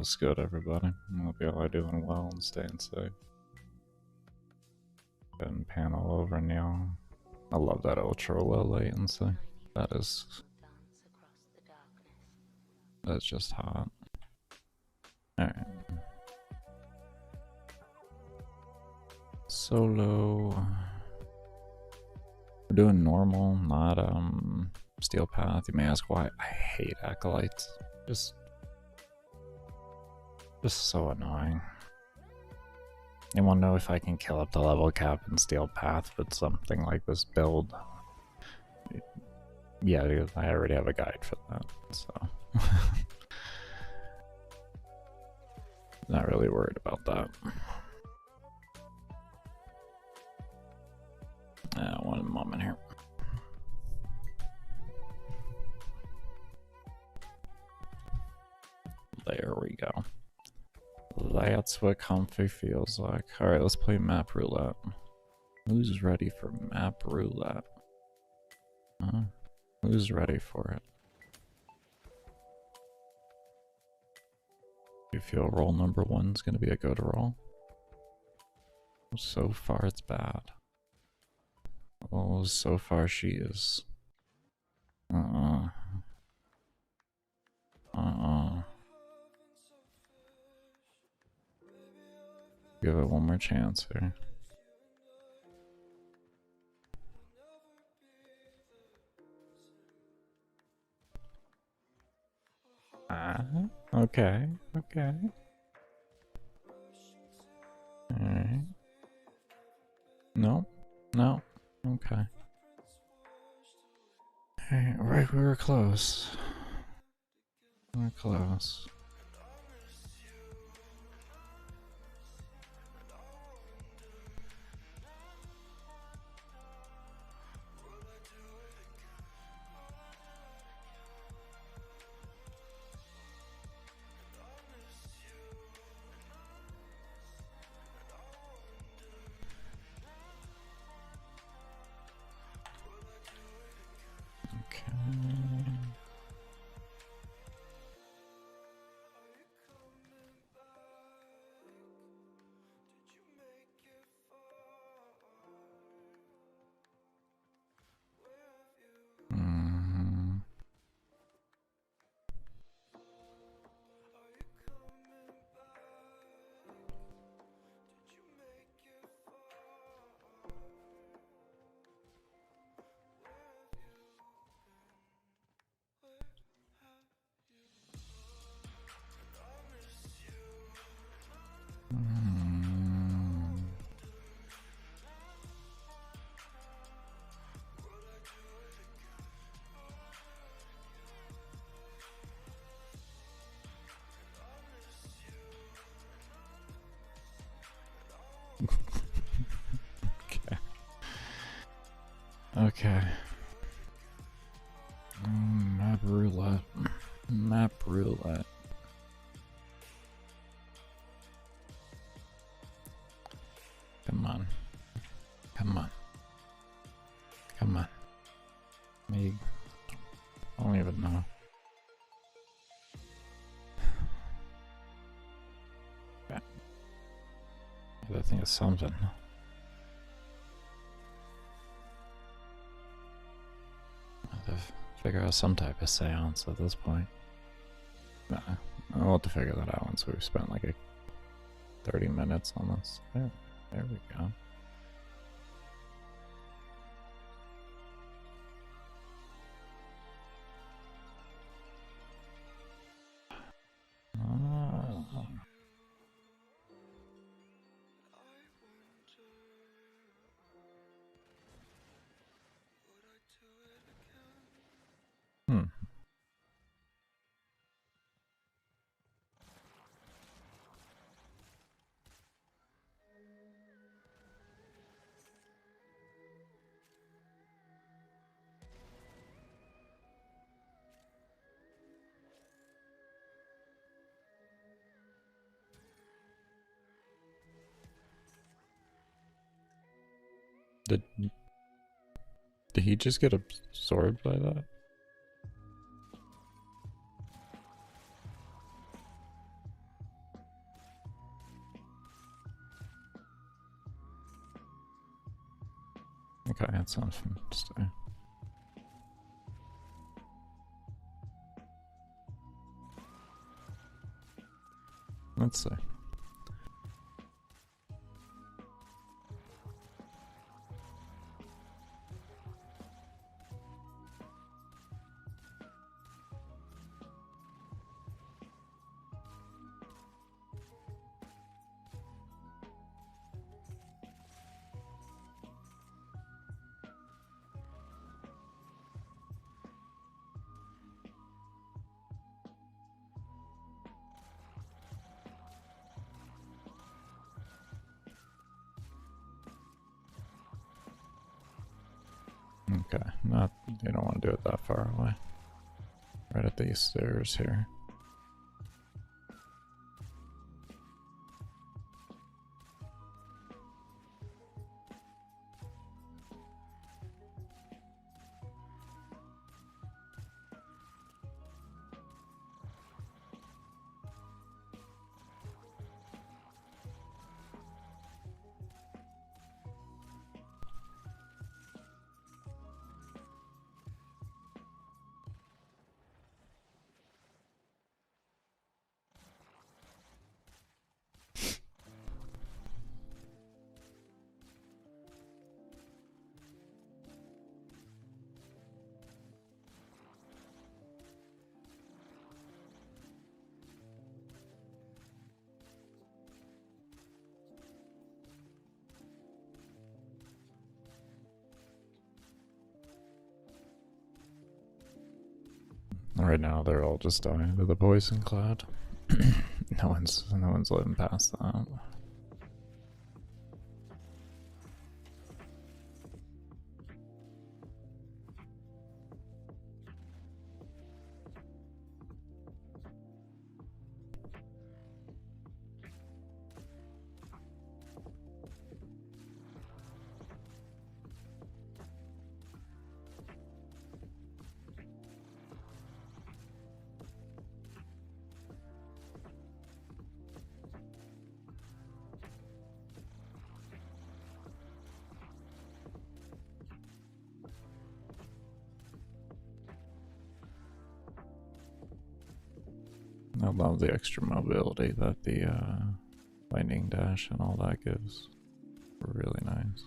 What's good, everybody? I hope y'all are doing well and staying safe. Getting panel over now. I love that ultra low latency. That's just hot. Alright. Solo. We're doing normal, not steel path. You may ask why. I hate acolytes. Just so annoying. You wanna know if I can kill up the level cap in steel path with something like this build? Yeah, dude, I already have a guide for that, so not really worried about that. One moment here. There we go. That's what comfy feels like. Alright, let's play map roulette. Who's ready for map roulette? Huh? Who's ready for it? You feel roll number 1's gonna be a good roll? So far it's bad. Oh, so far she is. Give it one more chance here. Okay. Alright. No. Okay. Alright, right, we were close. We're close. Okay. Okay. Map roulette. Map roulette. Come on. Me. I don't even know. Okay. That thing is something. I have to figure out some type of seance at this point. Nah, I'll have to figure that out once we've spent like 30 minutes on this. There we go. Did he just get absorbed by that? Okay, that's on stay. Let's see. Okay, not, you don't want to do it that far away. Right at these stairs here. Right now, they're all just dying to the poison cloud. no one's living past that. I love the extra mobility that the lightning dash and all that gives. Really nice.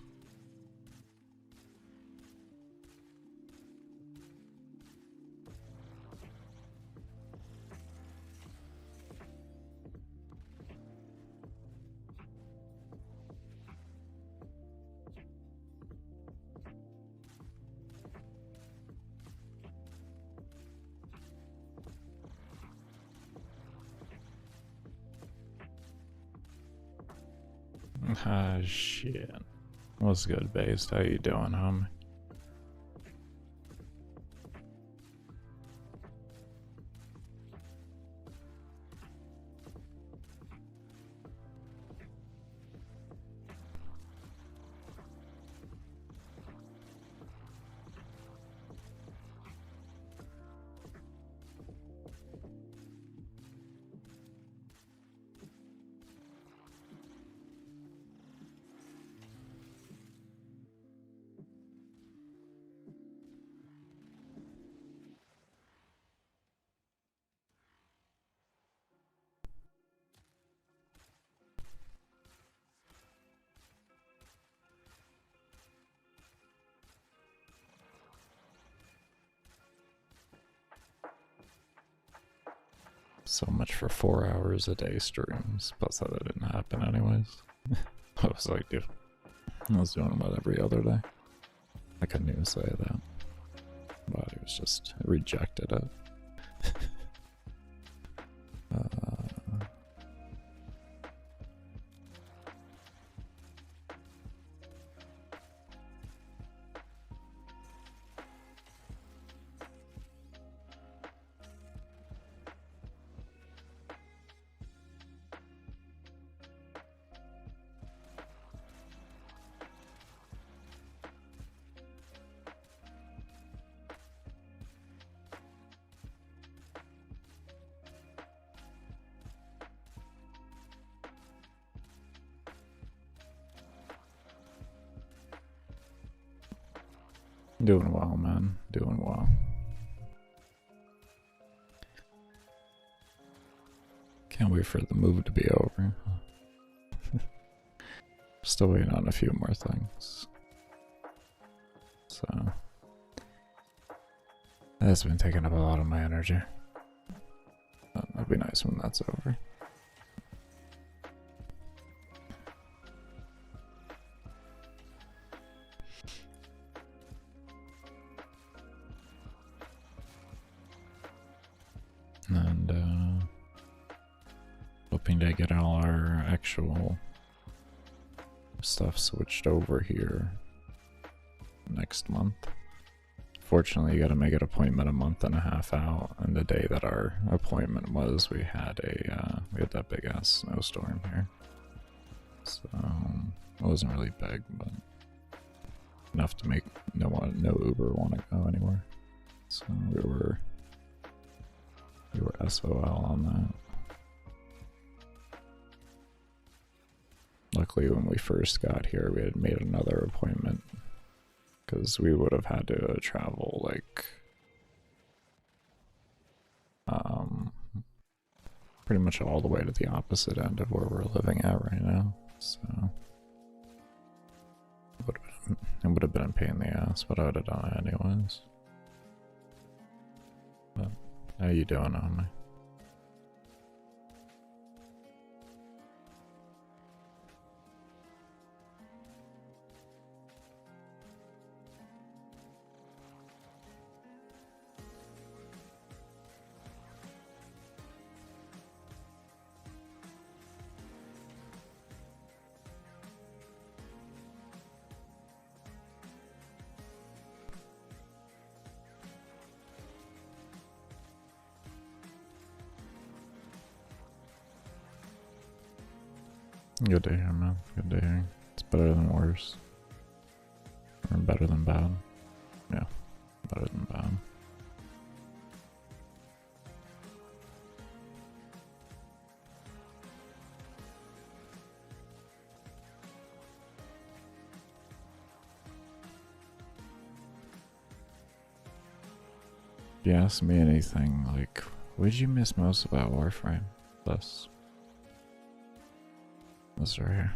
Ah, shit. What's good, Based? How you doing, homie? So much for 4 hours a day streams. Plus that didn't happen anyways. I was like, dude, I was doing about every other day. I couldn't even say that. But it was just rejected it. Doing well, man. Doing well. Can't wait for the move to be over. Still waiting on a few more things. So that's been taking up a lot of my energy. It'll be nice when that's over. And hoping to get all our actual stuff switched over here next month. Fortunately, you gotta make an appointment a month and a half out, and the day that our appointment was, we had that big ass snowstorm here. So it wasn't really big, but enough to make no Uber want to go anywhere. So we were SOL on that. Luckily, when we first got here, we had made another appointment, because we would have had to travel like pretty much all the way to the opposite end of where we're living at right now. So it would have been a pain in the ass, but I would have done it anyways. But how you doing, homie? Good to hear, man. Good to hear. It's better than worse. Or better than bad. Yeah, better than bad. If you ask me anything, like, what did you miss most about Warframe? This right here.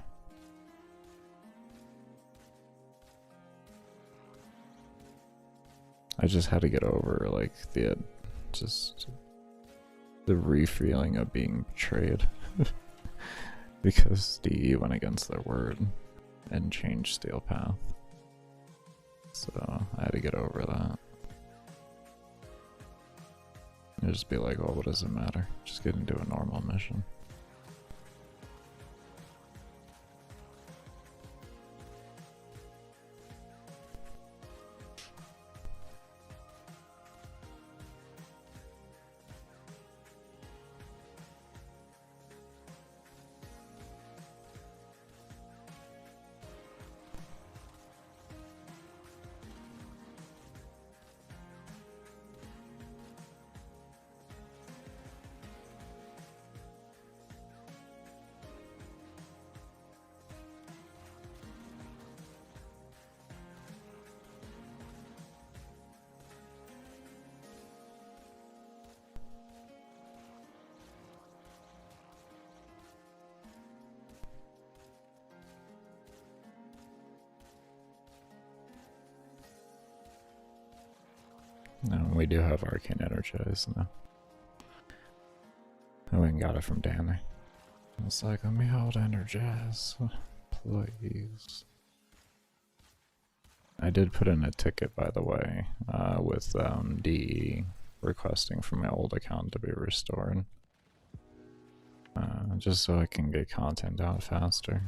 I just had to get over, like, the re-feeling of being betrayed. Because DE went against their word and changed Steel Path. So I had to get over that. And just be like, well, what does it matter? Just get into a normal mission. No, we do have Arcane Energize now. I went and got it from Danny. I was like, let me hold Energize, please. I did put in a ticket, by the way, with DE requesting for my old account to be restored. Just so I can get content out faster.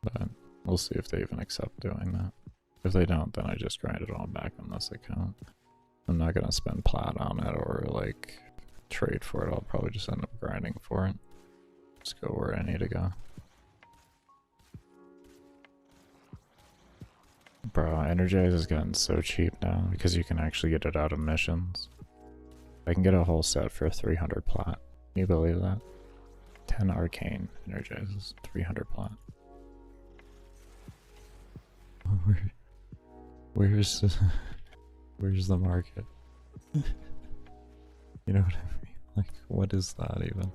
But we'll see if they even accept doing that. If they don't, then I just grind it all back on this account. I'm not gonna spend plat on it or like trade for it. I'll probably just end up grinding for it. Just go where I need to go. Bro, Energize has gotten so cheap now because you can actually get it out of missions. I can get a whole set for 300 plat. Can you believe that? 10 arcane energizes, 300 plat. Where's the market? You know what I mean? Like, what is that even?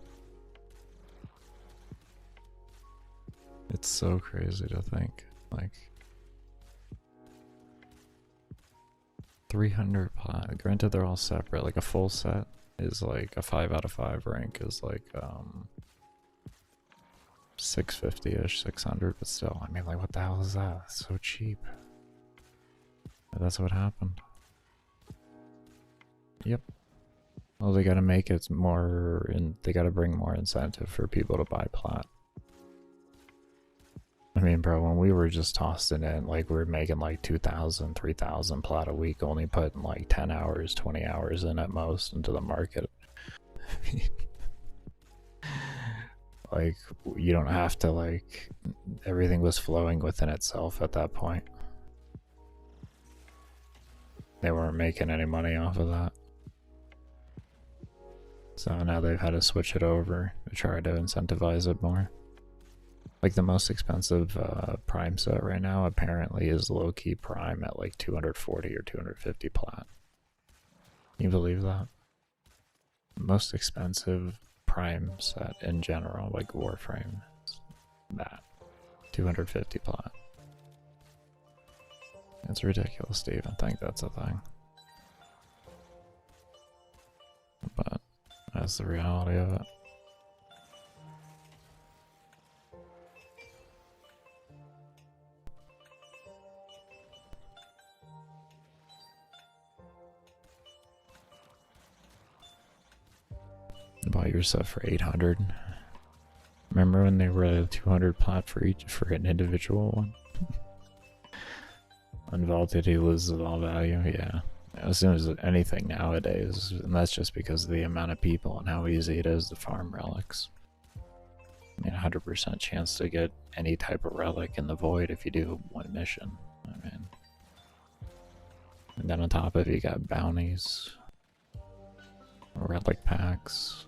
It's so crazy to think, like, 300 plat. Granted, they're all separate. Like a full set is like a 5 out of 5 rank is like 650-ish, 600, but still, I mean, like, what the hell is that? It's so cheap. And that's what happened. Yep. Well, they gotta make it more, and they gotta bring more incentive for people to buy plat. I mean, bro, when we were just tossing it, like, we were making like 2,000, 3,000 plat a week, only putting like 10 hours, 20 hours in at most into the market. Like, you don't have to, like, everything was flowing within itself at that point. They weren't making any money off of that. So now they've had to switch it over to try to incentivize it more. Like, the most expensive prime set right now apparently is low-key prime at like 240 or 250 plat. Can you believe that? Most expensive prime set in general, like Warframe, is that 250 plat. It's ridiculous to even think that's a thing. But that's the reality of it. Buy your stuff for 800. Remember when they were 200 plat for each for an individual one? Unvaulted, he loses all value. Yeah, as soon as anything nowadays, and that's just because of the amount of people and how easy it is to farm relics. I mean, 100% chance to get any type of relic in the void if you do one mission. I mean, and then on top of it, you got bounties, relic packs.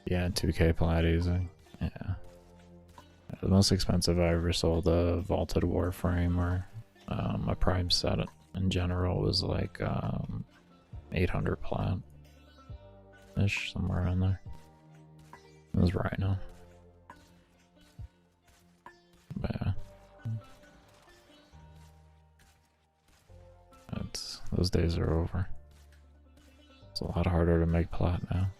Yeah, 2k plat easy. Yeah. The most expensive I ever sold a vaulted warframe or a prime set in general was like 800 plat ish, somewhere around there. It was Rhino. But yeah. Those days are over. It's a lot harder to make plat now.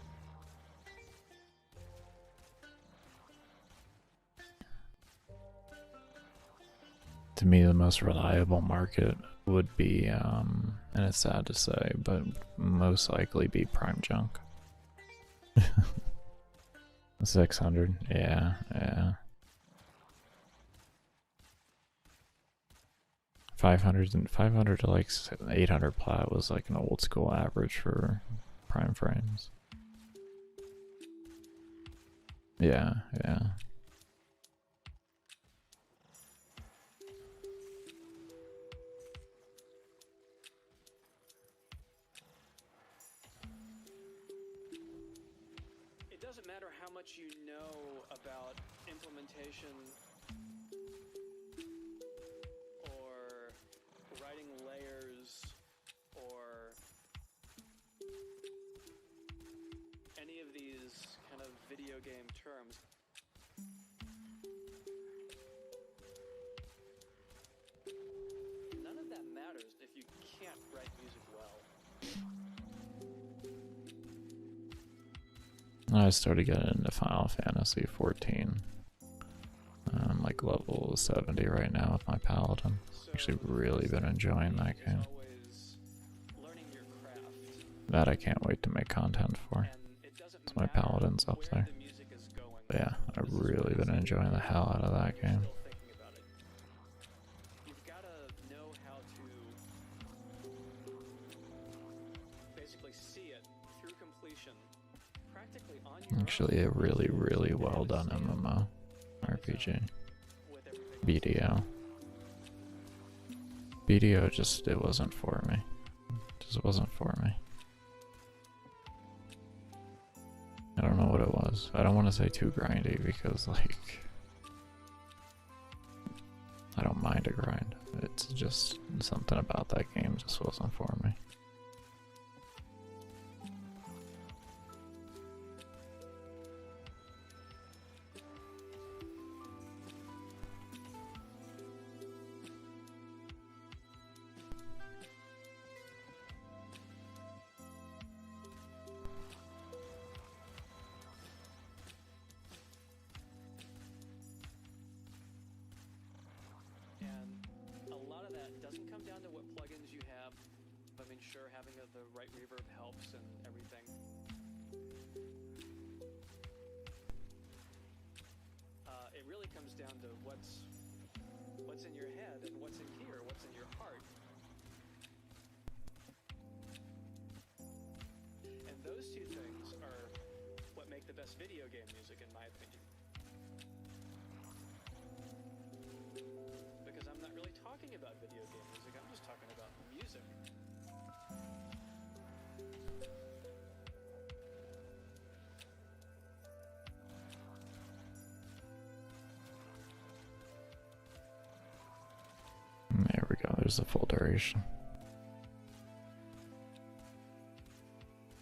To me, the most reliable market would be, and it's sad to say, but most likely be prime junk. 600, yeah, yeah. 500 to like 800 plat was like an old school average for prime frames. Yeah, yeah. It doesn't matter how much you know about implementation or writing layers or any of these kind of video game terms. None of that matters if you can't write music well. I started getting into Final Fantasy 14. I'm like level 70 right now with my paladin. Actually really been enjoying that game. That I can't wait to make content for. So my paladin's up there. But yeah, I've really been enjoying the hell out of that game. You've got to know how to basically see it through completion. Practically on your Actually, a really, really well done MMO RPG. BDO. BDO just, it wasn't for me. Just wasn't for me. videos. I don't want to say too grindy because, like, I don't mind a grind. It's just something about that game just wasn't for me. Doesn't come down to what plugins you have. I mean, sure, having the right reverb helps and everything. It really comes down to what's in your head and what's in here, what's in your heart. And those two things are what make the best video game music, in my opinion. Because I'm not really talking about video game music, I'm just talking about music. There we go, there's the full duration.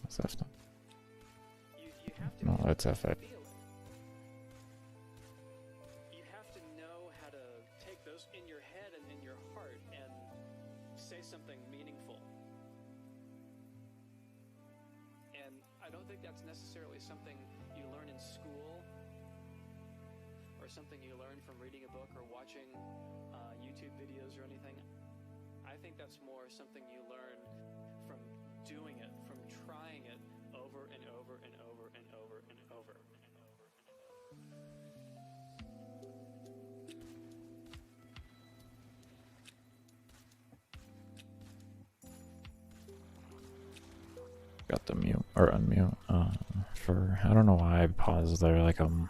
That's F. You have to No, that's FA. feel it. You have to know how to take those in your head and in your heart and say something meaningful. And I don't think that's necessarily something you learn in school or something you learn from reading a book or watching YouTube videos or anything. I think that's more something you learn from doing it, from trying it over and over and over and over and over and over and over. Got the mute or unmute for, I don't know why I paused there, like I'm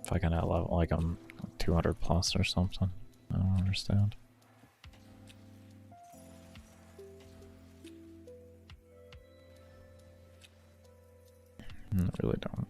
fucking at level, like I'm 200 plus or something. I don't understand. I really don't.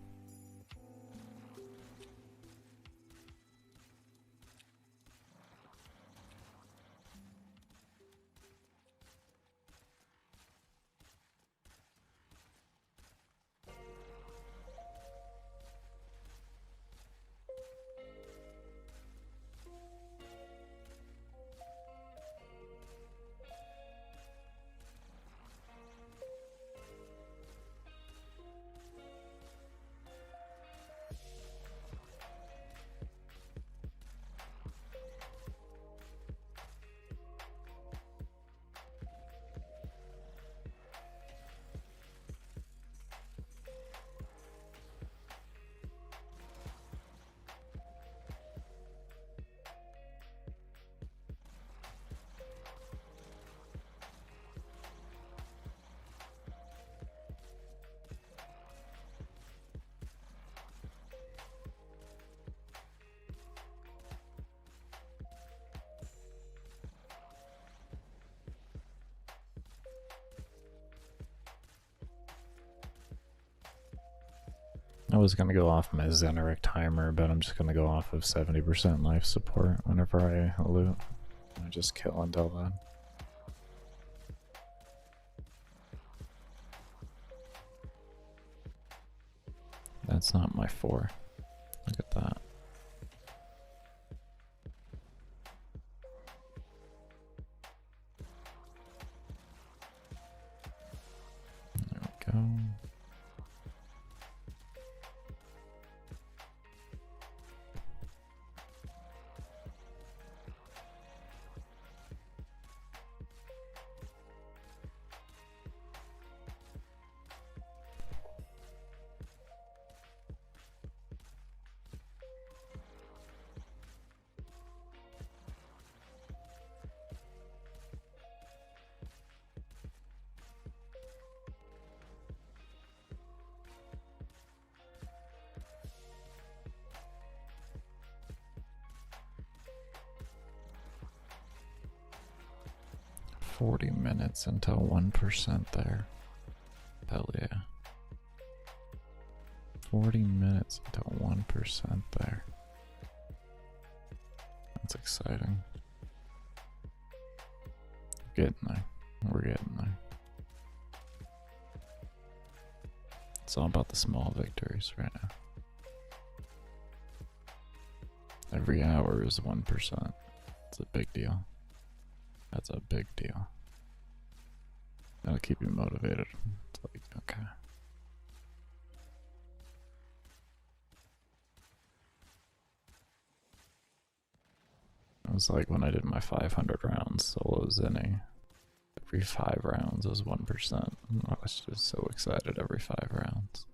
I was gonna go off my Zeneric timer, but I'm just gonna go off of 70% life support whenever I loot. I just kill until then. That's not my 4. Look at that. There we go. $40 until 1% there. Hell yeah. 40 minutes into 1% there. That's exciting. Getting there. We're getting there. It's all about the small victories right now. Every hour is 1%. It's a big deal. That's a big deal. That'll keep you motivated. It's like, okay. It was like when I did my 500 rounds solo zinning. Every 5 rounds is 1%. I was just so excited every 5 rounds.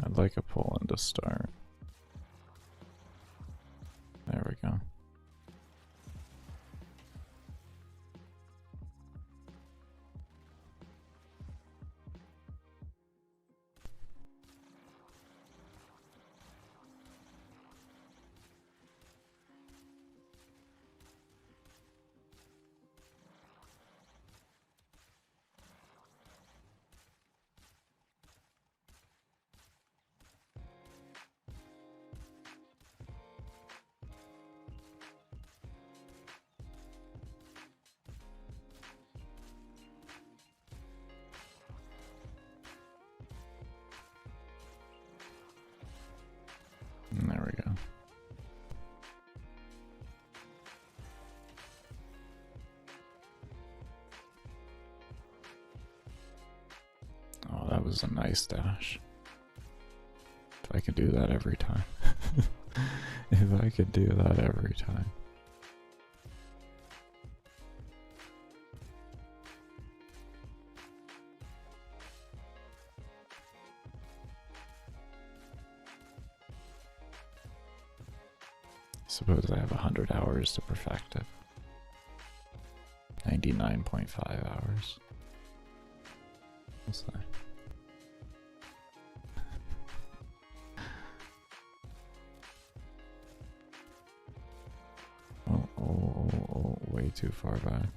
I'd like a pull-in to start. There we go. There we go. Oh, that was a nice dash. If I could do that every time. If I could do that every time. Suppose I have 100 hours to perfect it. 99.5 hours. We'll see. Oh, way too far back.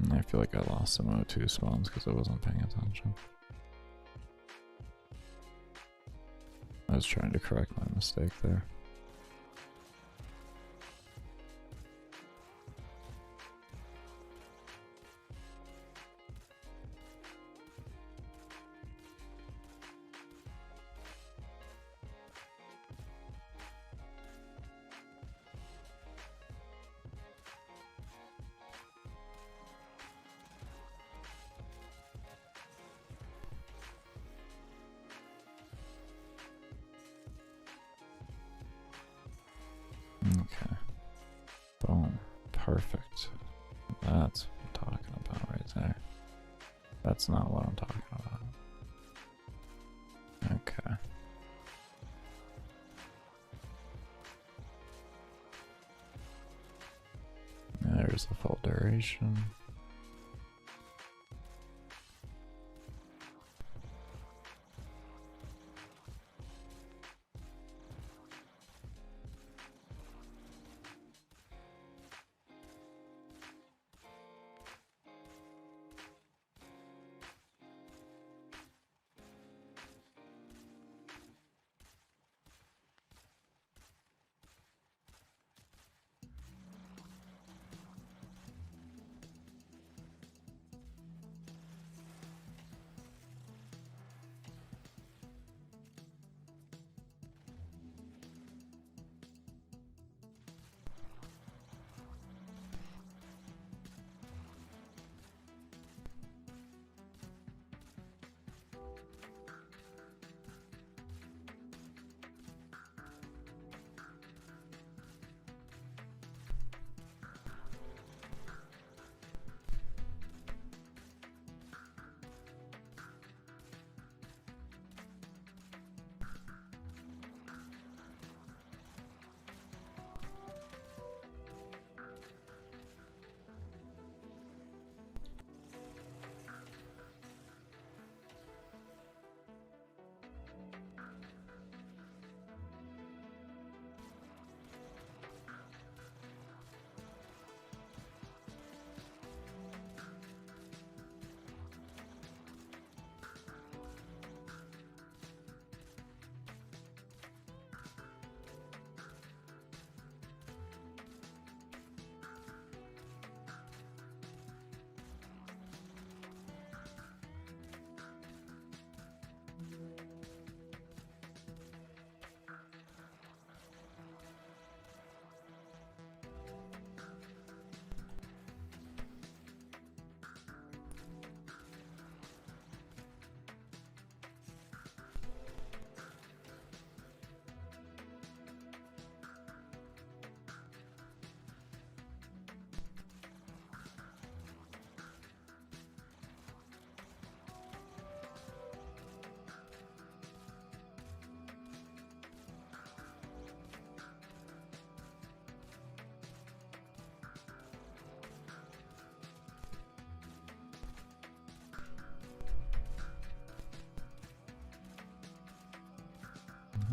I feel like I lost some O2 spawns because I wasn't paying attention. I was trying to correct my mistake there. Okay. Boom. Perfect. That's what I'm talking about right there. That's not what I'm talking about. Okay. there's the full duration.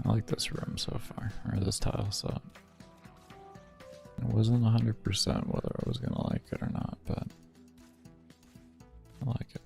I like this room so far, or this tile set. I wasn't 100% whether I was gonna like it or not, but I like it.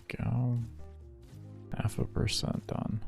Go. 0.5% done.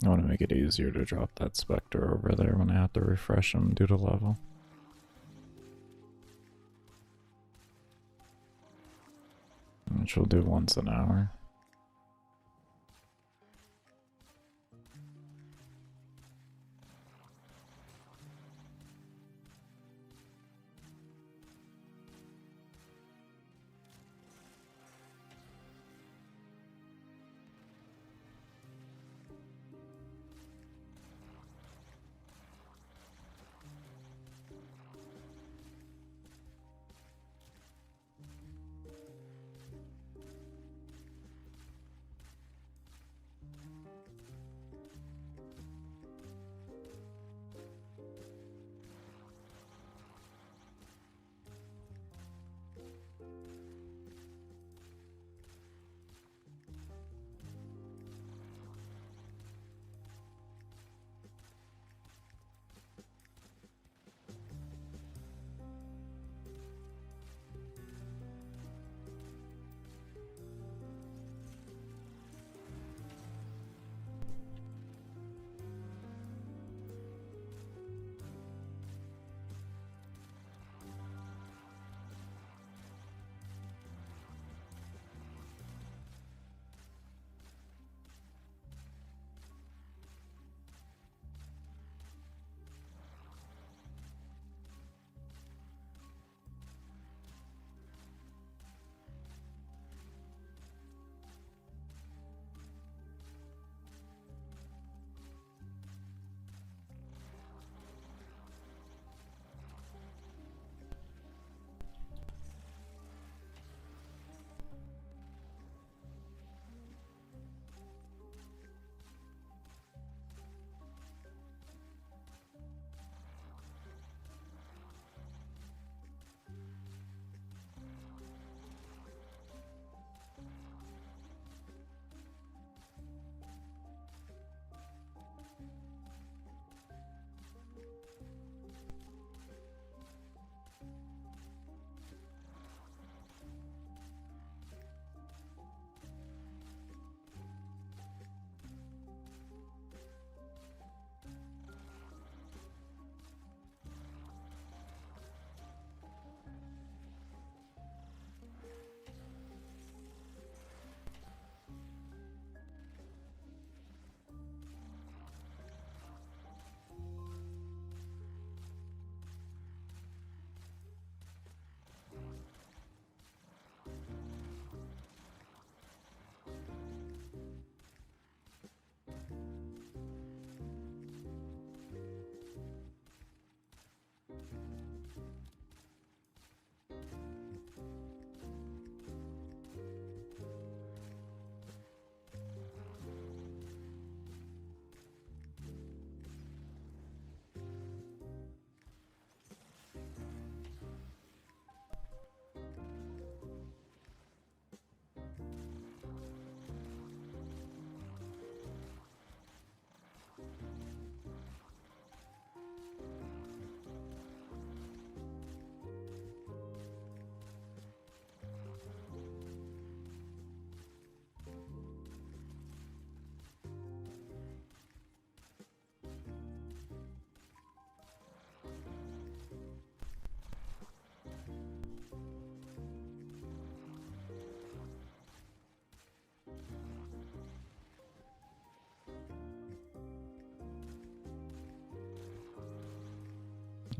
I want to make it easier to drop that Spectre over there when I have to refresh him due to level. Which we'll do once an hour.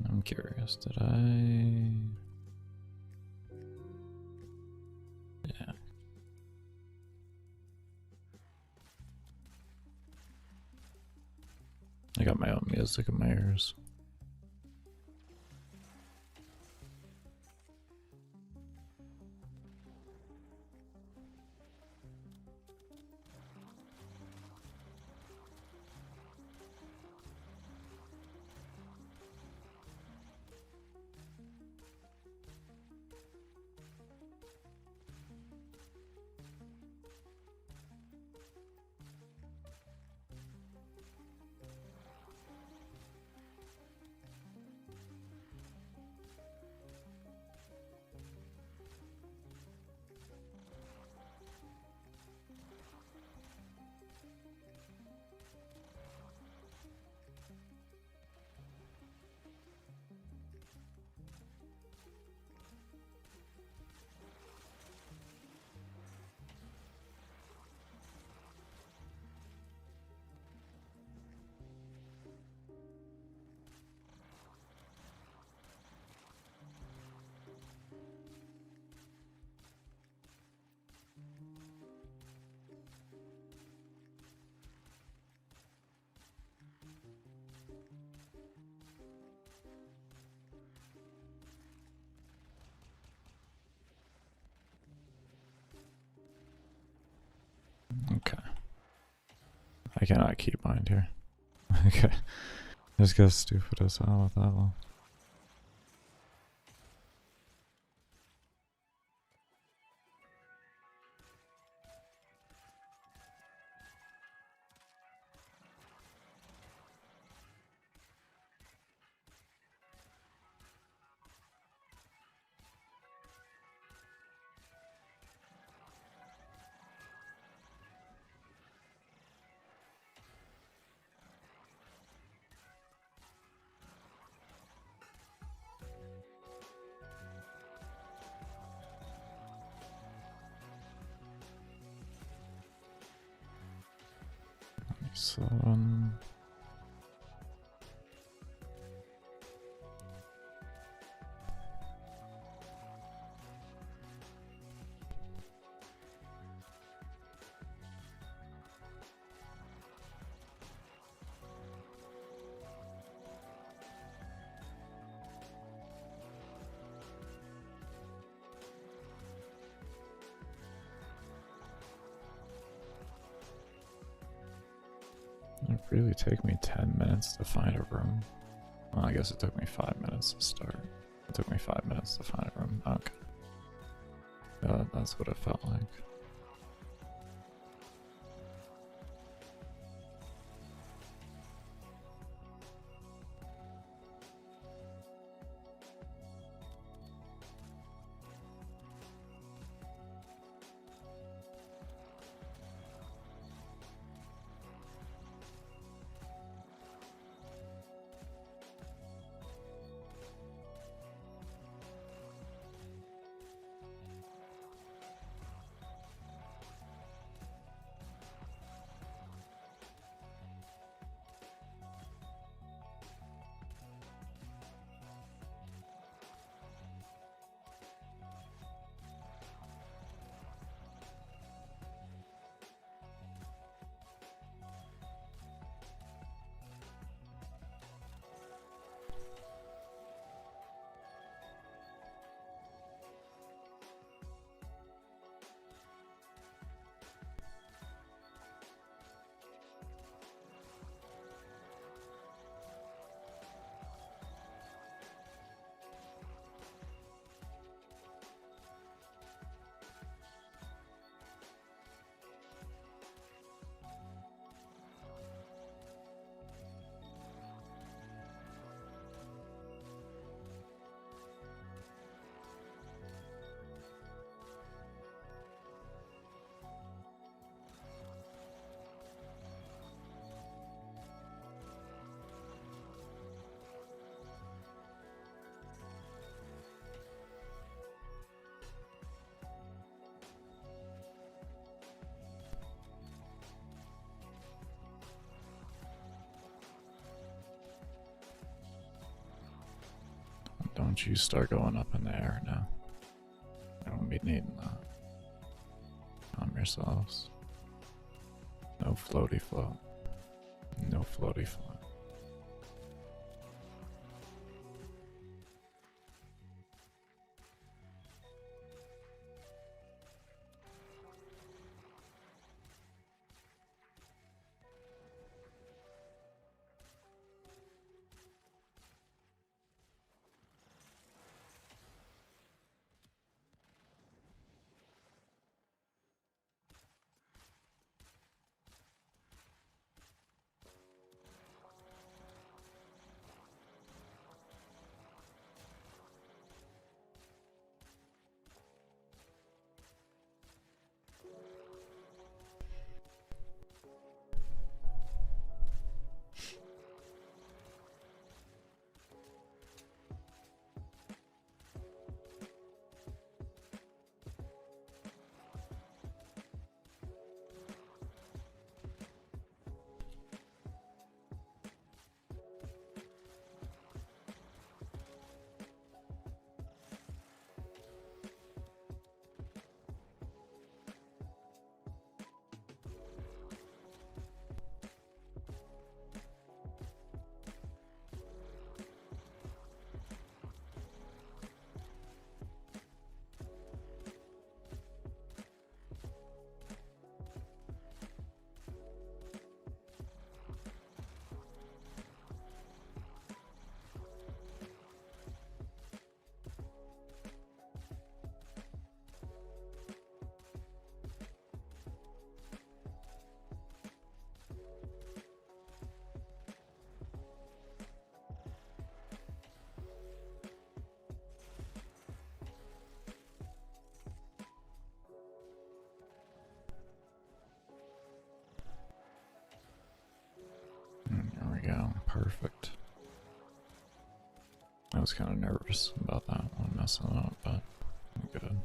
I'm curious, did I... Yeah. I got my own music in my ears. cannot keybind here. Okay. This guy's stupid as hell with that one. Seven. It really take me 10 minutes to find a room. Well, I guess it took me 5 minutes to start. It took me 5 minutes to find a room. Okay. That's what it felt like. Don't you start going up in the air now. I won't be needing that. Calm yourselves. No floaty float. No floaty float. perfect. I was kind of nervous about that one messing up, but I'm good.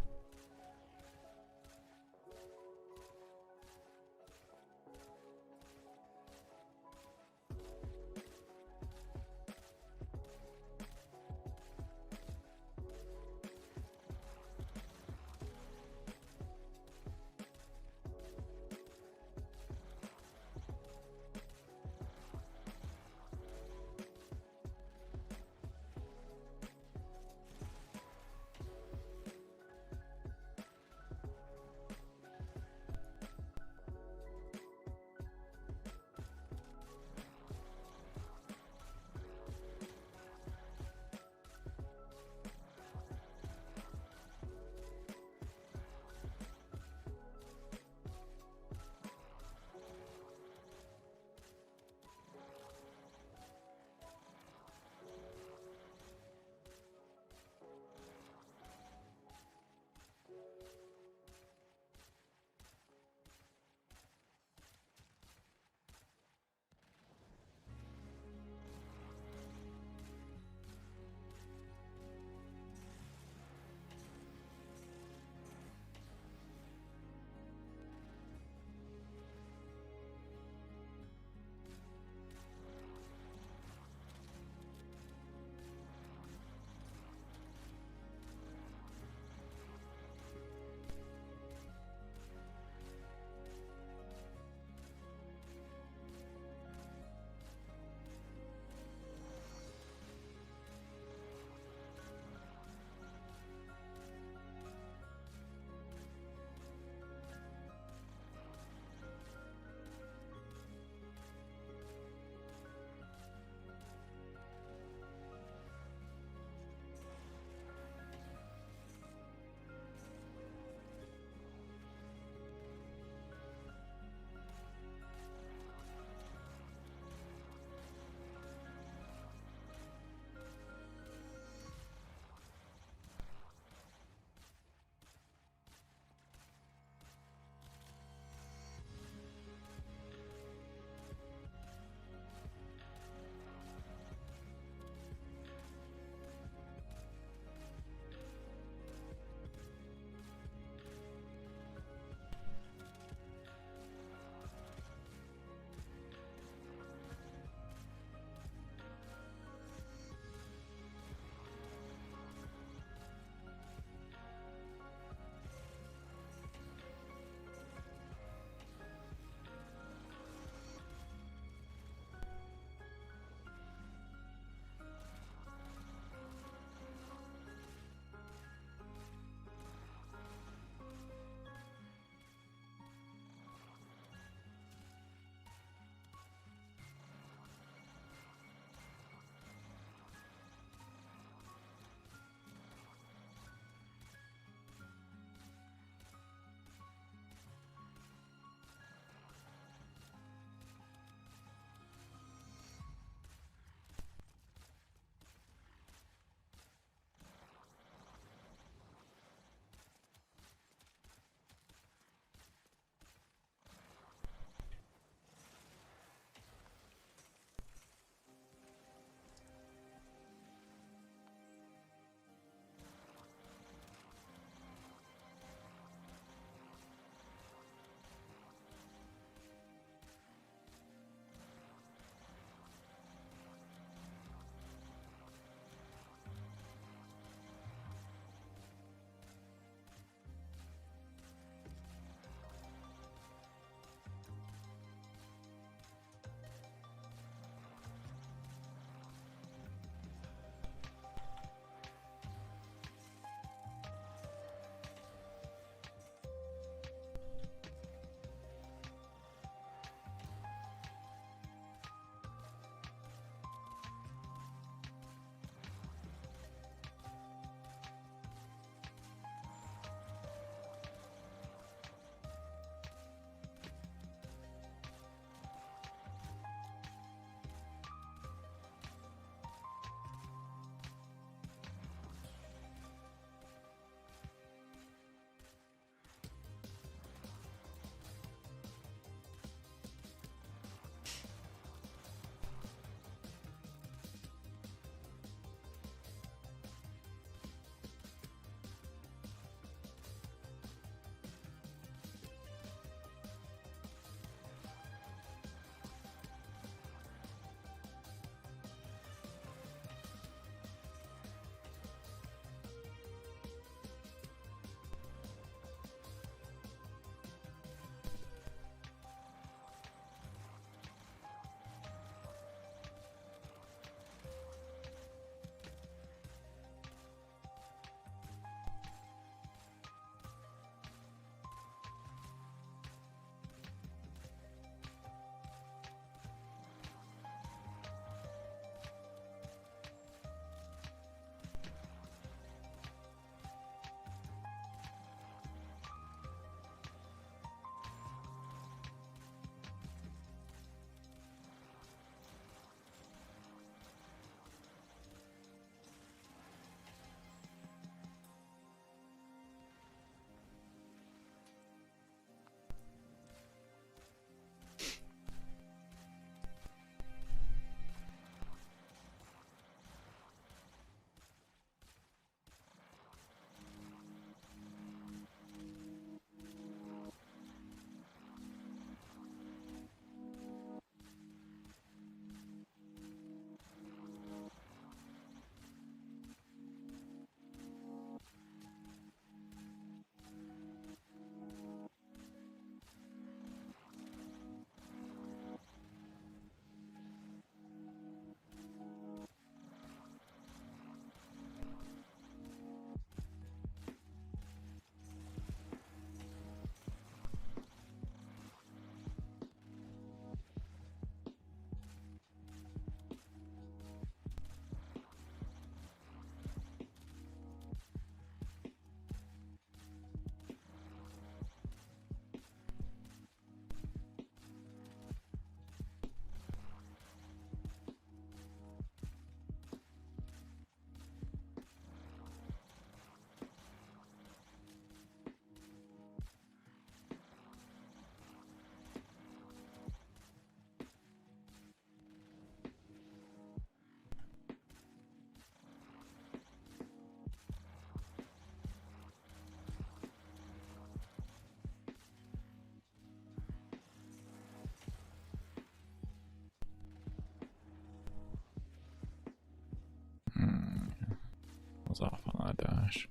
I was off on that dash.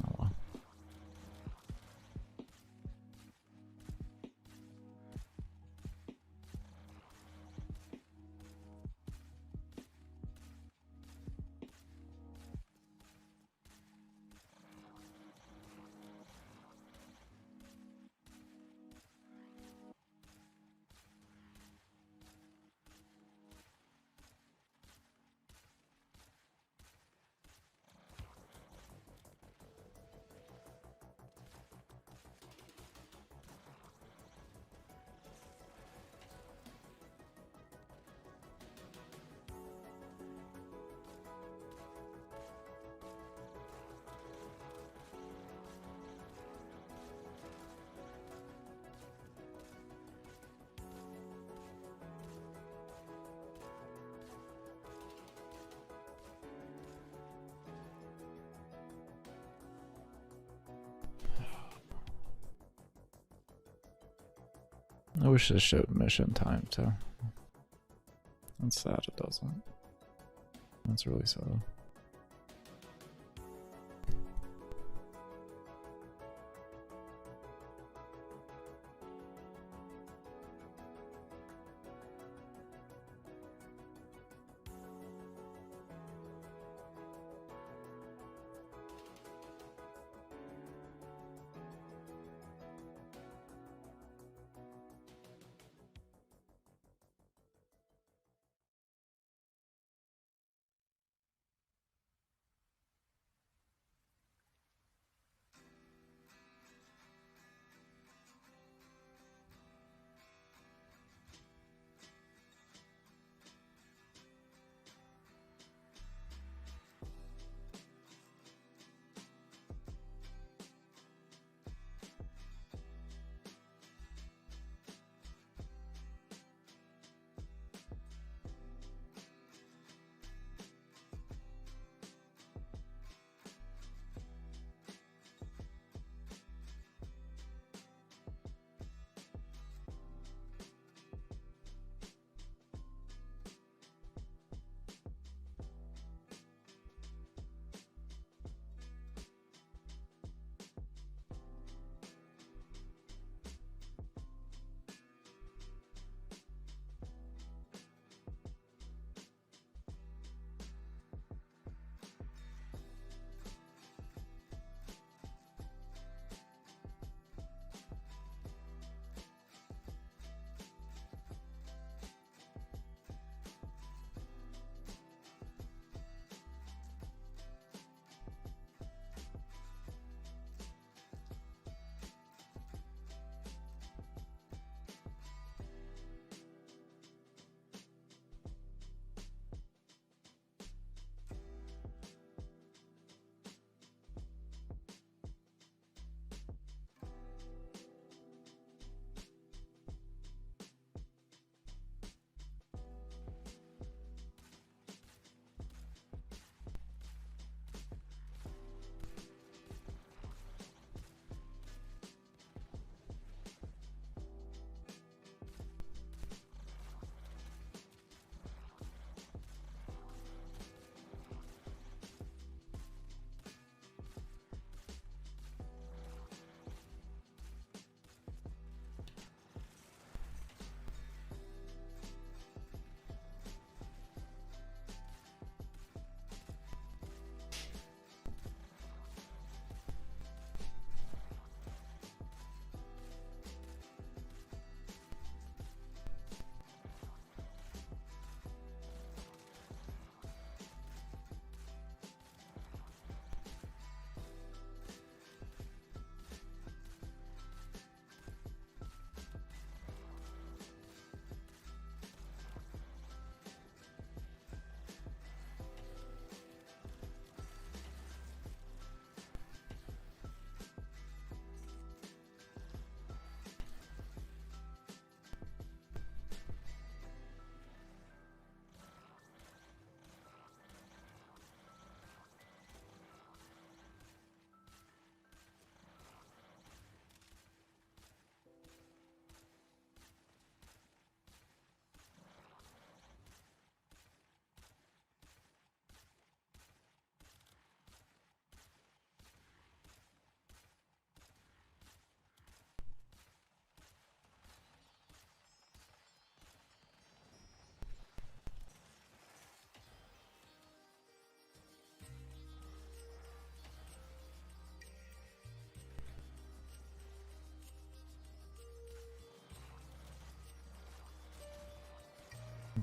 Oh well. I wish this showed mission time too. That's sad it doesn't. That's really sad.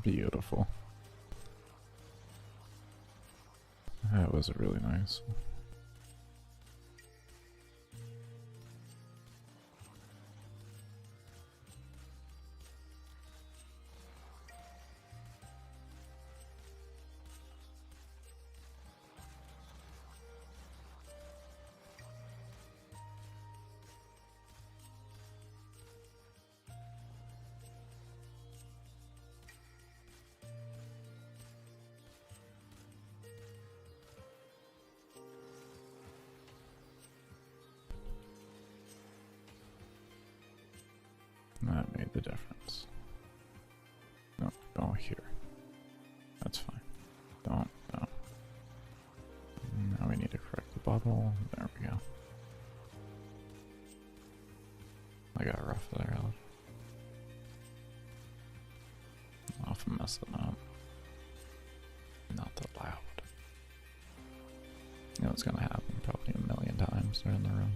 Beautiful. That was really nice. That made the difference. No, go here. That's fine. Don't, no. Now we need to correct the bubble. There we go. I got rough there, Alex. Often messing up. Not that loud. You know what's gonna happen probably a million times during the room.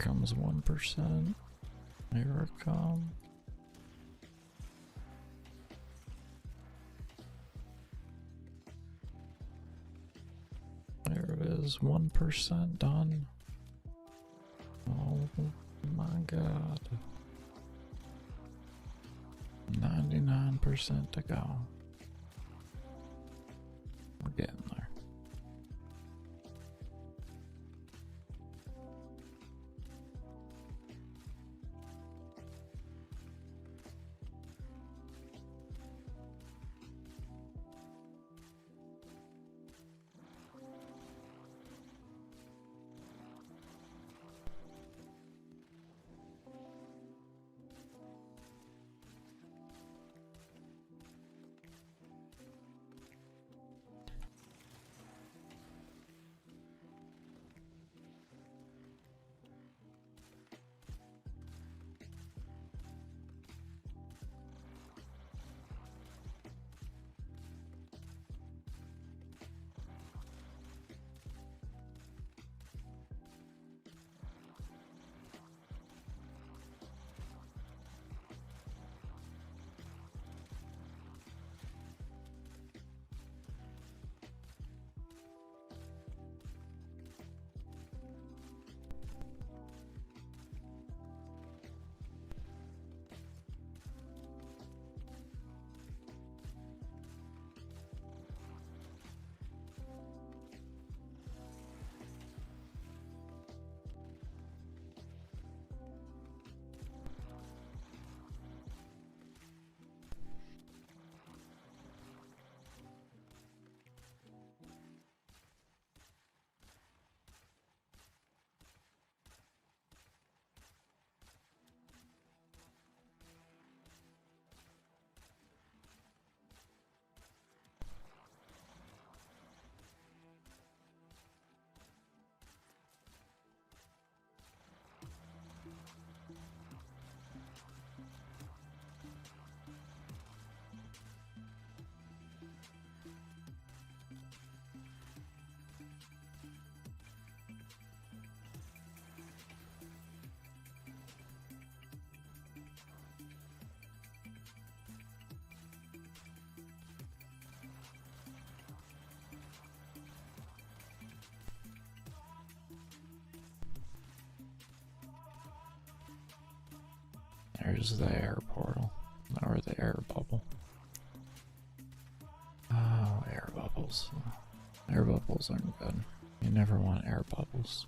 comes 1%. Here it comes. There it is, 1% done. Oh my god. 99% to go. We're getting there. There's the air portal, or the air bubble. Oh, air bubbles. Air bubbles aren't good. You never want air bubbles.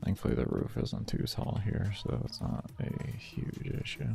Thankfully the roof isn't too tall here, so it's not a huge issue.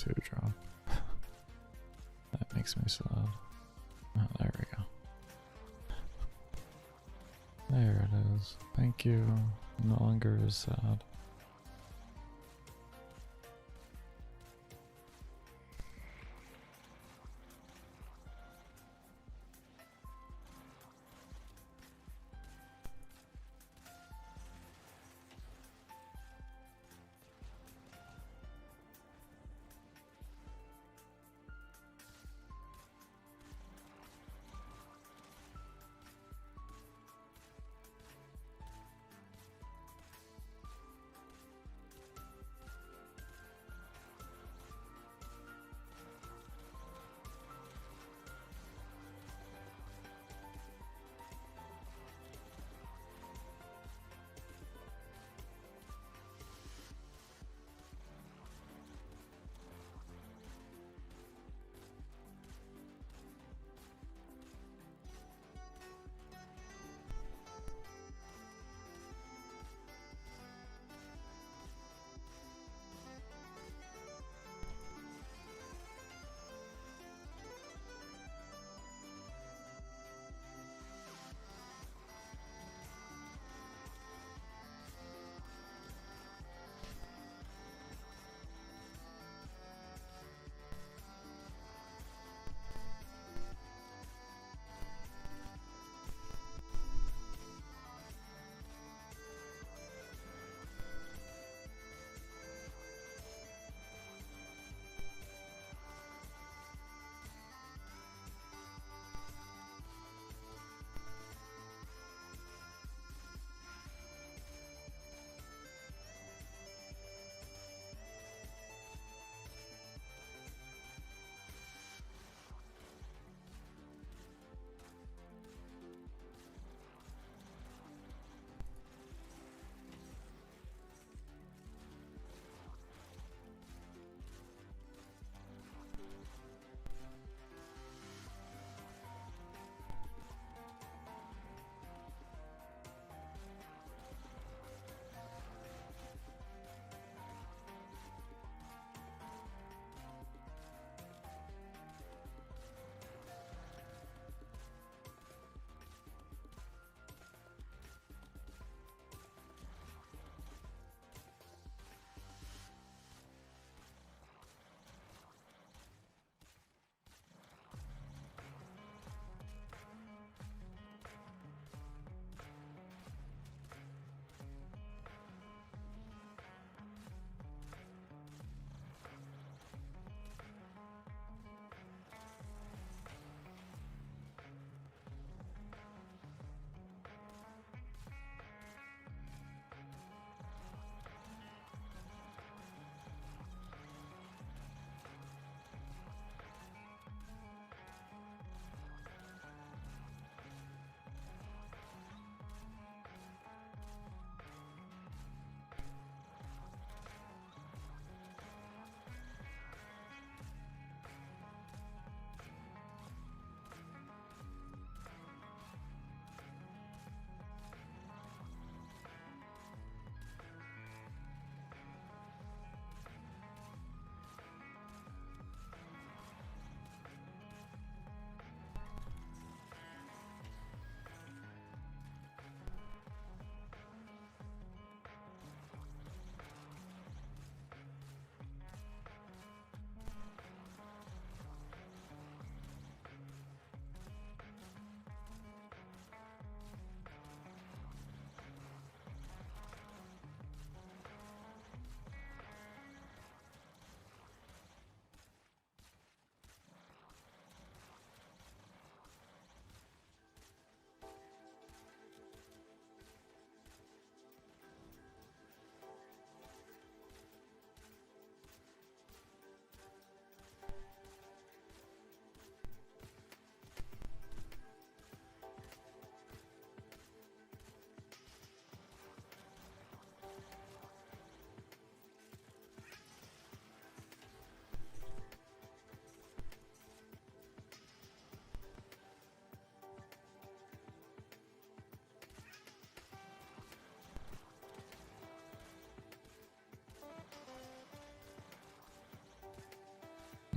2 drop. That makes me sad. Oh, there we go. There it is. Thank you. No longer is sad.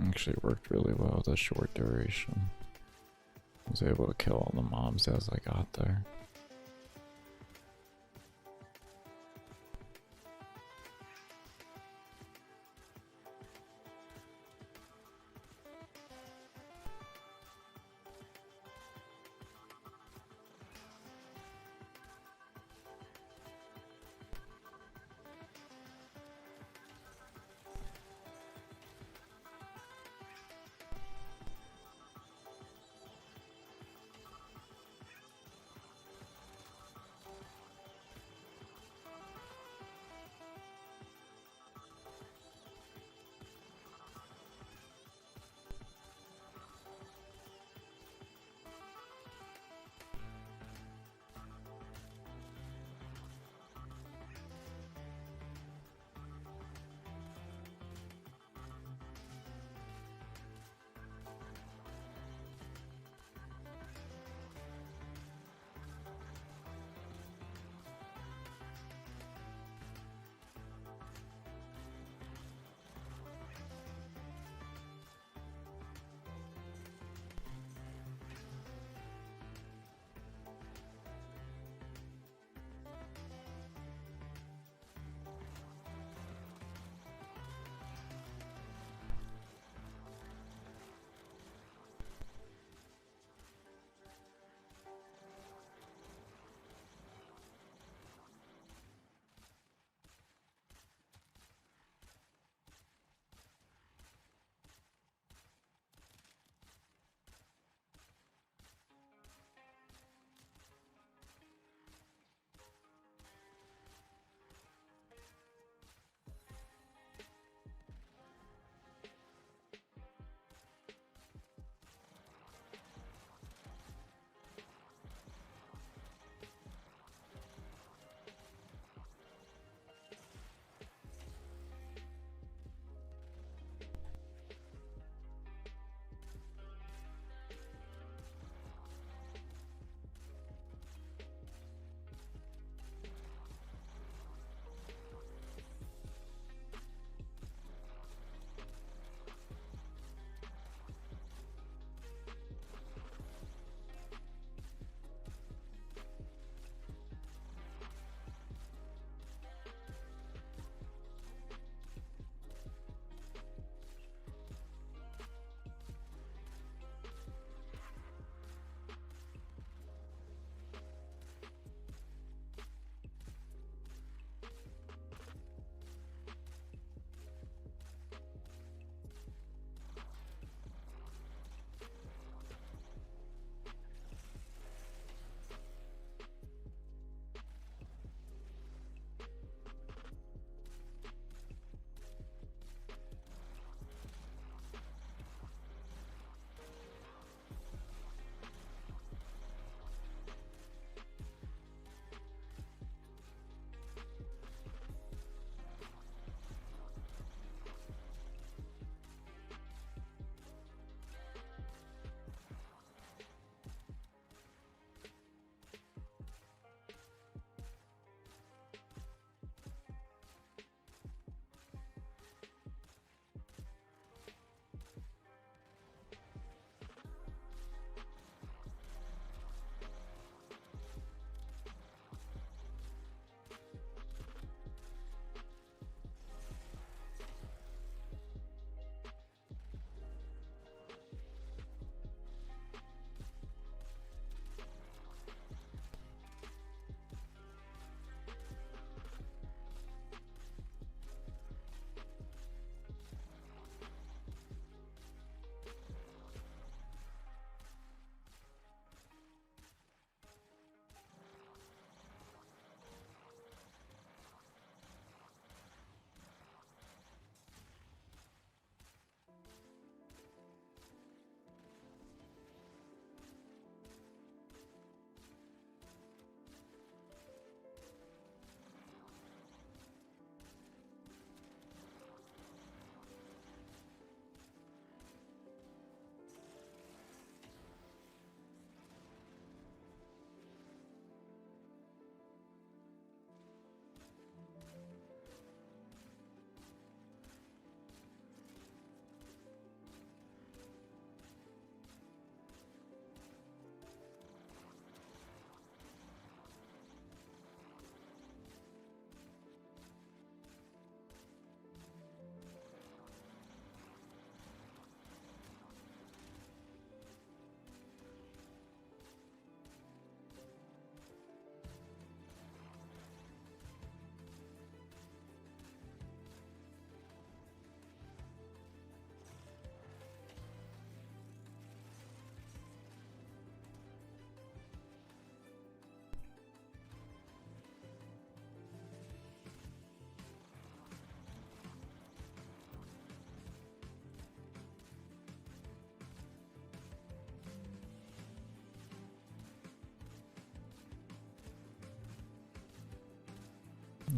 Actually worked really well with a short duration. I was able to kill all the mobs as I got there.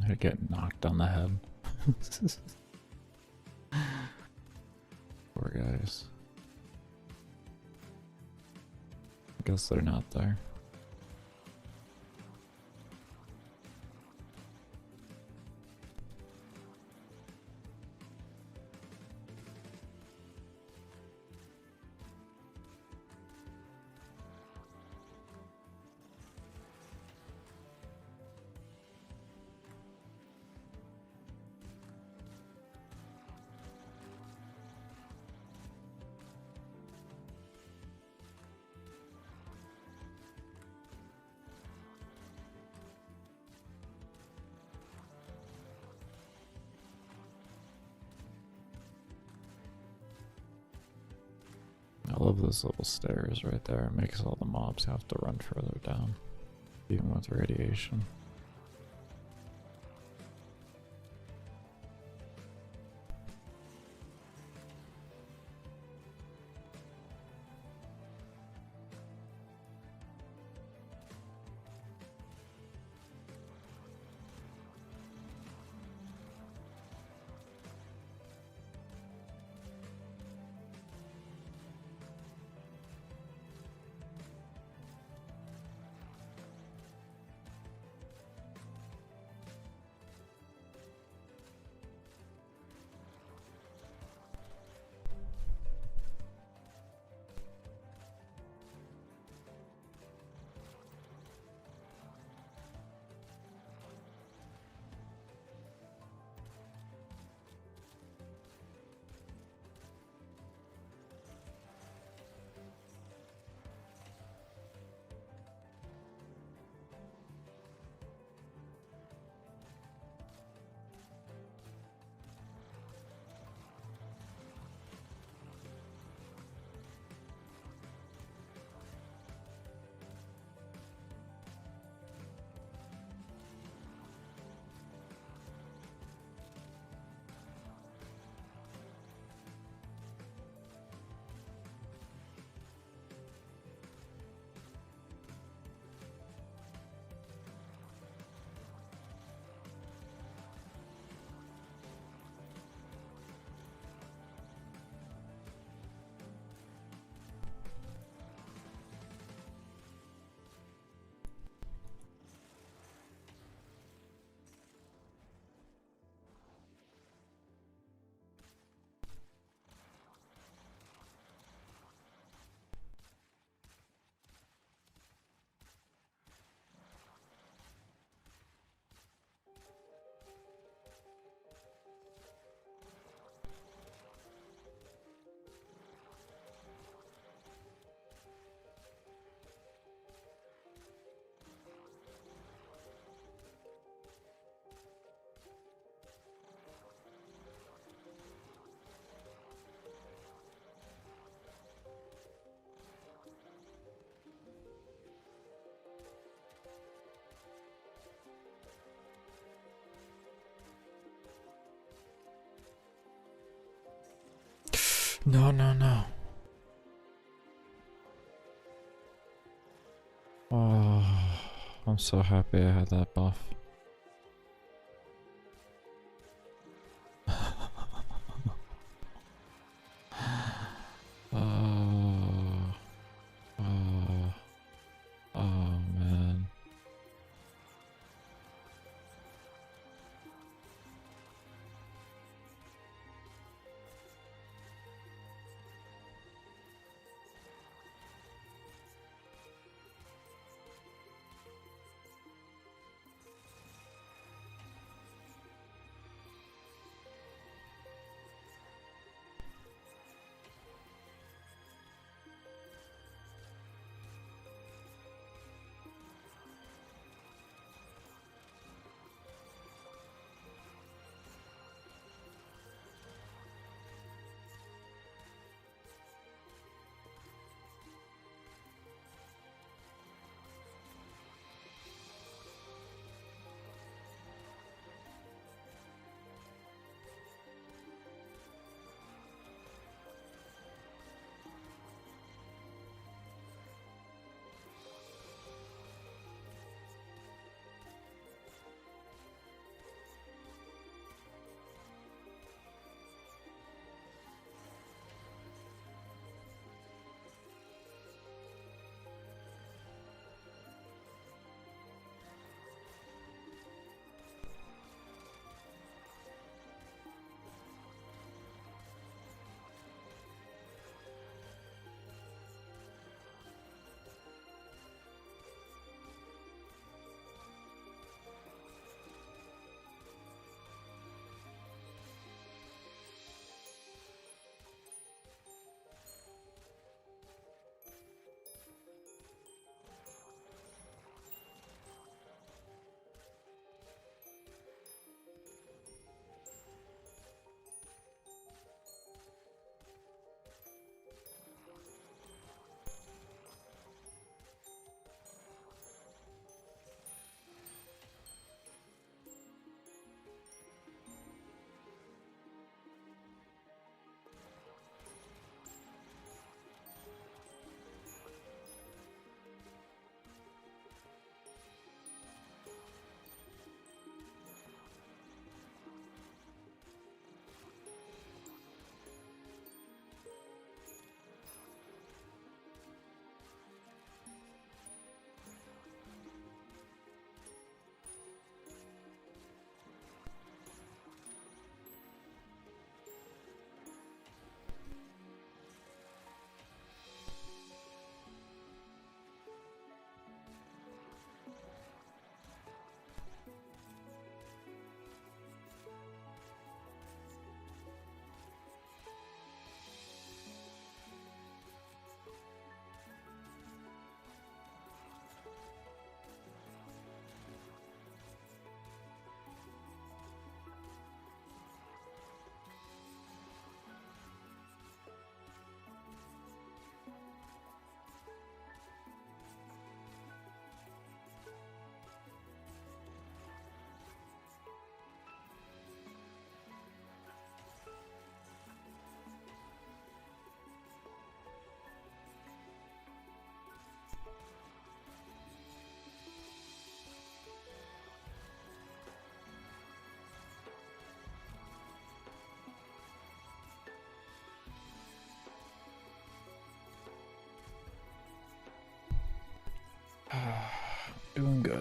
I get knocked on the head. Poor guys. I guess they're not there. I love those little stairs right there. It makes all the mobs have to run further down, even with radiation. No, no, no. Oh, I'm so happy I had that buff. Oh, oh, oh, man.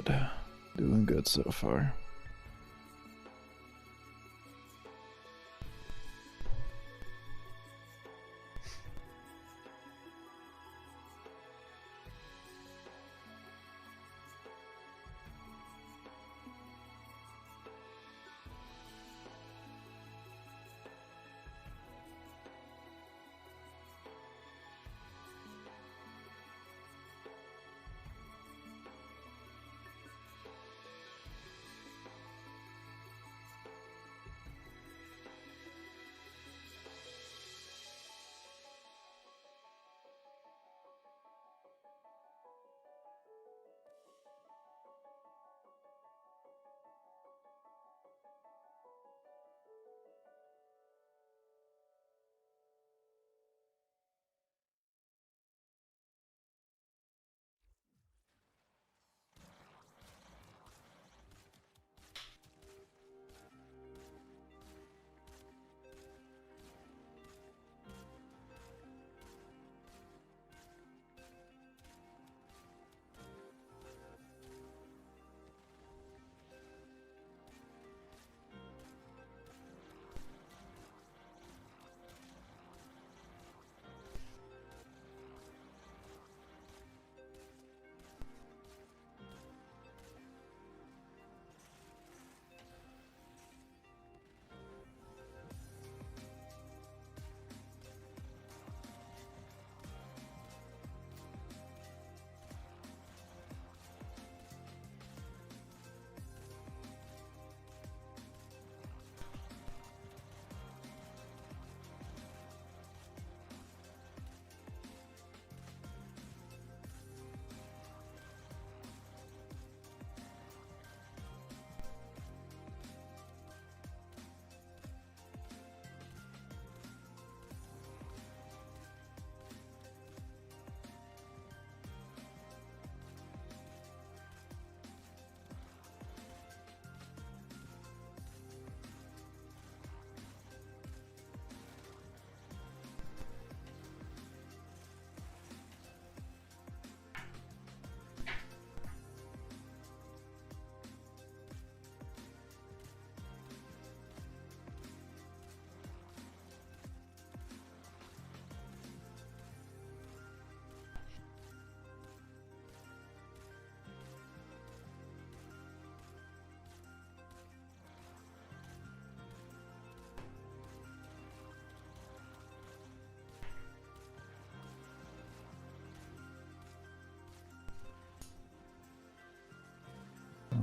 good. Doing good so far.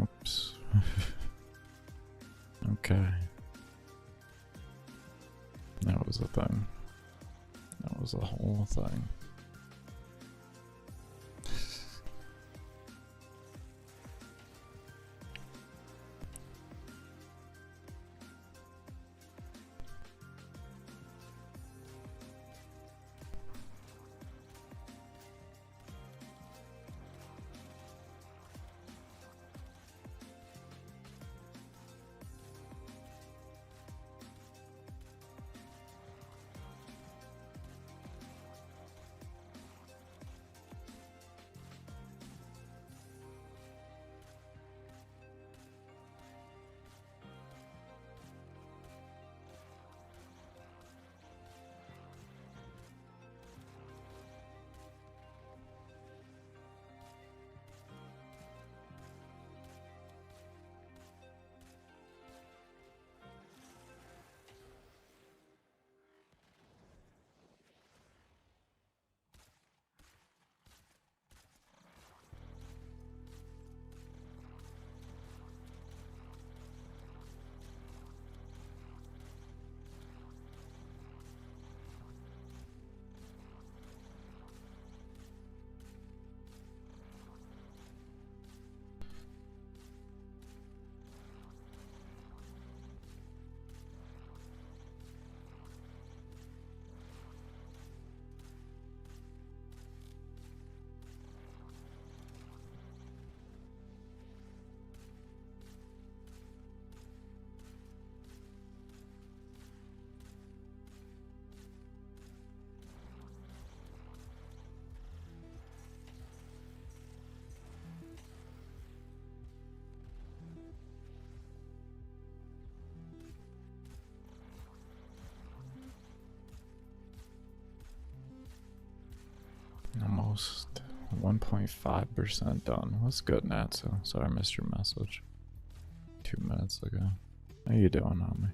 Oops. Okay. That was a thing. That was a whole thing. 1.5% done. What's good, Natsu? Sorry I missed your message 2 minutes ago. How you doing, homie?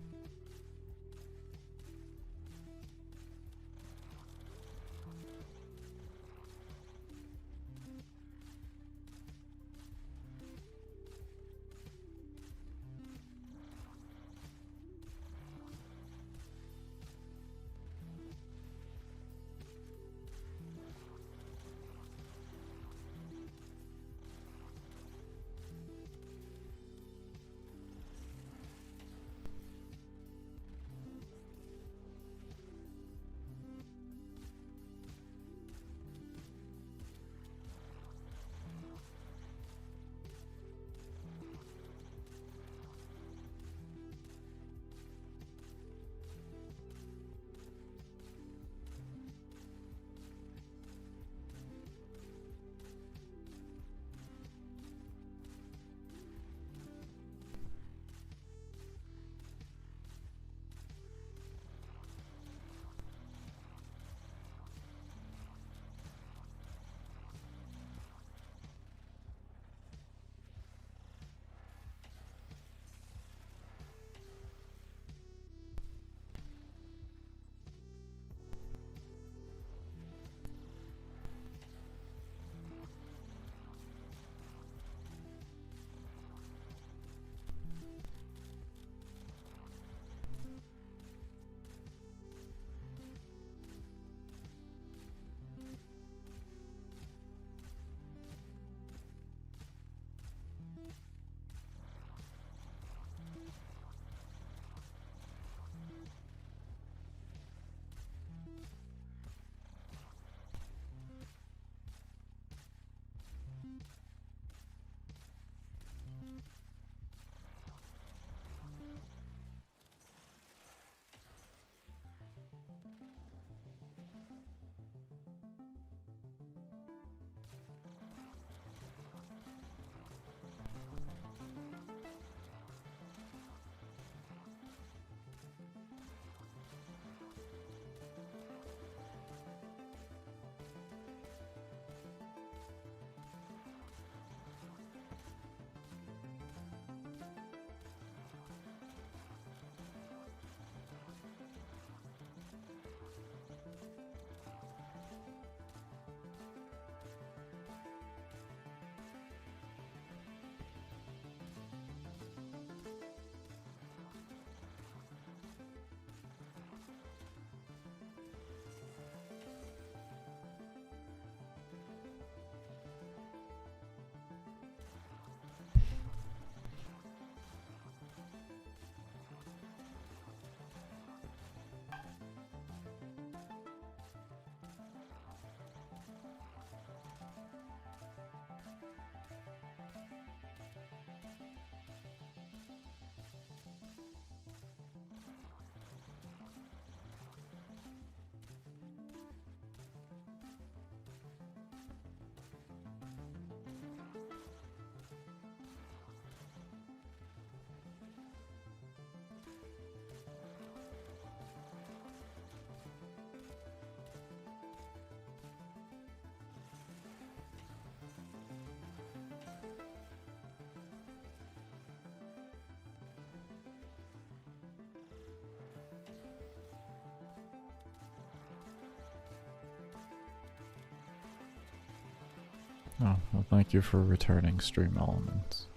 Oh, well, thank you for returning stream elements.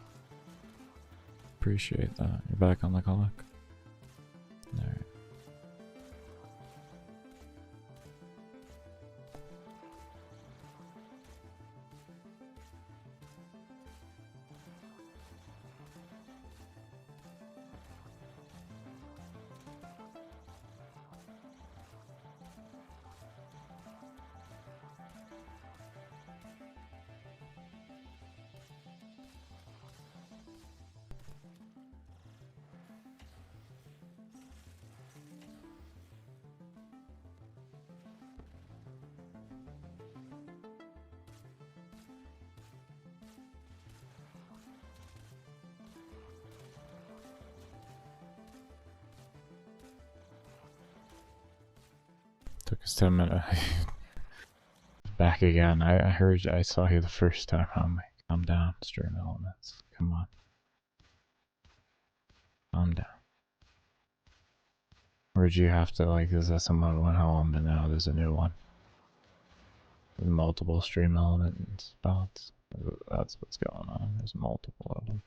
Appreciate that. You're back on the clock? Alright. Took us 10 minutes. back again. I heard, I saw you the first time. Calm down, Stream Elements. Come on. Calm down. Or did you have to, like, is that someone went home and now there's a new one? With multiple Stream Element spots? That's what's going on. There's multiple of them.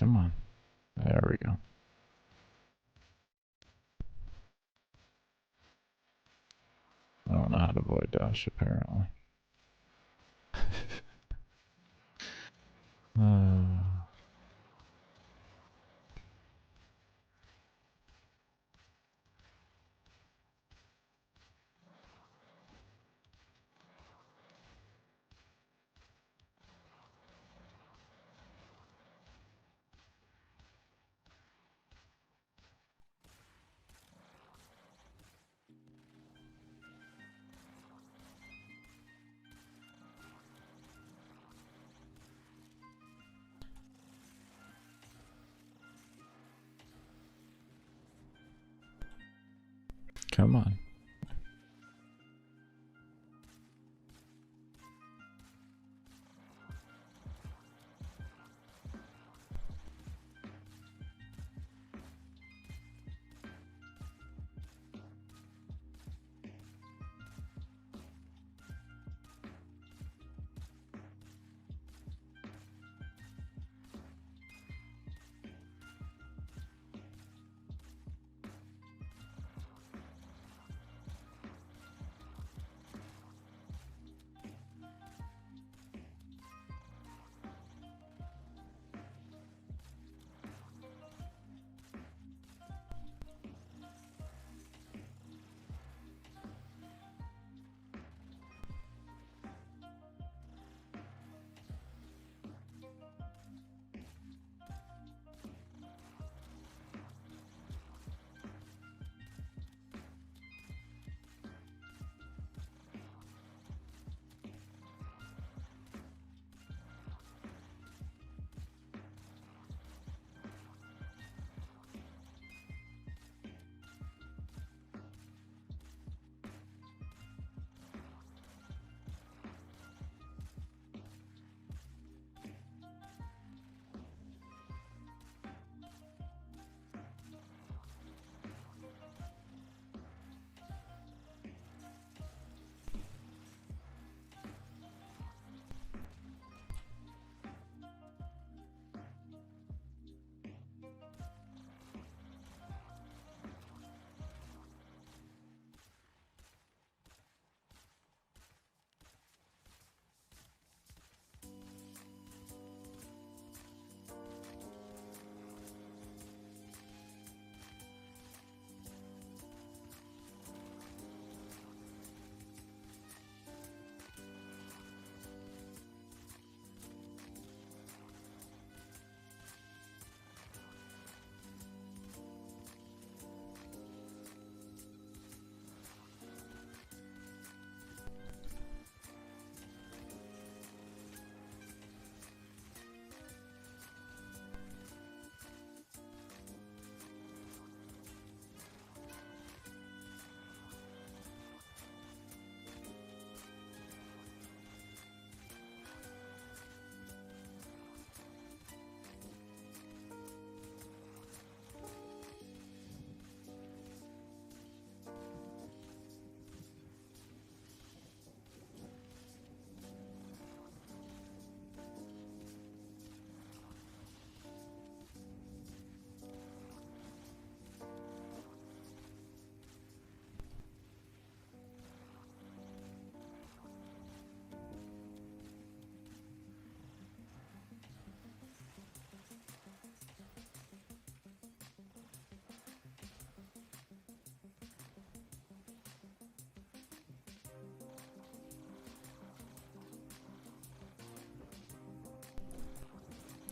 Come on. There we go. I don't know how to avoid dash, apparently. Come on.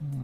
Mm.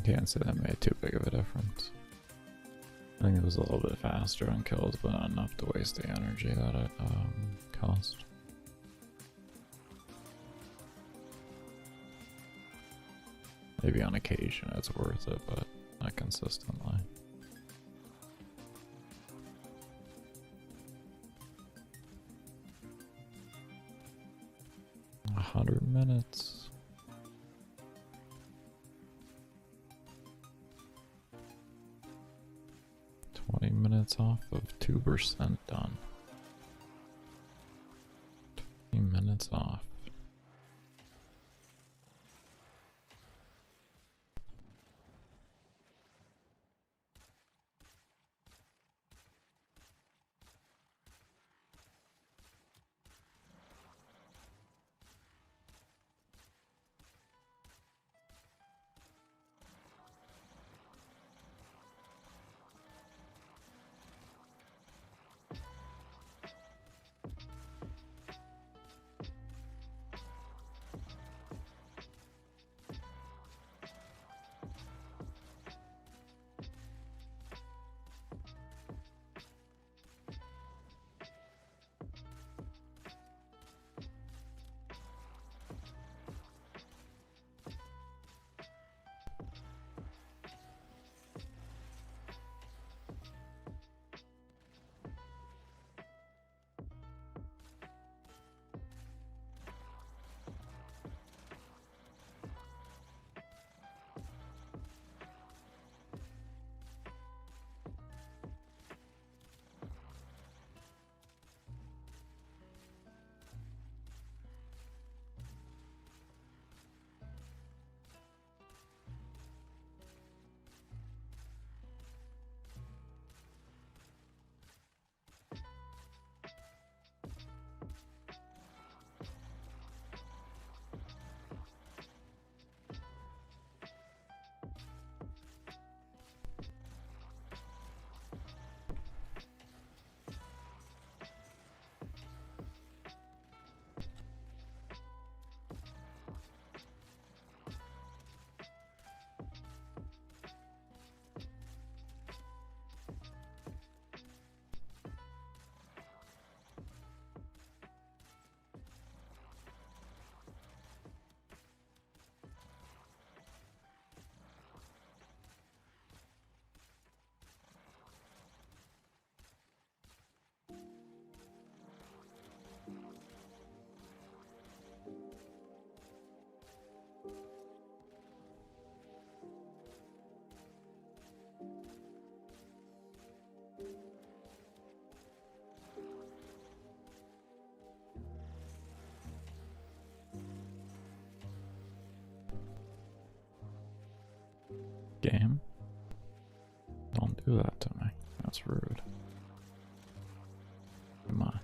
Can't say that made too big of a difference. I think it was a little bit faster on kills, but not enough to waste the energy that it cost. Maybe on occasion it's worth it, but not consistently. 100 minutes. 20 minutes off of 2% done. 20 minutes off. Game? Don't do that to me. That's rude. Come on.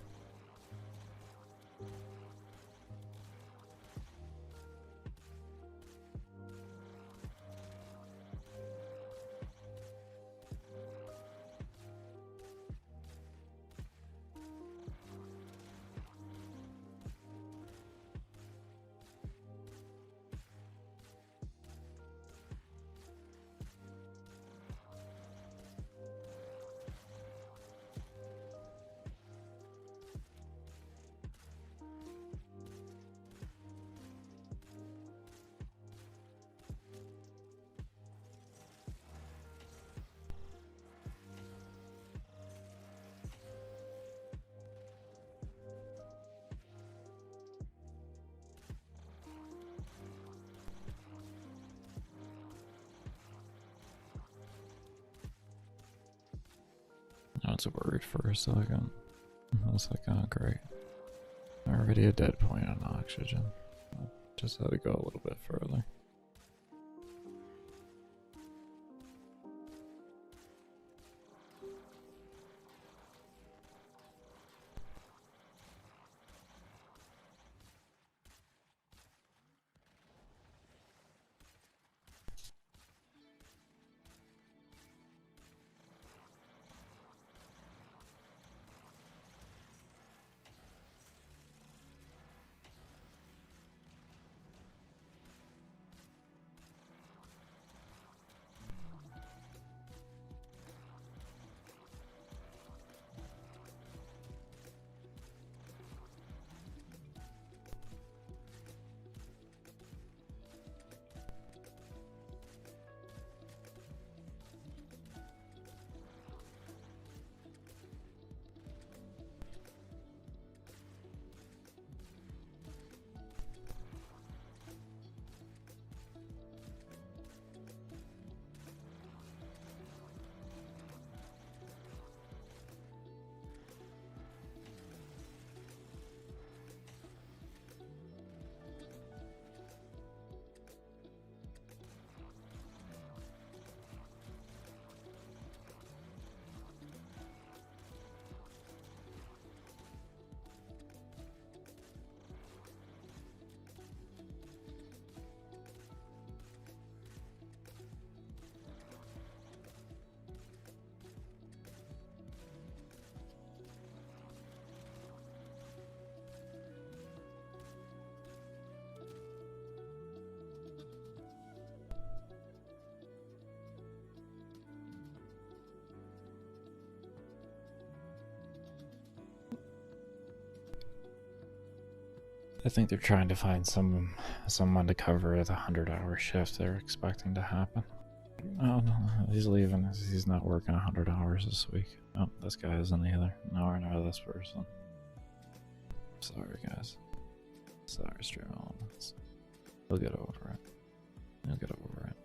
was worried for a second. I was like, oh great. Already a dead point on oxygen. Just had to go a little bit further. I think they're trying to find someone to cover the 100-hour shift they're expecting to happen. Oh no, he's leaving. He's not working 100 hours this week. Oh, this guy isn't either. Nor this person. Sorry guys. Sorry stream elements. He'll get over it. He'll get over it.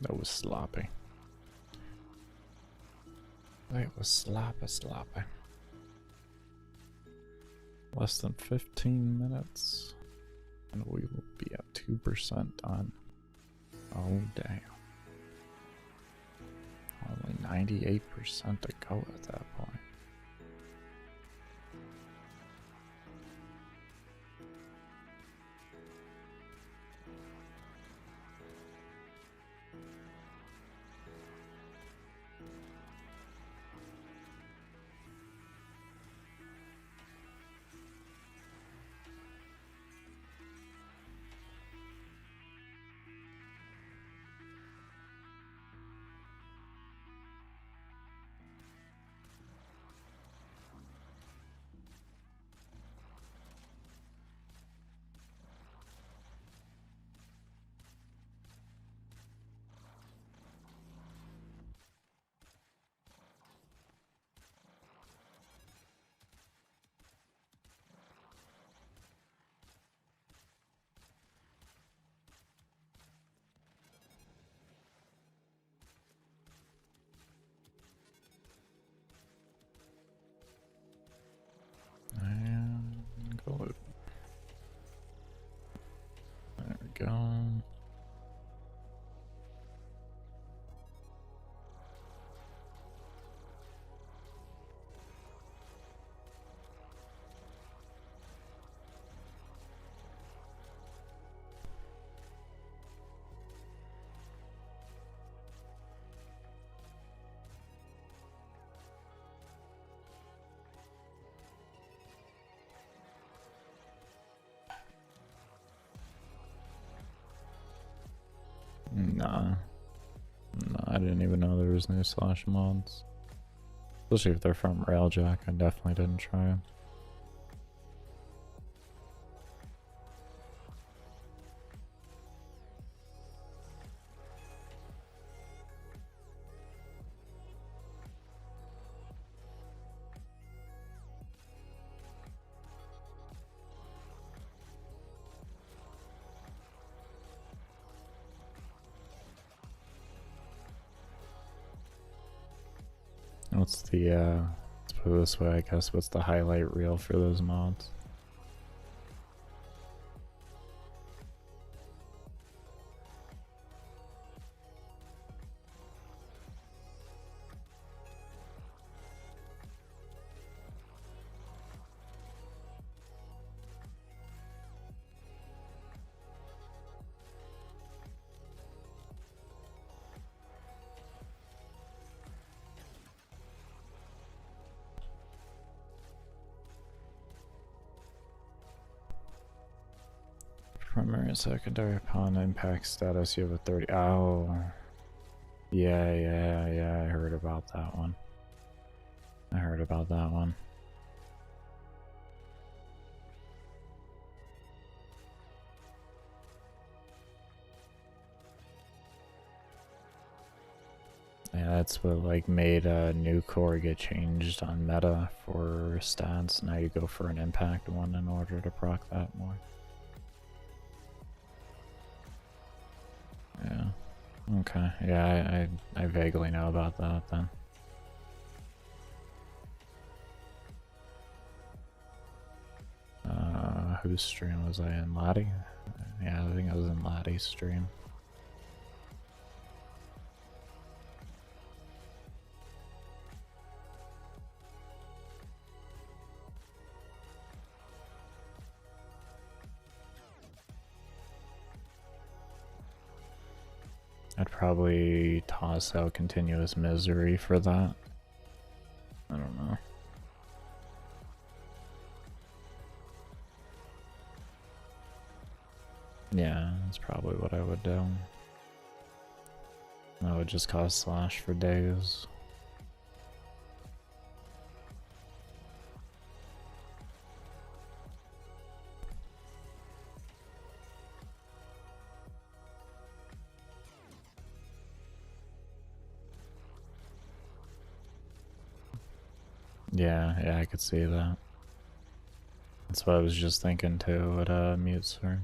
That was sloppy. It was sloppy. Less than 15 minutes. And we will be at 2% done. Oh damn. Only 98% to go at that point. go. Nah. No, I didn't even know there was new slash mods. Especially if they're from Railjack, I definitely didn't try them. What's the, let's put it this way, I guess, what's the highlight reel for those mods? Primary and secondary upon impact status, you have a 30. Oh. Yeah, I heard about that one. I heard about that one. Yeah, that's what like made a new core get changed on meta for stats. Now you go for an impact one in order to proc that more. Yeah. Okay. Yeah, I vaguely know about that then. Whose stream was I in? Laddie? Yeah, I think I was in Laddie's stream. I'd probably toss out Continuous Misery for that. I don't know. Yeah, that's probably what I would do. That would just cause slash for days. Yeah, I could see that. That's what I was just thinking too at mute sir.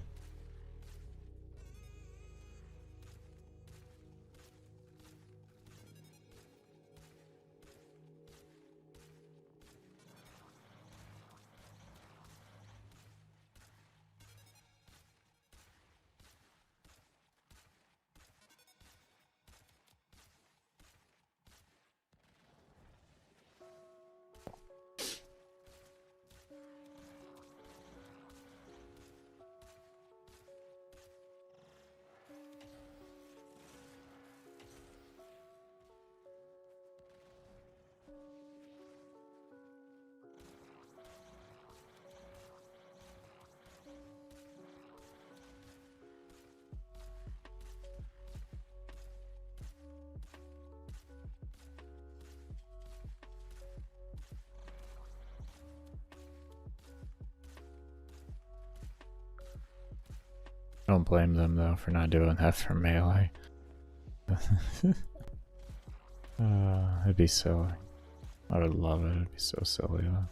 Don't blame them though for not doing that for melee. It'd be silly. I would love it. It'd be so silly though.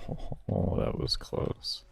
Oh, that was close.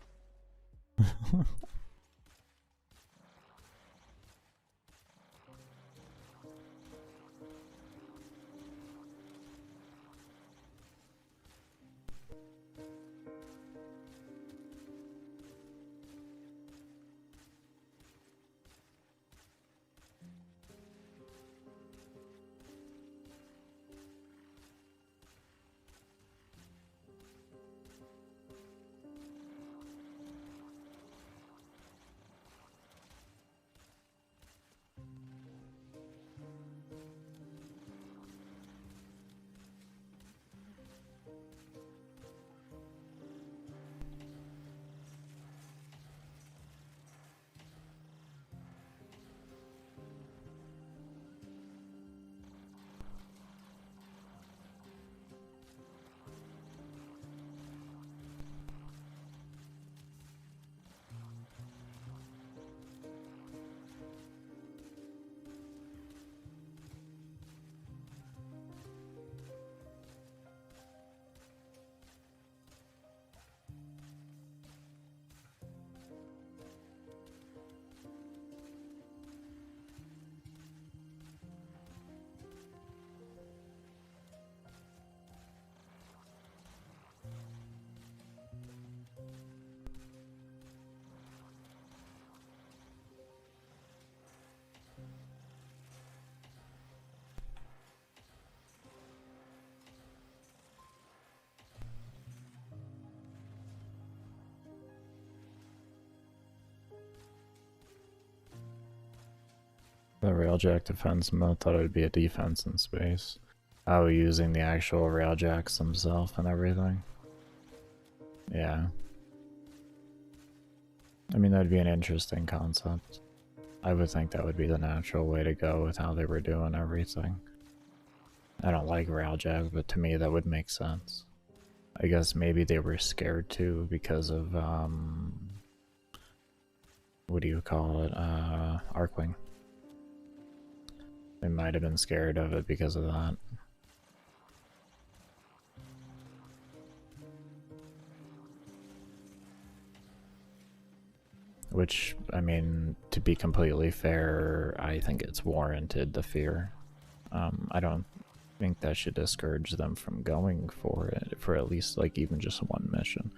The railjack defense mode thought it would be a defense in space. Oh, using the actual railjacks themselves and everything. Yeah. I mean, that'd be an interesting concept. I would think that would be the natural way to go with how they were doing everything. I don't like railjacks, but to me that would make sense. I guess maybe they were scared too because of, what do you call it, Arcwing. They might have been scared of it because of that. Which, I mean, to be completely fair, I think it's warranted, the fear. I don't think that should discourage them from going for it, for at least, like, even just one mission.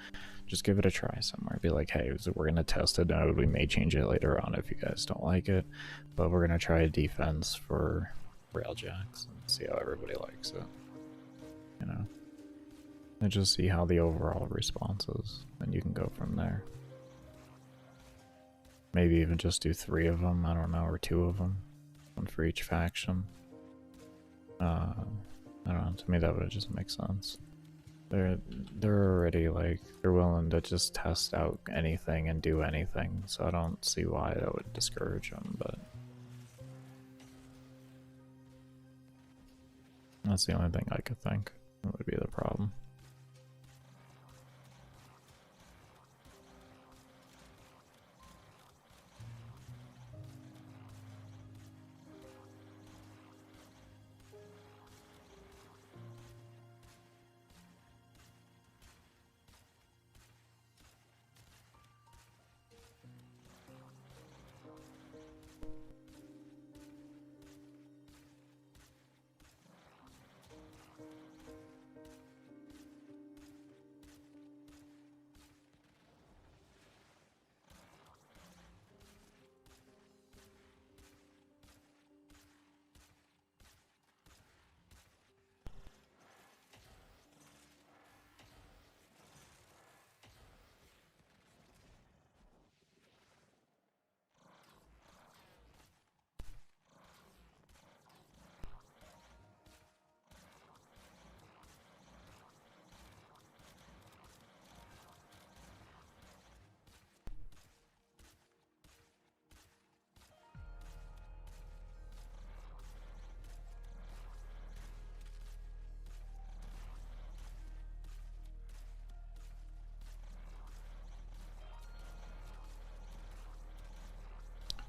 Just give it a try somewhere. Be like, hey, so we're going to test it out. We may change it later on if you guys don't like it, but we're going to try a defense for railjacks and see how everybody likes it. You know? And just see how the overall response is, and you can go from there. Maybe even just do 3 of them, I don't know, or 2 of them. One for each faction. I don't know, to me that would just make sense. They're already, like, they're willing to just test out anything and do anything, so I don't see why that would discourage them, but... that's the only thing I could think that would be the problem.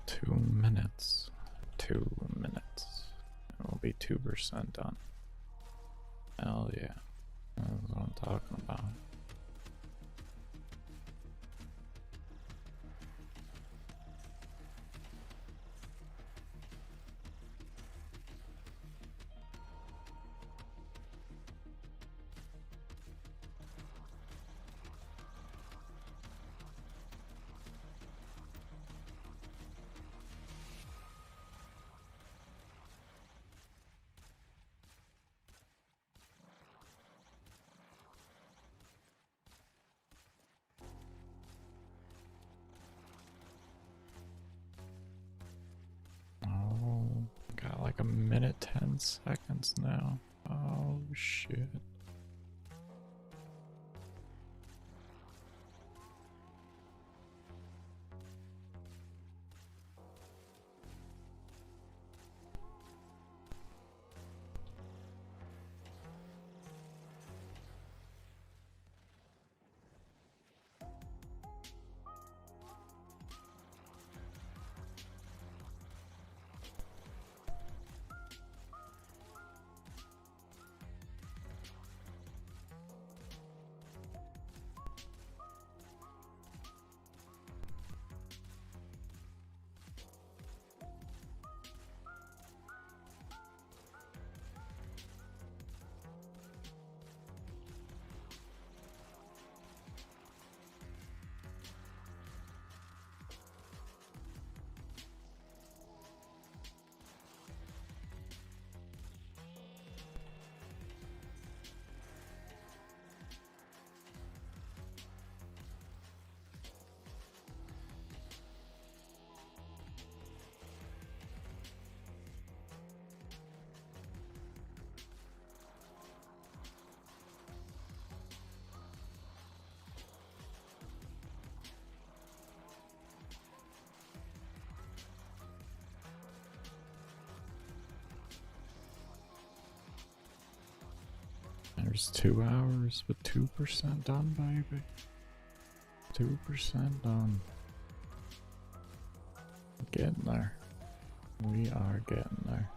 Two minutes. 2 minutes. It will be 2% done. Hell yeah. That's what I'm talking about. 10 seconds now. Oh shit. There's 2 hours with 2% done, baby. 2% done. Getting there. We are getting there.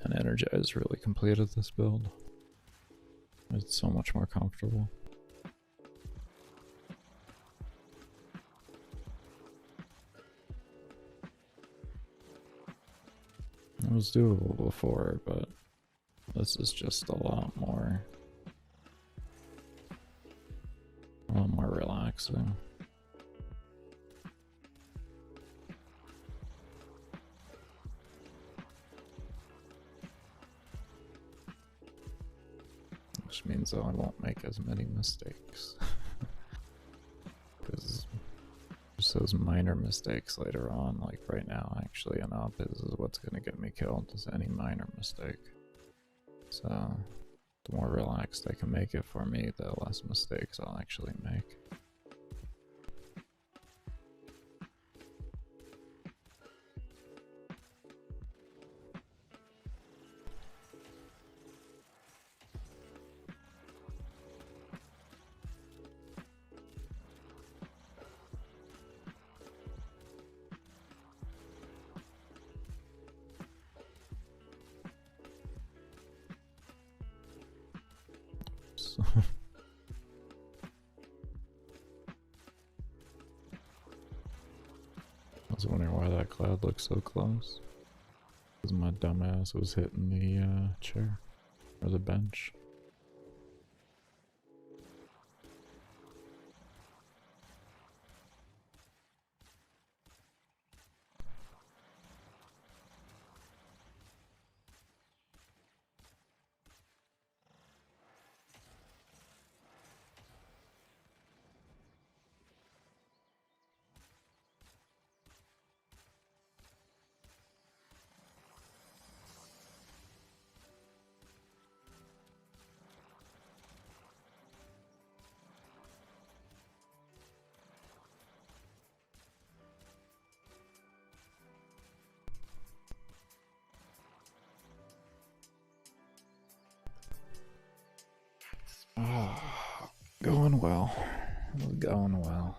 And Energize really completed this build. It's so much more comfortable. It was doable before, but this is just a lot more relaxing. Which means that I won't make as many mistakes. Because there's just those minor mistakes later on. Like right now, actually, an op is what's gonna get me killed, is any minor mistake. So, the more relaxed I can make it for me, the less mistakes I'll actually make. So I was wondering why that cloud looked so close. Because my dumbass was hitting the chair or the bench. Oh, going well. Going well.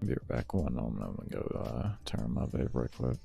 Be right back. 1 moment. I'm gonna go turn my vape right quick.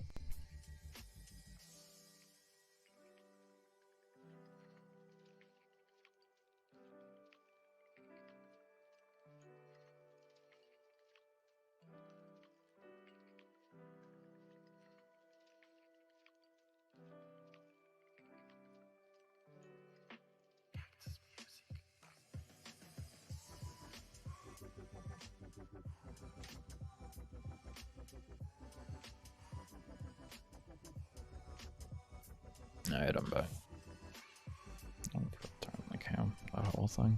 Alright, I'm back. I'm turn the cam, that whole thing.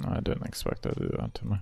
I didn't expect that to do that to me.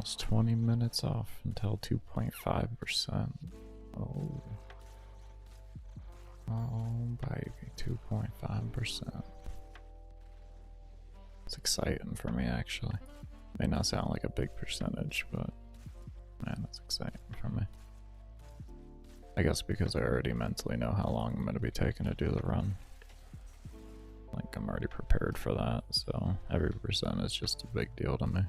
Almost 20 minutes off until 2.5%. Oh. Oh, baby, 2.5%. It's exciting for me, actually. May not sound like a big percentage, but man, that's exciting for me. I guess because I already mentally know how long I'm going to be taking to do the run. Like, I'm already prepared for that, so every percent is just a big deal to me.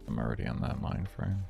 I'm already in that mind frame.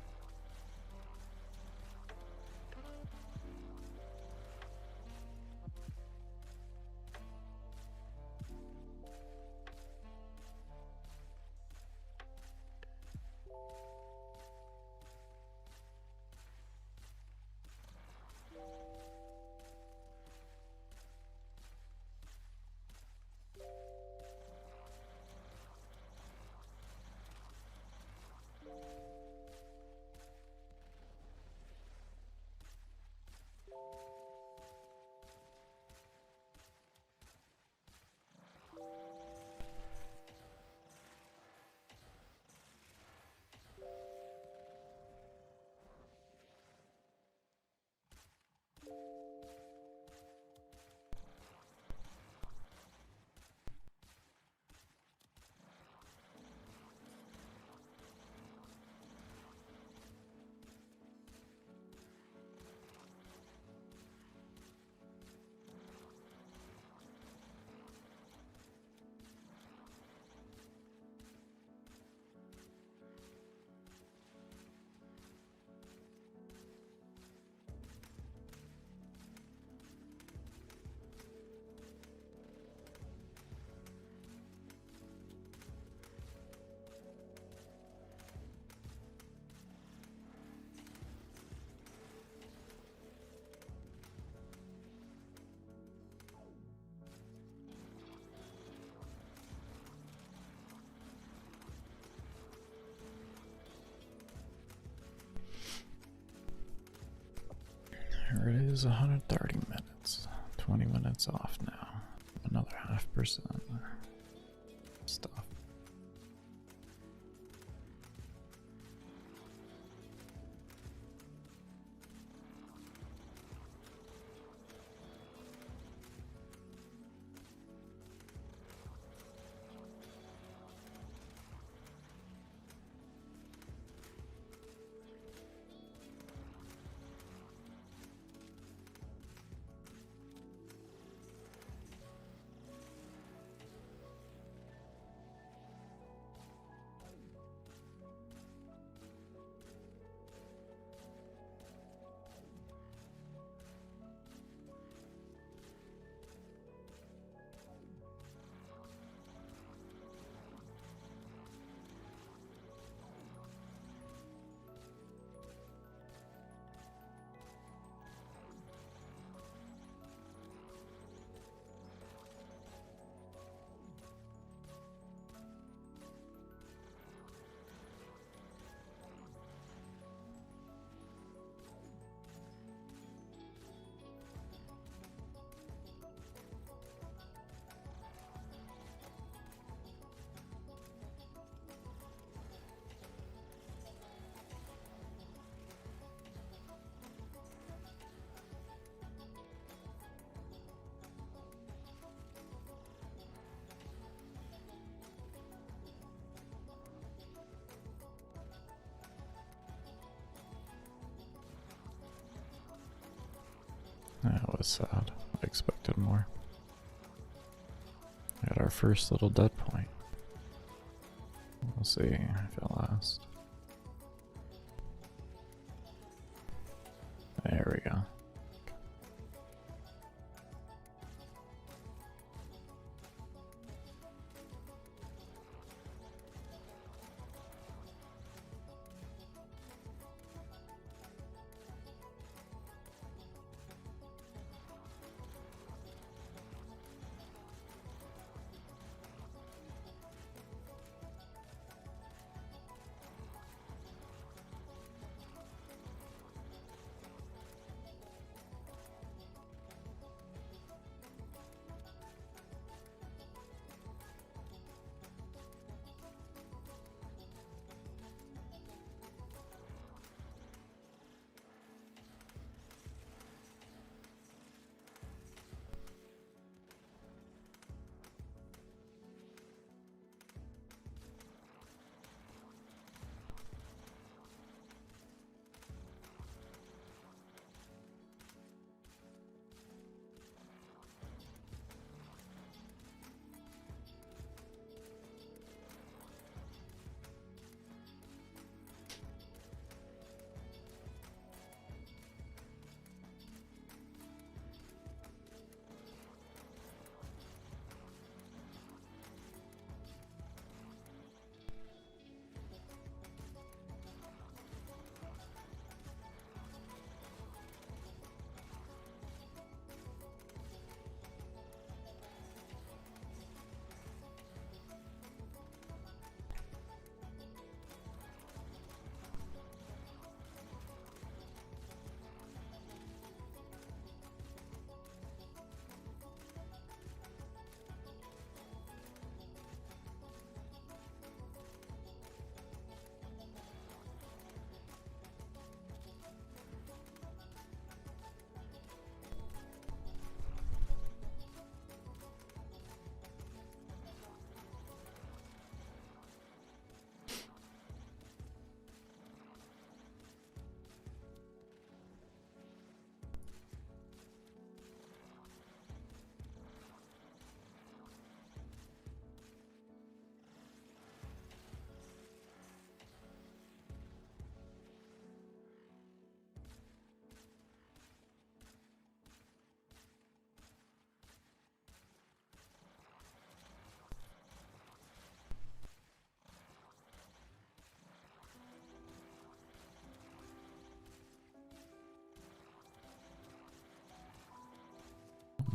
Here it is, 130 minutes. 20 minutes off now. Another 0.5% stuff. That was sad. I expected more. At our first little dead point. We'll see if it lasts. There we go.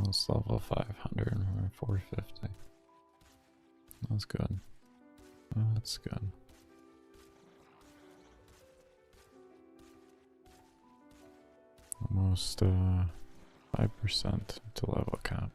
Almost level 500, we're 450. That's good. That's good. Almost 5% to level cap.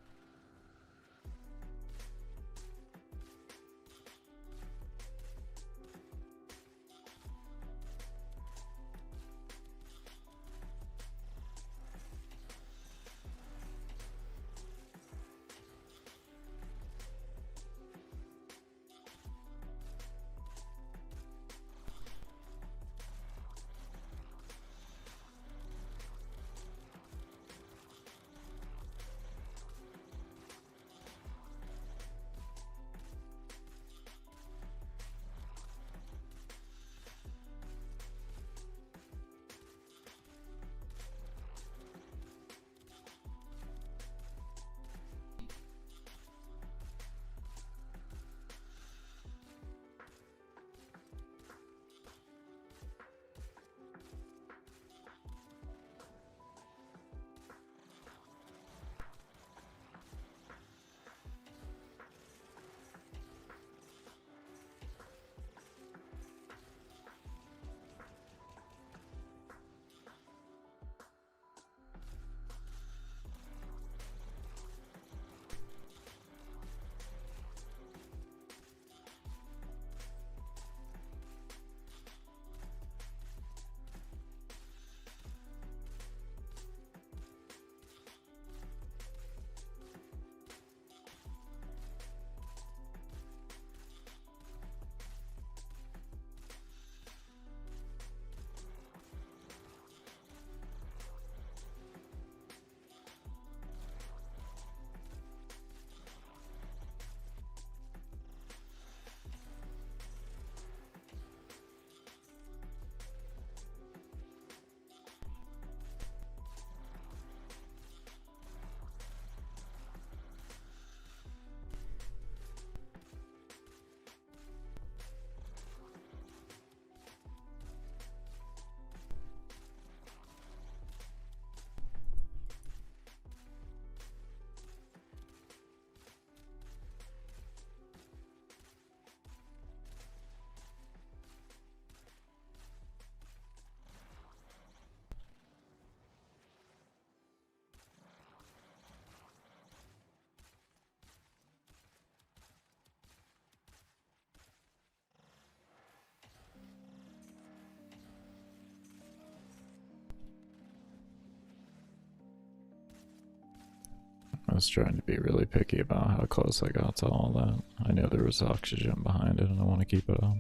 I was trying to be really picky about how close I got to all that. I knew there was oxygen behind it and I want to keep it up.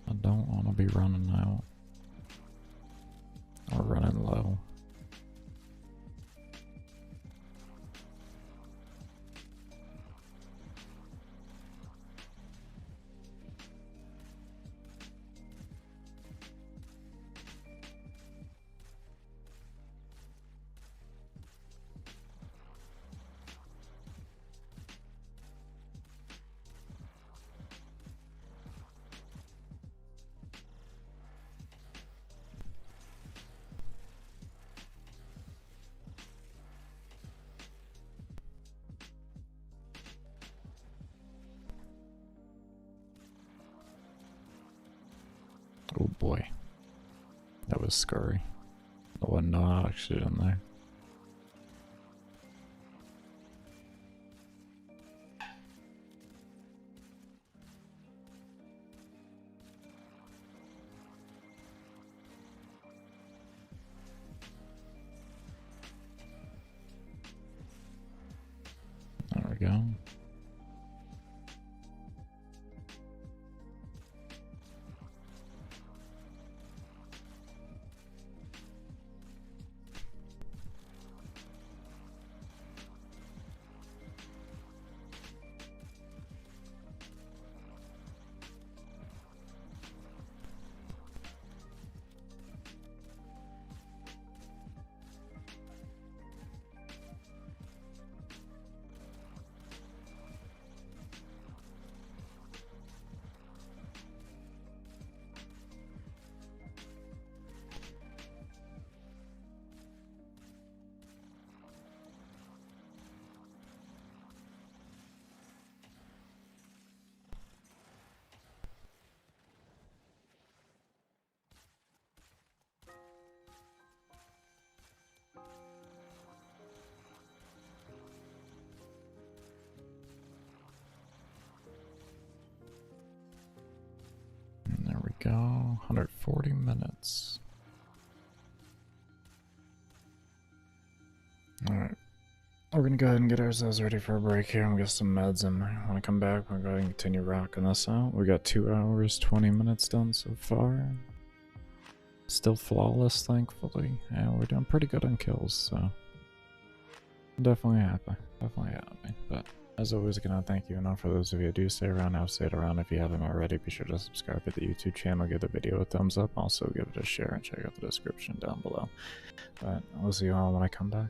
I don't want to be running out. Or running low. Oh boy. That was scary. There wasn't no oxygen there. There we go. go. 140 minutes. Alright. We're gonna go ahead and get ourselves ready for a break here and get some meds, and when I come back, we're going to continue rocking this out. We got 2 hours, 20 minutes done so far. Still flawless, thankfully. Yeah, we're doing pretty good on kills, so I'm definitely happy. Definitely happy. But as always, again, thank you. And for those of you who do stay around, have stayed around. If you haven't already, be sure to subscribe to the YouTube channel, give the video a thumbs up, also give it a share, and check out the description down below. But I'll see you all when I come back.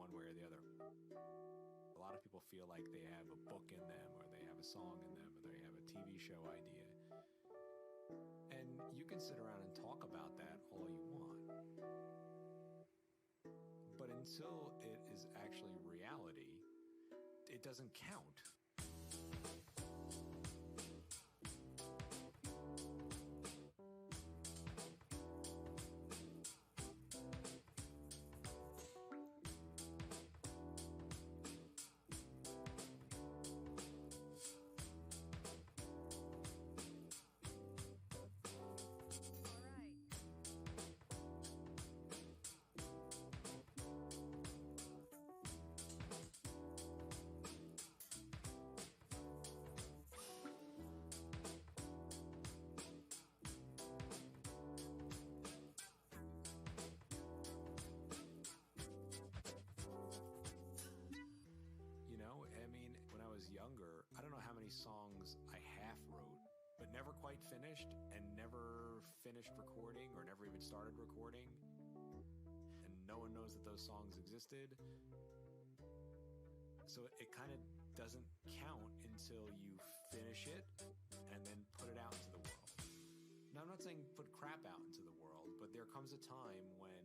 one way or the other. A lot of people feel like they have a book in them, or they have a song in them, or they have a TV show idea. And you can sit around and talk about that all you want. But until it is actually reality, it doesn't count. You know, I mean, when I was younger, I don't know how many songs I half wrote, but never quite finished, and never finished recording, or never even started recording. And no one knows that those songs existed. So it kind of doesn't count until you finish it and then put it out into the world. Now, I'm not saying put crap out into the world, but there comes a time when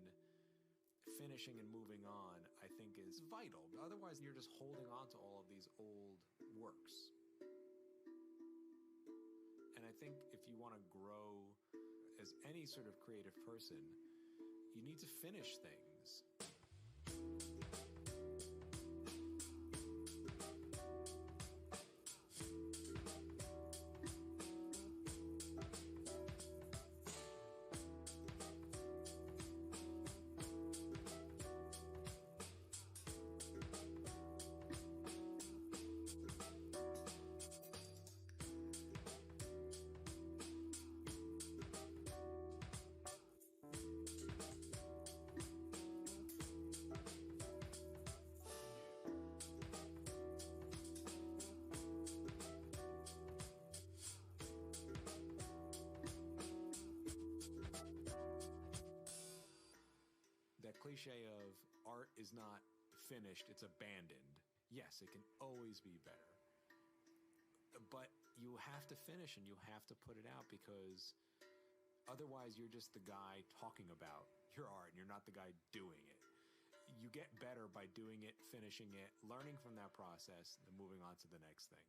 finishing and moving on, I think, is vital. Otherwise, you're just holding on to all of these old works. And I think if you want to grow as any sort of creative person, you need to finish things. That cliche of art is not finished, it's abandoned. Yes, it can always be better. But you have to finish and you have to put it out, because otherwise you're just the guy talking about your art and you're not the guy doing it. You get better by doing it, finishing it, learning from that process, and moving on to the next thing.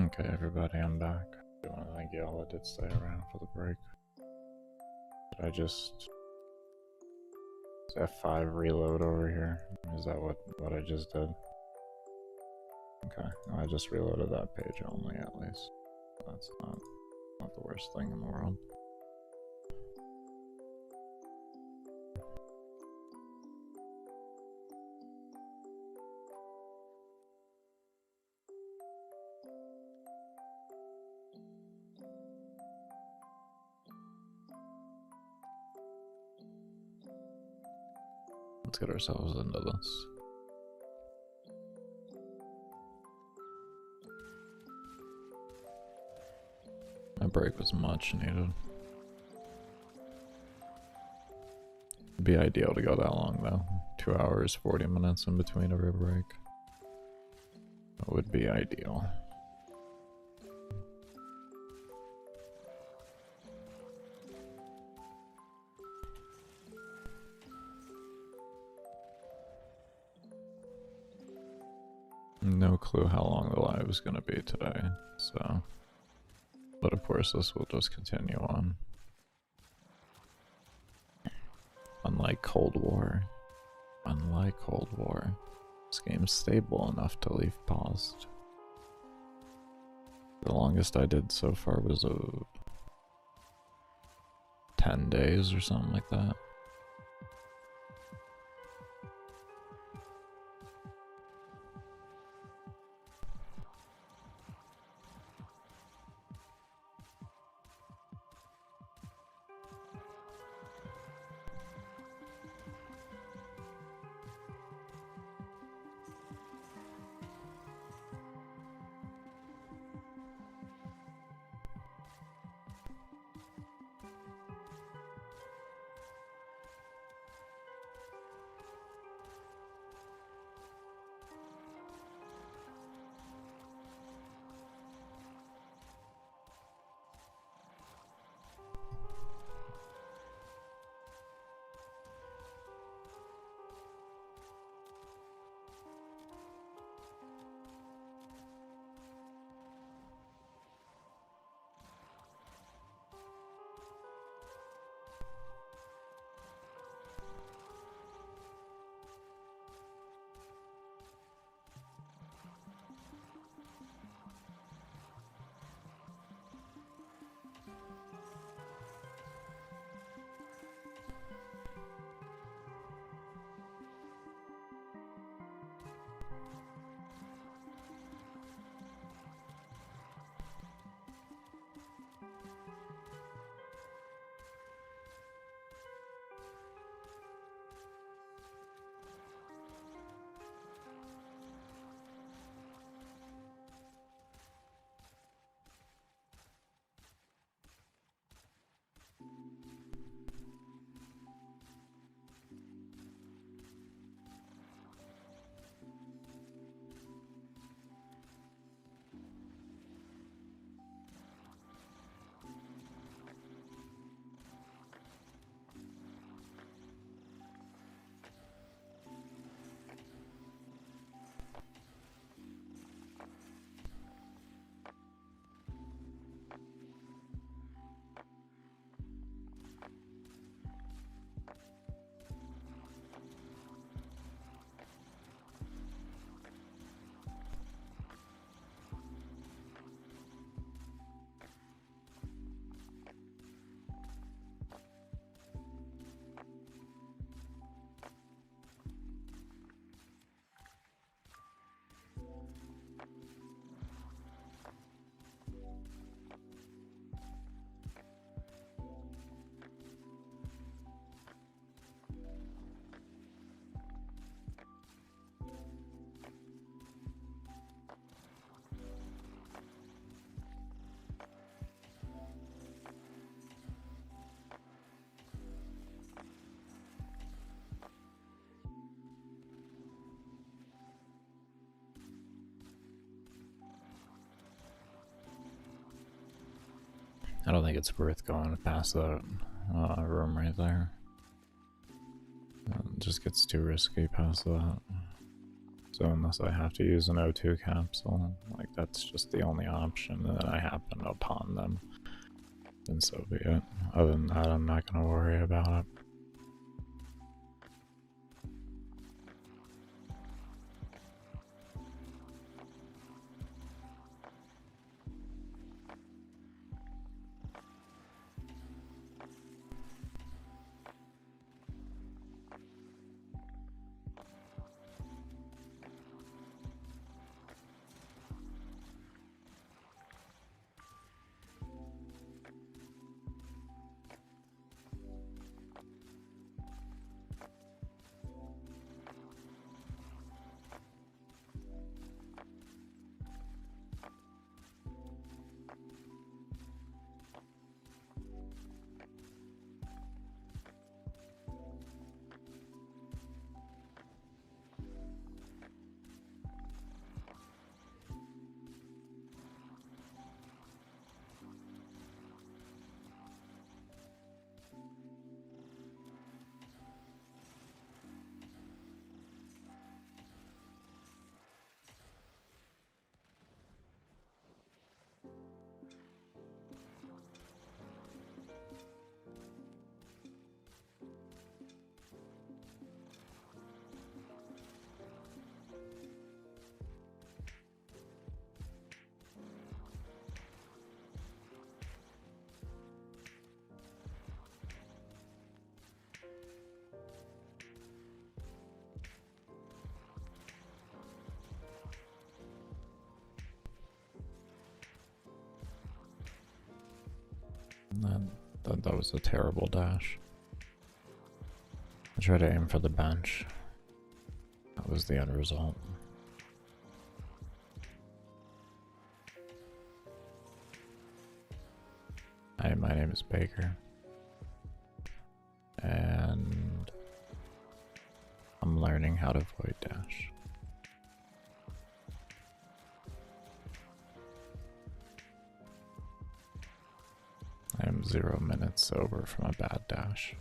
Okay, everybody, I'm back. I want to thank y'all that did stay around for the break. Did I just F5 reload over here? Is that what I just did? Okay, I just reloaded that page only at least. That's not the worst thing in the world. Let's get ourselves into this. My break was much needed. It'd be ideal to go that long though. 2 hours, 40 minutes in between every break. That would be ideal. No clue how long the live is going to be today, so. But of course, this will just continue on. Unlike Cold War, this game's stable enough to leave paused. The longest I did so far was 10 days or something like that. I don't think it's worth going past that room right there. It just gets too risky past that. So unless I have to use an O2 capsule, like that's just the only option that I happen upon them, then so be it. Other than that, I'm not gonna worry about it. That was a terrible dash. I tried to aim for the bench. That was the end result. Hi, my name is Baker. And I'm learning how to void dash. I am 0 minutes sober from a bad dash.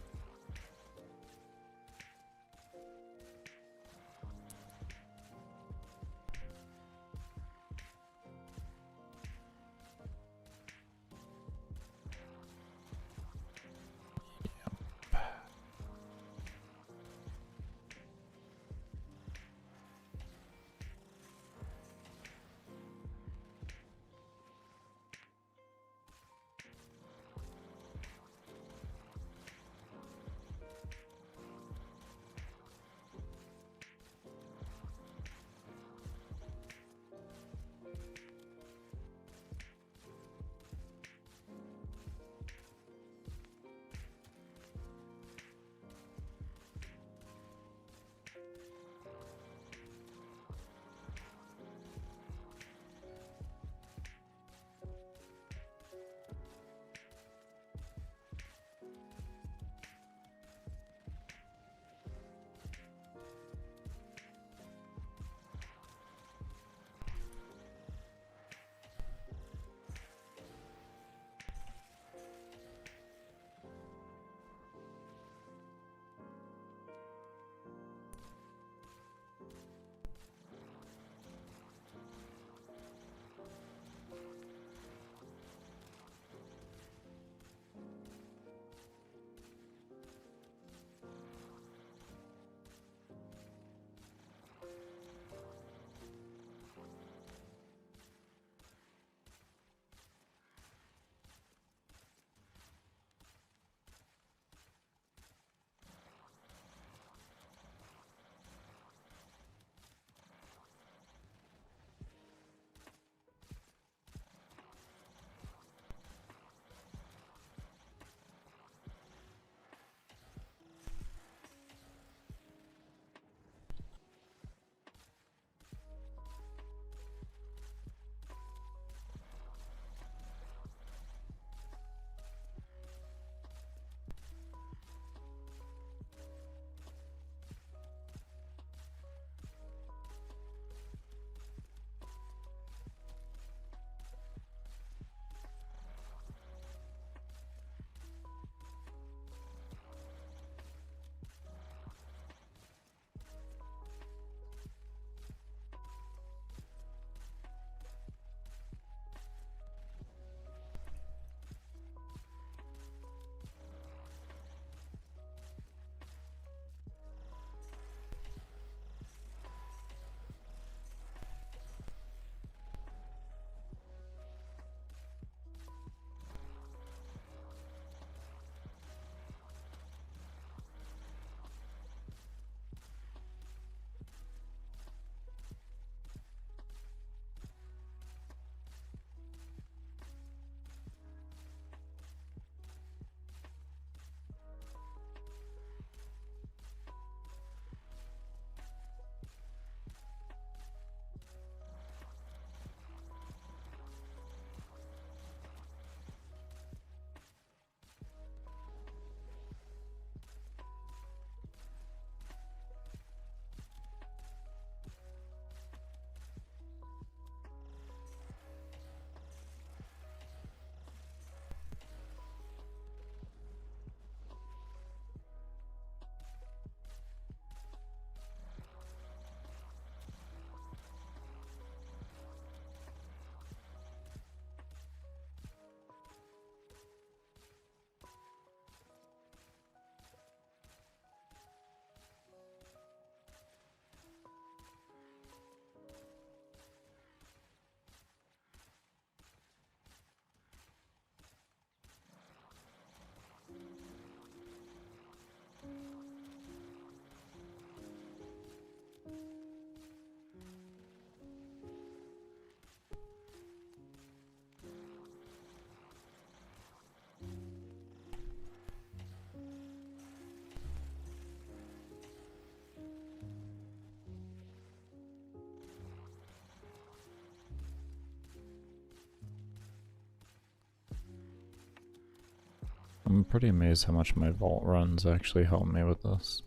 I'm pretty amazed how much my vault runs actually helped me with this.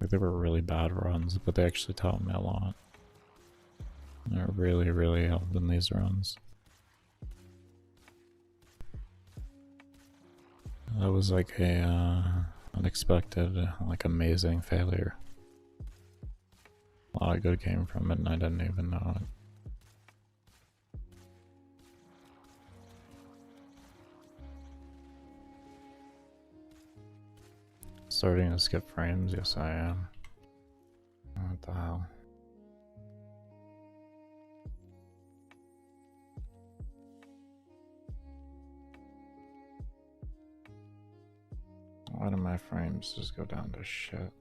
Like, they were really bad runs, but they actually taught me a lot. They're really, really helped in these runs. That was like a unexpected, like amazing failure. A lot of good came from it and I didn't even know it. Starting to skip frames, yes I am. What the hell? Why do my frames just go down to shit?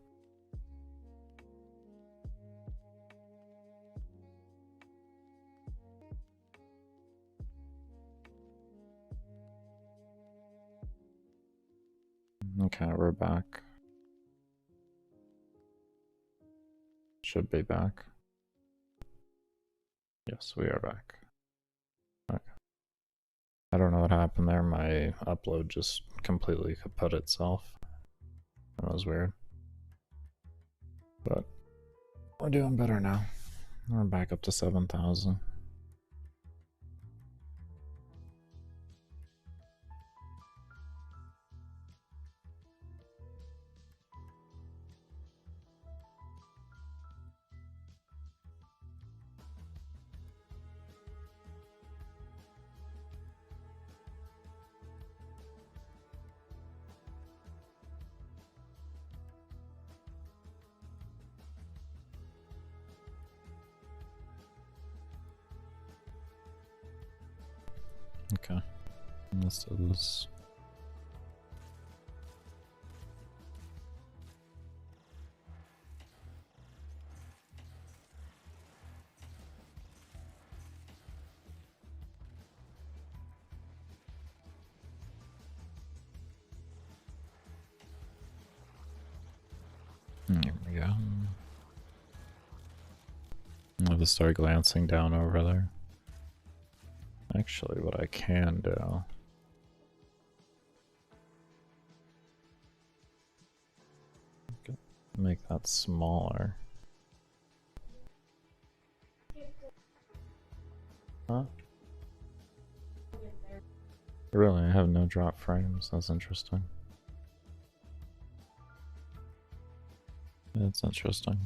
Okay, we're back. Should be back. Yes, we are back. Okay. I don't know what happened there. My upload just completely kaput itself. That was weird. But we're doing better now. We're back up to 7,000. Okay. This is... Here we go. I'll just start glancing down over there. Actually, what I can do... Make that smaller. Huh? Really, I have no drop frames. That's interesting. That's interesting.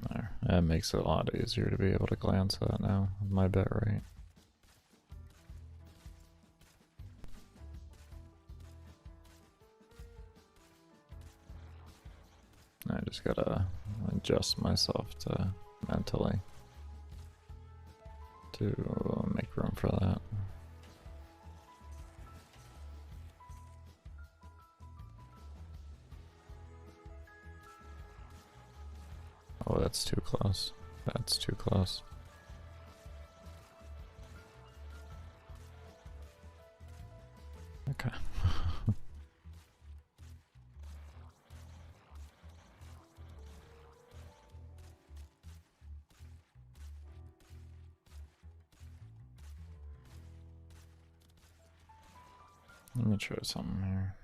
There. That makes it a lot easier to be able to glance at now with my bit rate. I just gotta adjust myself to mentally to make room for that. Oh, that's too close. That's too close. Okay. Let me try something here.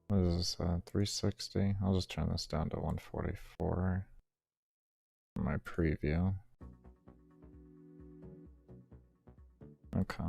What is this, 360? I'll just turn this down to 144 for my preview. Okay.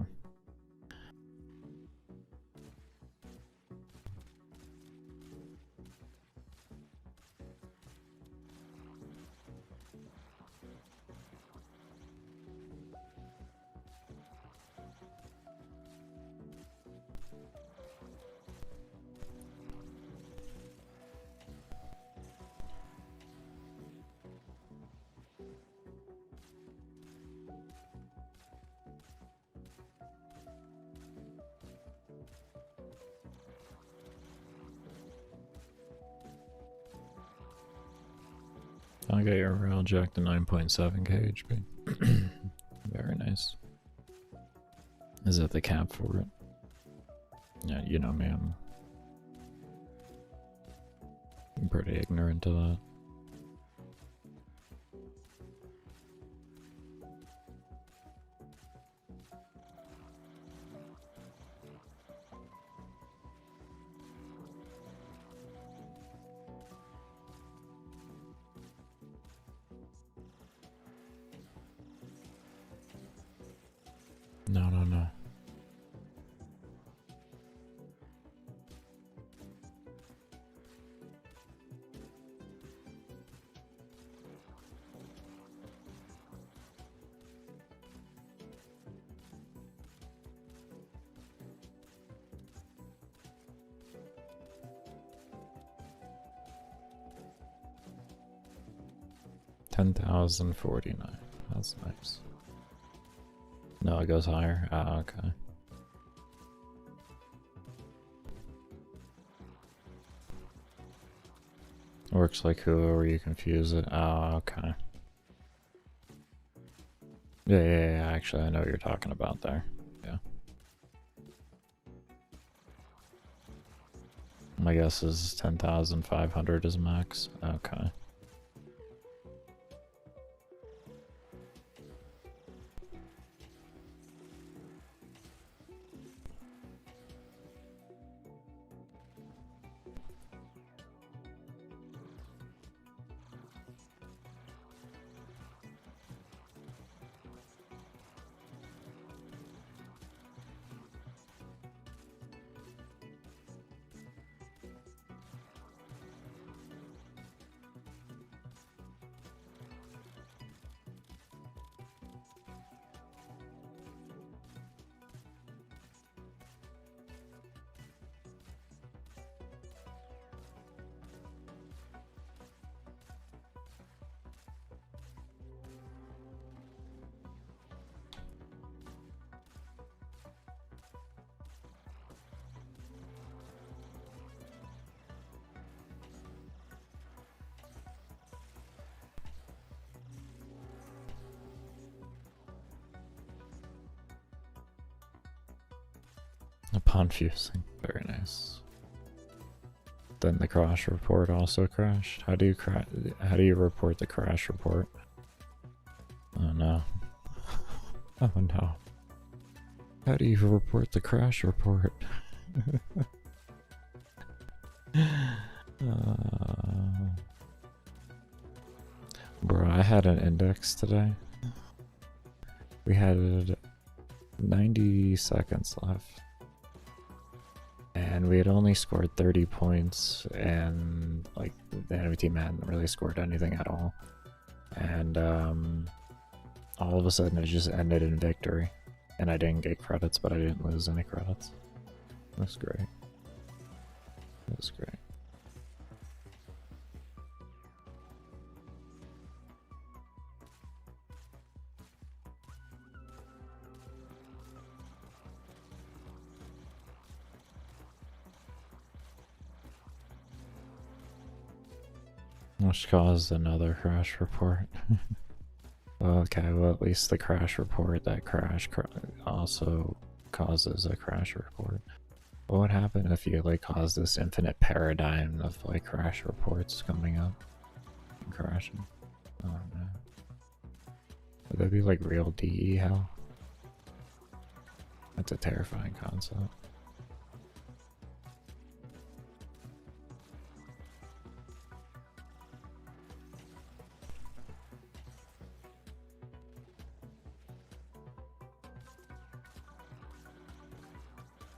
I got your rail jack to 9.7 kHp. Very nice. Is that the cap for it? Yeah, you know me, I'm I'm pretty ignorant to that. No, no, no. $10,049. That's nice. No, it goes higher. Ah, okay. Works like whoever you confuse it. Oh, okay. Yeah, actually, I know what you're talking about there. Yeah. My guess is 10,500 is max. Okay. Upon fusing. Very nice. Then the crash report also crashed. How do you report the crash report? Oh no. Oh no. How do you report the crash report? Bro, I had an index today. We had 90 seconds left. And we had only scored 30 points, and like the enemy team hadn't really scored anything at all. And all of a sudden it just ended in victory. And I didn't get credits, but I didn't lose any credits. It was great. It was great. Which caused another crash report. Okay, well at least the crash report, that crash also causes a crash report. What would happen if you like caused this infinite paradigm of like crash reports coming up and crashing? Oh no. Would that be like real DE hell? That's a terrifying concept.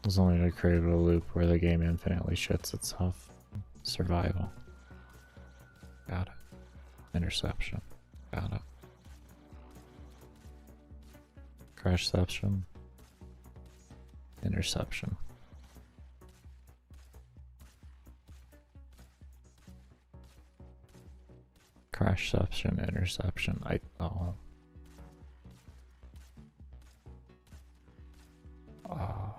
There's only to create a loop where the game infinitely shits itself. Survival. Got it. Interception. Got it. Crashception. Interception. Crashception, interception. Oh. Oh.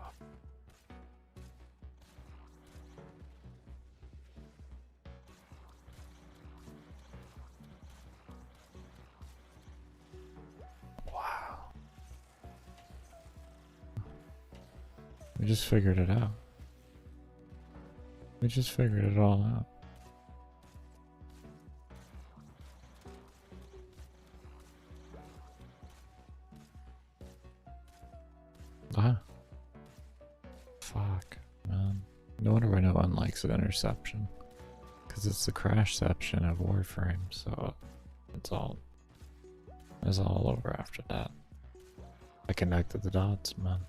Wow. We just figured it out. We just figured it all out. No wonder why no one likes an interception. Because it's the crashception of Warframe, so it's all over after that. I connected the dots, man.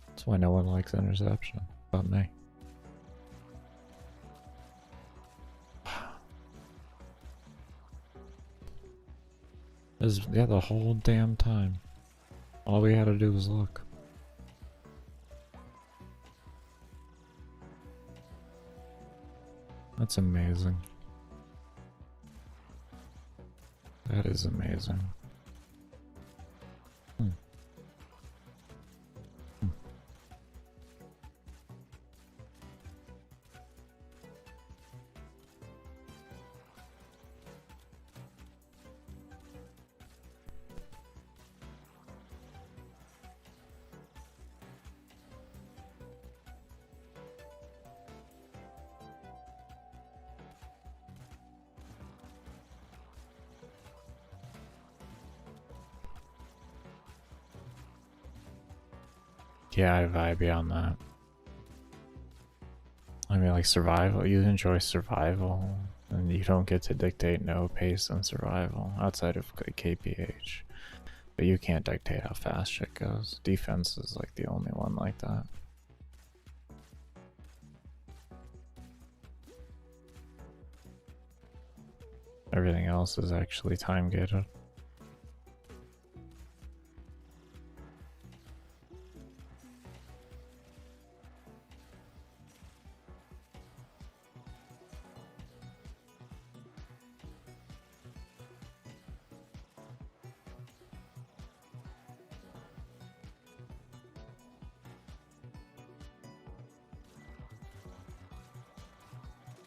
That's why no one likes interception, but me. Yeah, the whole damn time. All we had to do was look. That's amazing. That is amazing. Yeah, I vibe on that. I mean, like survival, you enjoy survival, and you don't get to dictate no pace in survival outside of KPH. But you can't dictate how fast shit goes. Defense is like the only one like that. Everything else is actually time gated.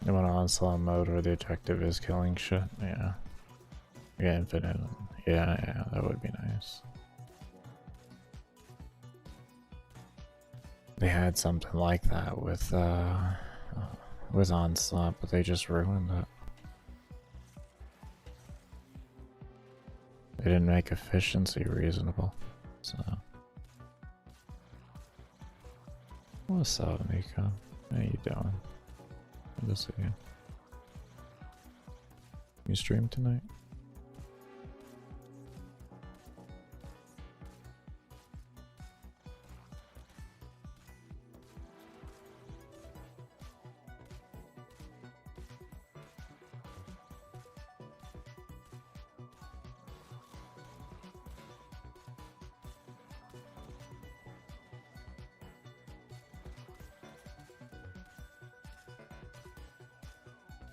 You want an onslaught mode where the objective is killing shit? Yeah. Yeah, infinite. Yeah, that would be nice. They had something like that with onslaught, but they just ruined it. They didn't make efficiency reasonable, so. What's up, Nico? How you doing? Good to see you. You stream tonight?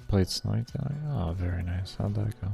Played Snipe tonight? Oh, very nice. How'd that go?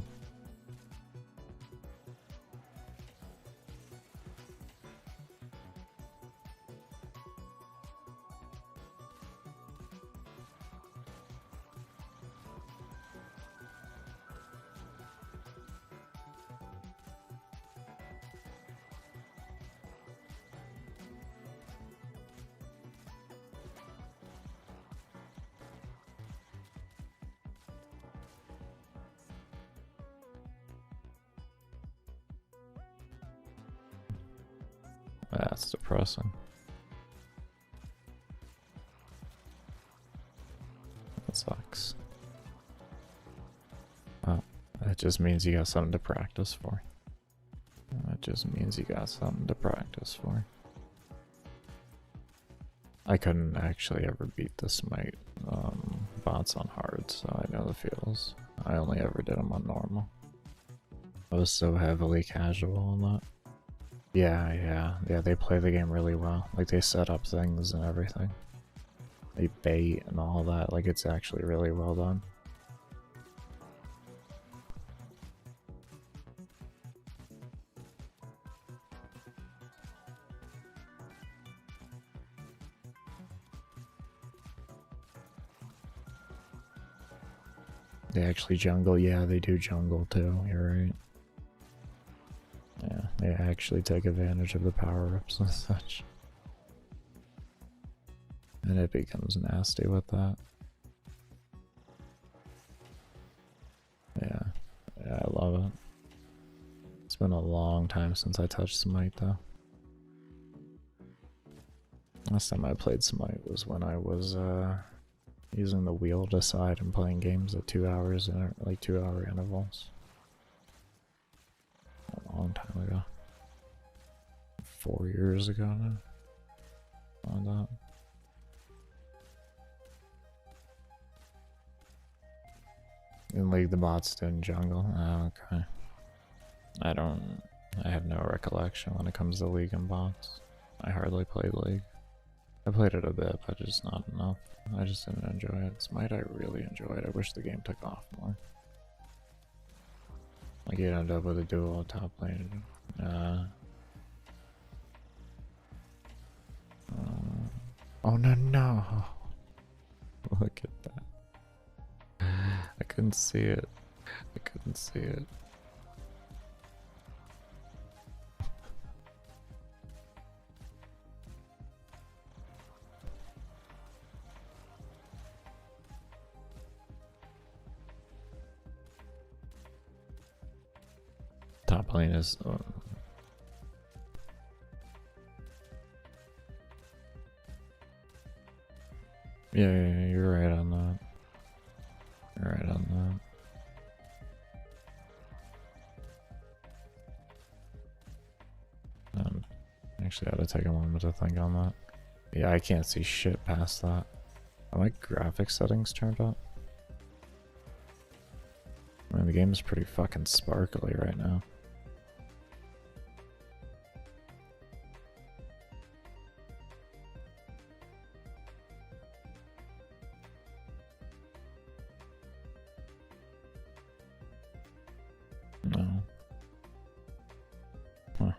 That's depressing. That sucks. Oh, that just means you got something to practice for. That just means you got something to practice for. I couldn't actually ever beat the Smite bots on hard, so I know the feels. I only ever did them on normal. I was so heavily casual on that. Yeah, they play the game really well. Like, they set up things and everything. They bait and all that, like, it's actually really well done. They actually jungle, yeah, they do jungle too, you're right. Yeah, they actually take advantage of the power-ups and such. And it becomes nasty with that. Yeah, I love it. It's been a long time since I touched Smite though. Last time I played Smite was when I was Using the wheel to side and playing games at 2 hours in like 2-hour intervals. A long time ago. 4 years ago now. On that. In League the bots did jungle. Oh, okay. I have no recollection when it comes to League and bots. I hardly played League. I played it a bit, but just not enough. I just didn't enjoy it. Smite I really enjoyed. I wish the game took off more. Like you end up with a duo top lane. Oh no. Look at that. I couldn't see it. I couldn't see it. Top lane is yeah, you're right on that. You're right on that. Actually, I had to take a moment to think on that. Yeah, I can't see shit past that. Are my graphics settings turned up? I mean, the game is pretty fucking sparkly right now. No. Huh.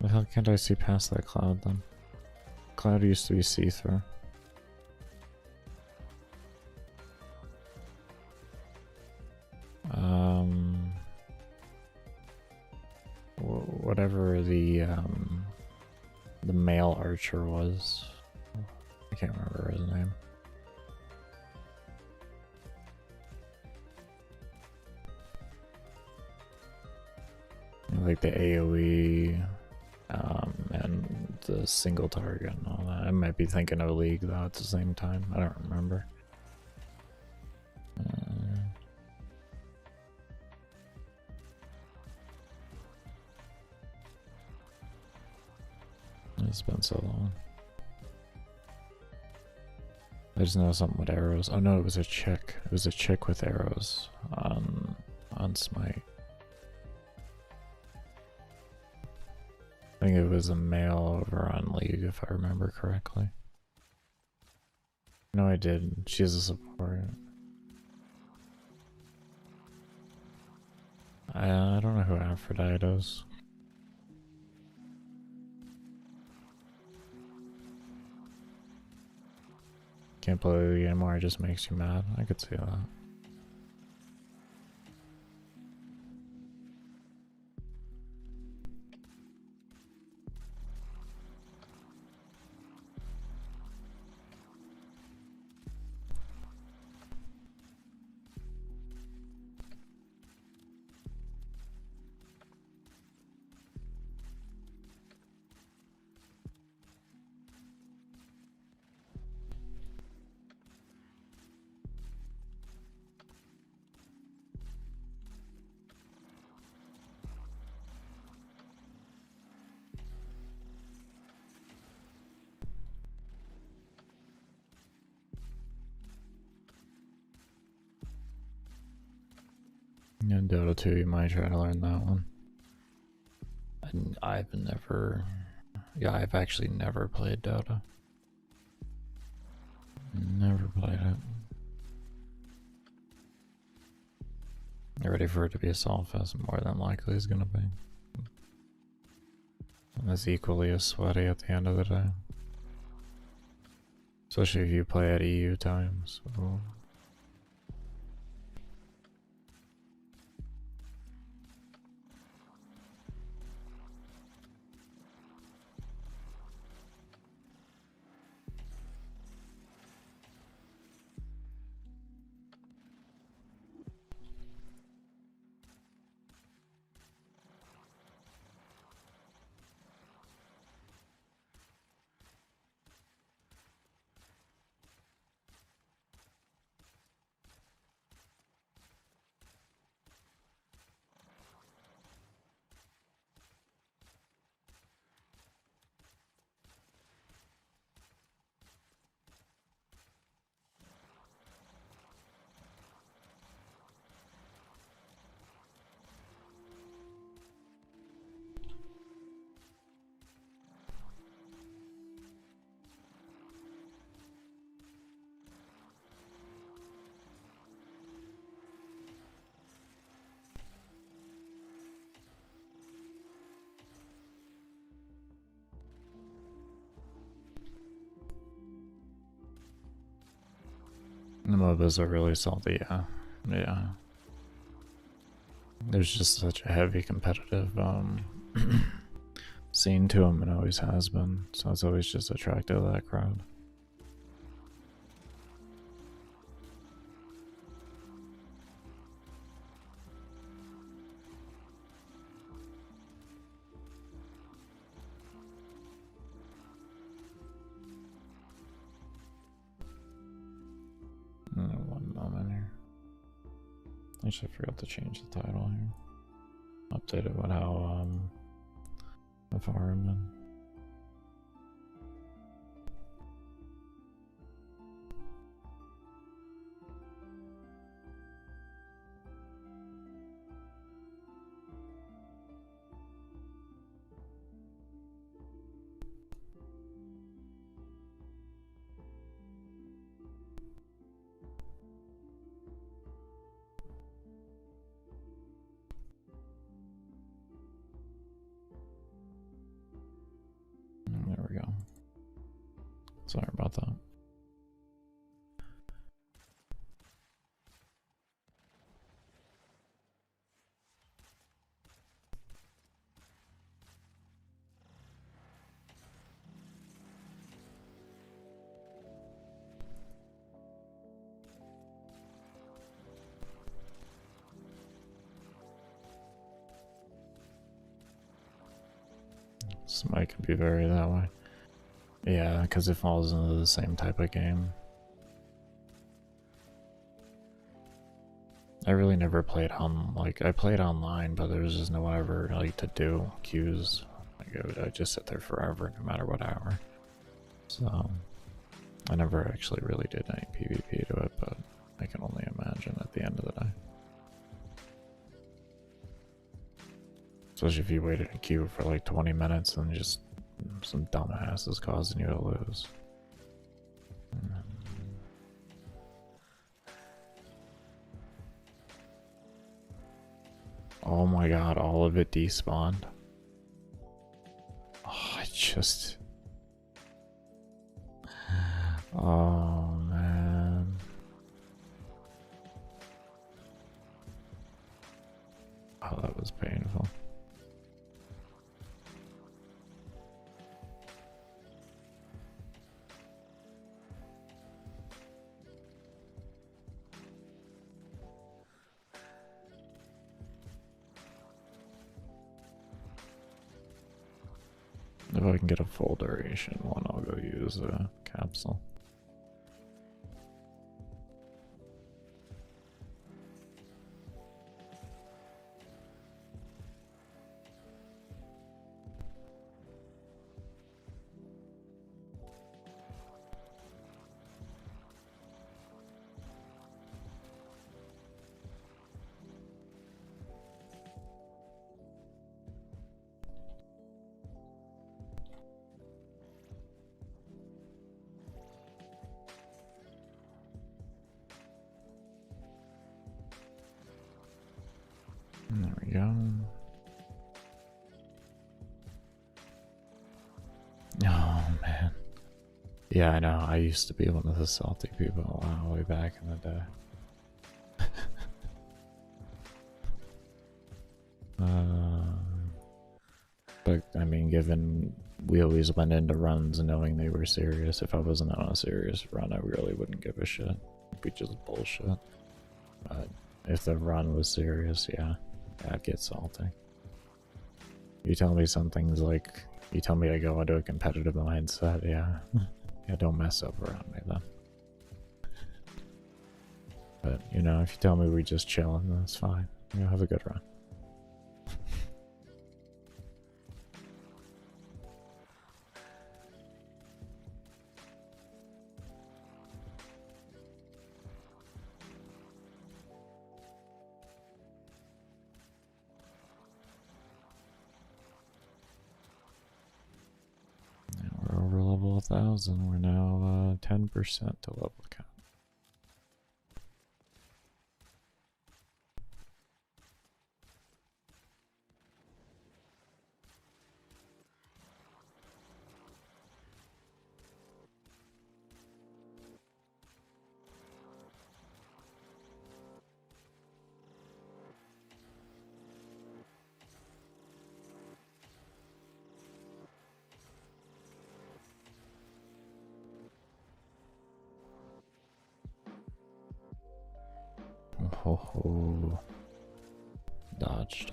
The hell can't I see past that cloud then? Cloud used to be see-through. Whatever the male archer was. I can't remember his name. Like the AoE and the single target and all that. I might be thinking of League though at the same time. I don't remember. It's been so long. I just know something with arrows. Oh no, it was a chick. It was a chick with arrows on Smite. I think it was a male over on League, if I remember correctly. No, I did. She's a support. I don't know who Aphrodite is. Can't play the game more, it just makes you mad. I could see that. Yeah, Dota 2, you might try to learn that one. I've never... Yeah, I've actually never played Dota. Never played it. I'm ready for it to be a solve fest, more than likely is gonna be. And it's equally as sweaty at the end of the day. Especially if you play at EU times. So. The MOBAs are really salty, yeah. Yeah. There's just such a heavy competitive scene to them, and always has been. So it's always just attracted to that crowd. One moment here. Actually, I forgot to change the title here. Update it with how far I'm in. There we go. Sorry about that. This mic could be very that way. Yeah, because it falls into the same type of game. I really never played on, like, I played online, but there was just no ever, like, to do queues. Like, I'd just sit there forever, no matter what hour. So, I never actually really did any PvP to it, but I can only imagine at the end of the day. Especially if you waited in queue for like 20 minutes and just some dumbass is causing you to lose. Oh my god, all of it despawned. Oh, I just... Oh man. Oh, that was painful. If I can get a full duration one, I'll go use a capsule. There we go. Oh man. Yeah, I know. I used to be one of the salty people way back in the day. But I mean, given we always went into runs knowing they were serious, if I wasn't on a serious run, I really wouldn't give a shit. It'd be just bullshit. But if the run was serious, yeah, I'd get salty. You tell me something's like, you tell me I go into a competitive mindset, yeah. Yeah, don't mess up around me then. But, you know, if you tell me we're just chilling, that's fine. You know, have a good run. We're over level 1000. We're now 10% to level count. Oh, dodged.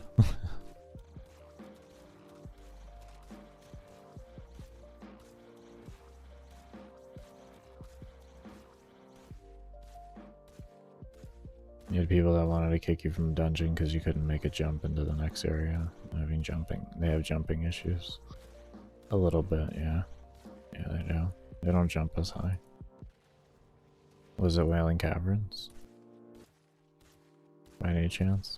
You had people that wanted to kick you from a dungeon because you couldn't make a jump into the next area. They have jumping issues. A little bit, yeah. Yeah, they do. They don't jump as high. Was it Wailing Caverns? By any chance?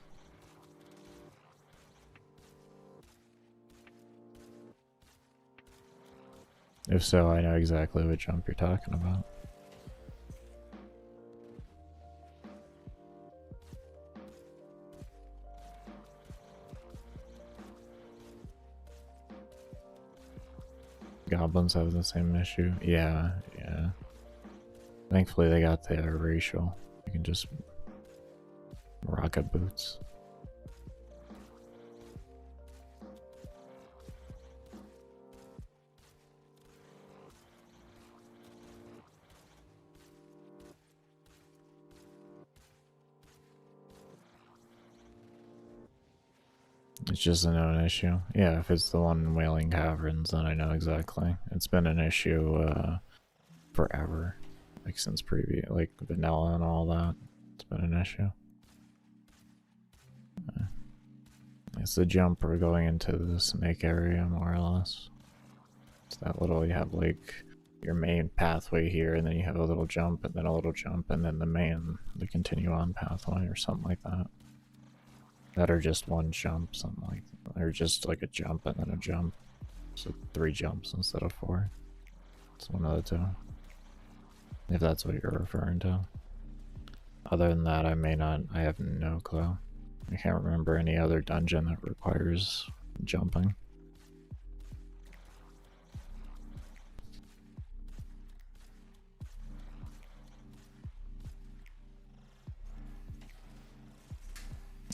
If so, I know exactly what jump you're talking about. Goblins have the same issue. Yeah, yeah. Thankfully they got the racial. You can just rocket boots. It's just a known issue. Yeah, if it's the one in Wailing Caverns, then I know exactly. It's been an issue forever. Like since previous, like vanilla and all that. It's been an issue. It's the jumper going into the snake area, more or less. It's that little, you have like your main pathway here, and then you have a little jump, and then a little jump, and then the continue on pathway, or something like that. That are just one jump, something like that. Or just like a jump and then a jump. So 3 jumps instead of 4. It's one of the two. If that's what you're referring to. Other than that, I have no clue. I can't remember any other dungeon that requires jumping.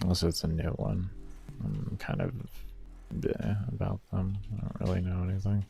Unless it's a new one. I'm kind of bleh about them. I don't really know anything.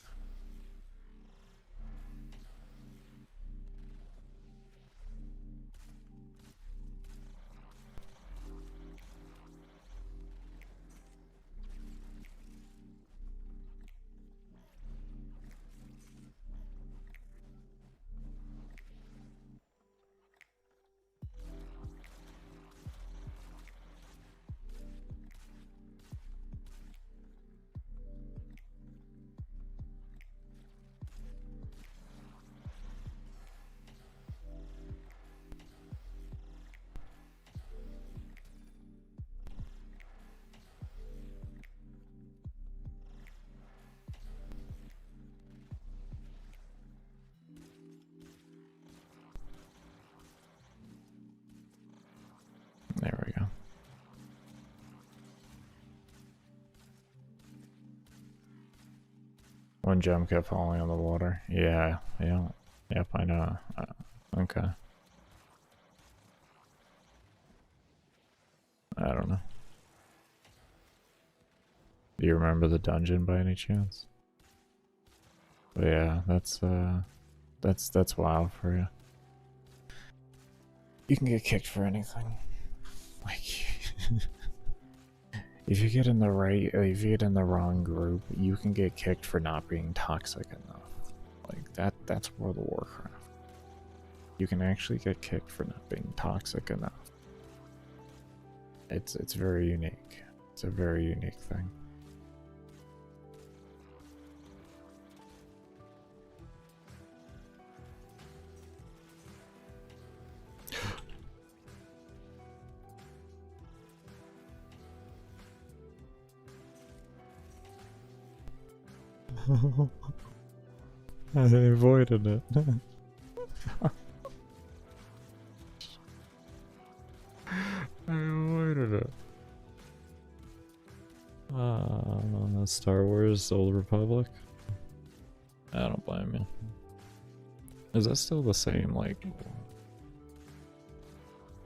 There we go. One jump kept falling on the water. Yeah, yeah. Yep, I know. Okay. I don't know. Do you remember the dungeon by any chance? But yeah, that's wild for you. You can get kicked for anything. Like if you get in the wrong group, you can get kicked for not being toxic enough. Like that's World of Warcraft. You can actually get kicked for not being toxic enough. It's very unique. It's a very unique thing. I avoided it. I avoided it. Star Wars Old Republic? I don't blame you. Is that still the same, like...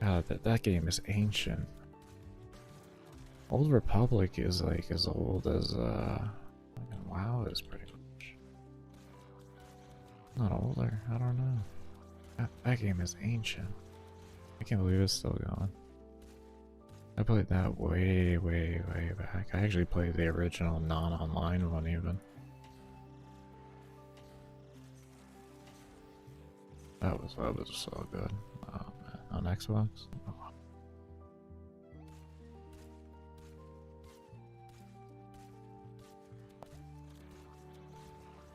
God, that game is ancient. Old Republic is like as old as, WoW is pretty much. Not older, I don't know. That game is ancient. I can't believe it's still going. I played that way back. I actually played the original non-online one even. That was so good. Oh man, on Xbox. Oh.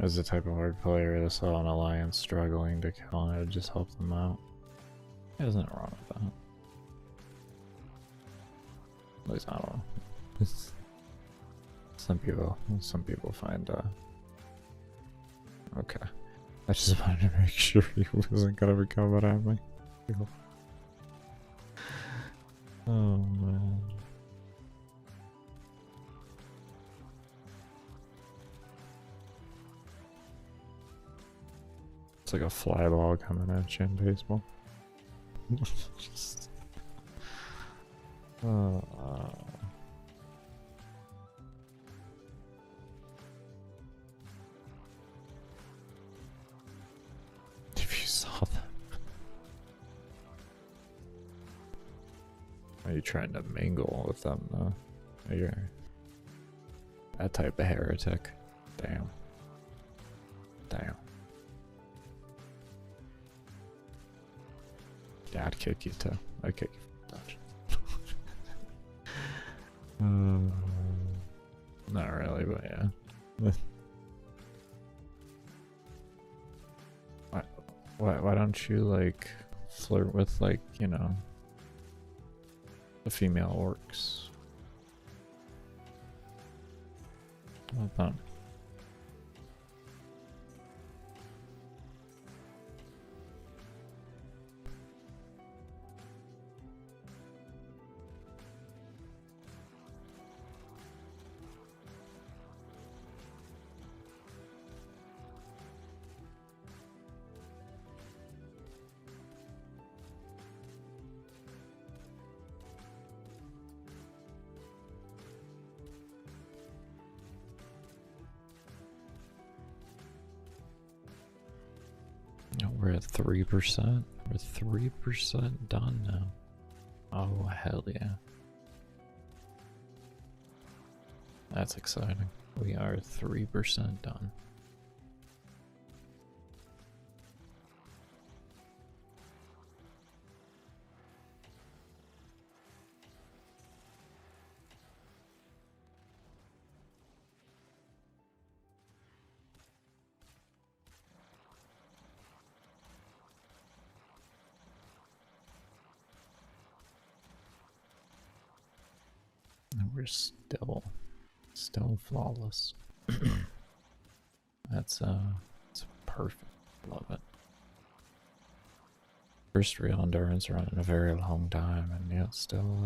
As the type of hard player that saw an alliance struggling to kill, and I would just help them out. There's nothing wrong with that. At least I don't know. Some people find okay. I just wanted to make sure he wasn't gonna be coming at me. Oh man. It's like a fly ball coming at you in baseball. If you saw that. Are you trying to mingle with them though? You're that type of heretic. Damn. Damn. Yeah, I'd kick you too. I'd kick you for touch. Not really, but yeah. Why don't you like flirt with like, you know, the female orcs? How about that? We're at 3%. We're 3% done now. Oh, hell yeah. That's exciting. We are 3% done. And we're still flawless. That's it's perfect. Love it. First real endurance run in a very long time, and yet still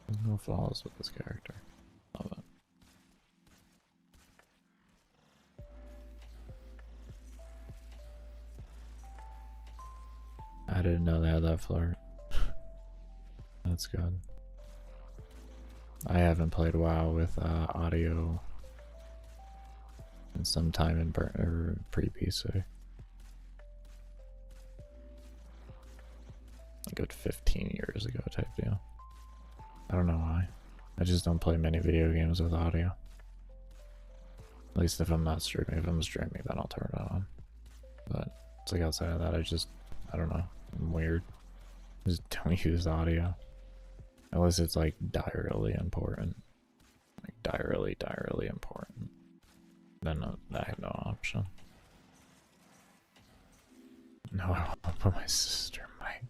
there's no flaws with this character. Love it. I didn't know they had that flirt. That's good. I haven't played WoW with audio in some time in pre-PC. A good 15 years ago type deal. I don't know why. I just don't play many video games with audio. At least if I'm not streaming. If I'm streaming, then I'll turn it on. But it's like outside of that, I don't know. I'm weird. Just don't use audio. Unless it's like direly important. Like direly important. Then I have no option. No, I won't, but my sister might.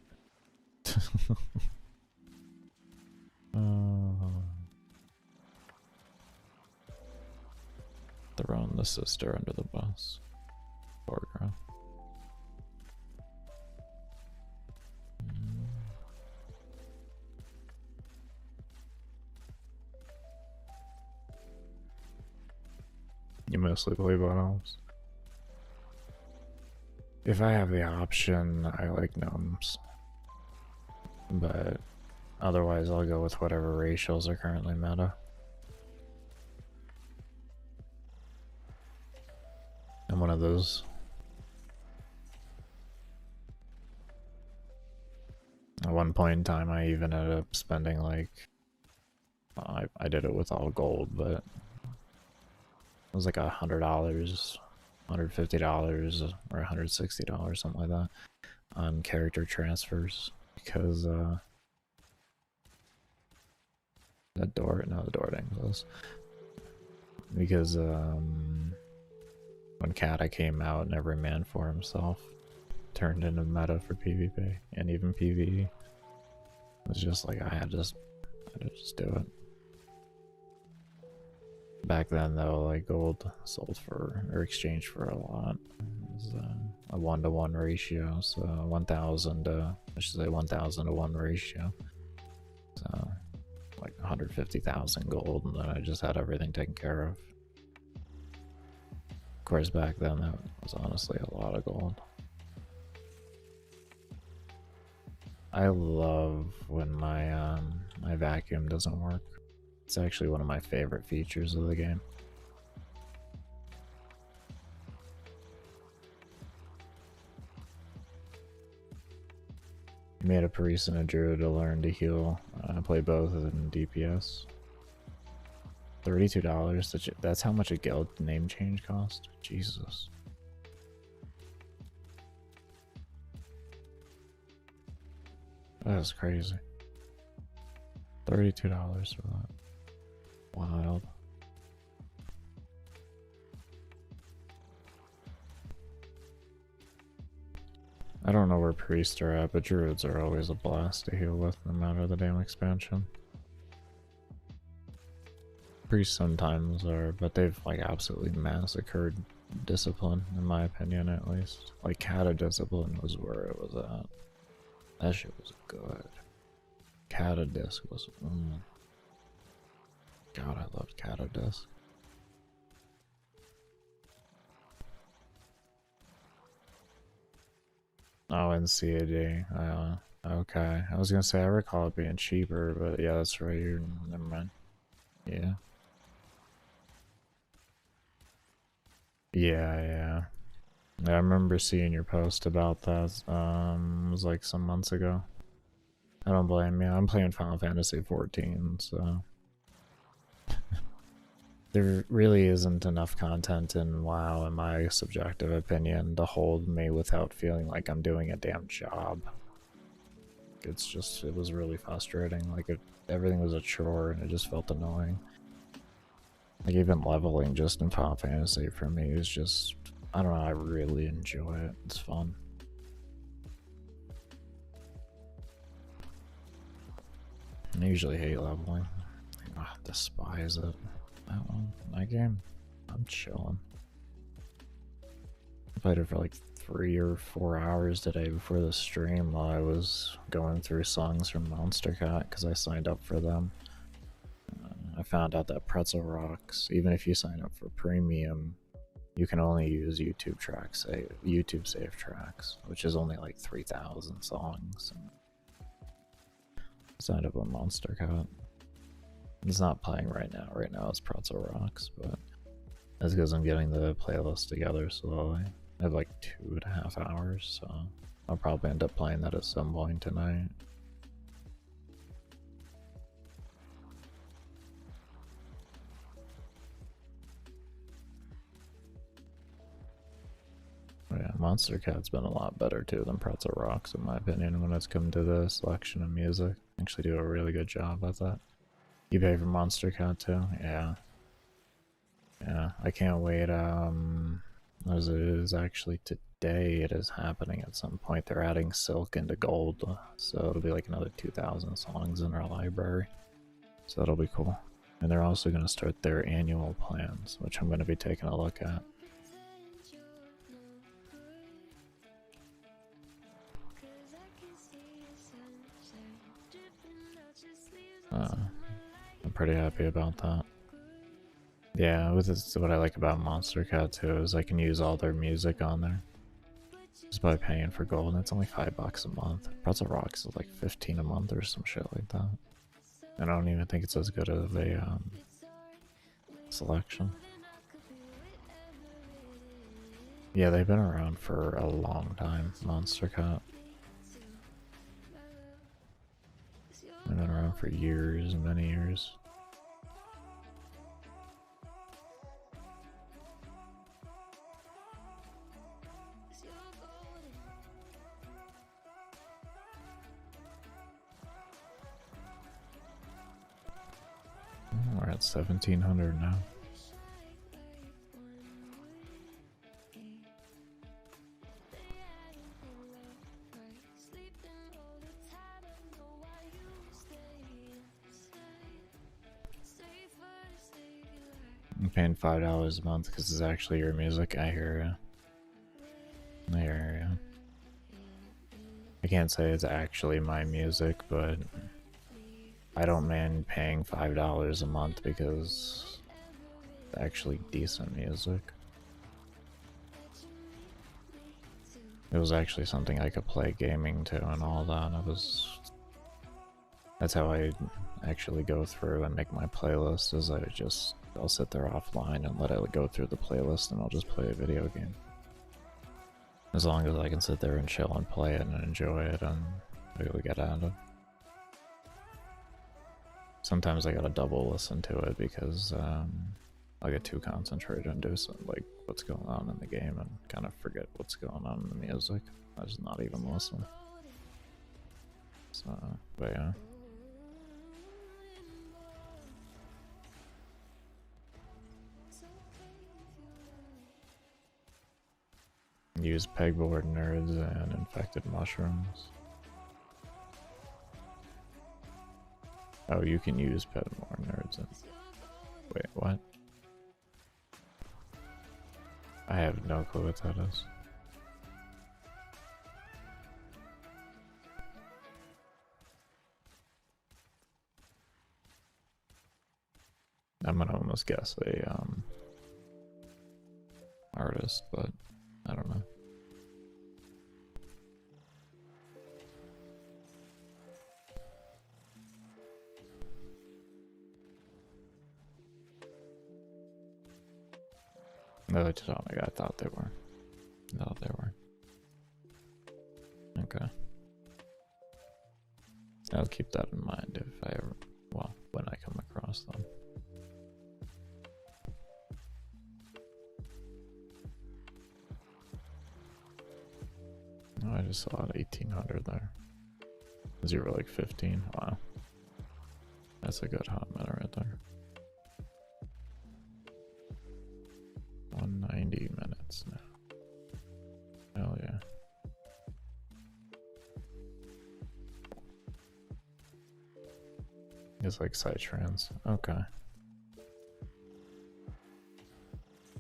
Throwing the sister under the bus. Poor girl. You mostly play bottoms. If I have the option, I like gnomes. But otherwise, I'll go with whatever racials are currently meta. I'm one of those. one point in time, I even ended up spending like, I did it with all gold, but it was like $100, $150, or $160, something like that, on character transfers, because the door didn't close. Because when Kata came out and every man for himself turned into meta for PvP and even PvE. It was just like I had to just do it. Back then though, like gold sold for or exchanged for a lot. It was a 1-to-1 ratio, so 1,000 to, I should say 1,000 to 1 ratio. So like 150,000 gold, and then I just had everything taken care of. Of course, back then that was honestly a lot of gold. I love when my my vacuum doesn't work. It's actually one of my favorite features of the game. You made a priest and a druid to learn to heal. I play both in DPS. $32. That's how much a guild name change cost? Jesus. That is crazy. $32 for that. Wild. I don't know where priests are at, but druids are always a blast to heal with, no matter the damn expansion. Priests sometimes are, but they've like absolutely massacred discipline, in my opinion at least. Like Kata discipline was where it was at. That shit was good. Kata disc was God, I loved Kata disc. Oh, and CAD. Okay. I was gonna say I recall it being cheaper, but yeah, that's right. Never mind. Yeah. Yeah. I remember seeing your post about that. It was like some months ago. I don't blame you. I'm playing Final Fantasy 14, so there really isn't enough content in WoW, in my subjective opinion, to hold me without feeling like I'm doing a damn job. It's just, it was really frustrating. Like, everything was a chore and it just felt annoying. Like, even leveling just in Final Fantasy for me is just, I don't know, I really enjoy it. It's fun. I usually hate leveling. I despise it. That game, I'm chilling. I played it for like 3 or 4 hours today before the stream while I was going through songs from Monster Cat because I signed up for them. I found out that Pretzel Rocks, even if you sign up for premium, you can only use YouTube tracks, YouTube save tracks, which is only like 3,000 songs. Signed up on Monster Cat. It's not playing right now. Right now it's Pretzel Rocks, but that's because I'm getting the playlist together slowly. I have like 2.5 hours, so I'll probably end up playing that at some point tonight. Yeah, Monster Cat's been a lot better too than Pretzel Rocks in my opinion when it's come to the selection of music. Actually do a really good job with that. You pay for Monster Cat too? Yeah. Yeah, I can't wait. As it is actually today, it is happening at some point. They're adding Silk into Gold, so it'll be like another 2,000 songs in our library. So that'll be cool. And they're also going to start their annual plans, which I'm going to be taking a look at. I'm pretty happy about that. Yeah, what I like about Monster Cat too is I can use all their music on there just by paying for gold, and it's only $5 a month. Pretzel Rocks is like 15 a month or some shit like that. And I don't even think it's as good of a selection. Yeah, they've been around for a long time, Monster Cat. I've been around for years, many years. We're at 1700 now. I'm paying $5 a month because it's actually your music. I hear you. I hear you. I can't say it's actually my music, but I don't mind paying $5 a month because it's actually decent music. It was actually something I could play gaming to and all that. That's how I actually go through and make my playlist, is I'll sit there offline and let it go through the playlist and I'll just play a video game. As long as I can sit there and chill and play it and enjoy it and really get out of it. Sometimes I gotta double listen to it because I'll get too concentrated and do something like what's going on in the game and kind of forget what's going on in the music. I just not even listen. So, but yeah. Use pegboard nerds and infected mushrooms. Oh, you can use pegboard nerds and... Wait, what? I have no clue what that is. I'm gonna almost guess a artist, but I don't know. No, I thought they were. No, they were. Okay. I'll keep that in mind if I ever, well, when I come across them. Oh, I just saw an 1800 there. 0 like 15. Wow. That's a good hot minute right there. 190 minutes now. Hell yeah. It's like Psytrance. Okay.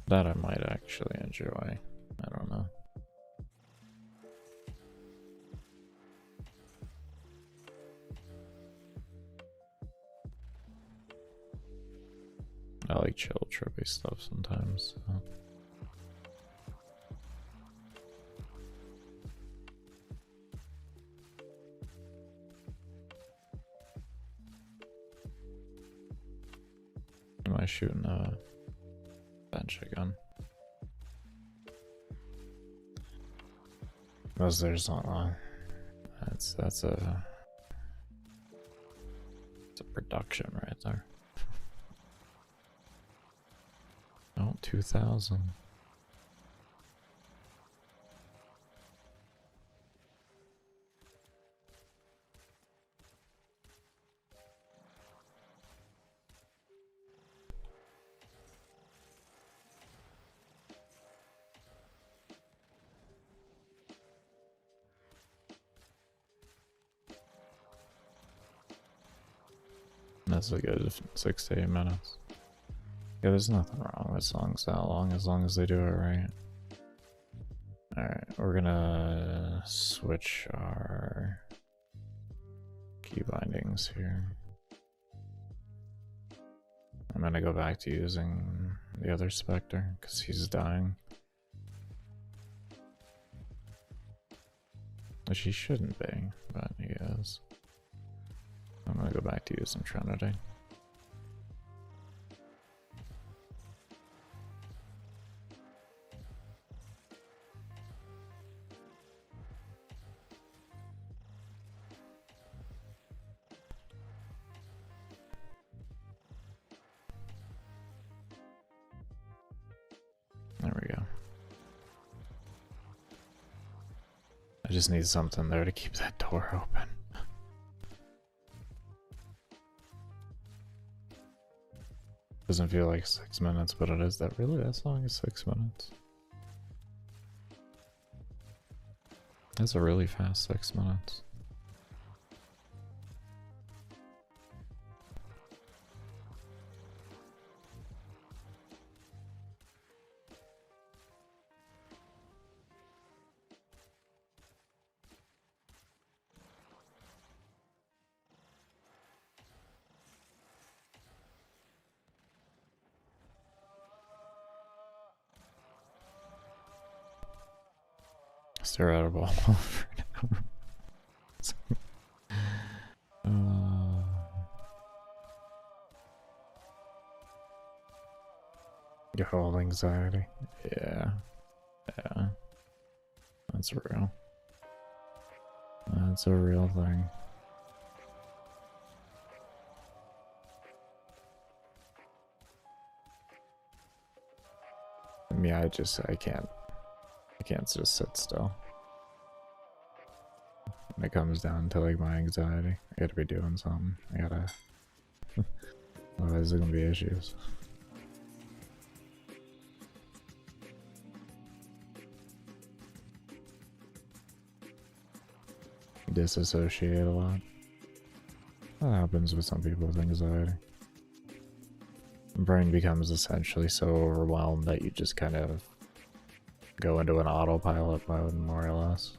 That I might actually enjoy. I don't know. I like chill, trippy stuff sometimes. So. Am I shooting a bench again? Because there's not a... That's a... It's a production right there. Oh, 2000. That's a good 6 to 8 minutes. Yeah, there's nothing wrong with songs that long as they do it right. Alright, we're gonna switch our key bindings here. I'm gonna go back to using the other Spectre because he's dying. Which he shouldn't be, but he is. I'm gonna go back to using Trinity. just need something there to keep that door open. Doesn't feel like 6 minutes, but it is. That really? That song is 6 minutes. That's a really fast 6 minutes. Stare at a ball for an hour. Your whole anxiety. Yeah. Yeah. That's real. That's a real thing. I mean, I can't just sit still. When it comes down to like my anxiety, I gotta be doing something. Otherwise there's gonna be issues. Disassociate a lot. That happens with some people with anxiety. The brain becomes essentially so overwhelmed that you just kind of go into an autopilot mode, more or less.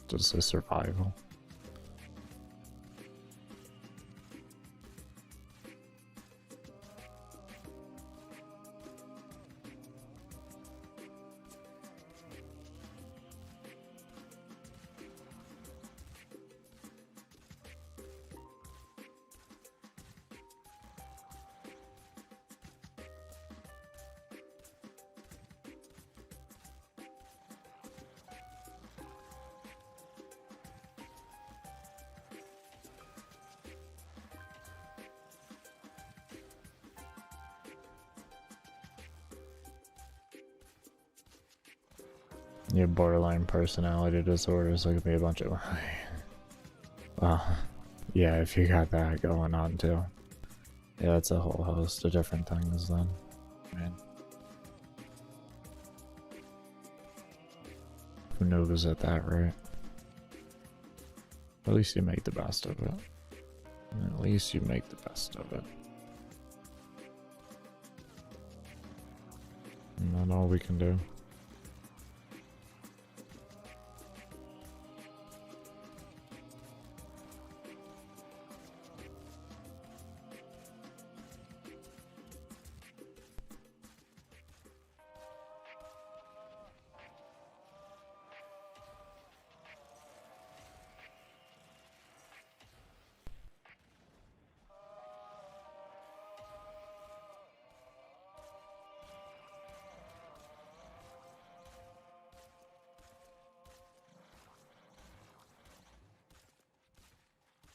Just a survival. You have borderline personality disorders, there could be a bunch of... Well, yeah, if you got that going on too. Yeah, it's a whole host of different things then. Man. Who knows at that rate? At least you make the best of it. At least you make the best of it. And that's all we can do.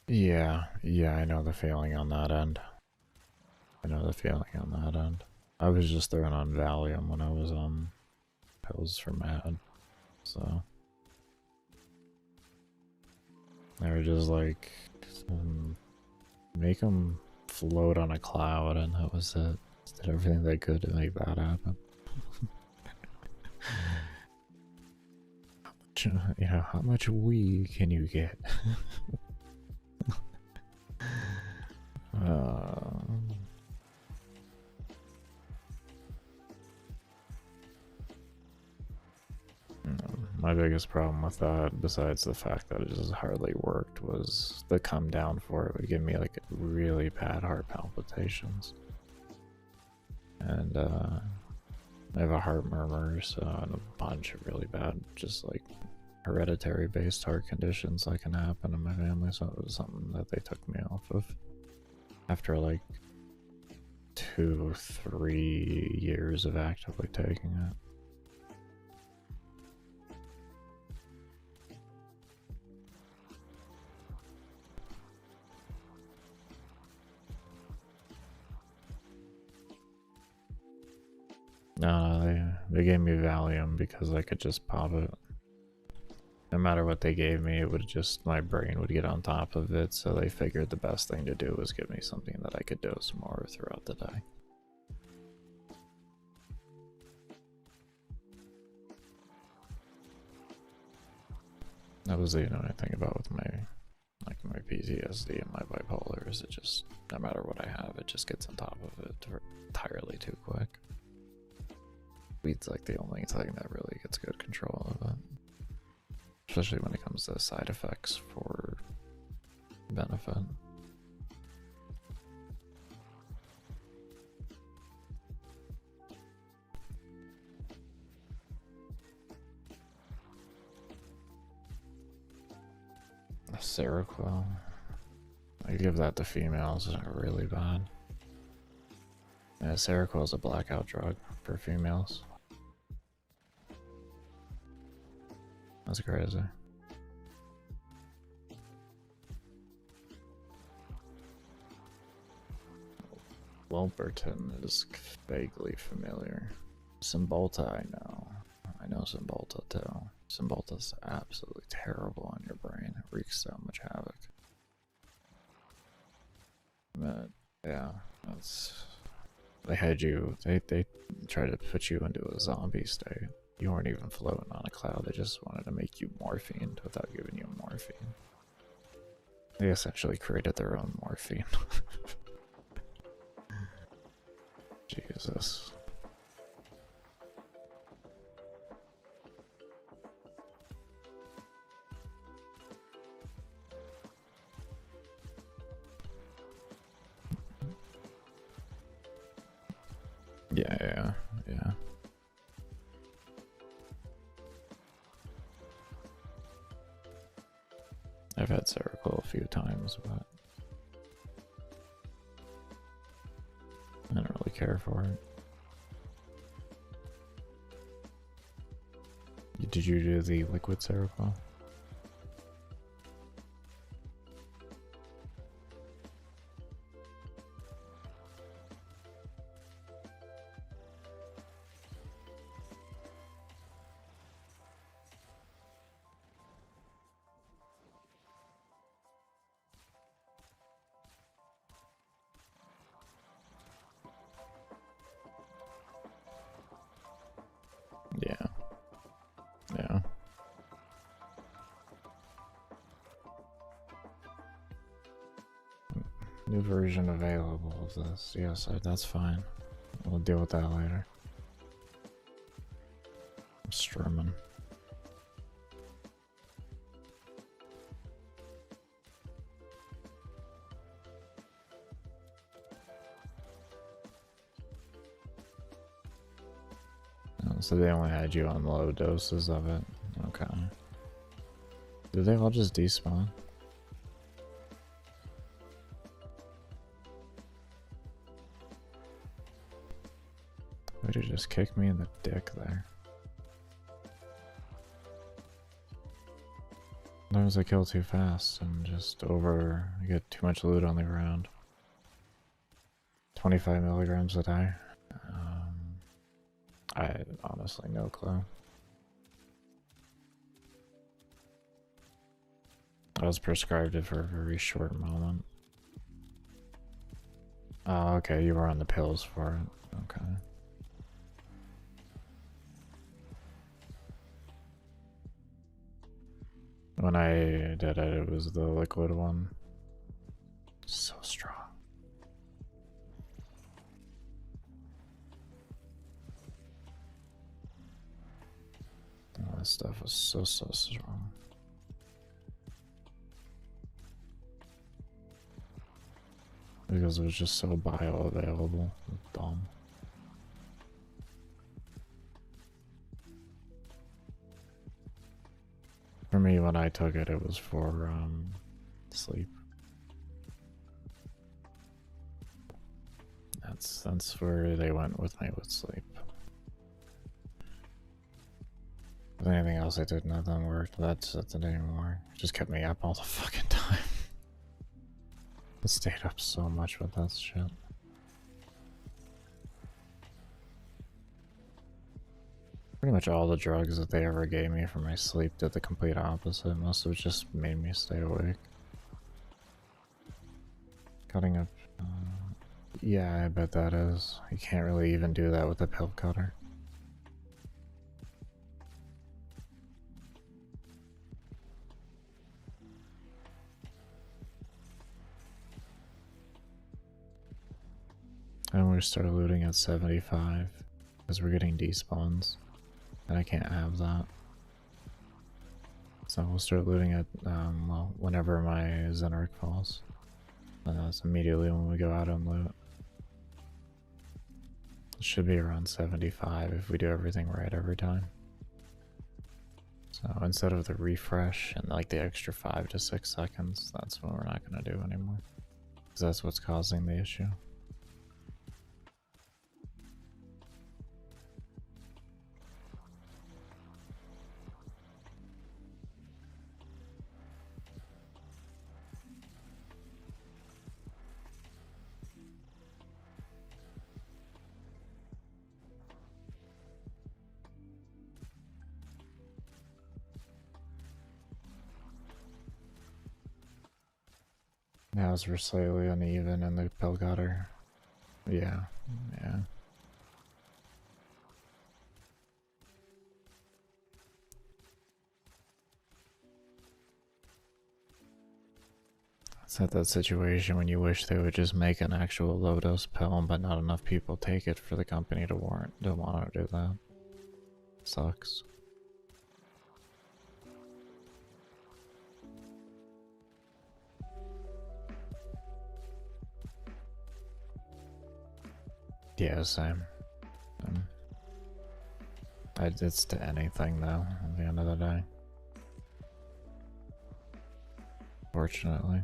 Yeah, I know the feeling on that end. I was just throwing on Valium when I was on pills for mad, so they were just like, make them float on a cloud, and that was it. Did everything they could to make that happen. You know, how much weed can you get? My biggest problem with that, besides the fact that it just hardly worked, was the come down for it would give me like really bad heart palpitations. And I have a heart murmur, so and a bunch of really bad, just like hereditary based heart conditions that can happen in my family, so it was something that they took me off of after like 2-3 years of actively taking it. No, they gave me Valium because I could just pop it. no matter what they gave me, it would just, my brain would get on top of it, so they figured the best thing to do was give me something that I could dose more throughout the day. That was the annoying thing about with my, like, my PTSD and my bipolar is it just, no matter what I have, it just gets on top of it entirely too quick. Weed's like the only thing that really gets good control of it. Especially when it comes to side effects for benefit. Seroquel. I give that to females, really bad. Yeah, Seroquel is a blackout drug for females. That's crazy. Wilburton is vaguely familiar. Cymbalta I know. I know Cymbalta too. Cymbalta's absolutely terrible on your brain. It wreaks so much havoc. But yeah, that's... They had you, they tried to put you into a zombie state. You weren't even floating on a cloud, they just wanted to make you morphine without giving you morphine. They essentially created their own morphine. Jesus. Yeah. I've had Seroquel a few times, but I don't really care for it. Did you do the liquid Seroquel? Yeah. New version available of this. Yes, that's fine. We'll deal with that later. I'm strumming. So they only had you on low doses of it. Okay. Did they all just despawn? Would you just kick me in the dick there? Sometimes I kill too fast and just I get too much loot on the ground. 25 milligrams a day. I honestly no clue. I was prescribed it for a very short moment. Oh, okay, you were on the pills for it. Okay. When I did it, it was the liquid one. So strong. Oh, this stuff was so strong. Because it was just so bioavailable. Dumb. For me, when I took it, it was for sleep. That's where they went with me with sleep. With anything else I did, nothing worked. That didn't even work. It just kept me up all the fucking time. I stayed up so much with that shit. Pretty much all the drugs that they ever gave me for my sleep did the complete opposite. Most of it just made me stay awake. Cutting up... yeah, I bet that is. You can't really even do that with a pill cutter. And we started looting at 75 because we're getting despawns, and I can't have that. So we'll start looting at well, whenever my Zenric falls. And that's immediately when we go out and loot. It should be around 75 if we do everything right every time. So instead of the refresh and like the extra 5 to 6 seconds, that's what we're not going to do anymore. Because that's what's causing the issue. Now as we're slightly uneven in the pill cutter. Yeah, yeah. It's not that situation when you wish they would just make an actual low dose pill, but not enough people take it for the company to want to do that. Sucks. Yeah, same. It's to anything though, at the end of the day. Fortunately.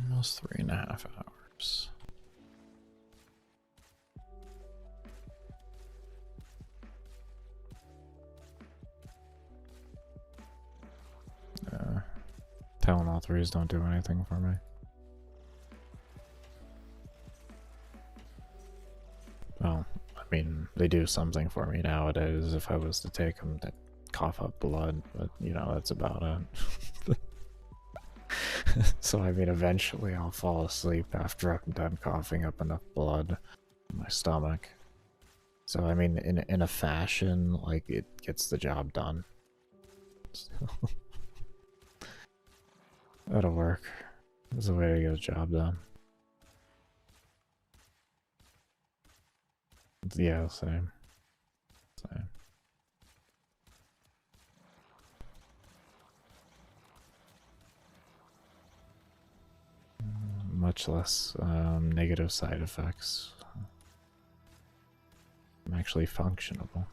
Almost 3.5 hours. Tylenol 3s don't do anything for me. Well, I mean, they do something for me nowadays if I was to take them to cough up blood, but you know, that's about it. So I mean, eventually I'll fall asleep after I'm done coughing up enough blood in my stomach. So I mean, in a fashion, like, it gets the job done. So that'll work. There's a way to get a job done. Yeah, same. Same. Much less negative side effects. I'm actually functionable,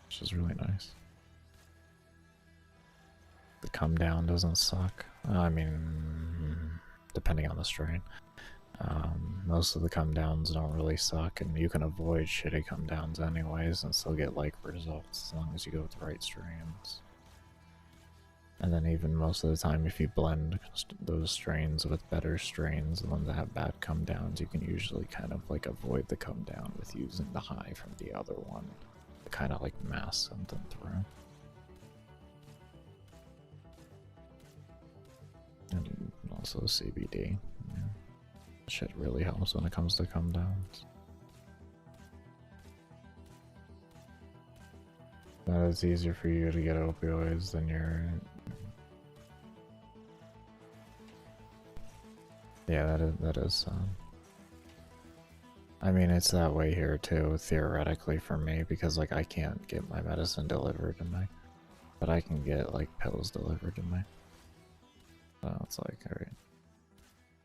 which is really nice. The come down doesn't suck. I mean, depending on the strain. Most of the come downs don't really suck, and you can avoid shitty come downs anyways and still get like results as long as you go with the right strains. And then even most of the time, if you blend those strains with better strains, the ones that have bad come downs, you can usually kind of like avoid the come down with using the high from the other one to kind of like mask something through. And also CBD. Yeah. Shit really helps when it comes to come downs. But it's easier for you to get opioids than your... Yeah, that is I mean, it's that way here too, theoretically for me, because like I can't get my medicine delivered to me, but I can get like pills delivered to me. So it's like, alright,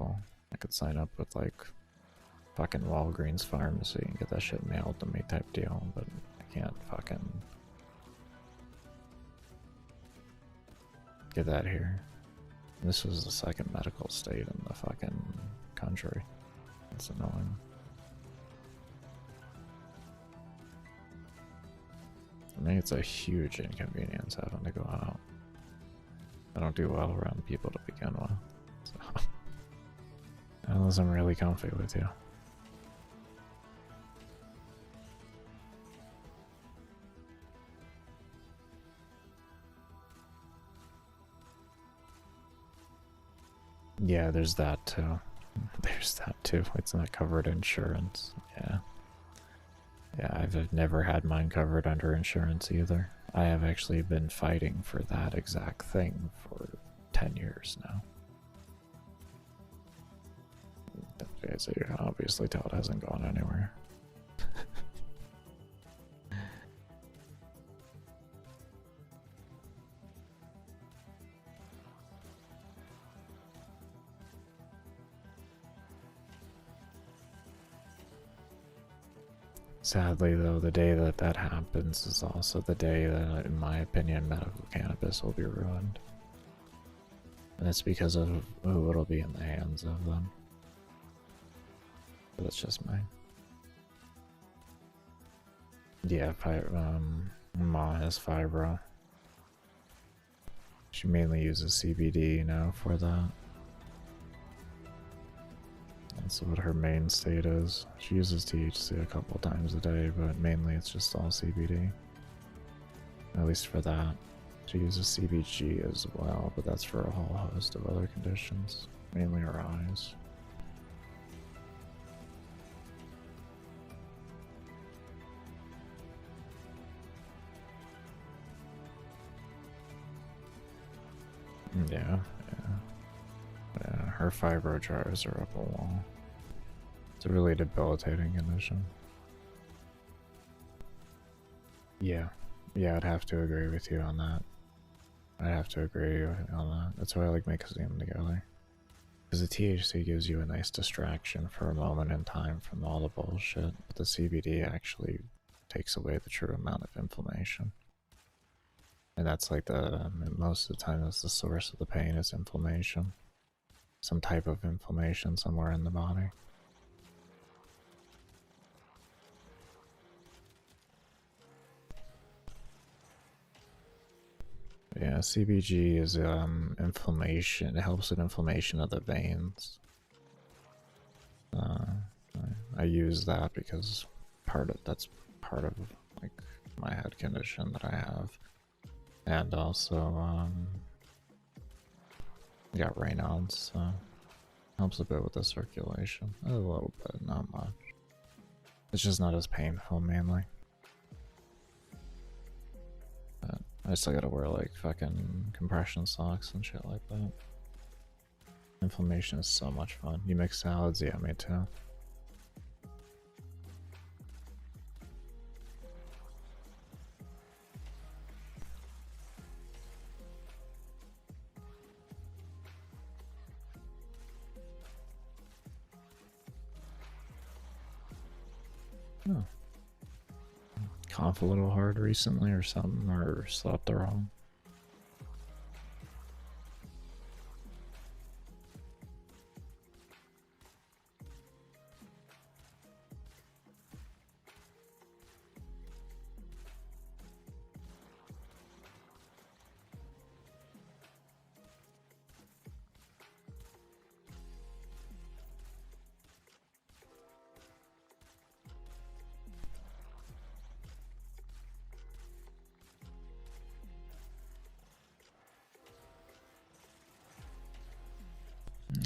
well, I could sign up with like fucking Walgreens pharmacy and get that shit mailed to me type deal, but I can't fucking get that here. This was the second medical state in the fucking country. It's annoying. I mean, it's a huge inconvenience having to go out. I don't do well around people to begin with. So. Unless I'm really comfy with you. Yeah, there's that too. There's that too. It's not covered insurance. Yeah. Yeah, I've never had mine covered under insurance either. I have actually been fighting for that exact thing for 10 years now. So you can obviously tell it hasn't gone anywhere. Sadly, though, the day that that happens is also the day that, in my opinion, medical cannabis will be ruined. And it's because of who it'll be in the hands of them. But that's just mine. Yeah, Ma has fibro. She mainly uses CBD now for that. That's what her main state is. She uses THC a couple times a day, but mainly it's just all CBD. At least for that. She uses CBG as well, but that's for a whole host of other conditions. Mainly her eyes. Yeah. Yeah, her fibro jars are up a wall. It's a really debilitating condition. Yeah. Yeah, I'd have to agree with you on that. I'd have to agree on that. That's why I like mixing them together. Because the THC gives you a nice distraction for a moment in time from all the bullshit, but the CBD actually takes away the true amount of inflammation. And that's like most of the time that's the source of the pain is inflammation. Some type of inflammation somewhere in the body. Yeah, CBG is inflammation. It helps with inflammation of the veins. I use that because that's part of like my head condition that I have, and also got Raynaud's, so helps a bit with the circulation. A little bit, not much. It's just not as painful mainly. But I still gotta wear like fucking compression socks and shit like that. Inflammation is so much fun. You make salads? Yeah, me too. Oh. Cough a little hard recently or something, or slept wrong.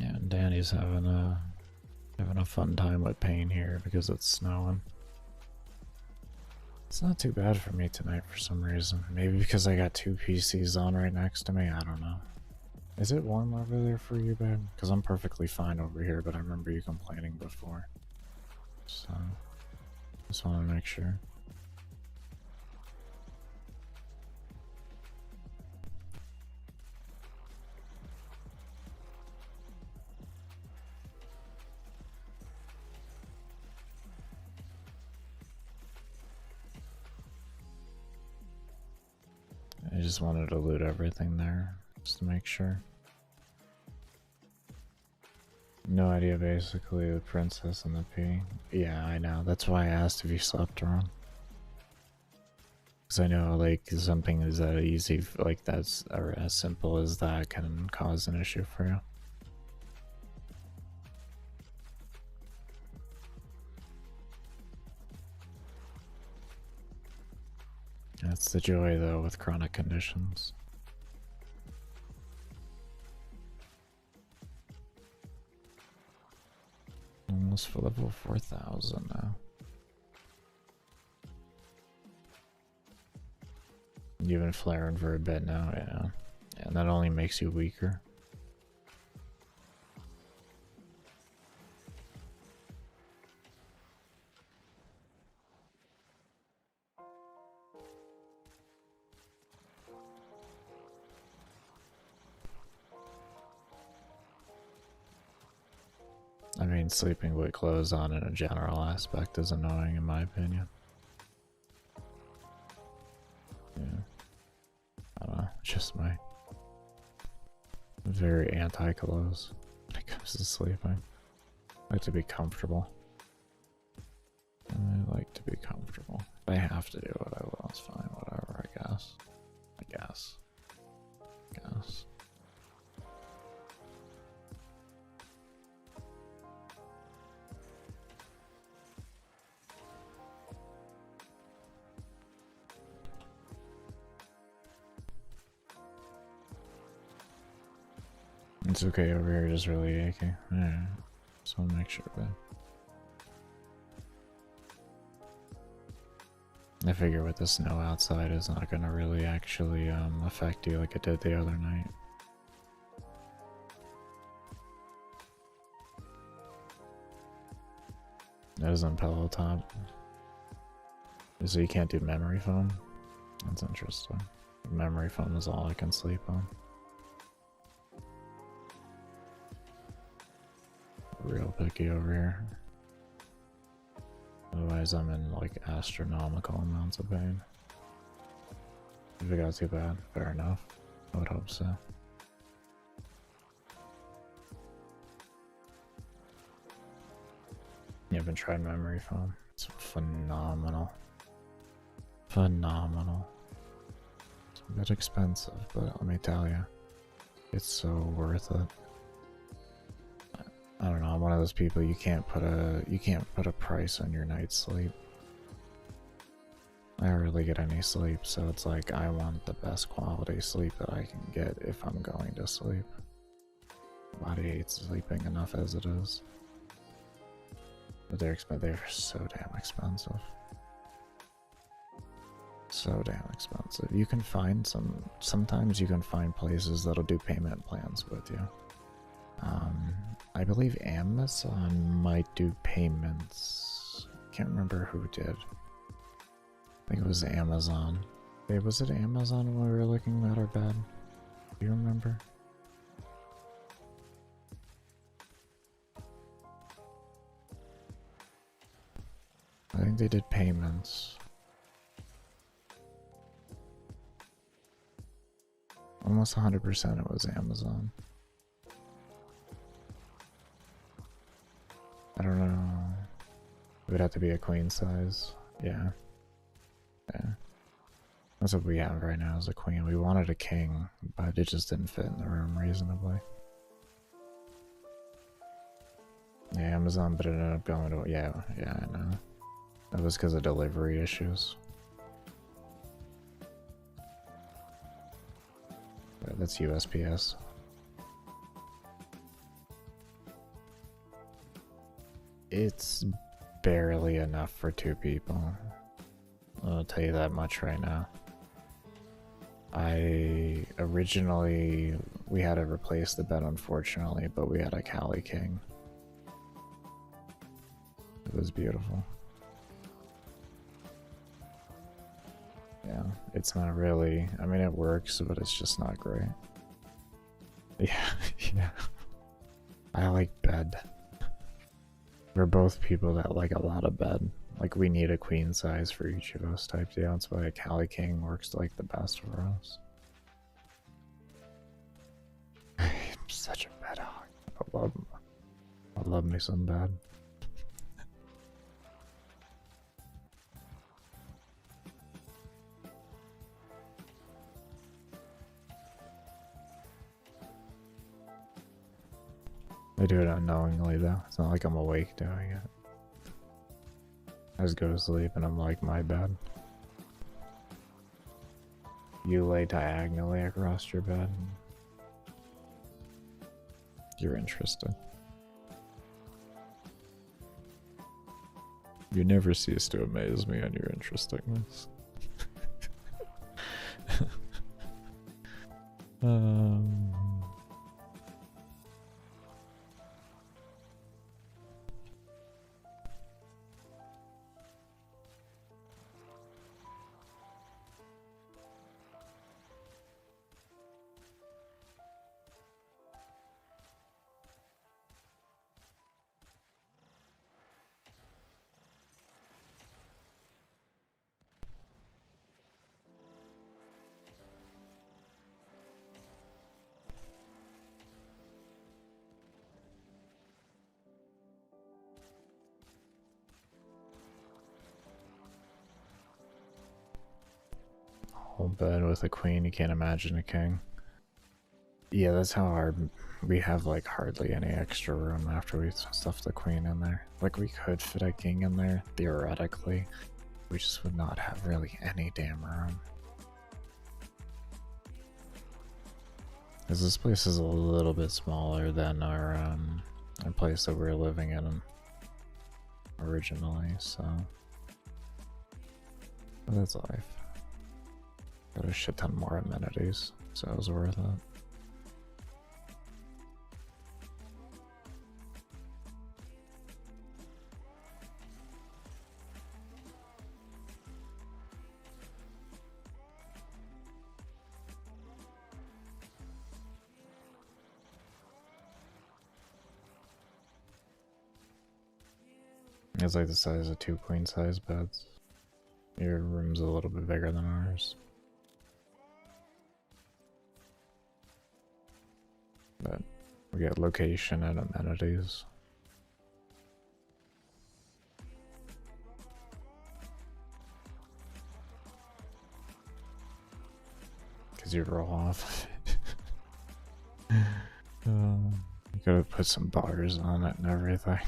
Yeah, and Danny's having a fun time with pain here because it's snowing. It's not too bad for me tonight for some reason. Maybe because I got two PCs on right next to me, I don't know. Is it warm over there for you, babe? Because I'm perfectly fine over here, but I remember you complaining before. So, just want to make sure. I just wanted to loot everything there, just to make sure. No idea, basically, the princess and the P. Yeah, I know. That's why I asked if you slept around. Because I know, like, something is that easy, like, that's, or as simple as that can cause an issue for you. That's the joy, though, with chronic conditions. Almost for level 4,000 now. You've been flaring for a bit now, yeah. And that only makes you weaker. I mean, sleeping with clothes on in a general aspect is annoying in my opinion. Yeah. I don't know, it's just my very anti-clothes when it comes to sleeping. I like to be comfortable. I like to be comfortable. If I have to do it, I will. It's fine, whatever, I guess. I guess. It's okay over here, just really achy. Alright. So I'll make sure that. I figure with the snow outside is not gonna really actually affect you like it did the other night. That is on pillow top. So you can't do memory foam? That's interesting. Memory foam is all I can sleep on. Real picky over here. Otherwise I'm in like astronomical amounts of pain. If it got too bad, fair enough. I would hope so. You haven't tried memory foam? It's phenomenal. Phenomenal. It's a bit expensive, but let me tell you, it's so worth it. I don't know, I'm one of those people you can't put a price on your night's sleep. I rarely get any sleep, so it's like I want the best quality sleep that I can get if I'm going to sleep. My body hates sleeping enough as it is. But they're so damn expensive. So damn expensive. You can find sometimes you can find places that'll do payment plans with you. I believe Amazon might do payments. Can't remember who did. I think it was Amazon. Wait, was it Amazon when we were looking at our bed? Do you remember? I think they did payments. Almost 100% it was Amazon. I don't know. It would have to be a queen size. Yeah. Yeah. That's what we have right now is a queen. We wanted a king, but it just didn't fit in the room reasonably. Yeah, Amazon, but it ended up going to... Yeah, I know. That was because of delivery issues. But that's USPS. It's barely enough for 2 people. I'll tell you that much right now. We had to replace the bed unfortunately, but we had a Cali King. It was beautiful. Yeah, it's not really, I mean it works, but it's just not great. Yeah, yeah. I like bed. We're both people that like a lot of bed. Like we need a queen size for each of us type deal. That's why a Cali King works like the best for us. I'm such a bed hog. I love him. I love me some bad. I do it unknowingly though. It's not like I'm awake doing it. I just go to sleep and I'm like, my bad. You lay diagonally across your bed. You're interesting. You never cease to amaze me on your interestingness. Whole bed with a queen, you can't imagine a king. Yeah, that's how we have like hardly any extra room after we stuff the queen in there. Like we could fit a king in there, theoretically. We just would not have really any damn room. Because this place is a little bit smaller than our place that we were living in originally, so. But that's life. Got a shit ton more amenities, so it was worth it. It's like the size of 2 queen size beds. Your room's a little bit bigger than ours. But we get location and amenities. Because you roll off. You gotta put some bars on it and everything.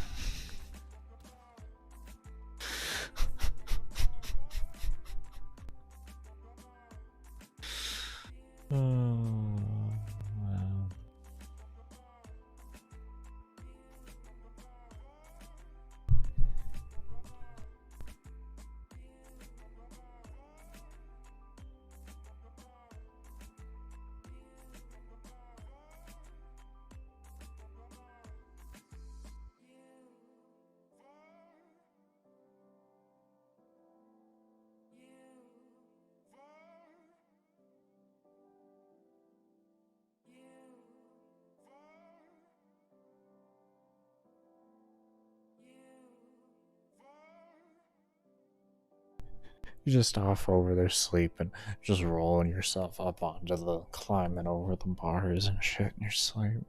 You're just off over there sleeping, just rolling yourself up onto the climbing over the bars and shit in your sleep.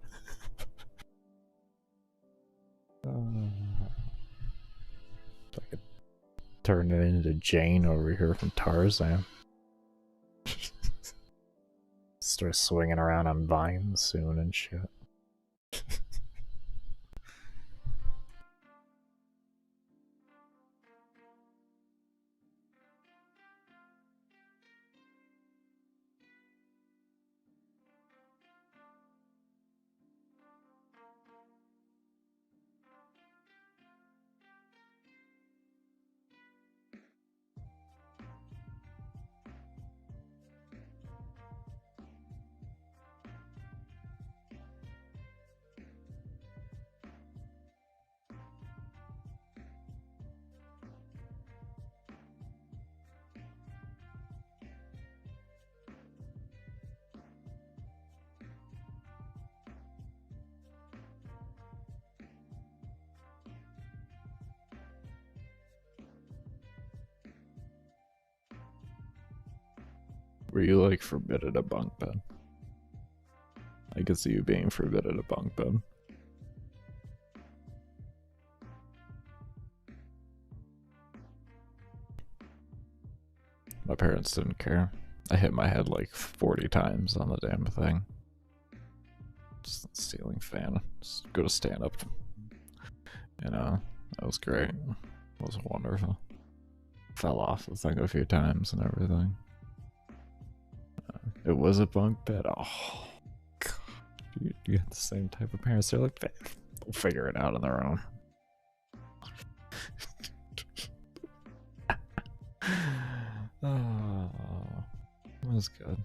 I could turn it into Jane over here from Tarzan. Start swinging around on vines soon and shit. Were you like forbidden a bunk bed? I could see you being forbidden a bunk bed. My parents didn't care. I hit my head like 40 times on the damn thing. Just the ceiling fan. Just go to stand up. You know, that was great. It was wonderful. Fell off the thing a few times and everything. It was a bunk bed. Oh, God. You have the same type of parents. They're like, they'll figure it out on their own. Oh, that was good.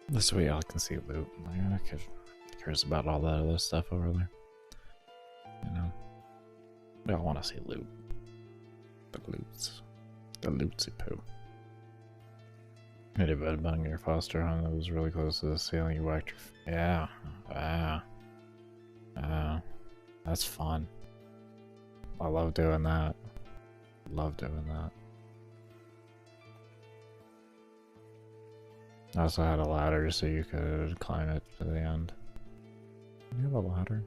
This way y'all can see loot. Like, who cares about all that other stuff over there? You know? We all want to see loot. The loots. The lootsy poo. Hit a bed bang your foster home that was really close to the ceiling. You whacked your. Yeah. That's fun. I love doing that. Love doing that. I also had a ladder so you could climb it to the end. Do you have a ladder?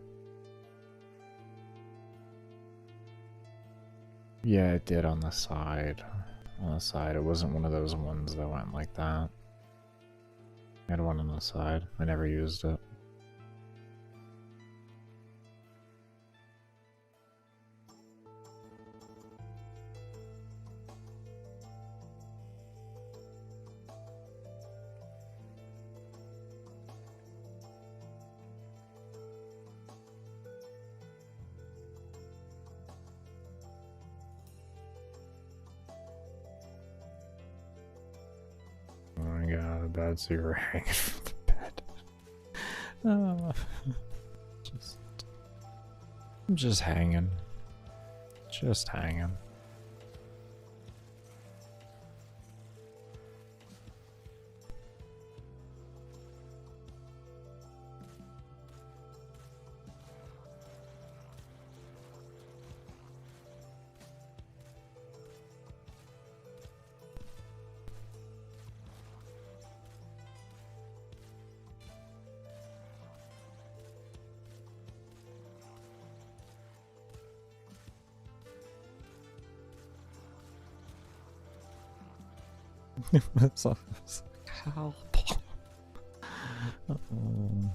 Yeah, it did on the side. On the side, it wasn't one of those ones that went like that. I had one on the side. I never used it. Oh my god, bad so you're hanging from the bed. Oh, I'm just hanging. Just hanging. It's like, help. Uh-oh.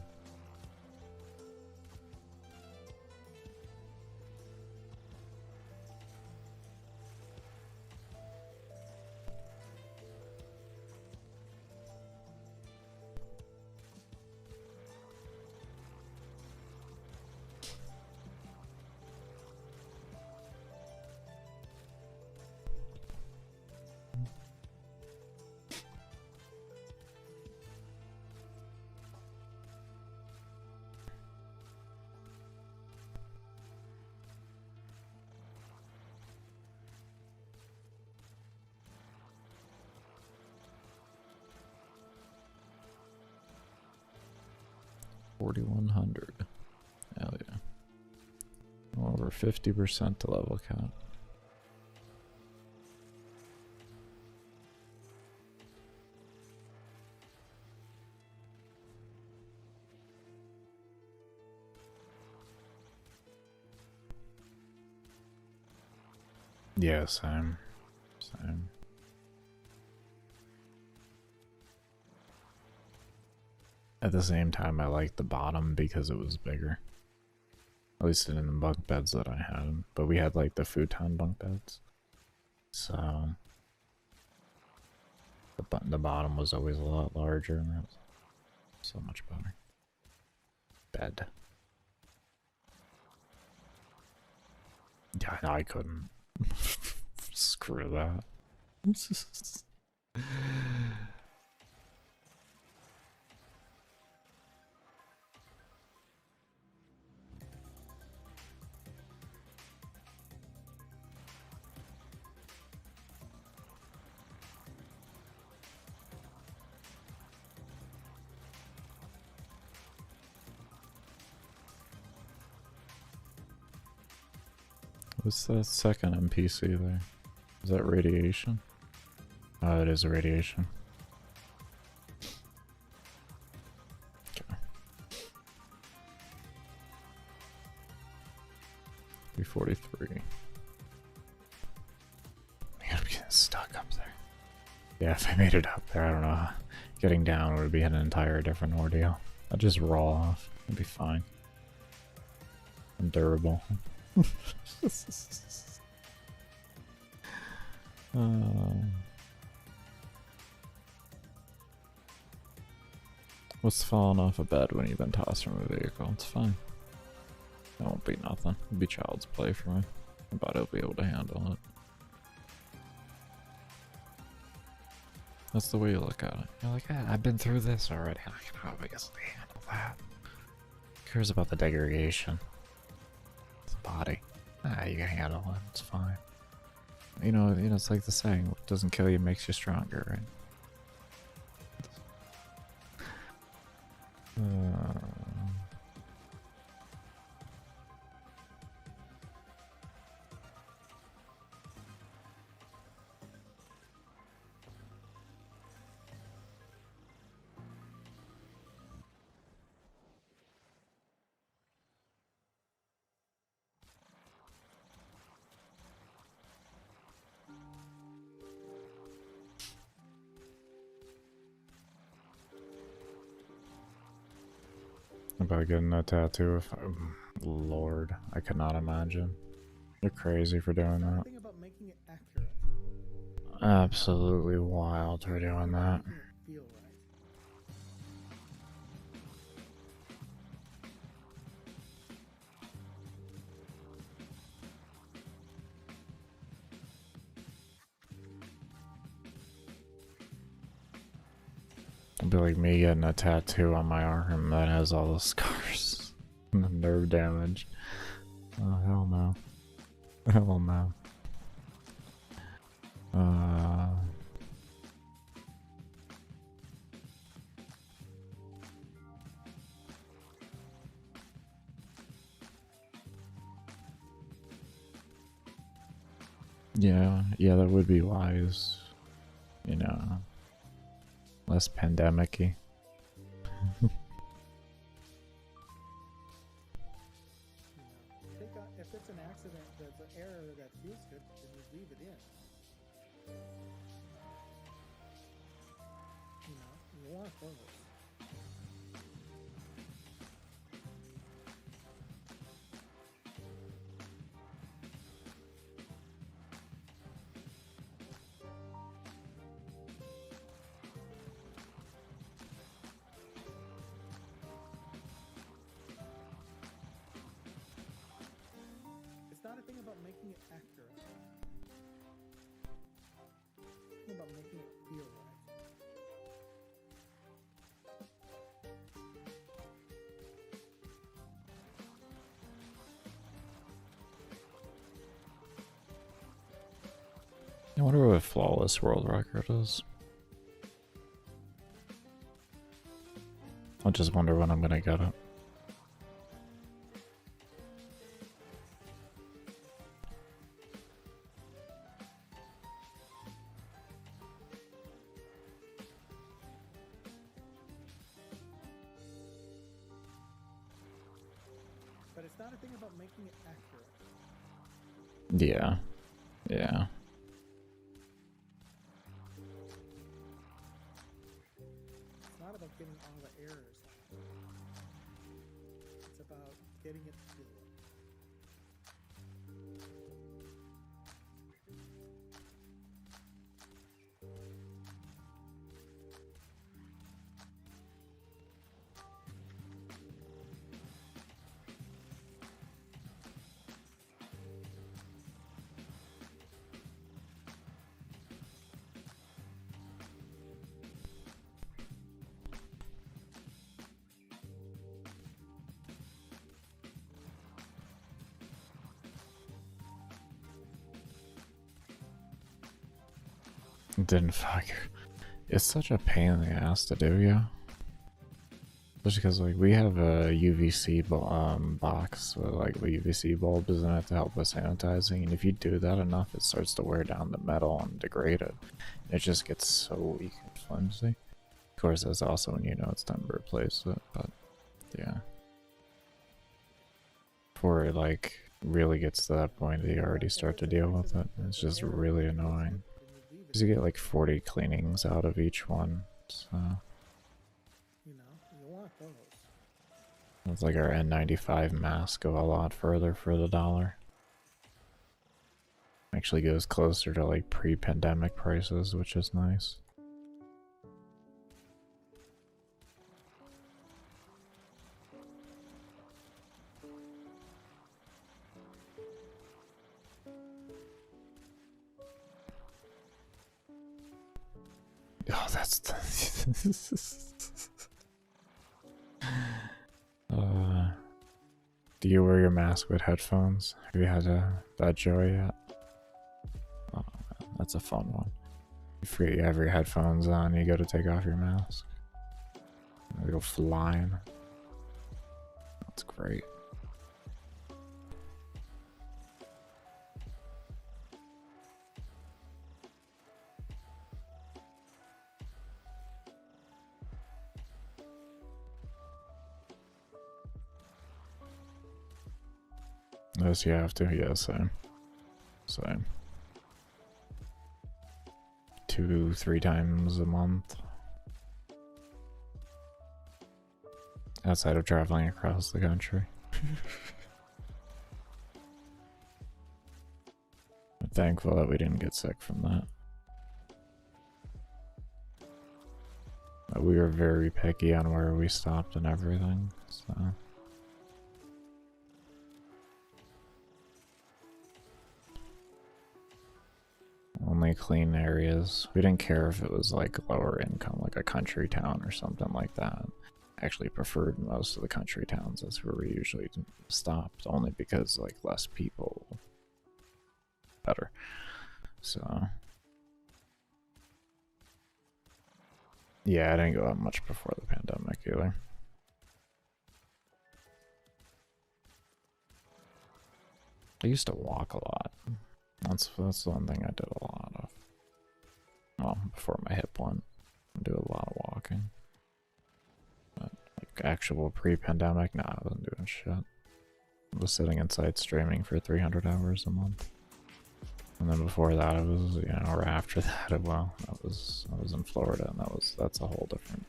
$4,100. Hell yeah. Over 50% to level count. Yeah, same. Same. At the same time, I liked the bottom because it was bigger. At least in the bunk beds that I had. But we had like the futon bunk beds. So the bottom was always a lot larger and that was so much better. Bed. I couldn't. Screw that. What's that second NPC there? Is that radiation? Oh, it is a radiation. Okay. 343. Man, I'm getting stuck up there. Yeah, if I made it up there, I don't know. Getting down would be an entire different ordeal. I'll just roll off. It'd be fine. I'm durable. What's falling off a bed when you've been tossed from a vehicle? It's fine. It won't be nothing. It'll be child's play for me. But I'll be able to handle it. That's the way you look at it. You're like, yeah, I've been through this already. I can obviously handle that. Who cares about the degradation? It's a body. Ah, you can handle it. It's fine. You know, it's like the saying, what doesn't kill you makes you stronger, right? About getting a tattoo if Lord, I could not imagine. You're crazy for doing that. About making it accurate. Absolutely wild for doing that. Feel right. It'd be like me getting a tattoo on my arm that has all the scars and the nerve damage. Oh, hell no. Hell no. Yeah, that would be wise. You know, less pandemic-y. If it's an accident, that's an error that feels good, then you leave it in. You want those. It's not a thing about making it accurate. It's about making it feel right. I wonder what a flawless world record is. I just wonder when I'm gonna get it. But it's not a thing about making it accurate. Yeah. Yeah. It's not about getting all the errors out. It's about getting it to feel right. Didn't fuck. It's such a pain in the ass to do, yeah. Just because like we have a UVC box with like UVC bulbs in it to help with sanitizing, and if you do that enough, it starts to wear down the metal and degrade it. It just gets so weak and flimsy. Of course, that's also when you know it's time to replace it. But yeah, before it like really gets to that point, you already start to deal with it. It's just really annoying. Because you get like 40 cleanings out of each one, so. You know, you want those. It's like our N95 masks go a lot further for the dollar. Actually goes closer to like pre-pandemic prices, which is nice. Oh, that's do you wear your mask with headphones? Have you had that joy yet? Oh, that's a fun one. You forget you have your headphones on, you go to take off your mask. They go flying. That's great. Yes, you have to. Yeah, same. Same. 2-3 times a month. Outside of traveling across the country. I'm thankful that we didn't get sick from that. But we were very picky on where we stopped and everything, so. Only clean areas. We didn't care if it was like lower income, like a country town or something like that. Actually preferred most of the country towns. That's where we usually stopped, only because like less people, better. So yeah, I didn't go out much before the pandemic either. I used to walk a lot. That's the one thing I did a lot of. Well, before my hip went, I do a lot of walking. But like actual pre-pandemic, nah, I wasn't doing shit. I was sitting inside streaming for 300 hours a month. And then before that, it was, you know, or after that, well, I was in Florida, and that's a whole different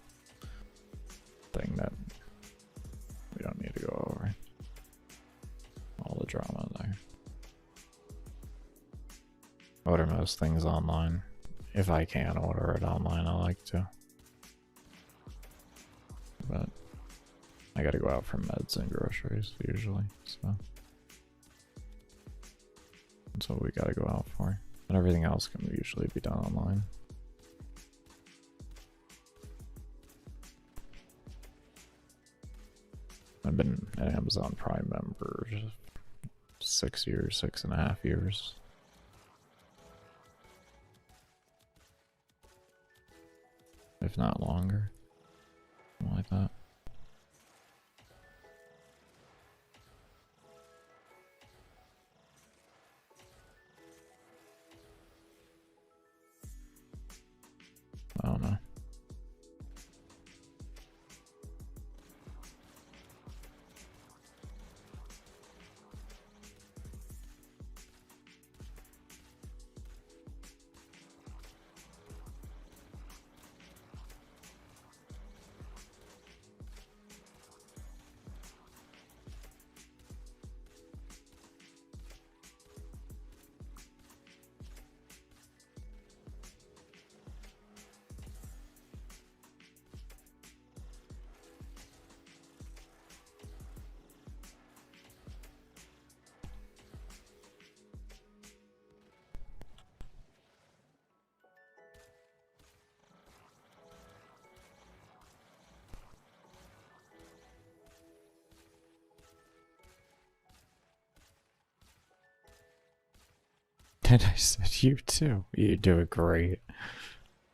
thing that we don't need to go over. All the drama there. Order most things online. If I can order it online, I like to. But I gotta go out for meds and groceries usually, so that's what we gotta go out for. And everything else can usually be done online. I've been an Amazon Prime member 6 years, 6.5 years. If not longer. Something like that. I don't know. And I said, you too. You're doing great.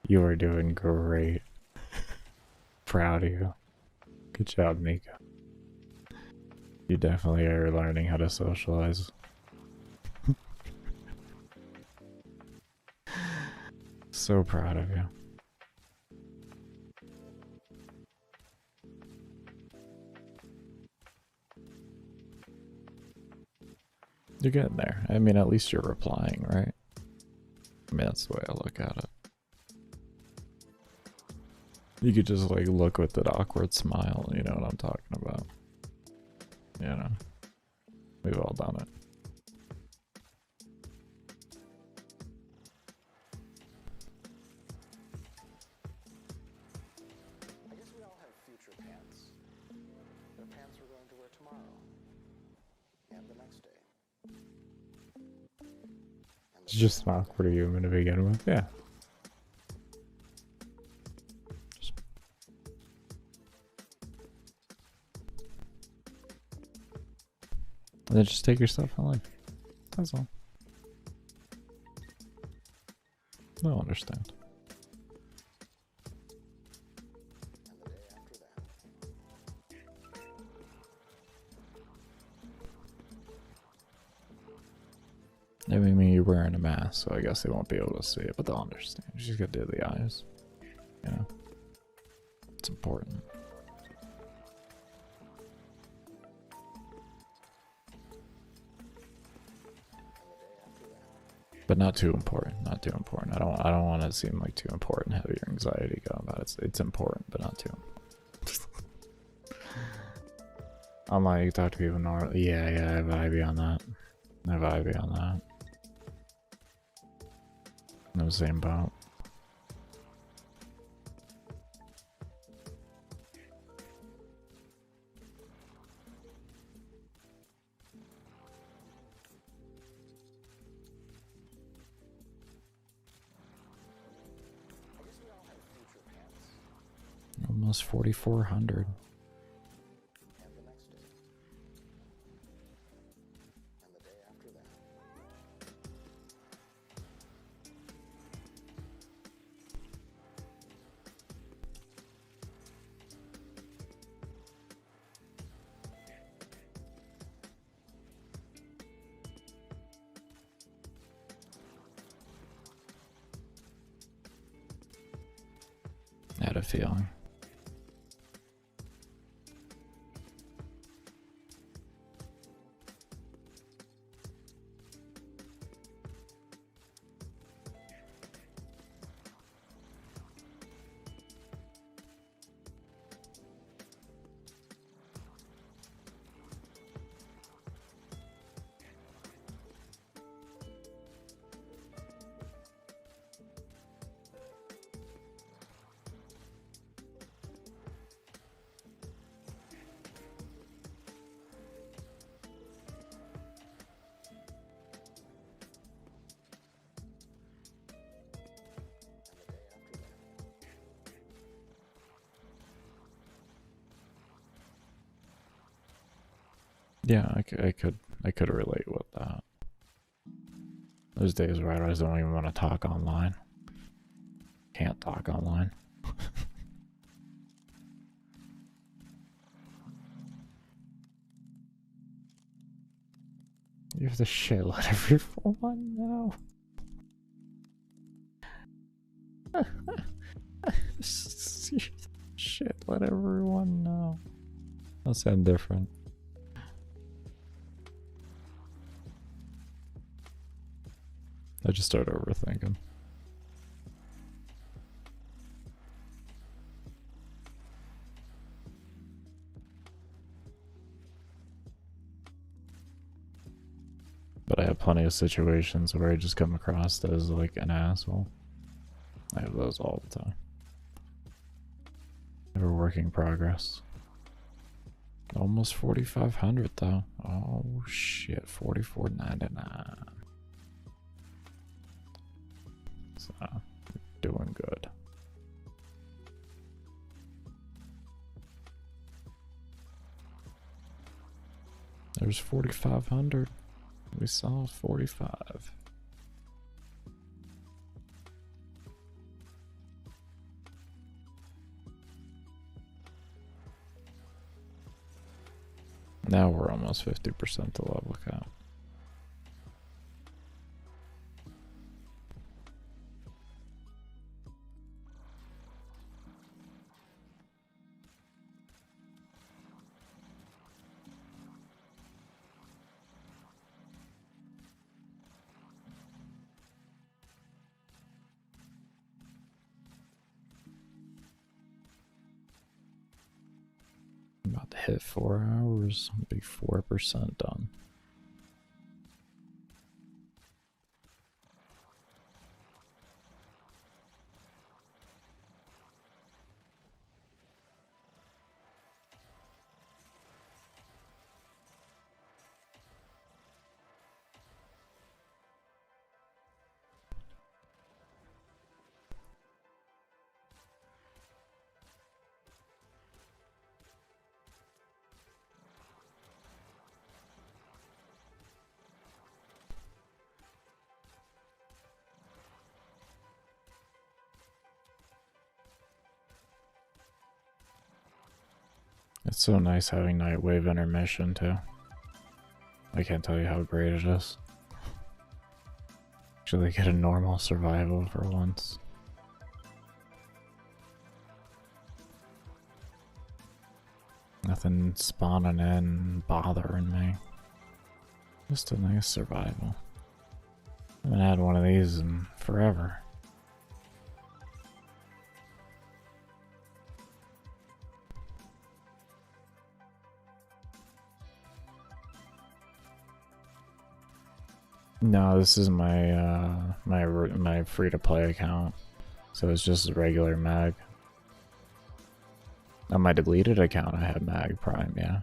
You are doing great. Proud of you. Good job, Mika. You definitely are learning how to socialize. So proud of you. You're getting there. I mean, at least you're replying, right? I mean, that's the way I look at it. You could just like look with that awkward smile, you know what I'm talking about. You know, we've all done it. I guess we all have future pants. They're pants we're going to wear tomorrow. And the next day. And It's just an awkward human to begin with, yeah. And then just take yourself in life. That's all. They'll understand. And the day after that. I mean, you're wearing a mask, so I guess they won't be able to see it, but they'll understand. You just gotta do the eyes. You know? It's important. But not too important. Not too important. I don't want to seem like too important. Have your anxiety go about it. It's important, but not too. I'm like, talk to people normally. Yeah, I have Ivy on that. I have Ivy on that. No same boat. I guess we all have future pants. Almost 4,400. And the next day. And the day after that. I had a feeling. Yeah, I could relate with that. Those days where I just don't even want to talk online. Can't talk online. You have to shit, let everyone know. Shit, let everyone know. That sound different. I just started overthinking. But I have plenty of situations where I just come across as like an asshole. I have those all the time. Never work in progress. Almost 4,500 though. Oh shit, 44.99. So, doing good. There's 4,500. We saw 45. Now we're almost 50% to level cap. About to hit 4 hours, be 4% done. It's so nice having Nightwave intermission too. I can't tell you how great it is. Actually get a normal survival for once. Nothing spawning in, bothering me. Just a nice survival. I haven't had one of these in forever. No, this is my my free-to-play account, so it's just a regular mag. On my deleted account, I had Mag Prime, yeah.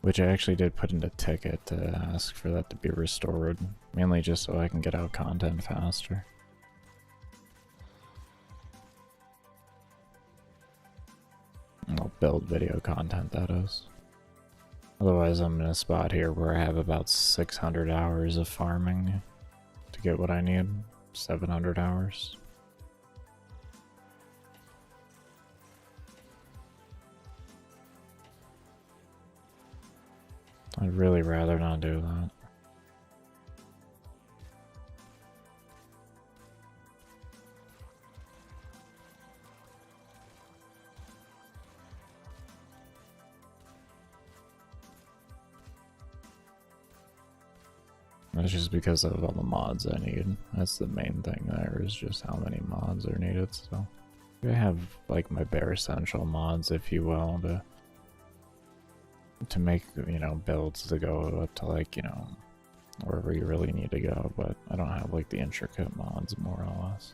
Which I actually did put in a ticket to ask for that to be restored, mainly just so I can get out content faster. I'll build video content, that is. Otherwise, I'm in a spot here where I have about 600 hours of farming to get what I need. 700 hours. I'd really rather not do that. That's just because of all the mods I need. That's the main thing there, is just how many mods are needed, so. I have like my bare essential mods, if you will, to make, you know, builds to go up to, like, you know, wherever you really need to go, but I don't have like the intricate mods, more or less,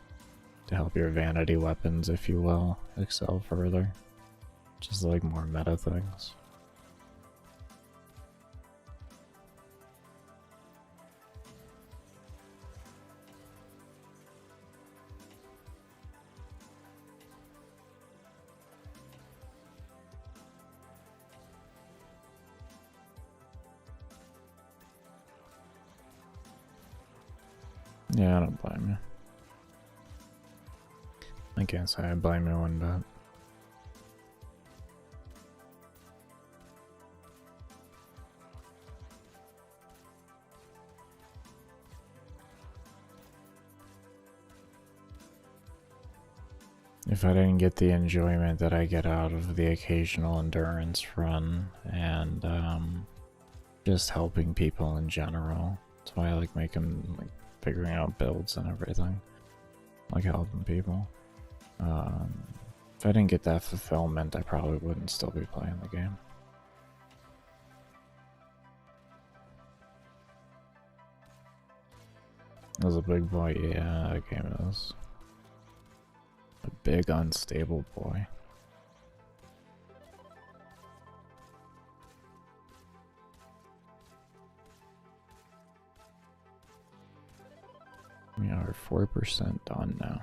to help your vanity weapons, if you will, excel further. Just like more meta things. Yeah, I don't blame you. I can't say I blame you one bit. If I didn't get the enjoyment that I get out of the occasional endurance run and just helping people in general, that's why I like making, like, figuring out builds and everything, like helping people. If I didn't get that fulfillment, I probably wouldn't still be playing the game. It was a big boy, yeah, that game is. A big unstable boy. We are 4% done now.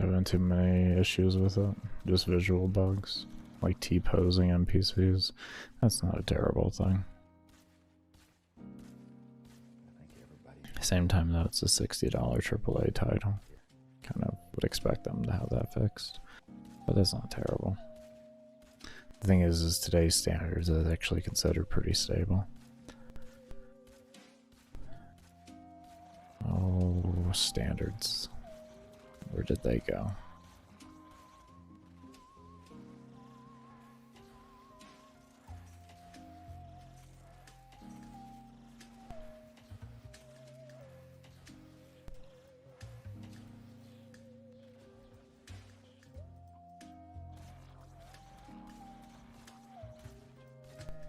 having too many issues with it. Just visual bugs. Like T-posing NPCs. That's not a terrible thing. Same time though, it's a $60 AAA title. Kind of would expect them to have that fixed. But that's not terrible. The thing is today's standards is actually considered pretty stable. Oh, standards. Where did they go?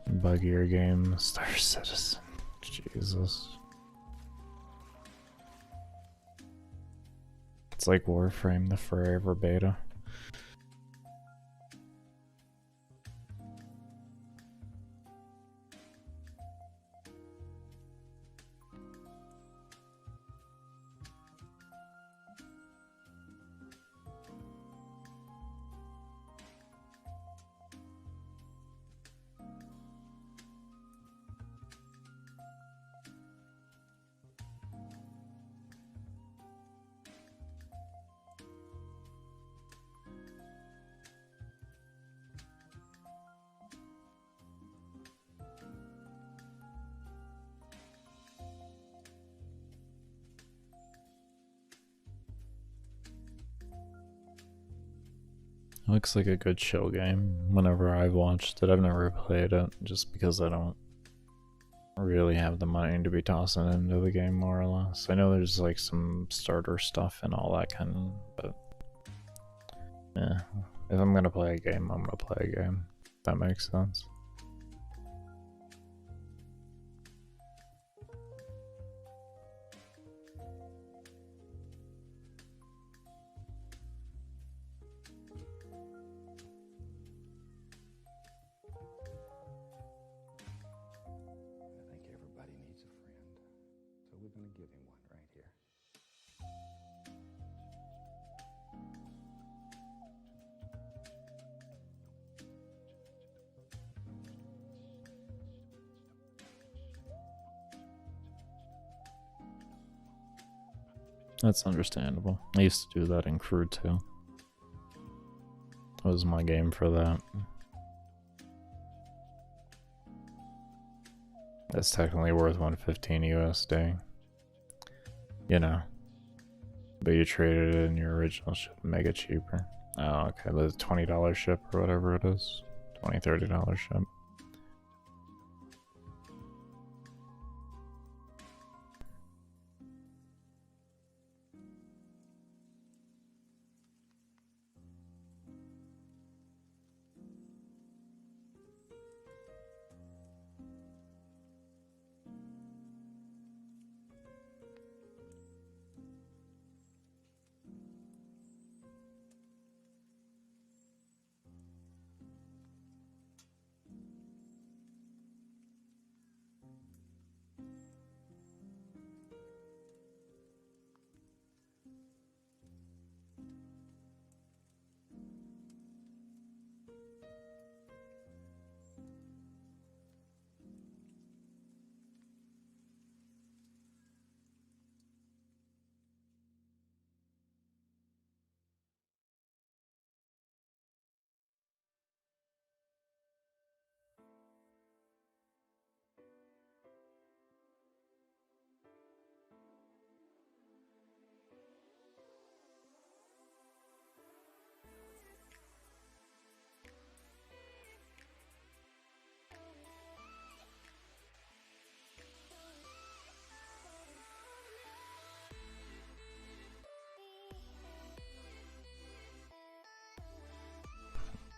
Buggier game, Star Citizen. Jesus. It's like Warframe, the forever beta. Looks like a good chill game. Whenever I've watched it, I've never played it just because I don't really have the money to be tossing into the game, more or less. I know there's like some starter stuff and all that kind of, but yeah, if I'm gonna play a game, I'm gonna play a game. If that makes sense. Give him one right here. That's understandable. I used to do that in Crew too. That was my game for that. That's technically worth 115 USD. You know. But you traded it in your original ship mega cheaper. Oh, okay. The $20 ship or whatever it is. $20, $30 ship.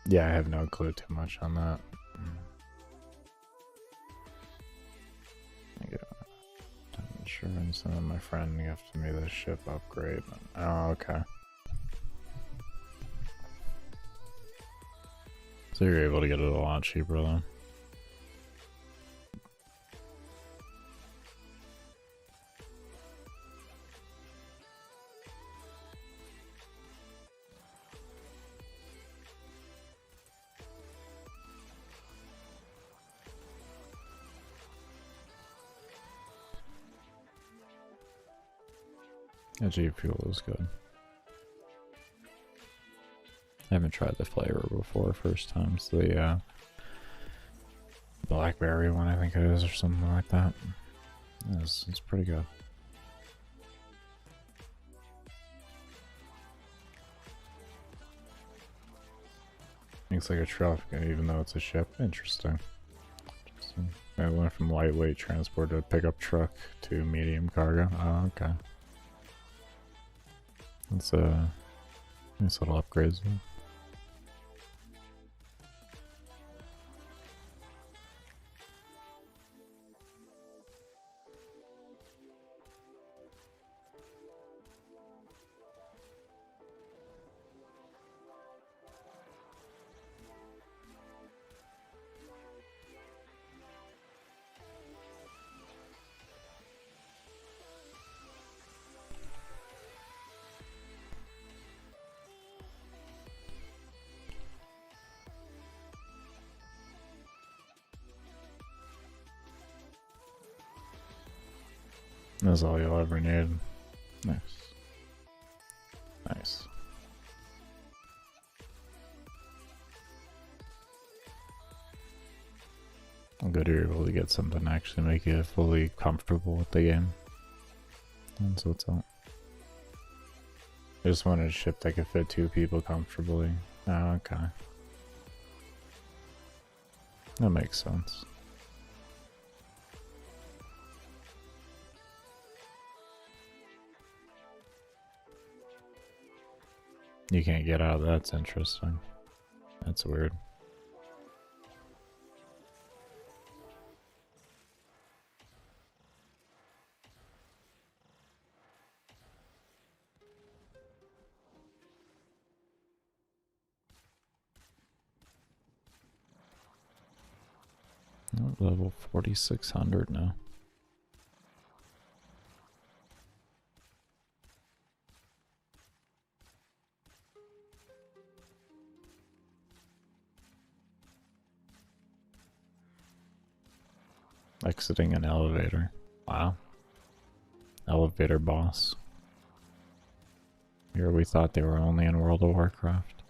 Yeah, I have no clue too much on that. I get insurance, and then my friend gifted me this ship upgrade. Oh, okay. So you're able to get it a lot cheaper then. Yeah, G Fuel is good. I haven't tried the flavor before, first time. So the blackberry one, I think it is, or something like that. It's pretty good. It's like a truck, even though it's a ship. Interesting. I went from lightweight transport to pickup truck to medium cargo. Oh, okay. That's a nice little upgrades though. That's all you'll ever need. Nice. Nice. I'm good you're able to get something to actually make you fully comfortable with the game. That's what's up. I just wanted a ship that could fit 2 people comfortably. Oh, okay. That makes sense. You can't get out. That's interesting. That's weird. Oh, level 4600 now. Exiting an elevator. Wow. Elevator boss. Here we thought they were only in World of Warcraft.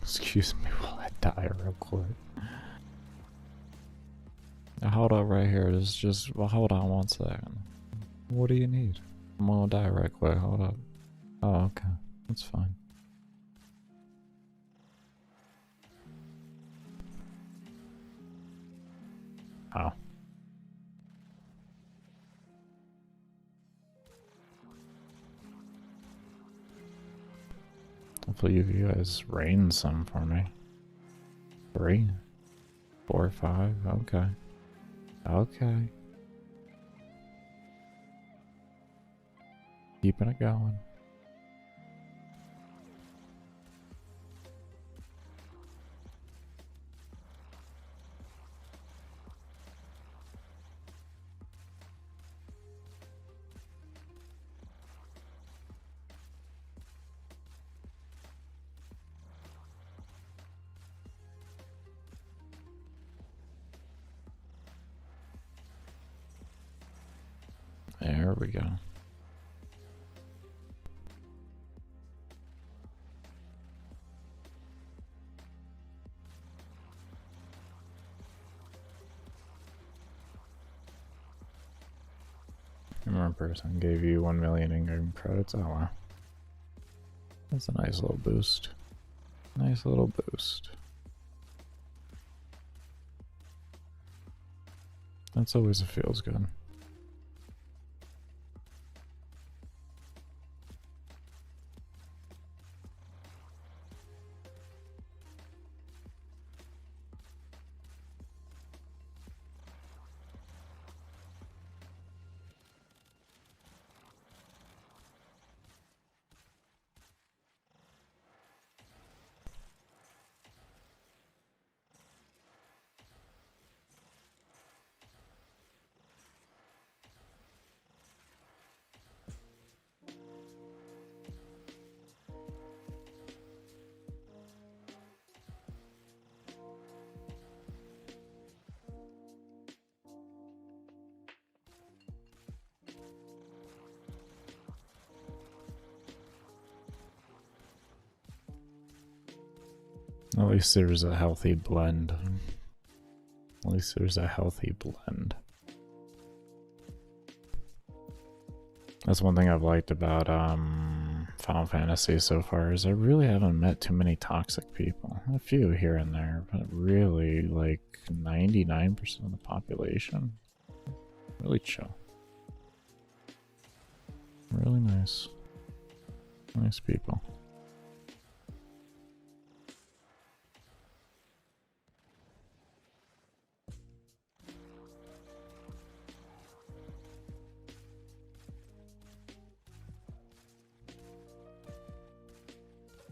Excuse me while I die real quick. Now hold up right here. This is just, well, hold on one second. What do you need? I'm gonna die right quick. Hold up. Oh, okay. That's fine. Oh. Hopefully you guys rain some for me. 3, 4, 5. Okay. Okay. Keeping it going. There we go. One person gave you 1 million in-game credits. Oh wow. That's a nice little boost. Nice little boost. That's always feels good. At least there's a healthy blend. At least there's a healthy blend. That's one thing I've liked about Final Fantasy so far is I really haven't met too many toxic people. A few here and there, but really like 99% of the population. Really chill. Really nice. Nice people.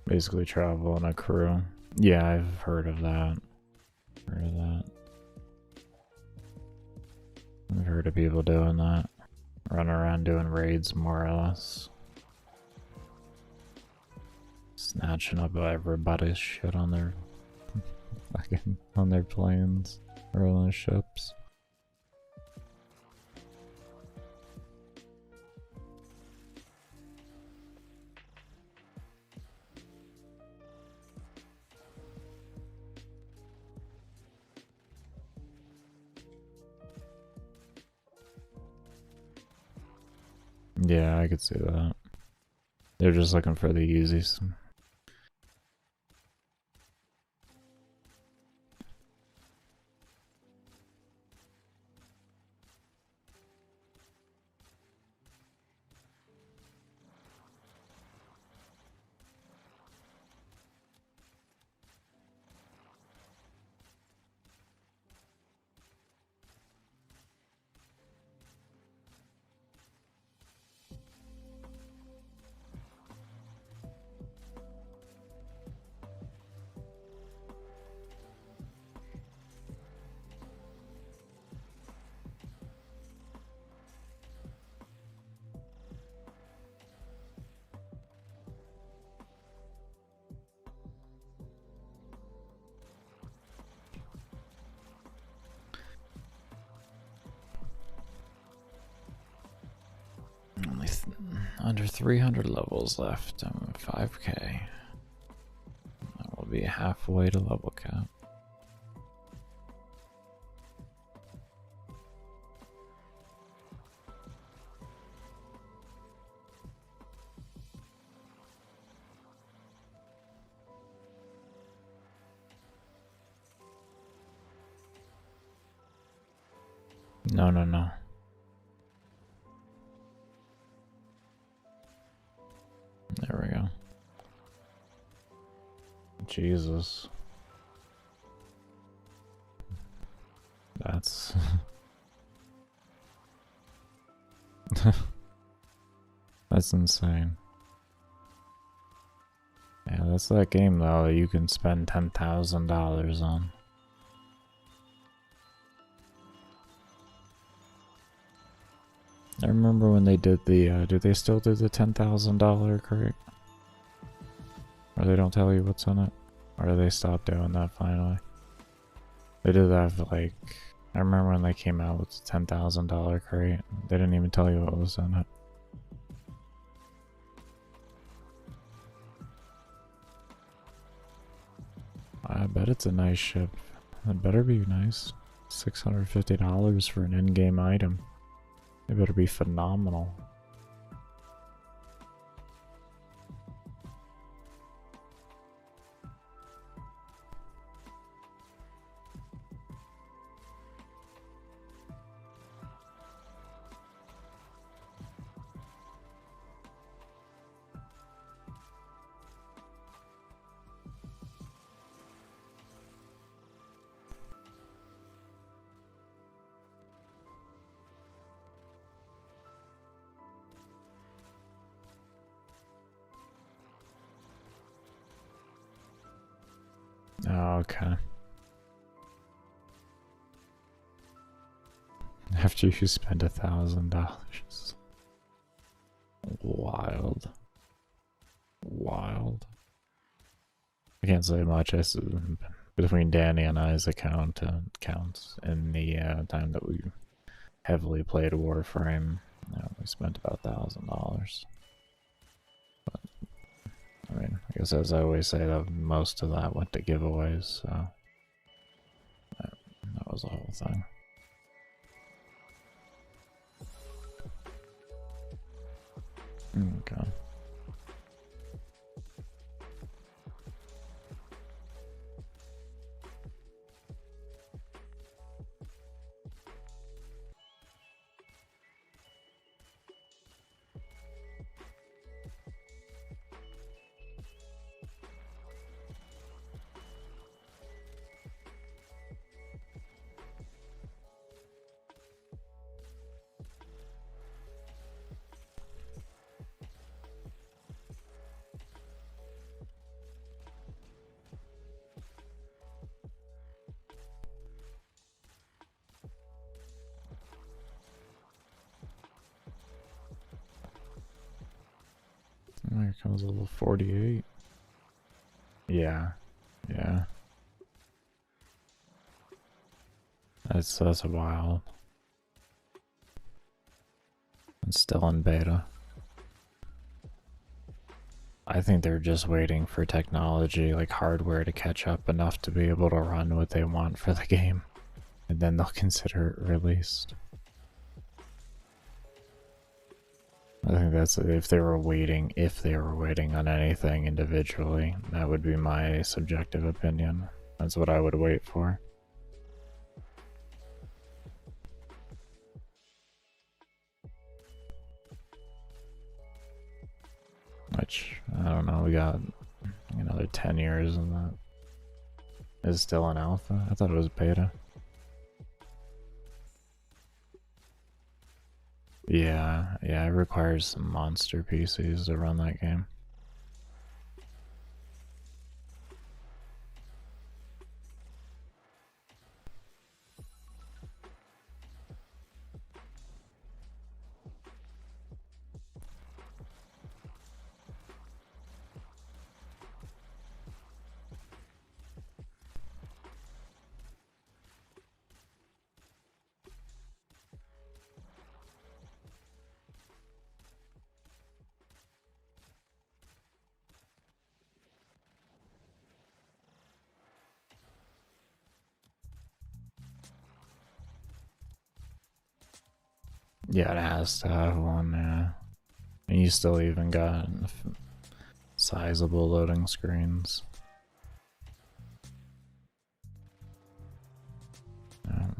Basically travel in a crew. Yeah, I've heard of that. Heard of that. I've heard of people doing that. Run around doing raids more or less. Snatching up everybody's shit on their fucking on their planes or on their ships. Yeah, I could see that. They're just looking for the Yeezys. Only under 300 levels left. I'm 5k. That will be halfway to level cap. No, no, no. There we go. Jesus. That's... That's insane. Yeah, that's that game though you can spend $10,000 on. I remember when they did the, do they still do the $10,000 crate? Or they don't tell you what's in it? Or they stopped doing that finally? They did that for like, I remember when they came out with the $10,000 crate, they didn't even tell you what was in it. I bet it's a nice ship. It better be nice. $650 for an in-game item. It better be phenomenal. Oh, okay. After you spend $1,000. Wild. Wild. I can't say much. Between Danny and I's accounts in the time that we heavily played Warframe, we spent about $1,000. But I mean, I guess as I always say, that most of that went to giveaways, so that was the whole thing. Okay. Here comes a little 48. Yeah, yeah. That's wild. It's still in beta. I think they're just waiting for technology, like hardware, to catch up enough to be able to run what they want for the game. And then they'll consider it released. I think that's if they were waiting on anything individually, that would be my subjective opinion. That's what I would wait for. Which, I don't know, we got another 10 years and that is still in alpha. I thought it was beta. Yeah, it requires some monster PCs to run that game. Yeah, it has to have one, yeah. And you still even got sizable loading screens.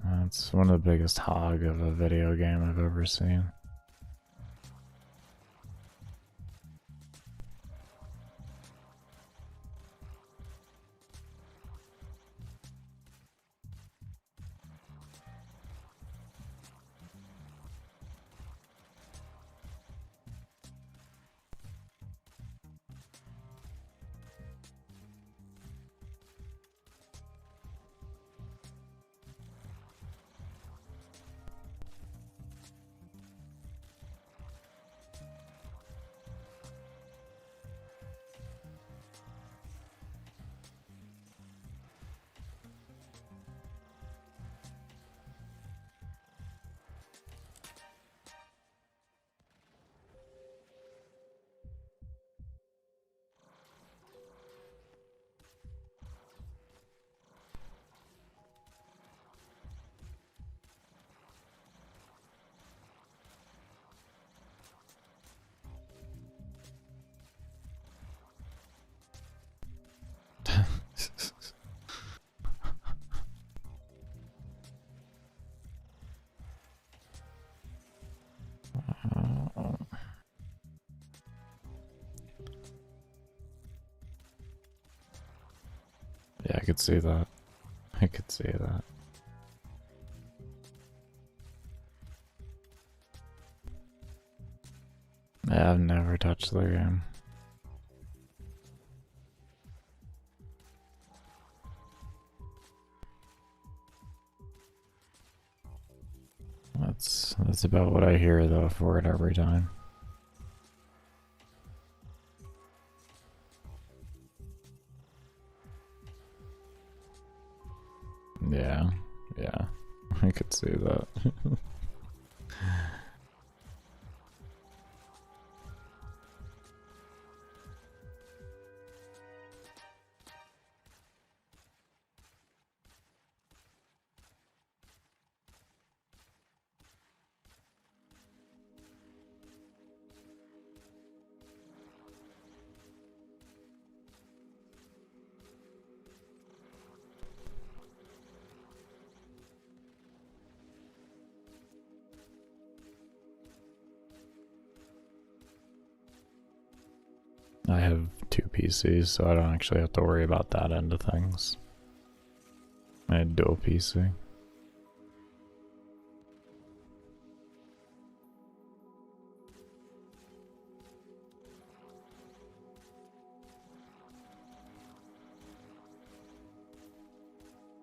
That's one of the biggest hog of a video game I've ever seen. Yeah, I could see that. I could see that. Yeah, I've never touched the game. That's about what I hear though for it every time. Yeah, I could see that. have 2 PCs, so I don't actually have to worry about that end of things. I had dual PC.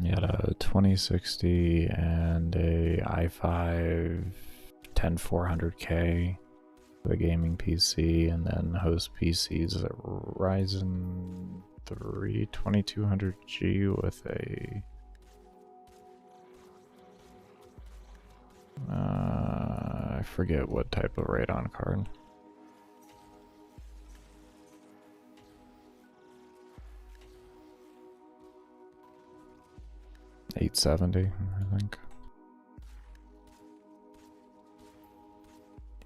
You had a 2060 and a i5 10400K, the gaming PC, and then host PCs at Ryzen 3 2200G with a I forget what type of Radeon card. $870, I think.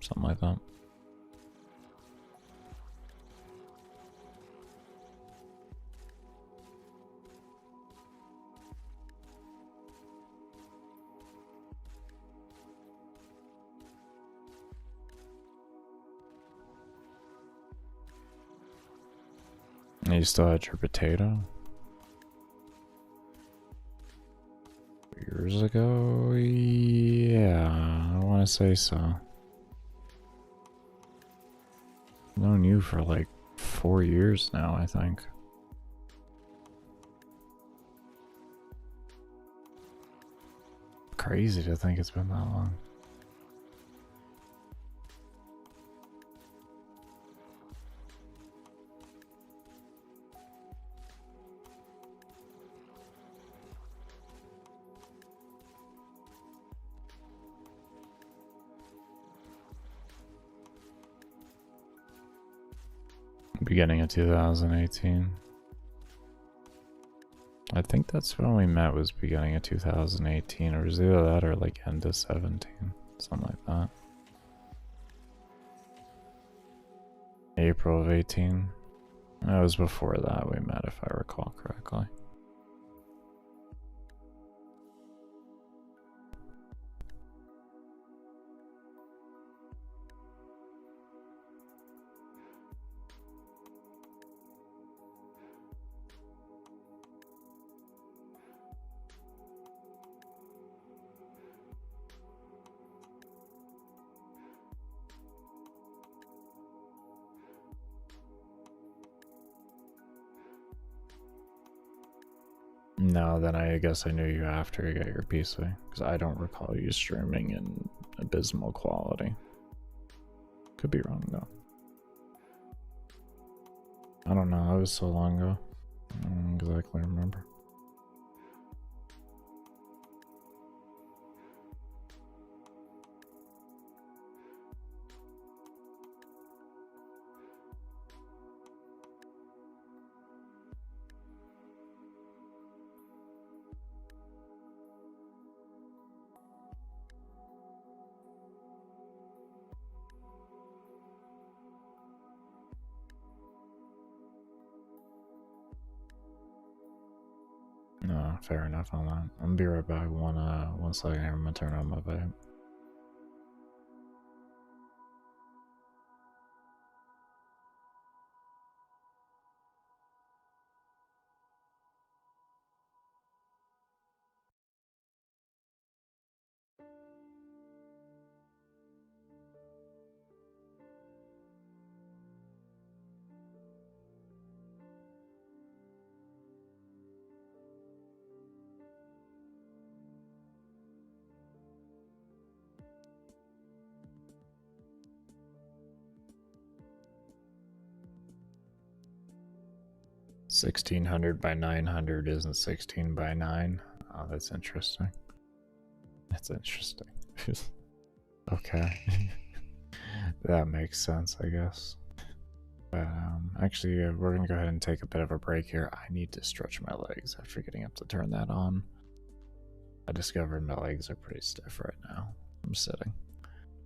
Something like that. And you still had your potato? Years ago? Yeah, I want to say so. Known you for like 4 years now, I think. Crazy to think it's been that long. Beginning of 2018. I think that's when we met, was beginning of 2018, or was either that or like end of 17, something like that. April of 18. That was before that we met, if I recall correctly. No, then I guess I knew you after you got your PC, because I don't recall you streaming in abysmal quality. Could be wrong though. I don't know, it was so long ago. I don't exactly remember. No, fair enough on that. I'm gonna be right back. One second here. I'm gonna turn on my vape. $1,600 by 900 isn't 16 by 9. Oh, that's interesting. That's interesting. Okay. That makes sense, I guess. But actually, we're gonna go ahead and take a bit of a break here. I need to stretch my legs after getting up to turn that on. I discovered my legs are pretty stiff right now. I'm sitting.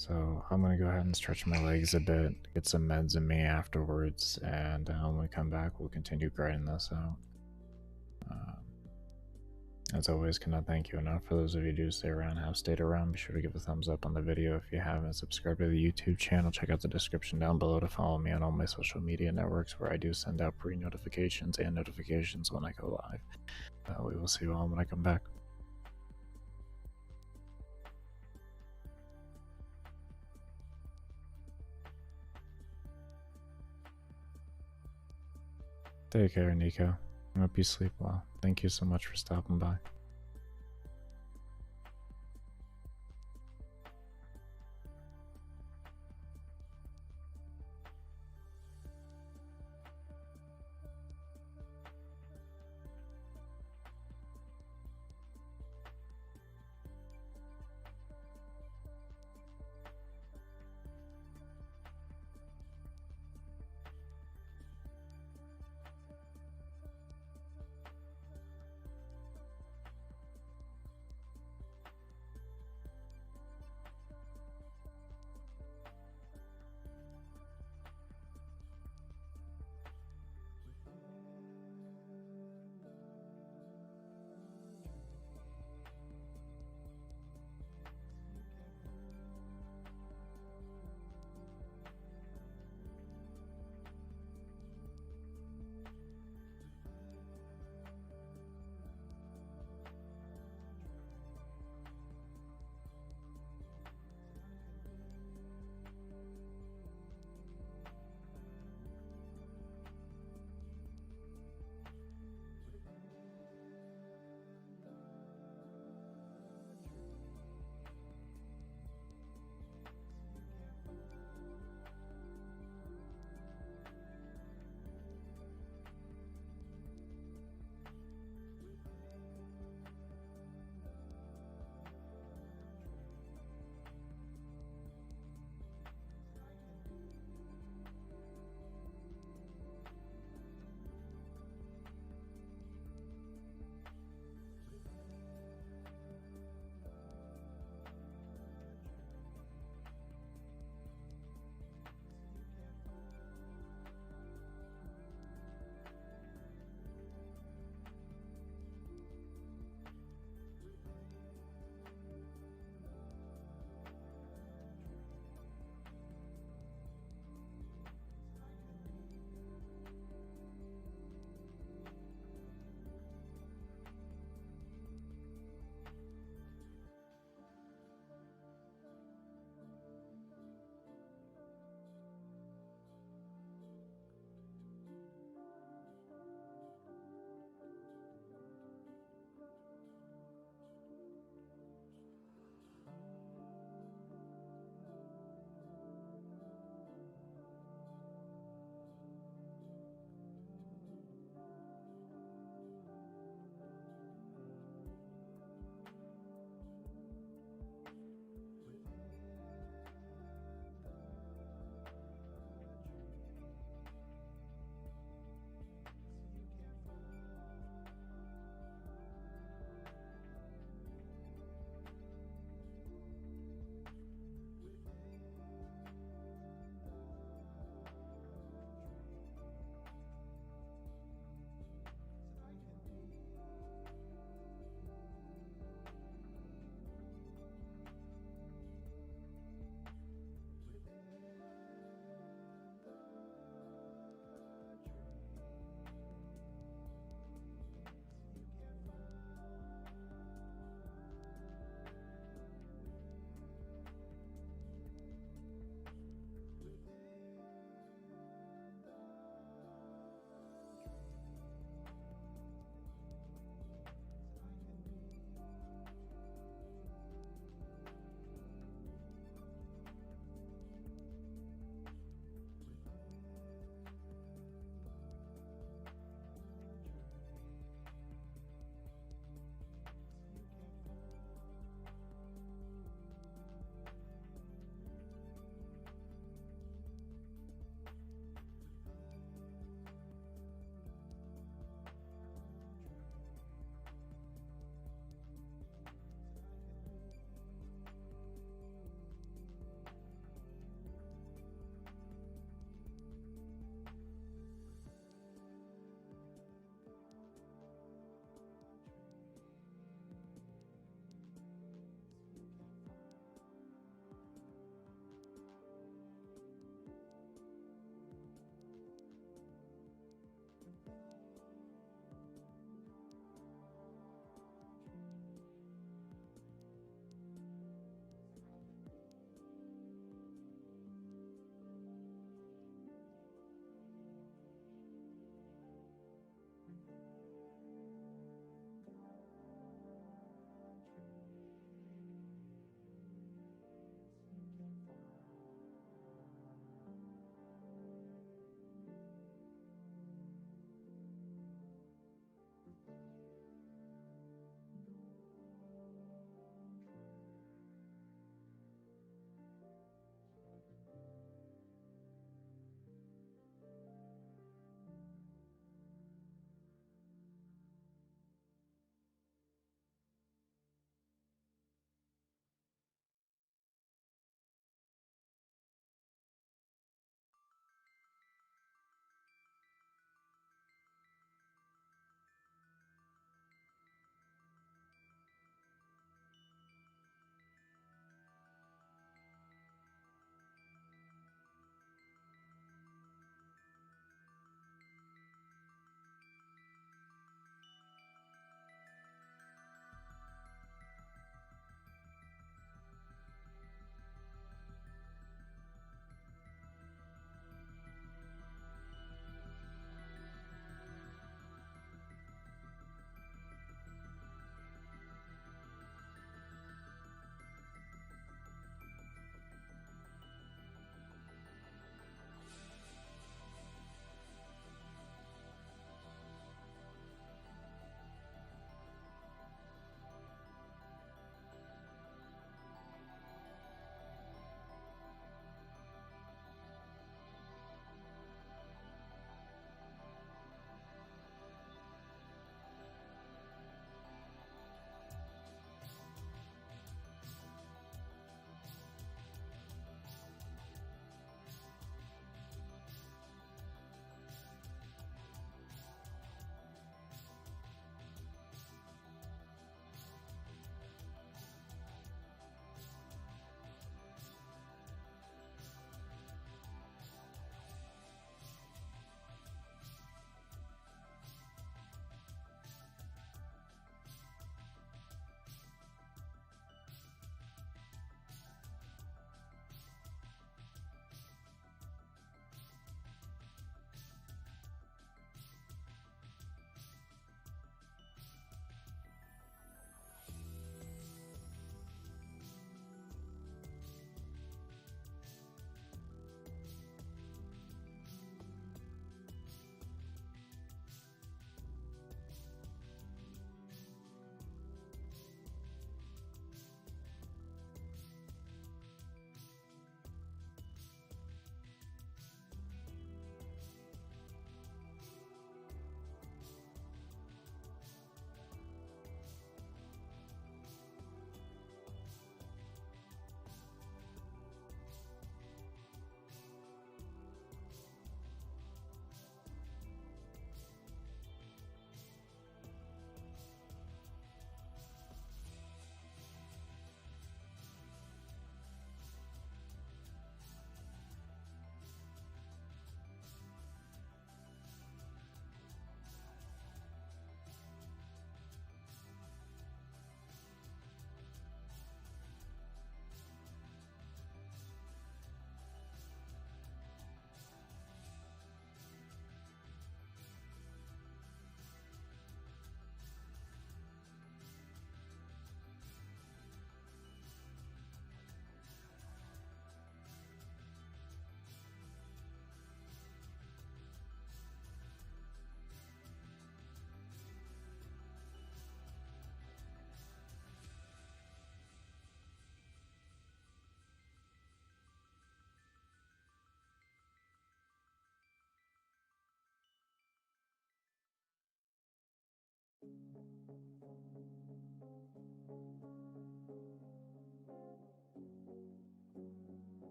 So I'm gonna go ahead and stretch my legs a bit, get some meds in me afterwards, and when we come back, we'll continue grinding this out. As always, cannot thank you enough. For those of you who do stay around, have stayed around, be sure to give a thumbs up on the video if you haven't. Subscribe to the YouTube channel. Check out the description down below to follow me on all my social media networks where I do send out pre-notifications and notifications when I go live. We will see you all when I come back. Take care, Nico. I hope you sleep well. Thank you so much for stopping by.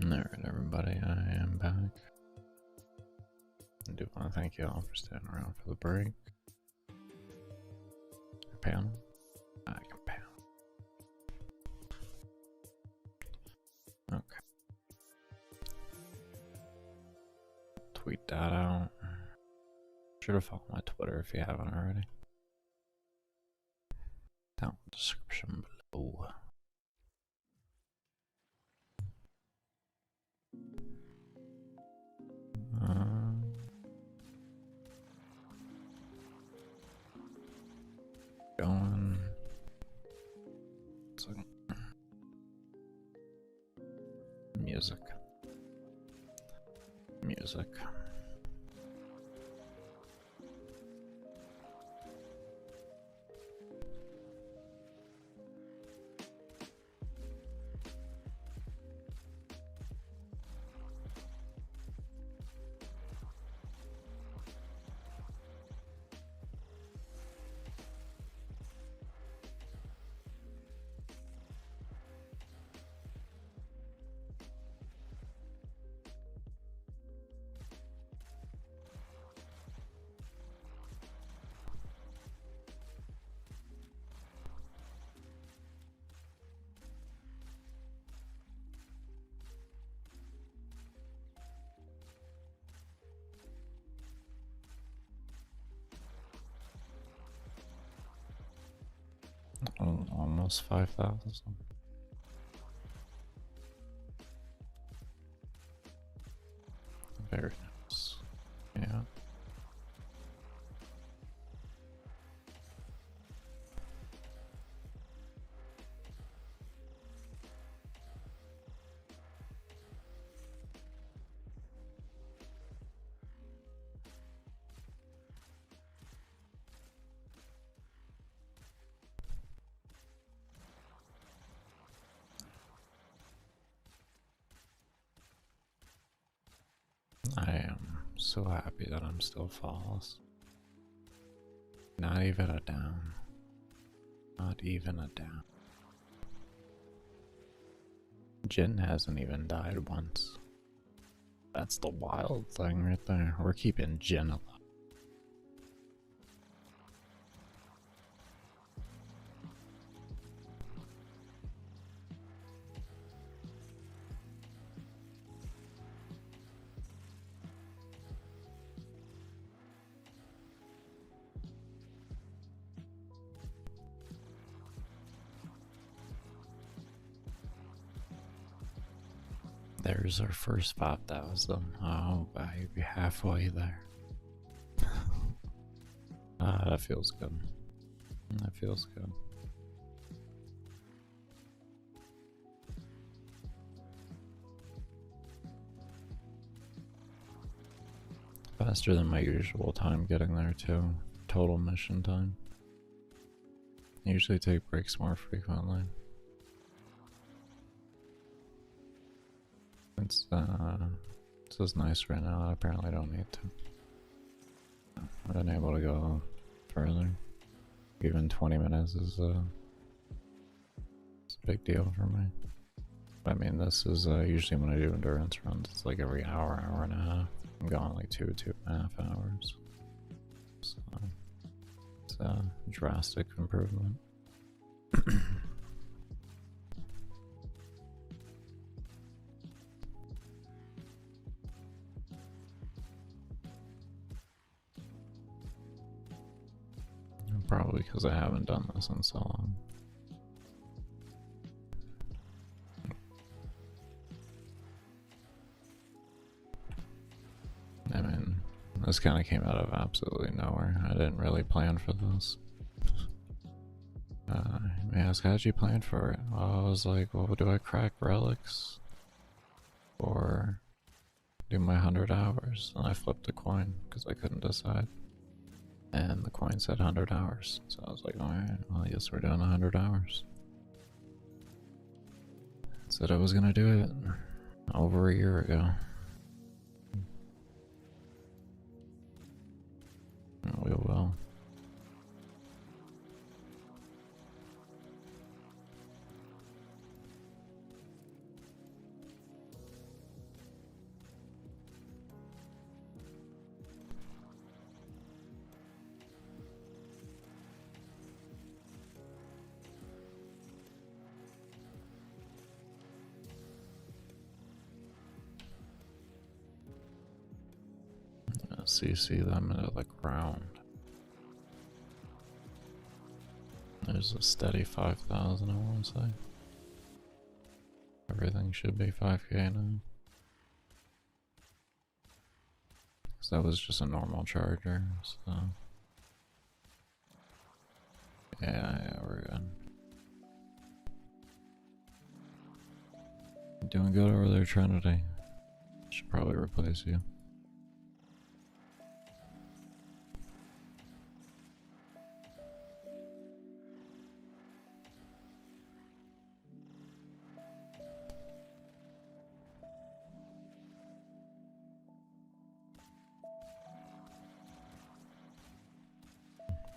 Alright, everybody, I am back. I do want to thank you all for staying around for the break. Panel? I can panel. Okay. Tweet that out. Sure to follow my Twitter if you haven't already. Down in the description below. Going. It's like music. Music. Oh, almost 5,000. Very nice. Yeah. I am so happy that I'm still flawless. Not even a down. Not even a down. Jin hasn't even died once. That's the wild thing right there. We're keeping Jin alive. There's our first 5,000. Oh, baby, halfway there. That feels good. That feels good. Faster than my usual time getting there, too. Total mission time. I usually take breaks more frequently. It's just nice right now. I apparently don't need to. I've been able to go further. Even 20 minutes is it's a big deal for me. I mean, this is usually when I do endurance runs, it's like every hour, hour and a half. I'm going like 2.5 hours. So it's a drastic improvement. Probably because I haven't done this in so long. I mean, this kind of came out of absolutely nowhere. I didn't really plan for this. You may ask, how'd you plan for it? Well, I was like, well, do I crack relics? Or do my 100 hours? And I flipped a coin because I couldn't decide. And the coin said 100 hours. So I was like, alright, well, I guess we're doing 100 hours. Said I was gonna do it over a year ago. We will. CC them into the ground. There's a steady 5,000, I want to say. Everything should be 5k now. So that was just a normal charger, so... Yeah, we're good. Doing good over there, Trinity. Should probably replace you.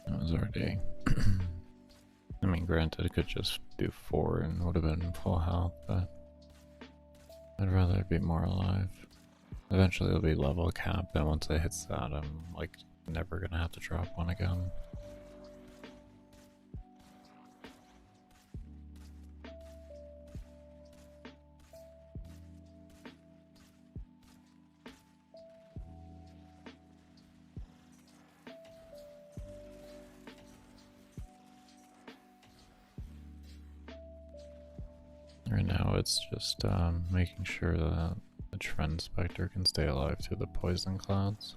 That was our day. I mean, granted, it could just do 4 and would have been full health, but I'd rather be more alive. Eventually it'll be level cap, and once it hits that, I'm like never gonna have to drop one again. Right now it's just making sure that the Trend Spectre can stay alive through the poison clouds.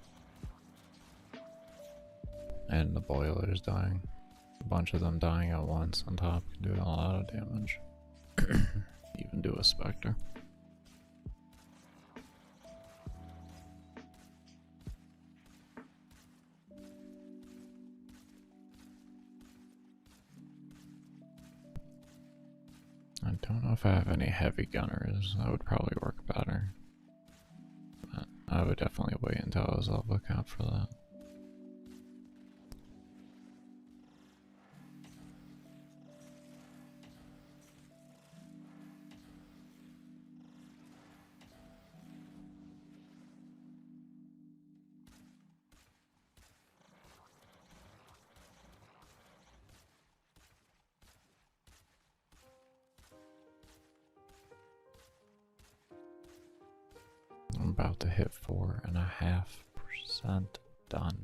And the boilers dying. A bunch of them dying at once on top can do a lot of damage. Even do a Spectre. I don't know if I have any heavy gunners. That would probably work better. But I would definitely wait until I was level cap for that. I'm about to hit 4.5% done.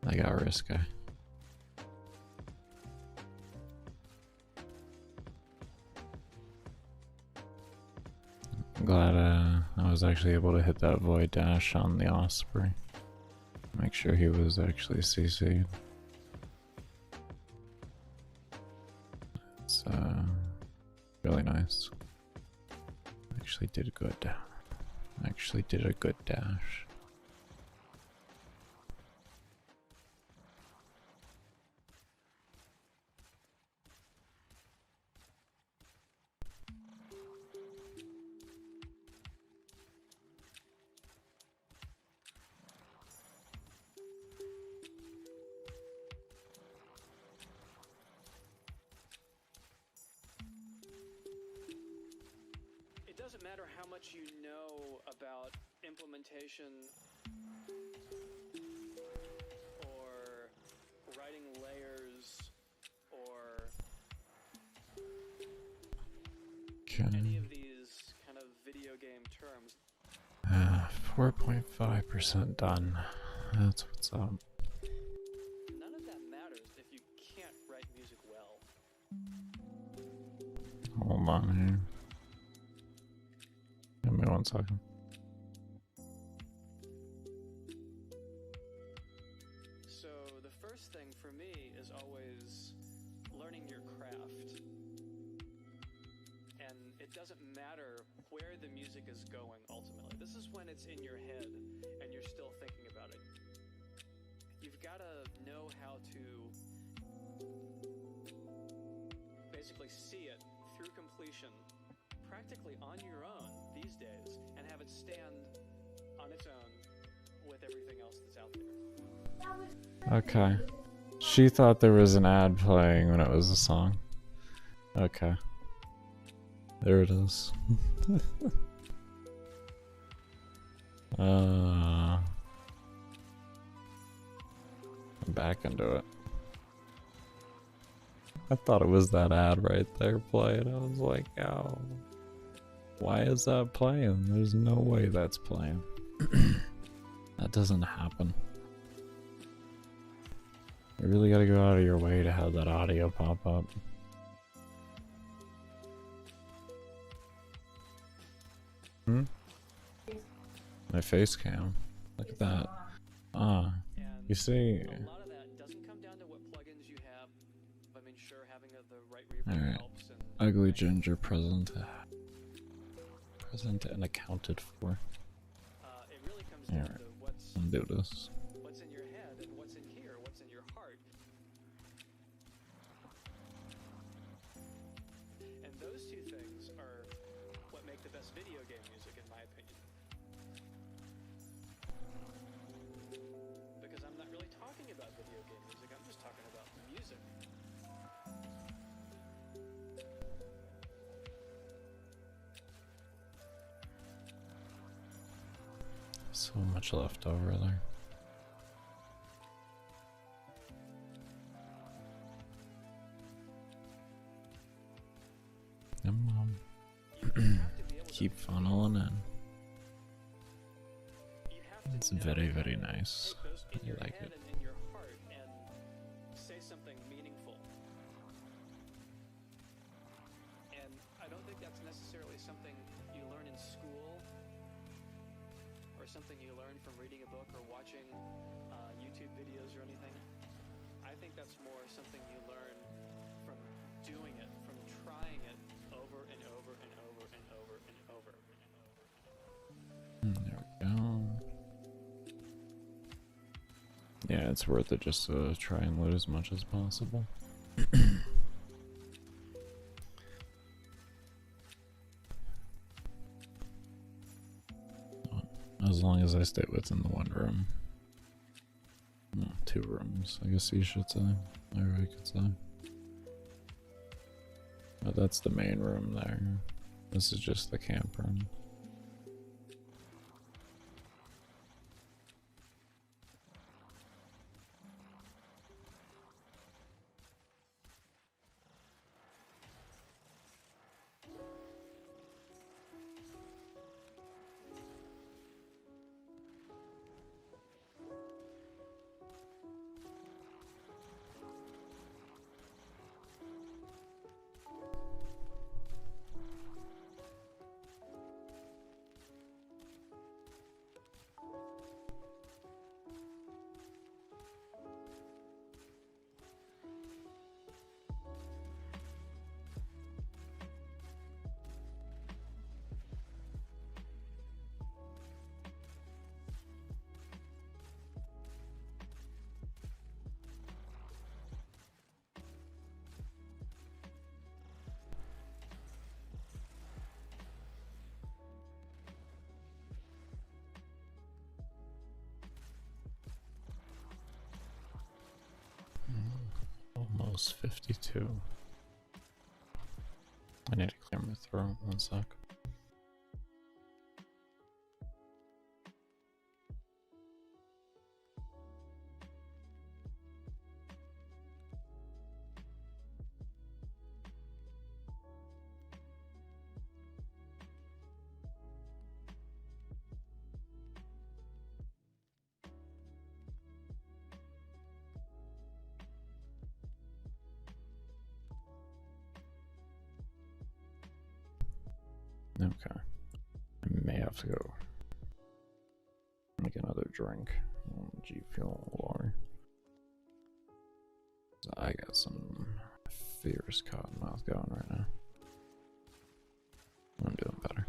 I got risky. I'm glad I was actually able to hit that void dash on the Osprey. Make sure he was actually CC'd. It's really nice. Actually did good. Actually did a good dash. It doesn't matter how much you know about implementation or writing layers or any of these kind of video game terms. 4.5% done. That's what's up. None of that matters if you can't write music well. Hold on here. Give me 1 second. So the first thing for me is always learning your craft. And it doesn't matter where the music is going ultimately. This is when it's in your head and you're still thinking about it. You've got to know how to basically see it through completion practically on your own these days and have it stand on its own with everything else that's out there. Okay. She thought there was an ad playing when it was a song. Okay. There it is. I'm back into it. I thought it was that ad right there playing. I was like, oh, why is that playing? There's no way that's playing. That doesn't happen. You really gotta go out of your way to have that audio pop up. Hmm? My face cam. Look at that. Ah, you see. A lot of that doesn't come down to what plugins you have. I mean, sure, having the right reverb Alright. helps. And Ugly ginger present. Present and accounted for. it really comes down Alright. to what's Undo this. in your head and what's in here, what's in your heart. And those two things are what make the best video game music, in my opinion. Because I'm not really talking about video game music, I'm just talking about music. So much left over there. Come on. You have to be able to Keep funneling in. You have to It's know very, how very to nice. take those in I your like head it. and in your heart and say something meaningful. And I don't think that's necessarily something you learn in school or something you learn from reading a book or watching YouTube videos or anything. I think that's more something you learn from doing it, from trying it over and over and over and over and over and over. There we go. Yeah, it's worth it just to try and loot as much as possible. As long as I stay within the 1 room. No, 2 rooms, I guess you should say. Or I could say. But that's the main room there. This is just the camp room. Almost 52. I need to clear my throat, 1 sec. Okay. I may have to go make another drink. G Fuel water. I got some fierce cotton mouth going right now. I'm doing better.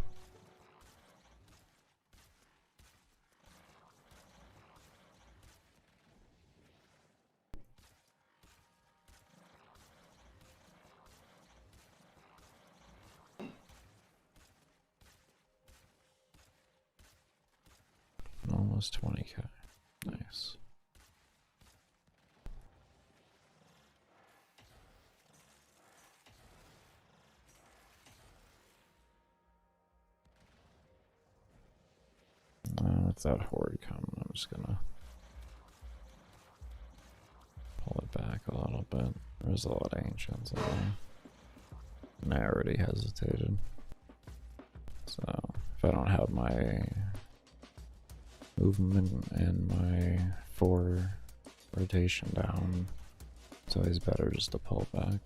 Almost 20k. Nice. With that horde coming, I'm just gonna pull it back a little bit. There's a lot of ancients in there. And I already hesitated. So, if I don't have my movement and my 4 rotation down, it's always better just to pull back.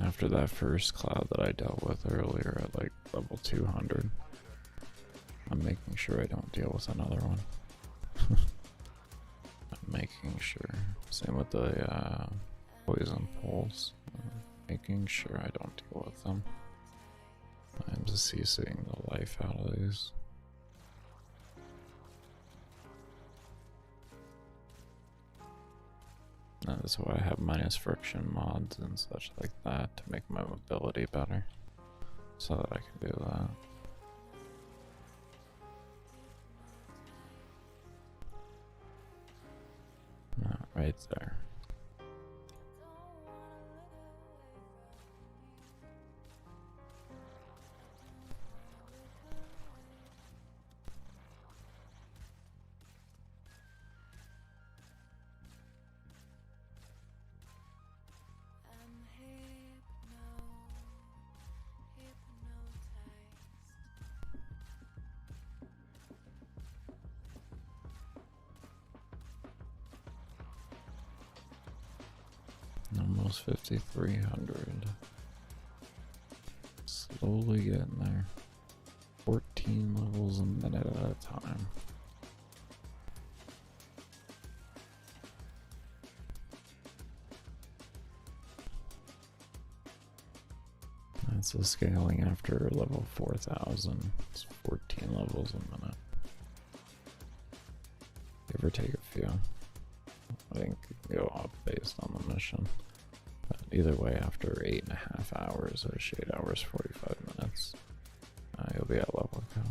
After that first cloud that I dealt with earlier at like level 200, I'm making sure I don't deal with another one. I'm making sure. Same with the poison poles. Making sure I don't deal with them. I'm just CCing the life out of these. That's why I have minus friction mods and such like that to make my mobility better, so that I can do that. Right there. Almost 5,300. Slowly getting there. 14 levels a minute at a time. That's the scaling after level 4,000. It's 14 levels a minute. Give or take a few. I think it can go up based on the mission. But either way, after 8.5 hours or 8 hours 45 minutes, you'll be at level count.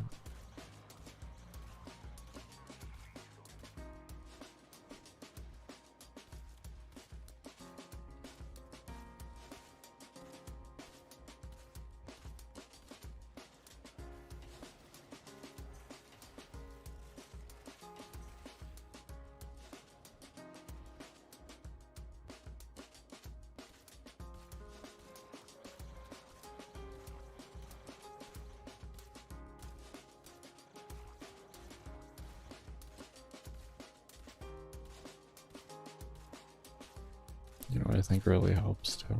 You know what I think really helps too?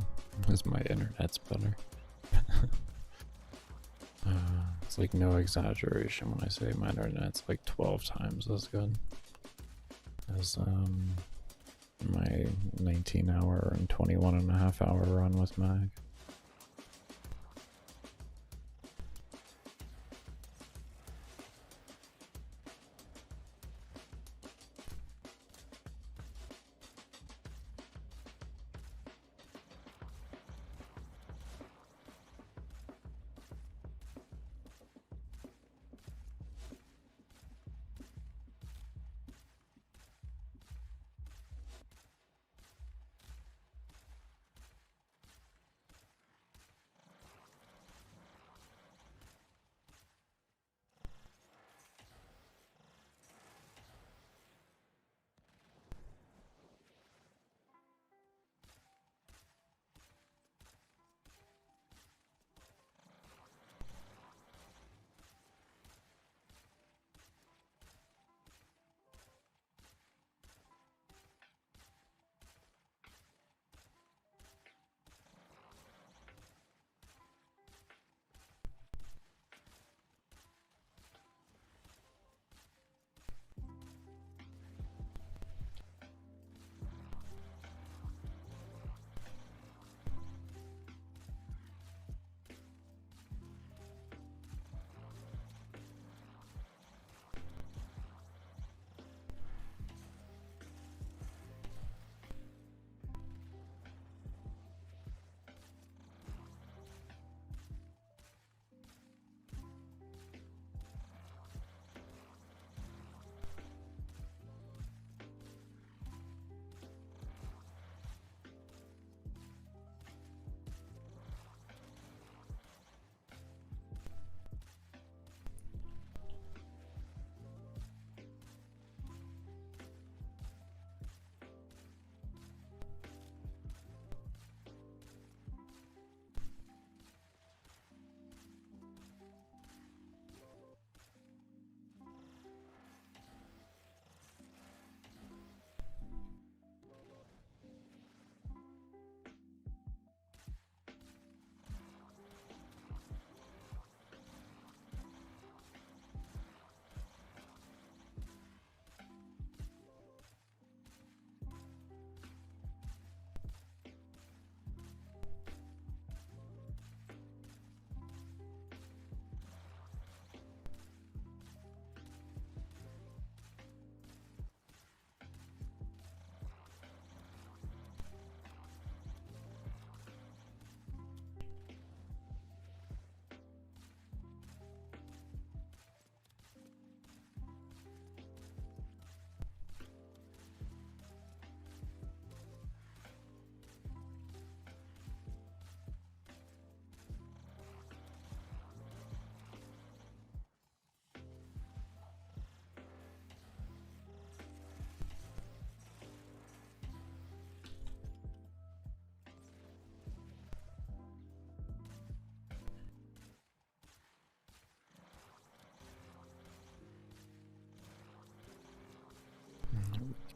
Is my internet's better. It's like no exaggeration when I say my internet's like 12 times as good as my 19-hour and 21.5 hour run with Mag.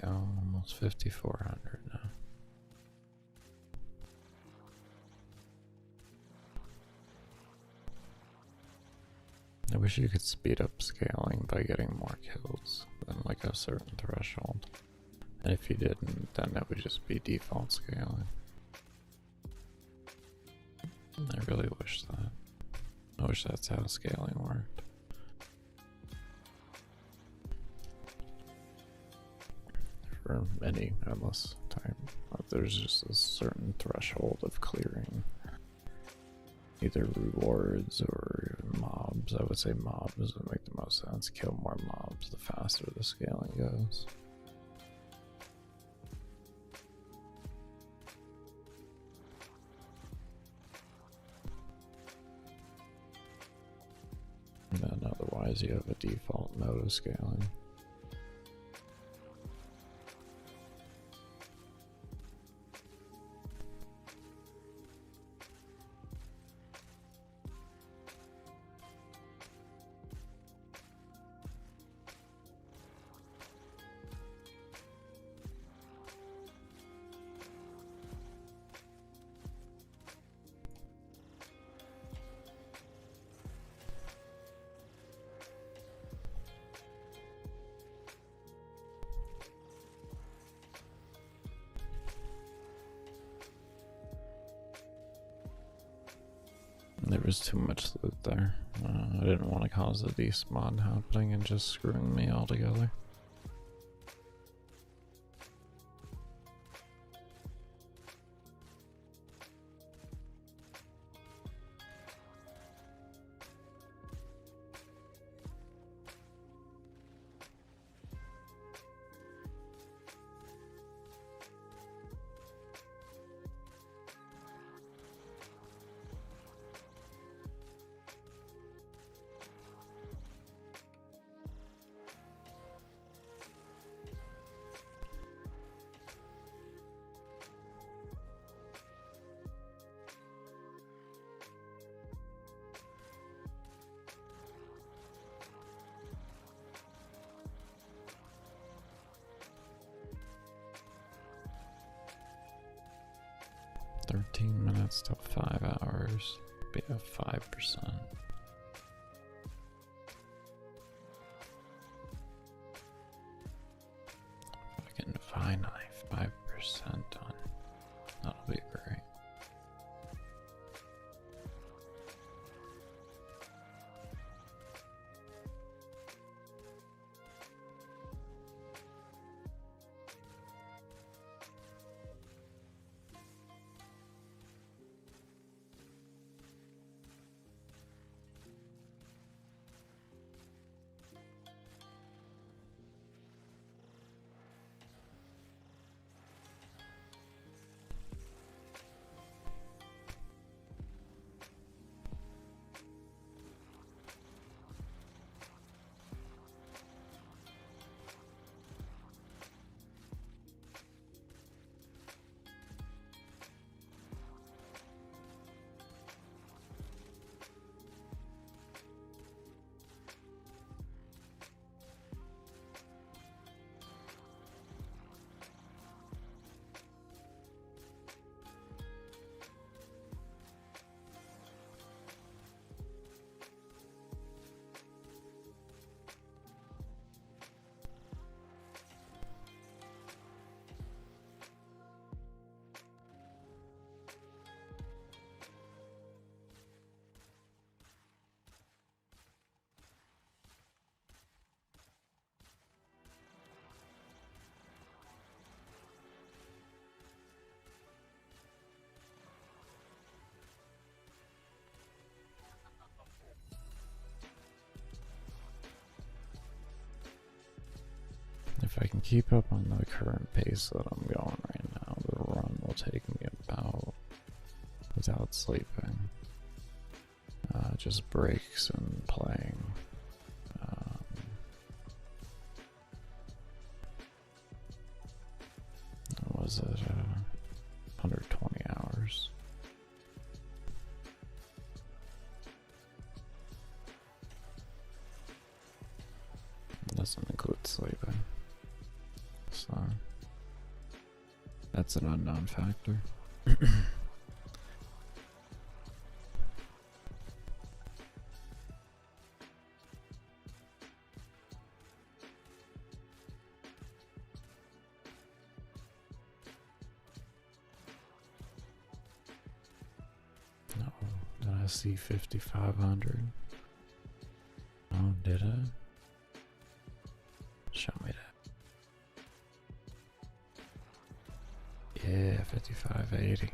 Almost 5,400 now. I wish you could speed up scaling by getting more kills than like a certain threshold. And if you didn't, then it would just be default scaling. I really wish that. I wish that's how scaling worked. for any endless type. There's just a certain threshold of clearing either rewards or mobs. I would say mobs would make the most sense. Kill more mobs the faster the scaling goes. And then otherwise you have a default mode of scaling. There was too much loot there. I didn't want to cause a despawn happening and just screwing me altogether. Minutes to 5 hours. Be at 5%. Fucking finally 5% done. That'll be great. If I can keep up on the current pace that I'm going right now, the run will take me about, without sleeping, just breaks and playing. What was it? 120 hours. Doesn't include sleeping. So that's an unknown factor. No, did I see 5,500? Oh, did I? Show me that. Yeah, 5580.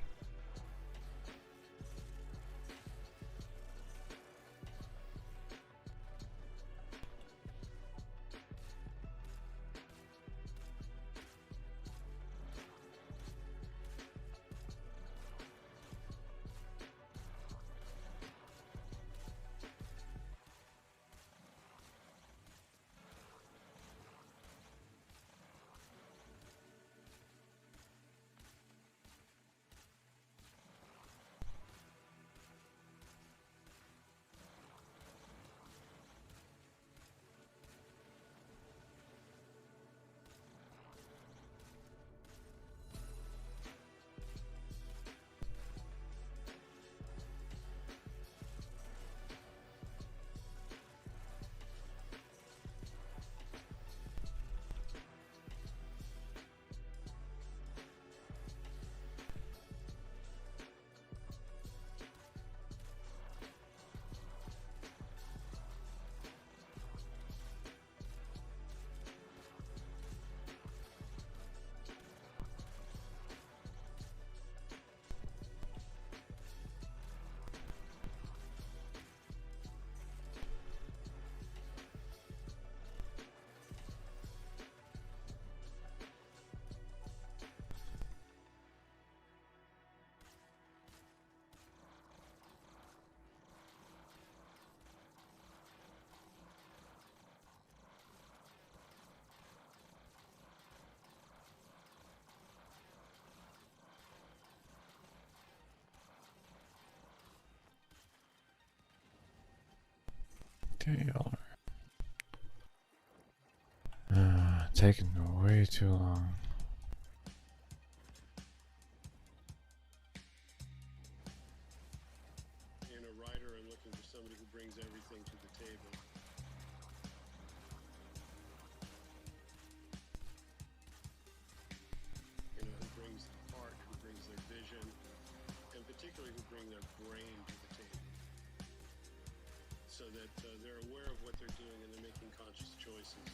Okay, y'all are taking way too long. In a writer, I'm looking for somebody who brings everything to the table. You know, who brings the heart, who brings their vision, and particularly who bring their brain to the table. So that they're aware of what they're doing and they're making conscious choices.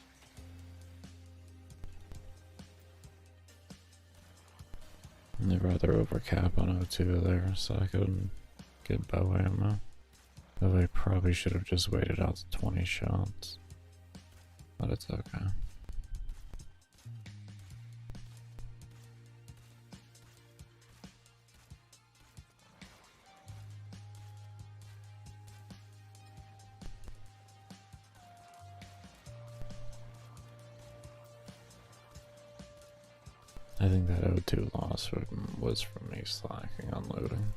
And they'd rather overcap on O2 there, so I couldn't get bow ammo. Though I probably should have just waited out the 20 shots. But it's okay. I think that O2 loss was from me slacking on loading.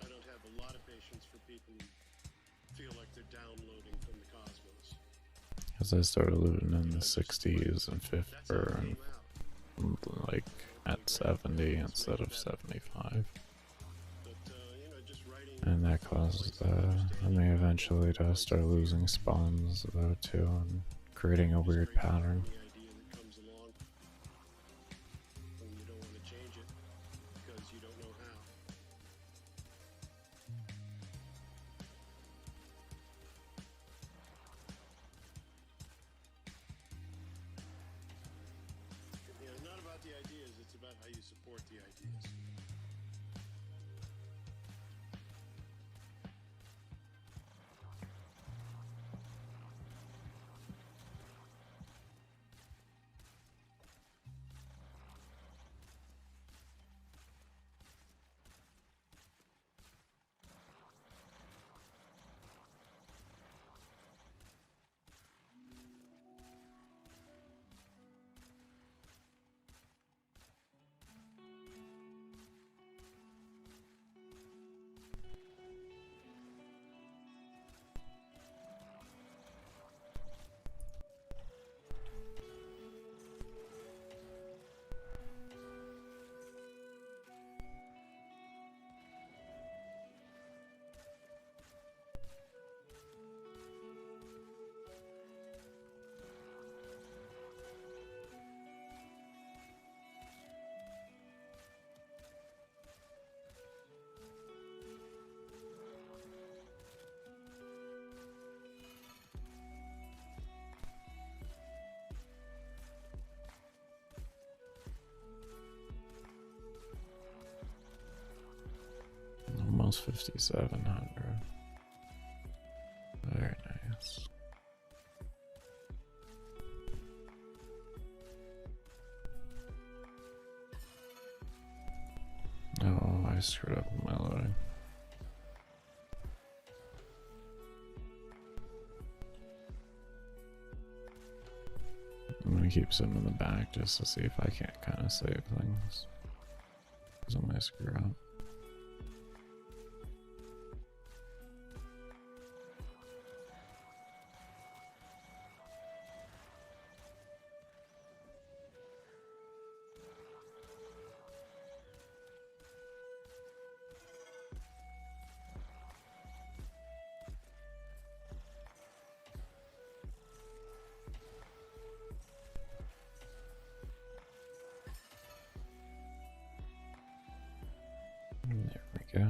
I don't have a lot of patience for people who feel like they're downloading from the cosmos. As I started looting in the 60s and 50, That's how it or came out. like at 70 instead of 75. But, you know, just writing And that caused me eventually to start losing spawns though too and creating a weird pattern. any idea that comes along, and you don't want to change it because you don't know how. You know, not about the ideas, it's about how you support the ideas. almost 5,700. Very nice. Oh, I screwed up my loading. I'm gonna keep some in the back just to see if I can't kind of save things. Because I might screw up. There we go.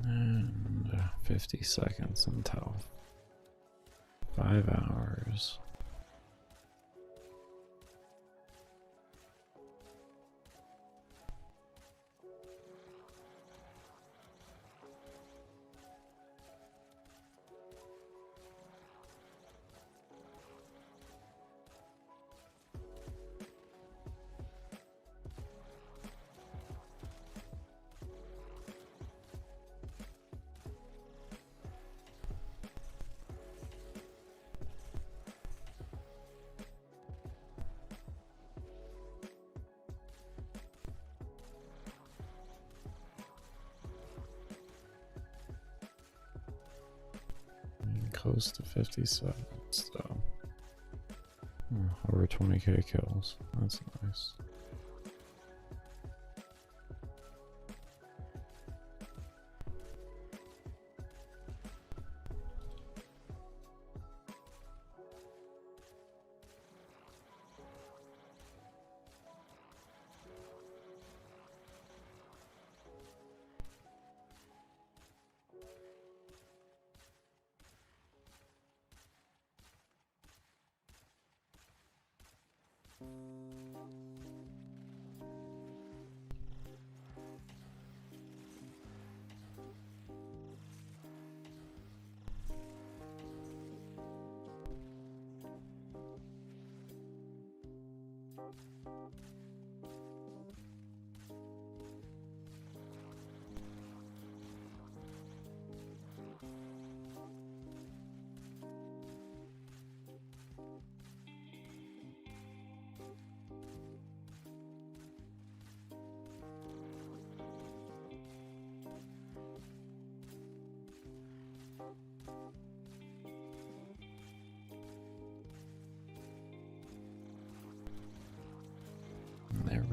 And 50 seconds until 5 hours. Close to 57 still. Over 20k kills. That's nice.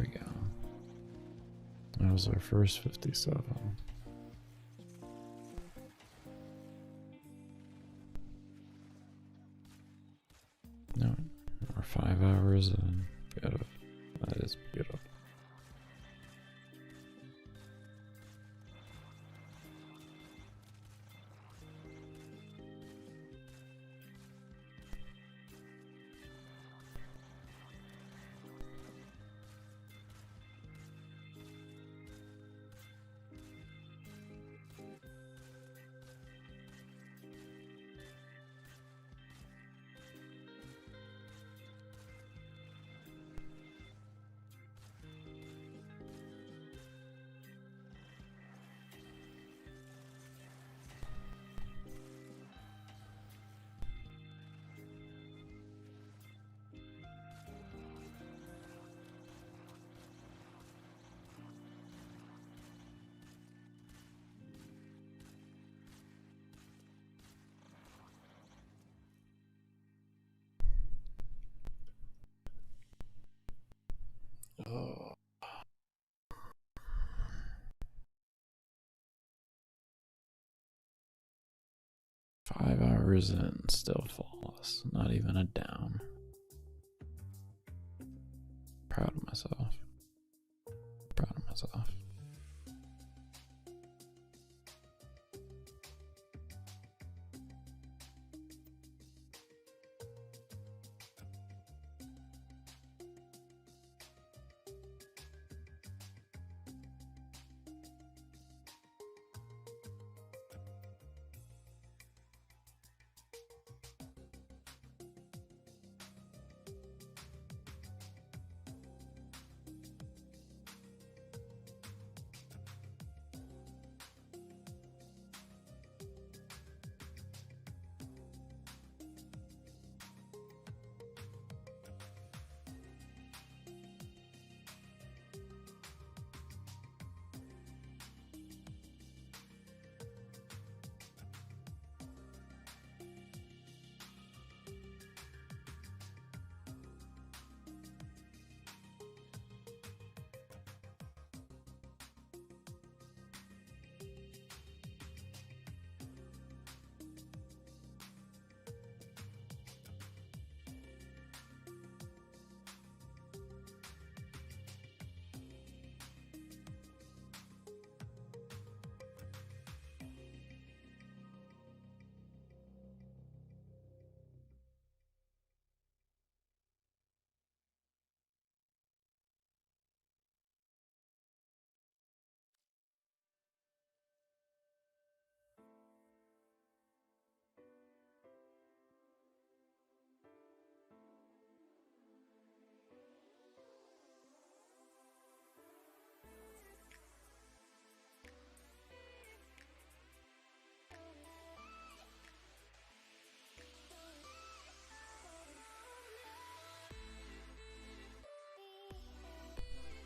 we go. That was our first 57. No, we're 5 hours in. Beautiful. That is beautiful. Oh. 5 hours in, still flawless. Not even a down. Proud of myself. Proud of myself.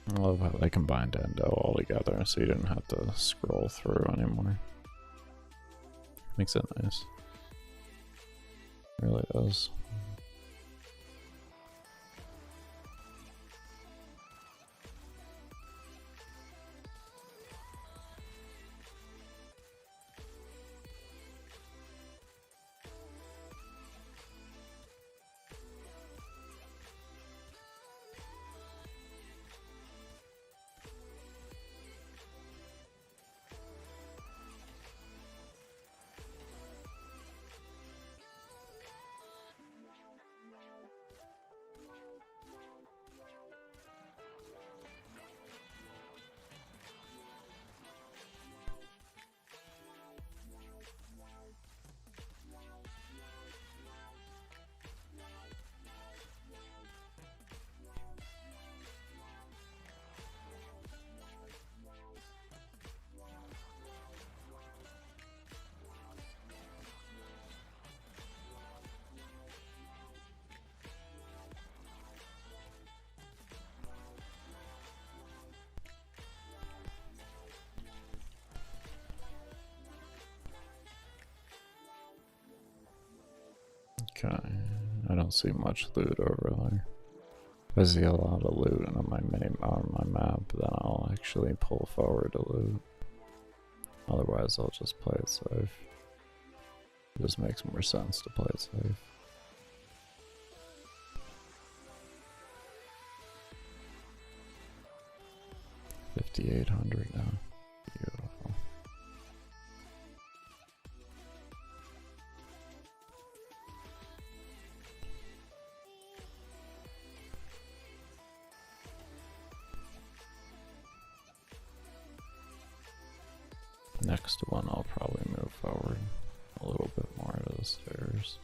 I love how they combined Endo all together so you didn't have to scroll through anymore. Makes it nice. It really does. Okay, I don't see much loot over there. If I see a lot of loot on my map, then I'll actually pull forward to loot. Otherwise, I'll just play it safe. It just makes more sense to play it safe. $5,800 now. Beautiful. Next one, I'll probably move forward a little bit more to the stairs.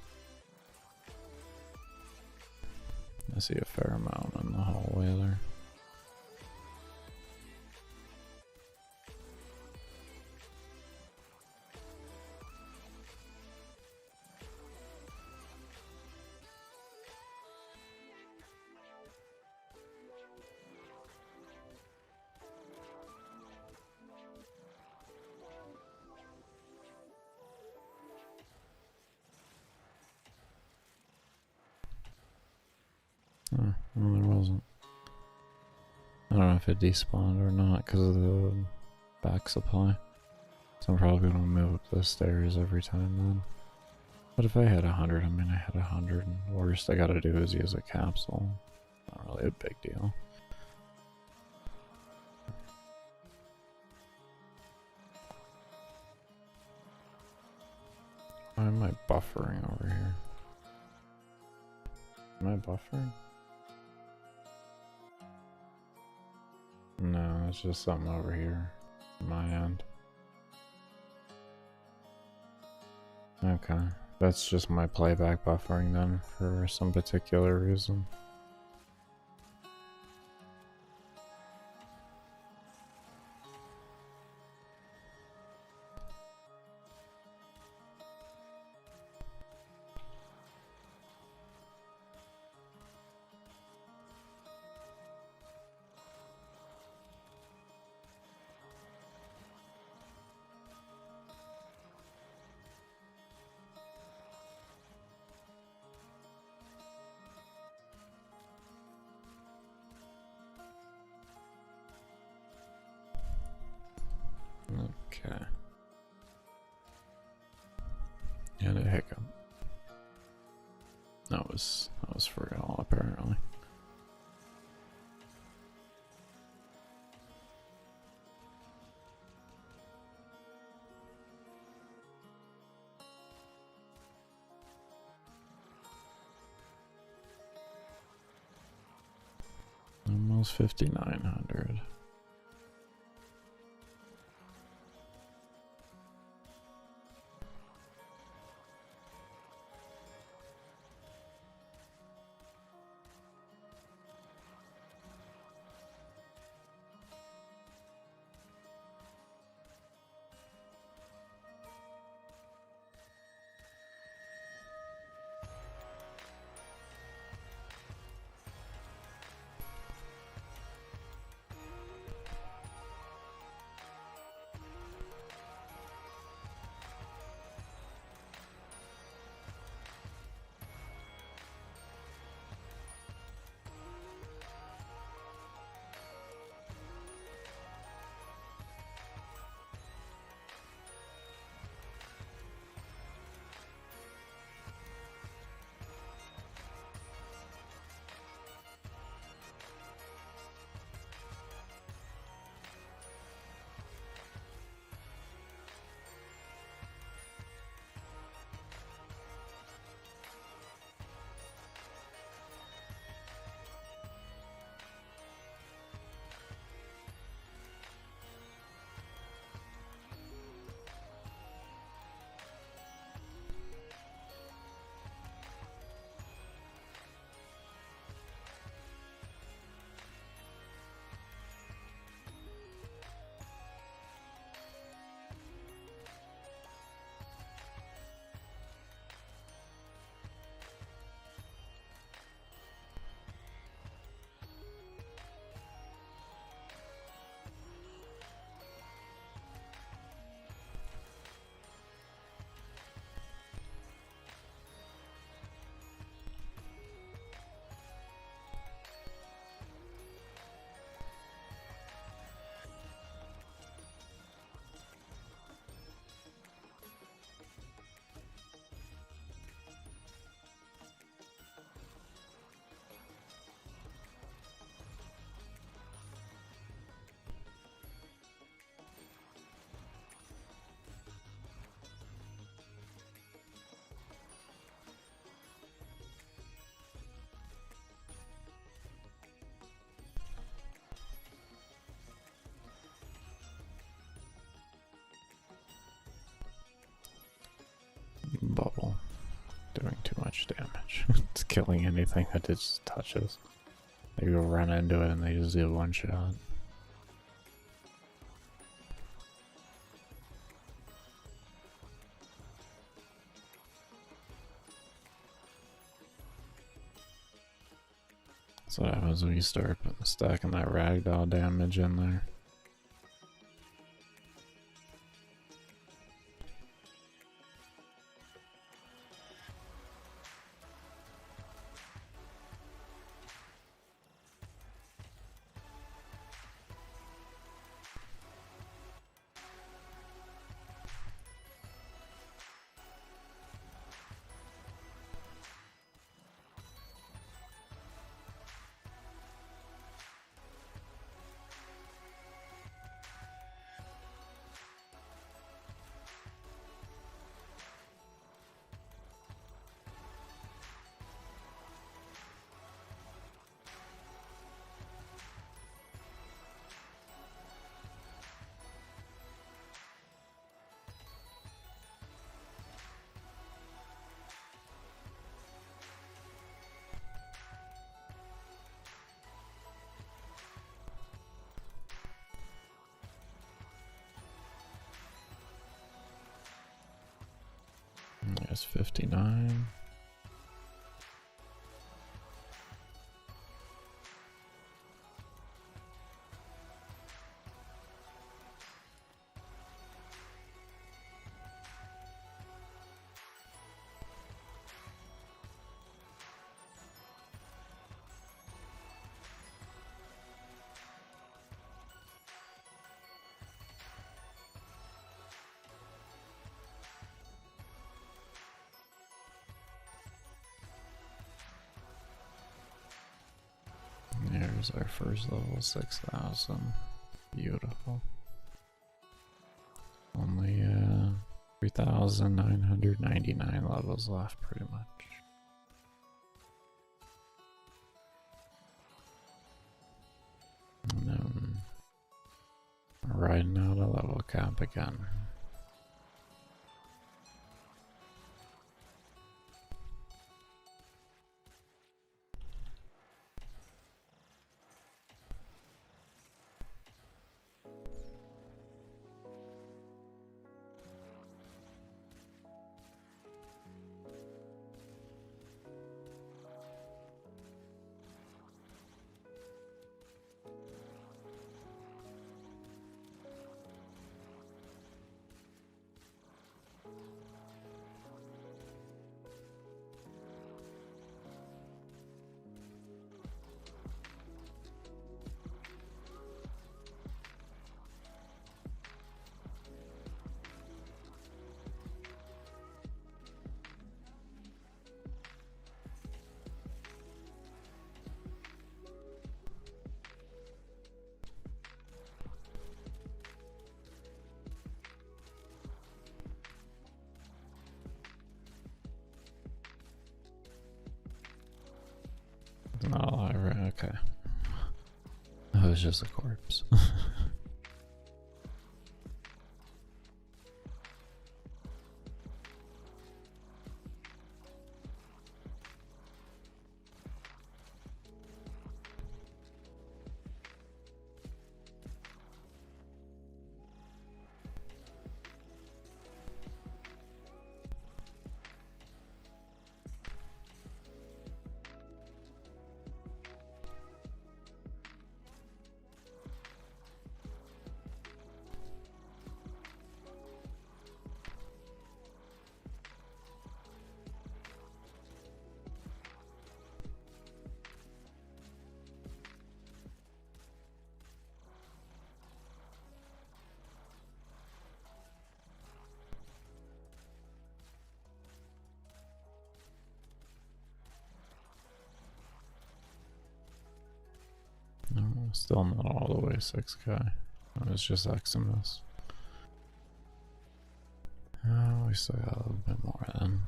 I see a fair amount in the hallway there. Oh, well, there wasn't. I don't know if it despawned or not because of the back supply. So I'm probably gonna move up the stairs every time then. But if I hit 100, I mean I hit 100. The worst I gotta do is use a capsule. Not really a big deal. Why am I buffering over here? Am I buffering? No, it's just something over here on my end. Okay, that's just my playback buffering then for some particular reason. Okay. And a hiccup. That was for y'all apparently. Almost 5,900. much. It's killing anything that it just touches. They go run into it and they just do one shot. That's what happens when you start stacking that ragdoll damage in there. There's 59. There's our first level 6,000. Beautiful. Only 3,999 levels left, pretty much. And then we're riding out a level cap again. Not alive, right? Okay. That was just a corpse. No, still not all the way 6K. It's just Eximus. Oh, we still got a little bit more then.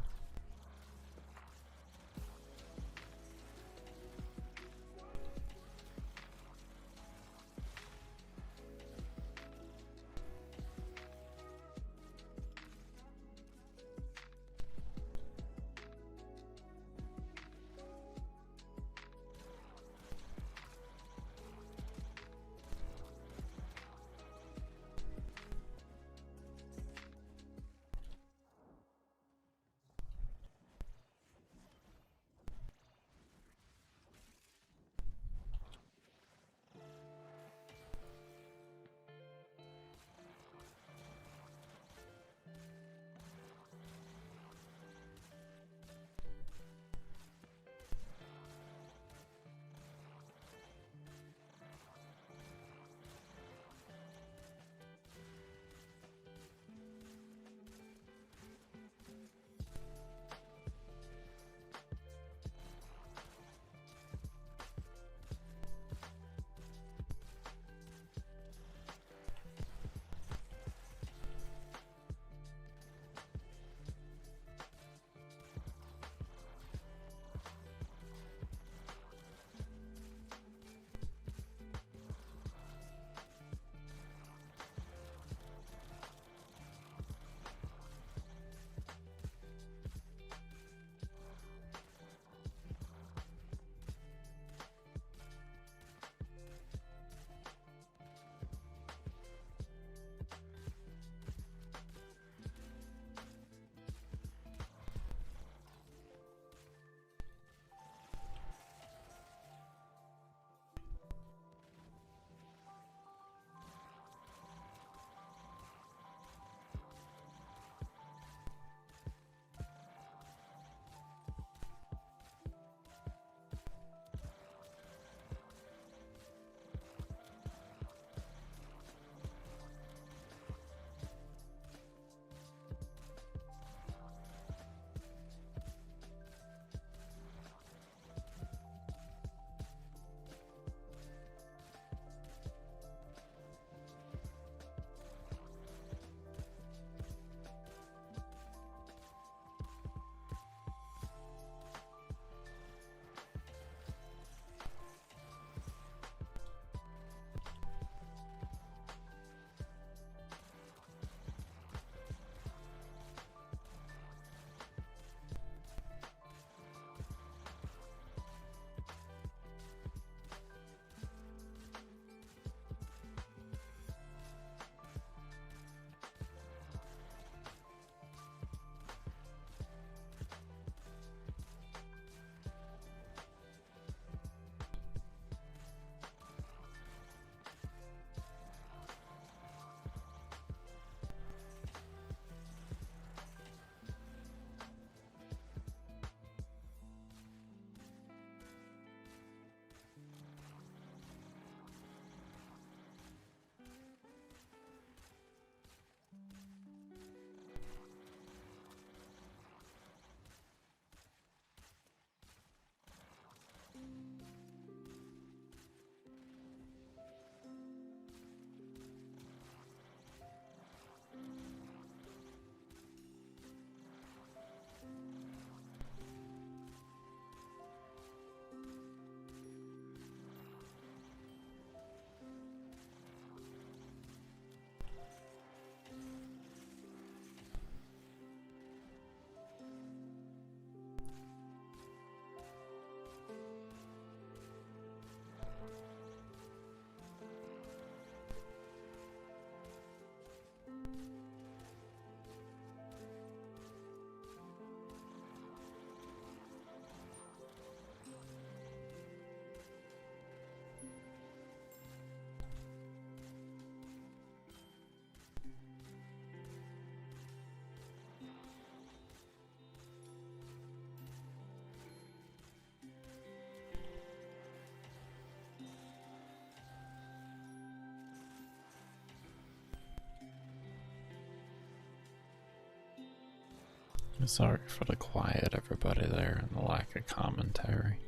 Sorry for the quiet, everybody there, and the lack of commentary.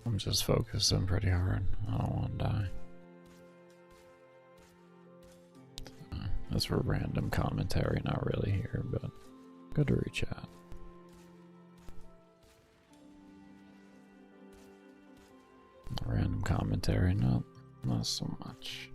I'm just focusing pretty hard. I don't want to die. That's for random commentary, not really here, but good to reach out. Random commentary, not so much.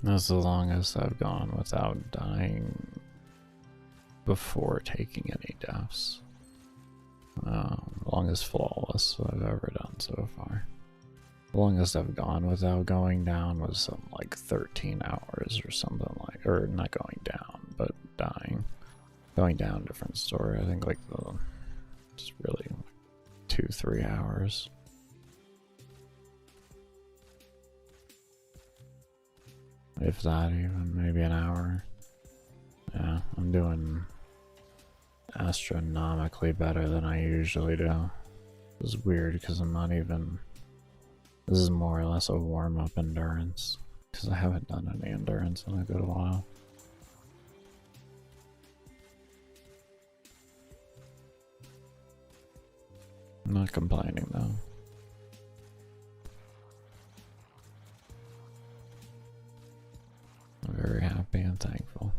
That's the longest I've gone without dying before taking any deaths. Longest flawless I've ever done so far. The longest I've gone without going down was something like 13 hours or something like, or not going down, but dying. Going down, different story. I think like just really 2-3 hours. If that even, maybe an hour. Yeah, I'm doing astronomically better than I usually do. It's weird because I'm not even... This is more or less a warm-up endurance. Because I haven't done any endurance in a good while. I'm not complaining though. I'm very happy and thankful.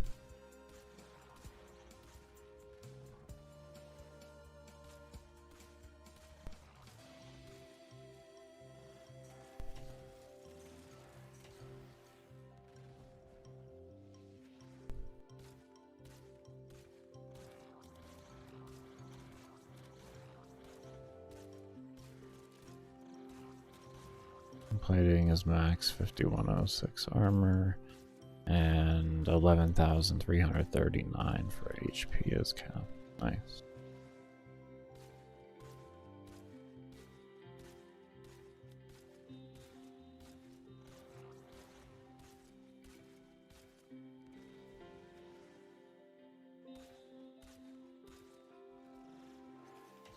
Plating is max 5106 armor and 11,339 for HP is cap. Nice.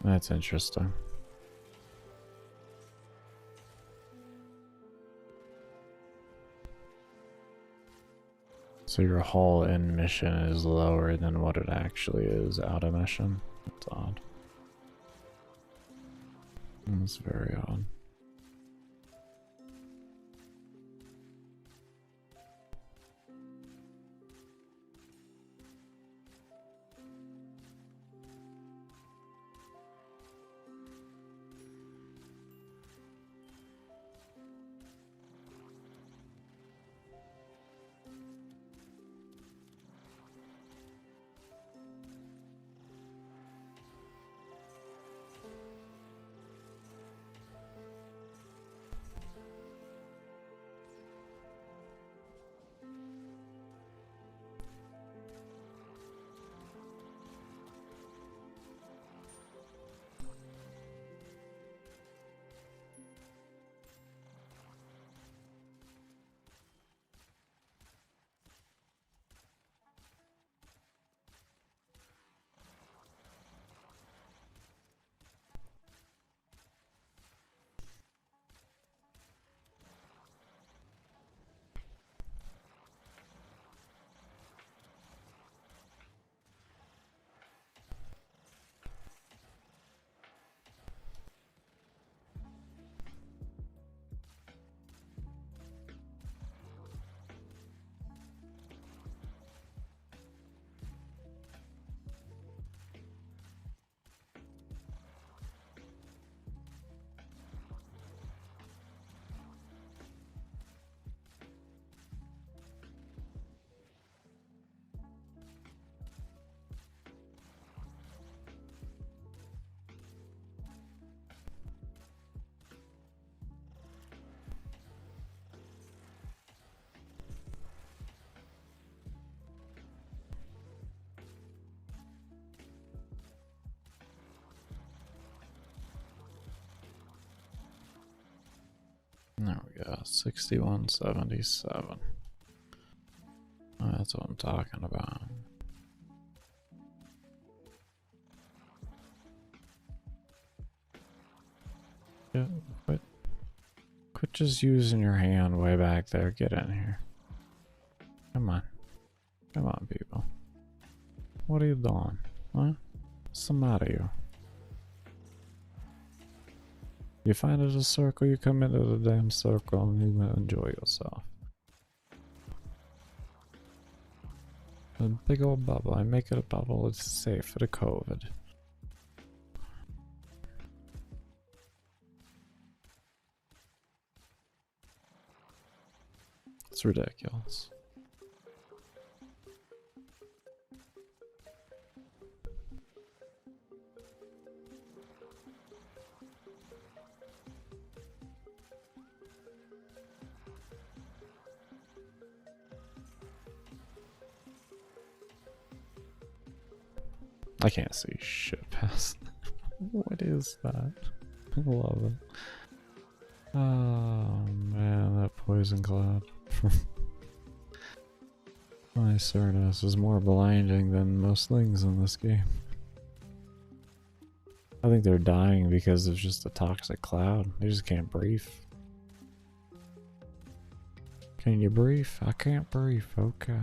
That's interesting. So your hull in mission is lower than what it actually is out of mission? That's odd. That's very odd. There we go, 6177. That's what I'm talking about. Quit. Quit just using your hand way back there. Get in here. Come on. Come on, people. What are you doing? Huh? What's the matter, you? You find it a circle, you come into the damn circle and you enjoy yourself. A big old bubble. I make it a bubble. It's safe for the COVID. It's ridiculous. I can't see shit past that. What is that? I love it. Oh man, that poison cloud. My Cernas is more blinding than most things in this game. I think they're dying because of just a toxic cloud. They just can't breathe. Can you breathe? I can't breathe. Okay.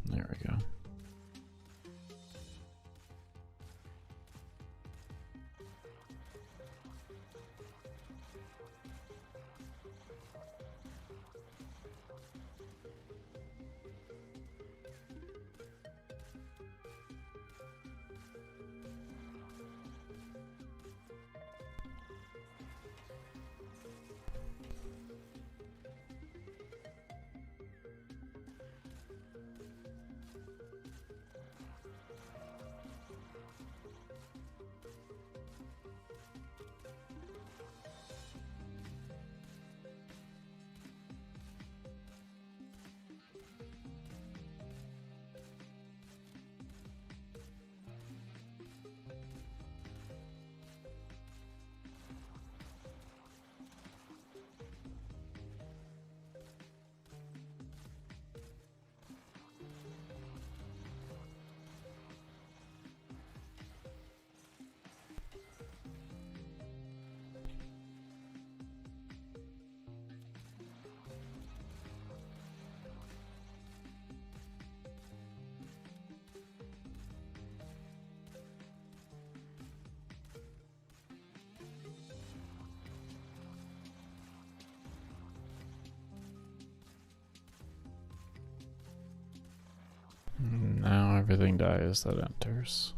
There we go. Now everything dies that enters.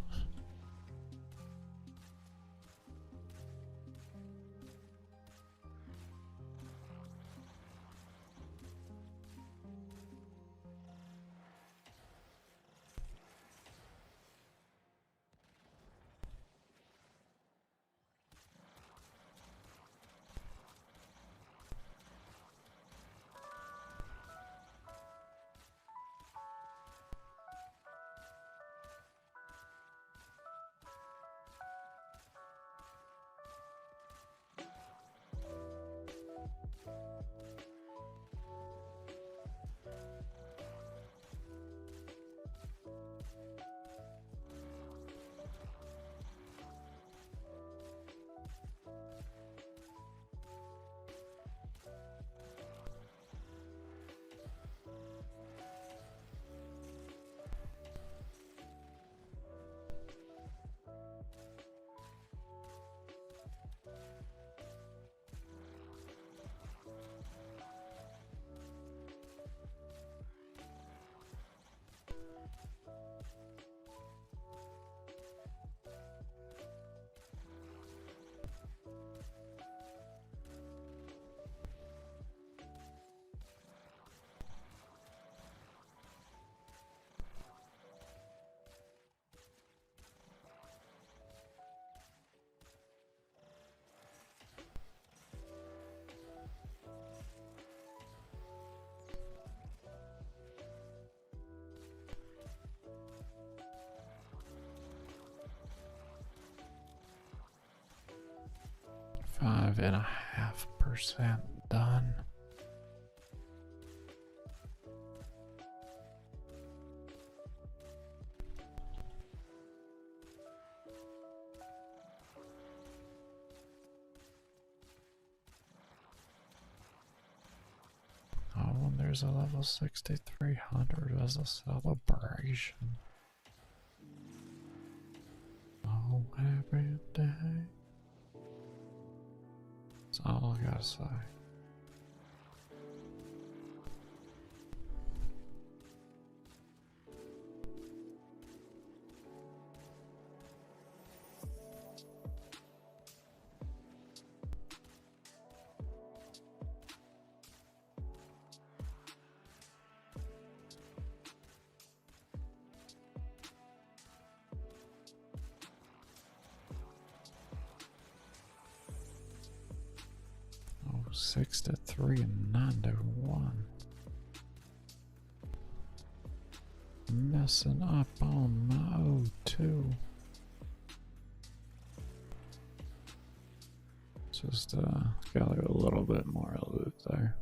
95.5% done. Oh, and there's a level 6300 as a celebration. Oh, happy day. That's all I gotta say. Oh, 6-3 and 9-1. Messing up on my O2. Just got a little bit more loot there.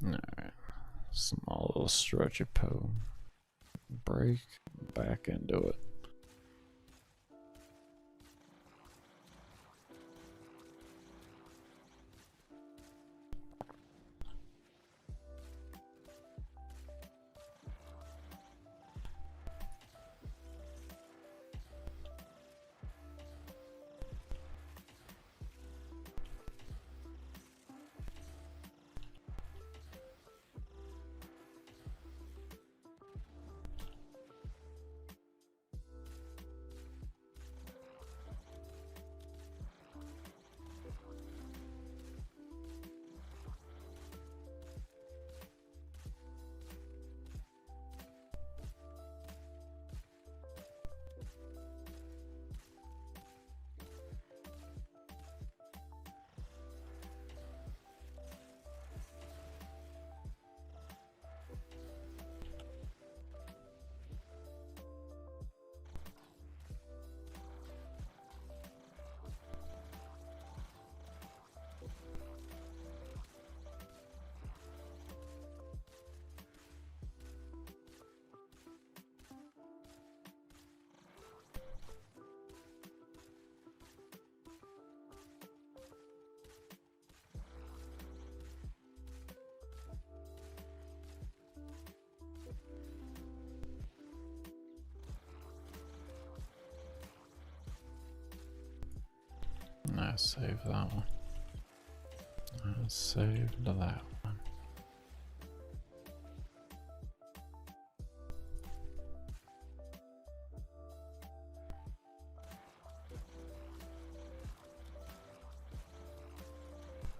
Alright, small little stretch of pole. Break, back into it. I saved that one. I saved that one.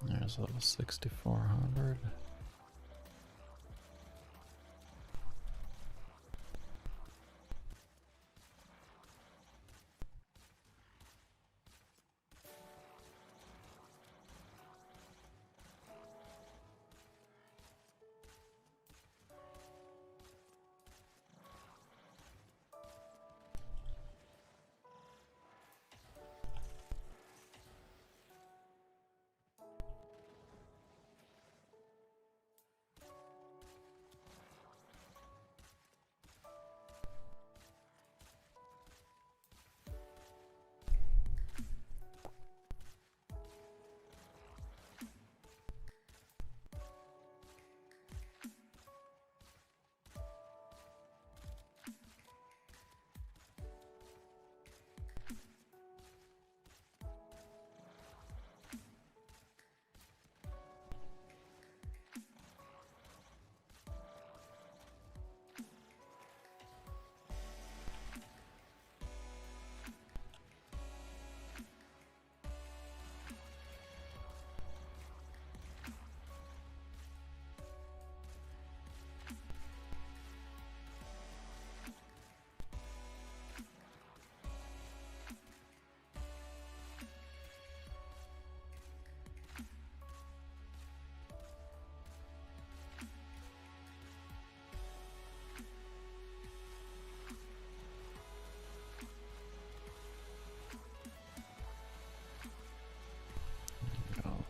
There's level 6400.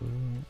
Ooh.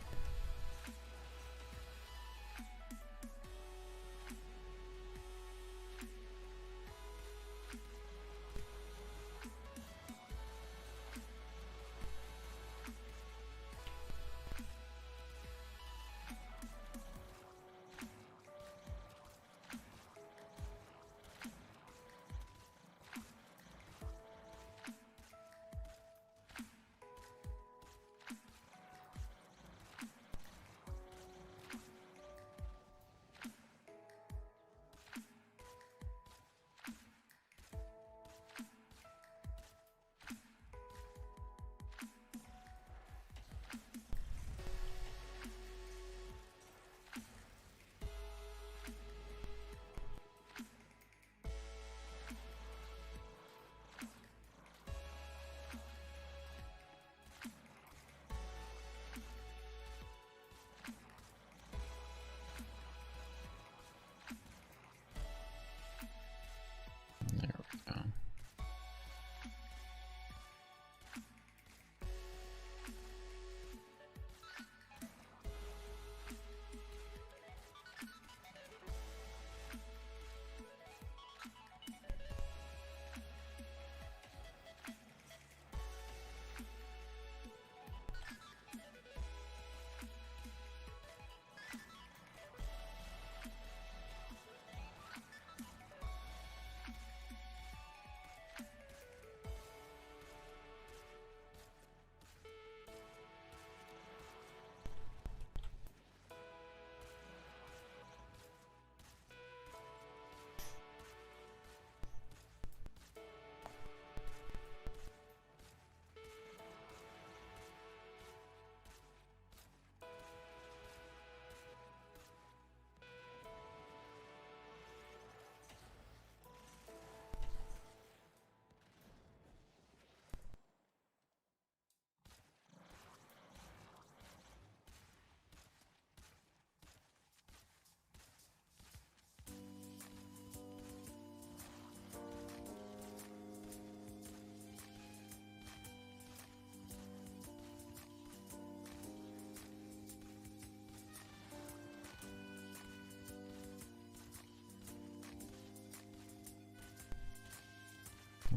There we go.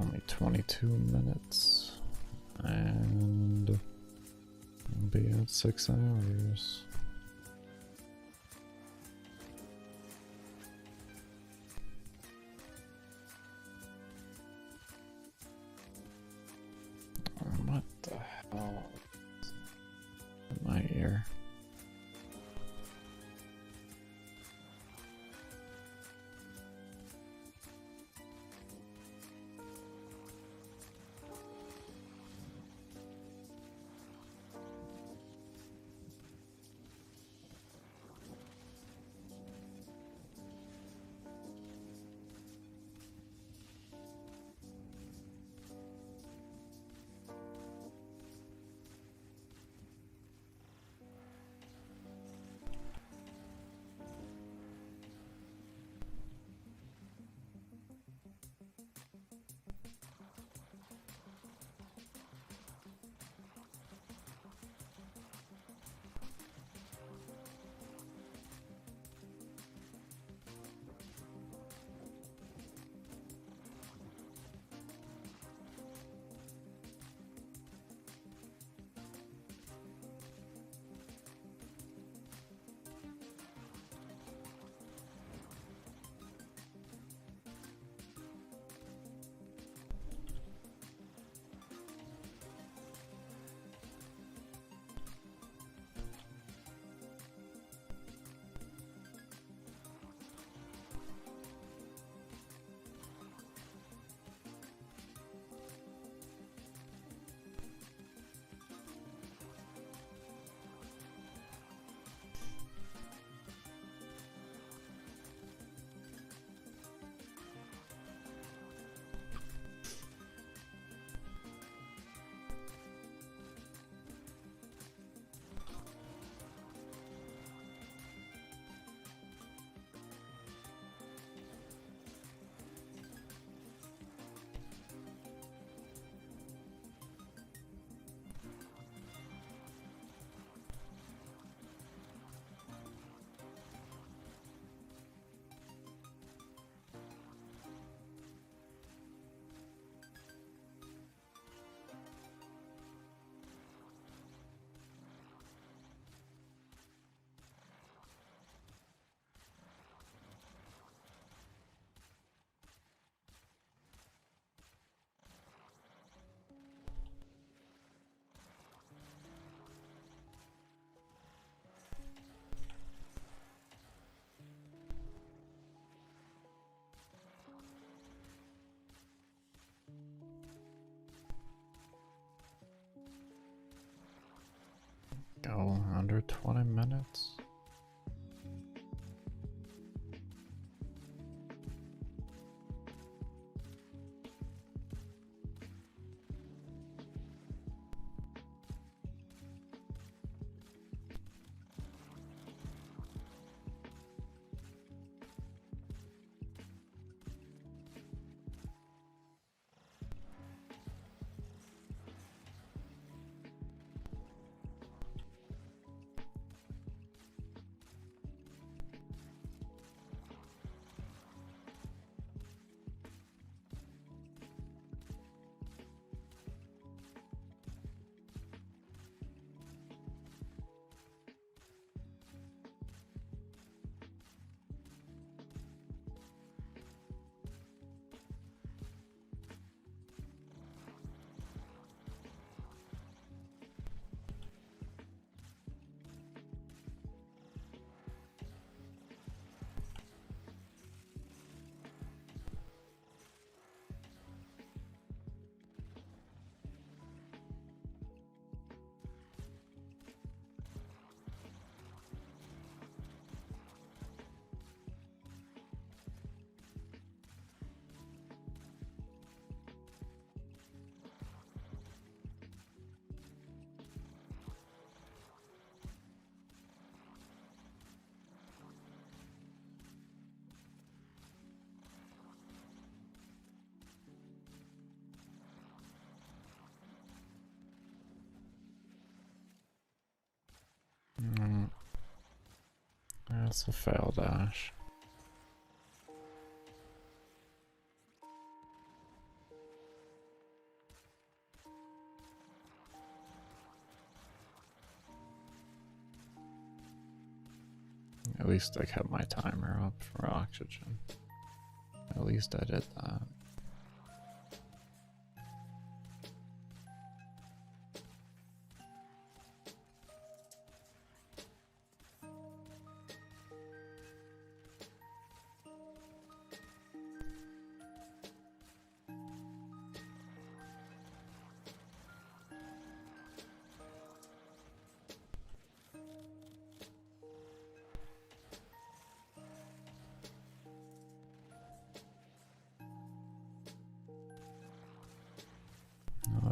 Only 22 minutes. And we'll be at 6 hours. What the hell? 20 minutes. That's a fail dash. At least I kept my timer up for oxygen. At least I did that.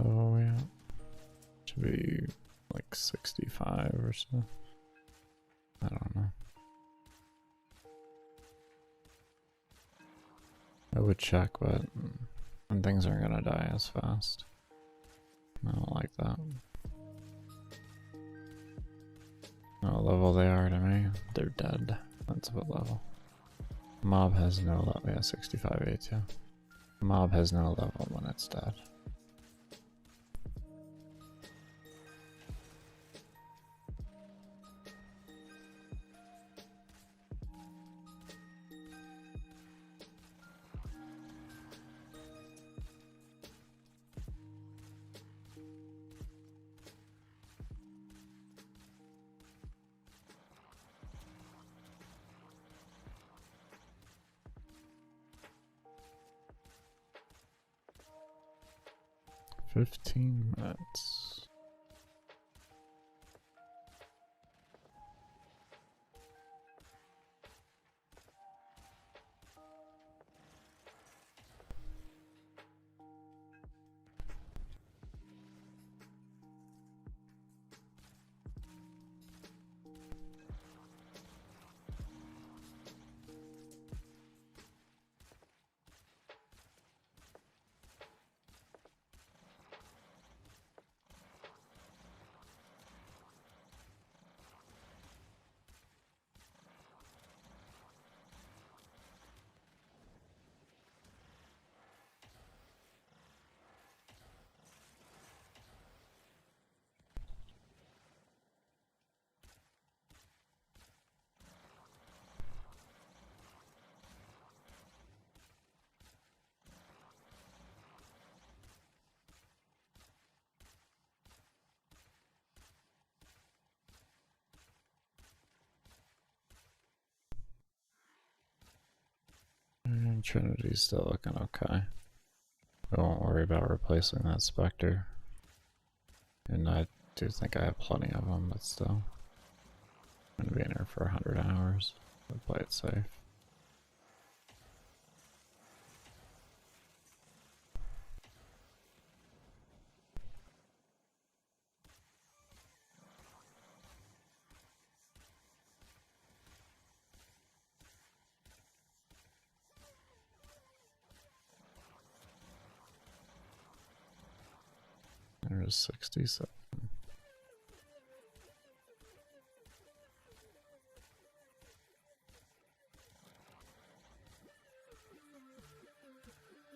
Oh yeah, should be like 65 or so. I don't know. I would check, but when things aren't gonna die as fast. I don't like that. What level they are to me, they're dead. That's what level. Mob has no level. Yeah, 65 A2. Mob has no level when it's dead. Fifteen minutes. And Trinity's still looking okay. I won't worry about replacing that Spectre. And I do think I have plenty of them, but still. I'm gonna be in here for 100 hours. I'll play it safe. There's 67.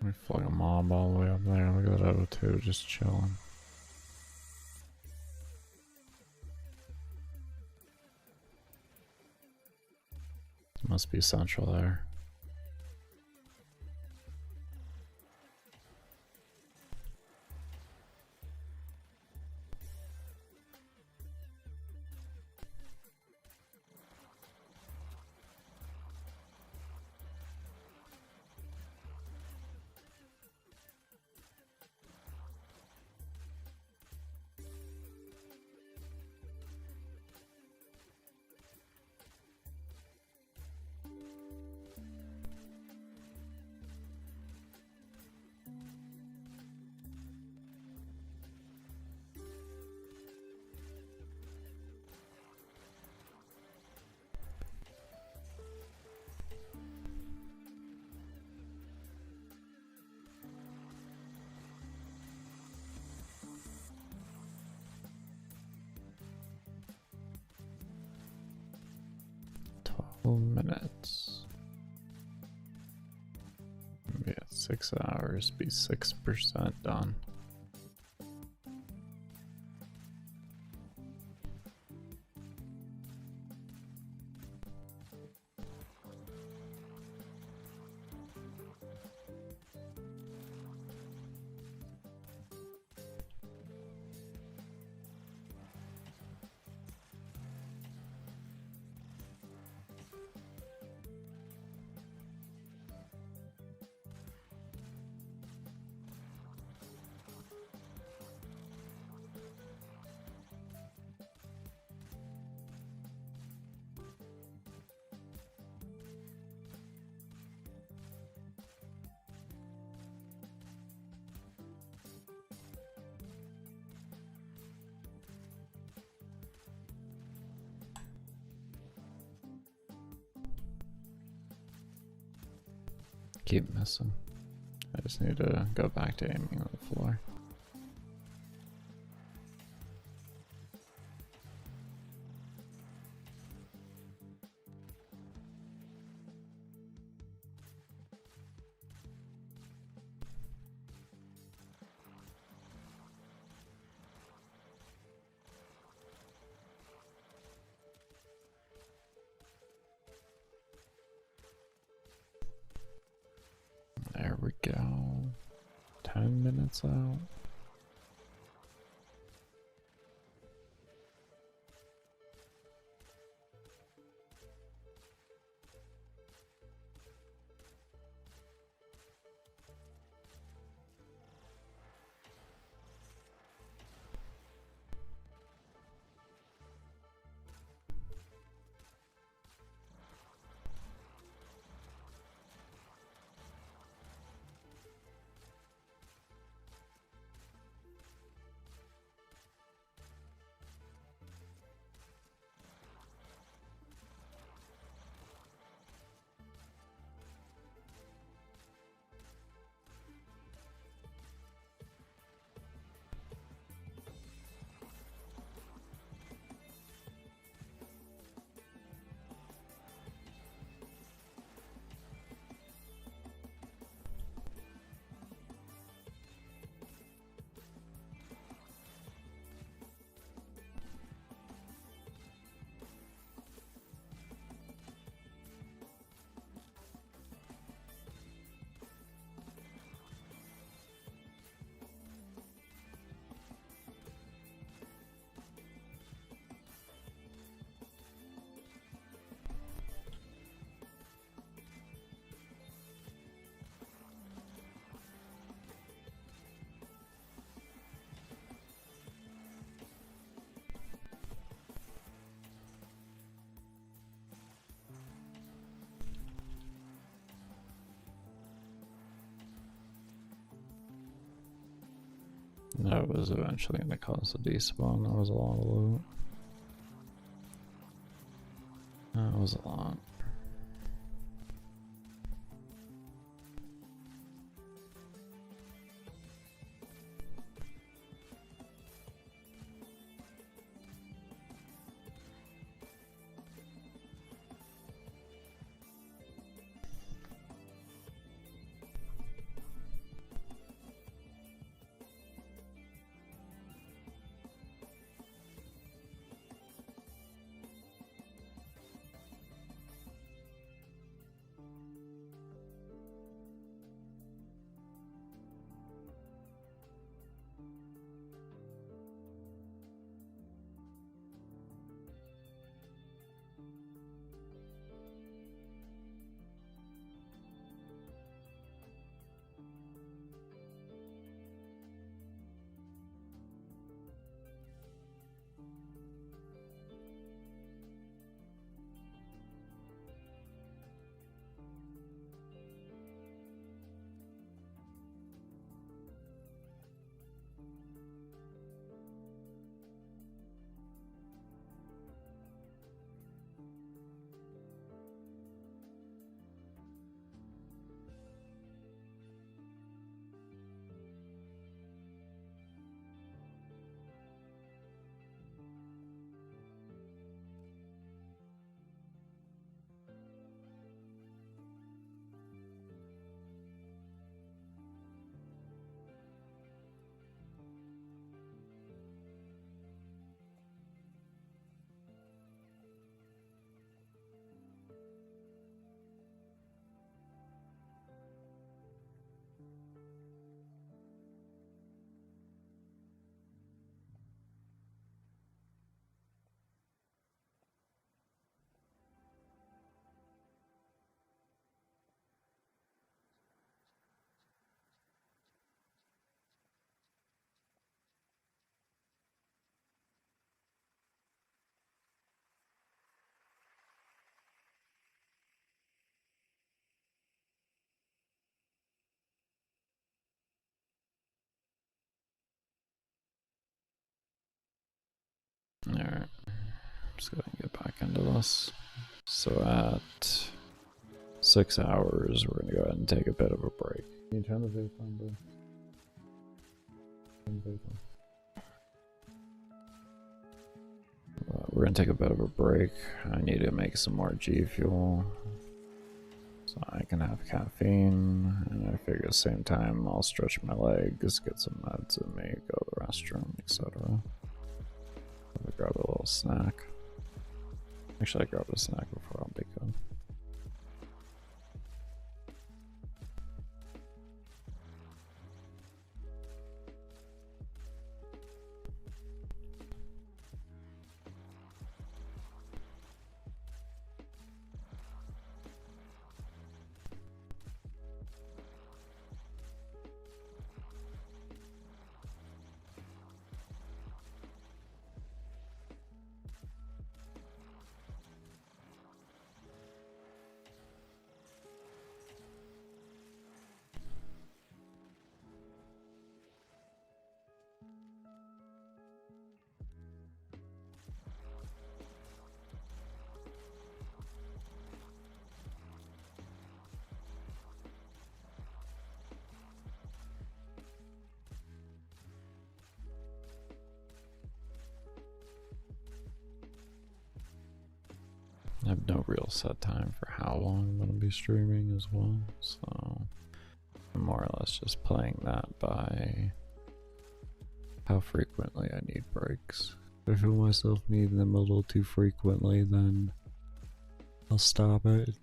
We fly a mob all the way up there. Look at that O2 just chilling. Must be central there. Minutes. Be at 6 hours, be 6% done. Keep missing. I just need to go back to aiming on the floor. There we go. 10 minutes out. That was eventually going to cause a despawn. That was a lot of loot. That was a lot. Alright, just gonna get back into this. So at 6 hours, we're gonna go ahead and take a bit of a break. Can you turn the vape on, bro? Turn the vape on. We're gonna take a bit of a break. I need to make some more G Fuel so I can have caffeine, and I figure at the same time I'll stretch my legs, get some meds in me, go to the restroom, etc. Grab a little snack. Actually, I grabbed a snack before, I'll be good. I have no real set time for how long I'm going to be streaming as well, so I'm more or less just playing that by how frequently I need breaks. If I feel myself needing them a little too frequently, then I'll stop it.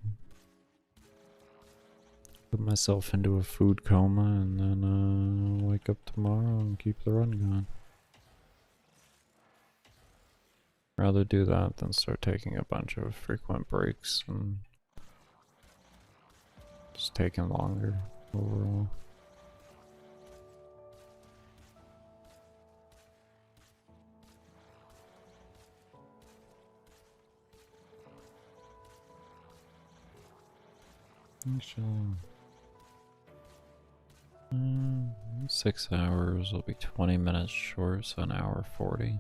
Put myself into a food coma and then wake up tomorrow and keep the run going. Rather do that than start taking a bunch of frequent breaks and just taking longer overall. Actually, 6 hours will be 20 minutes short, so an hour 40.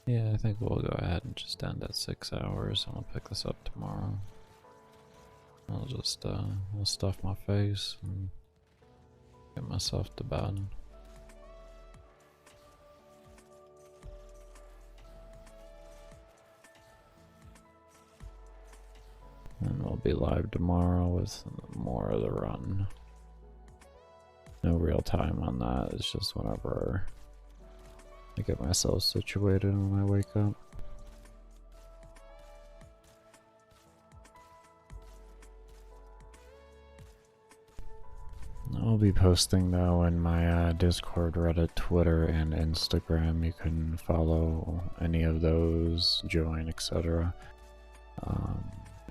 Yeah, I think we'll go ahead and just end at 6 hours. I'll pick this up tomorrow. I'll just I'll stuff my face and get myself to bed. And we'll be live tomorrow with more of the run. No real time on that, it's just whenever I get myself situated when I wake up. I'll be posting though in my Discord, Reddit, Twitter, and Instagram. You can follow any of those, join, etc.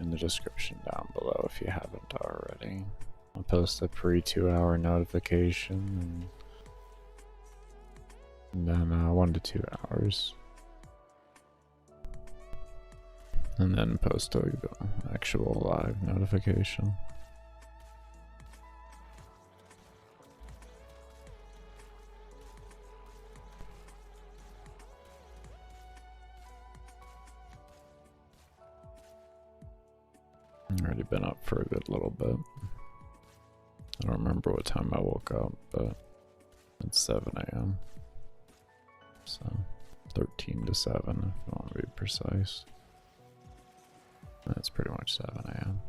In the description down below if you haven't already. I'll post a pre-2 hour notification and then 1 to 2 hours. And then post a actual live notification. I've already been up for a good little bit. I don't remember what time I woke up, but it's 7 AM. So 13 to 7 if you want to be precise. That's pretty much 7 AM.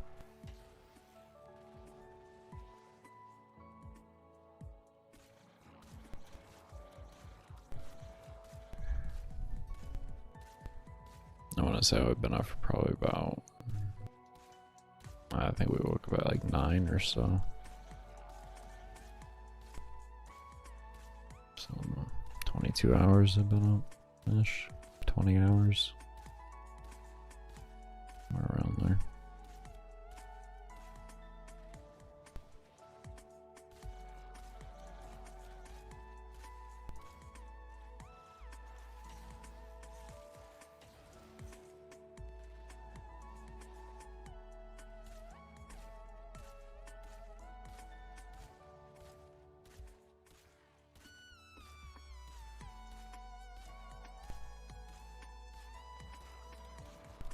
I want to say I've been up for probably about, I think we woke up at like 9 or so. So 22 hours I've been up-ish. 20 hours. Somewhere around there.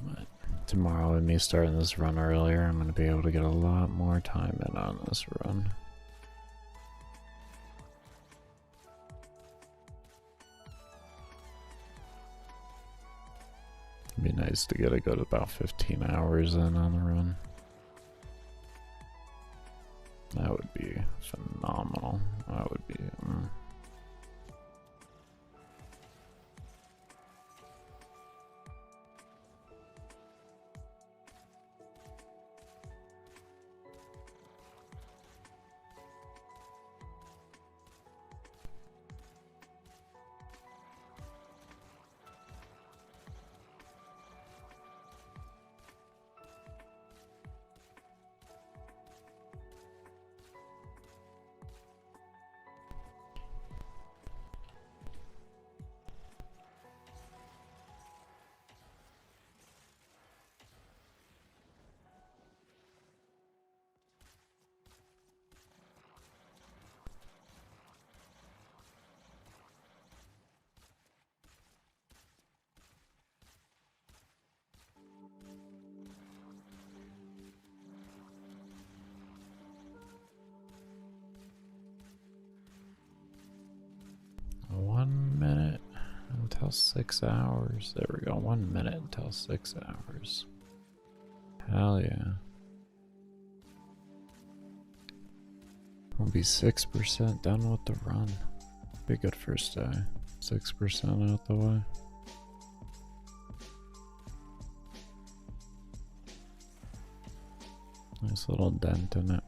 But tomorrow, with me starting this run earlier, I'm going to be able to get a lot more time in on this run. It'd be nice to get a good about 15 hours in on the run. That would be phenomenal. That would be... until 6 hours. There we go. 1 minute until 6 hours. Hell yeah. We'll be 6% done with the run. Be a good first day. 6% out the way. Nice little dent in it.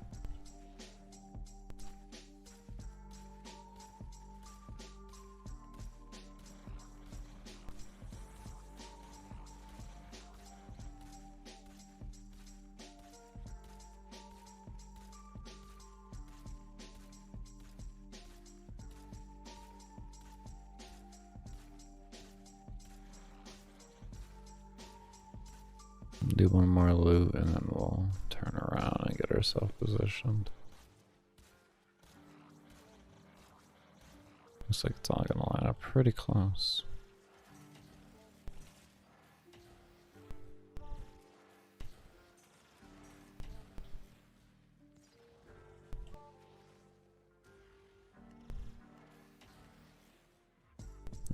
Do one more loot and then we'll turn around and get ourselves positioned. Looks like it's all gonna line up pretty close.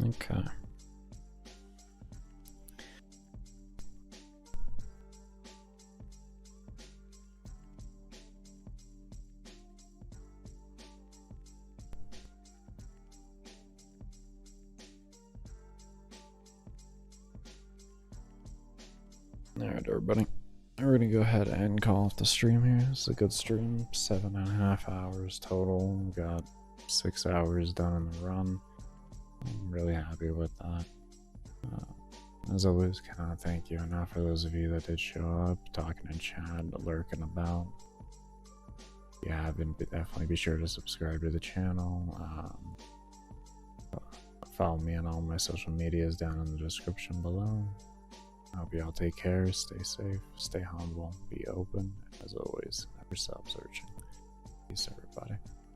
Okay. Alright, everybody. We're gonna go ahead and call off the stream here. It's a good stream, 7.5 hours total. We got 6 hours done in the run. I'm really happy with that. As always, cannot thank you enough for those of you that did show up, talking in chat, lurking about. If you haven't, definitely be sure to subscribe to the channel. Follow me on all my social medias down in the description below. I hope you all take care, stay safe, stay humble, be open, as always, never stop searching. Peace, everybody.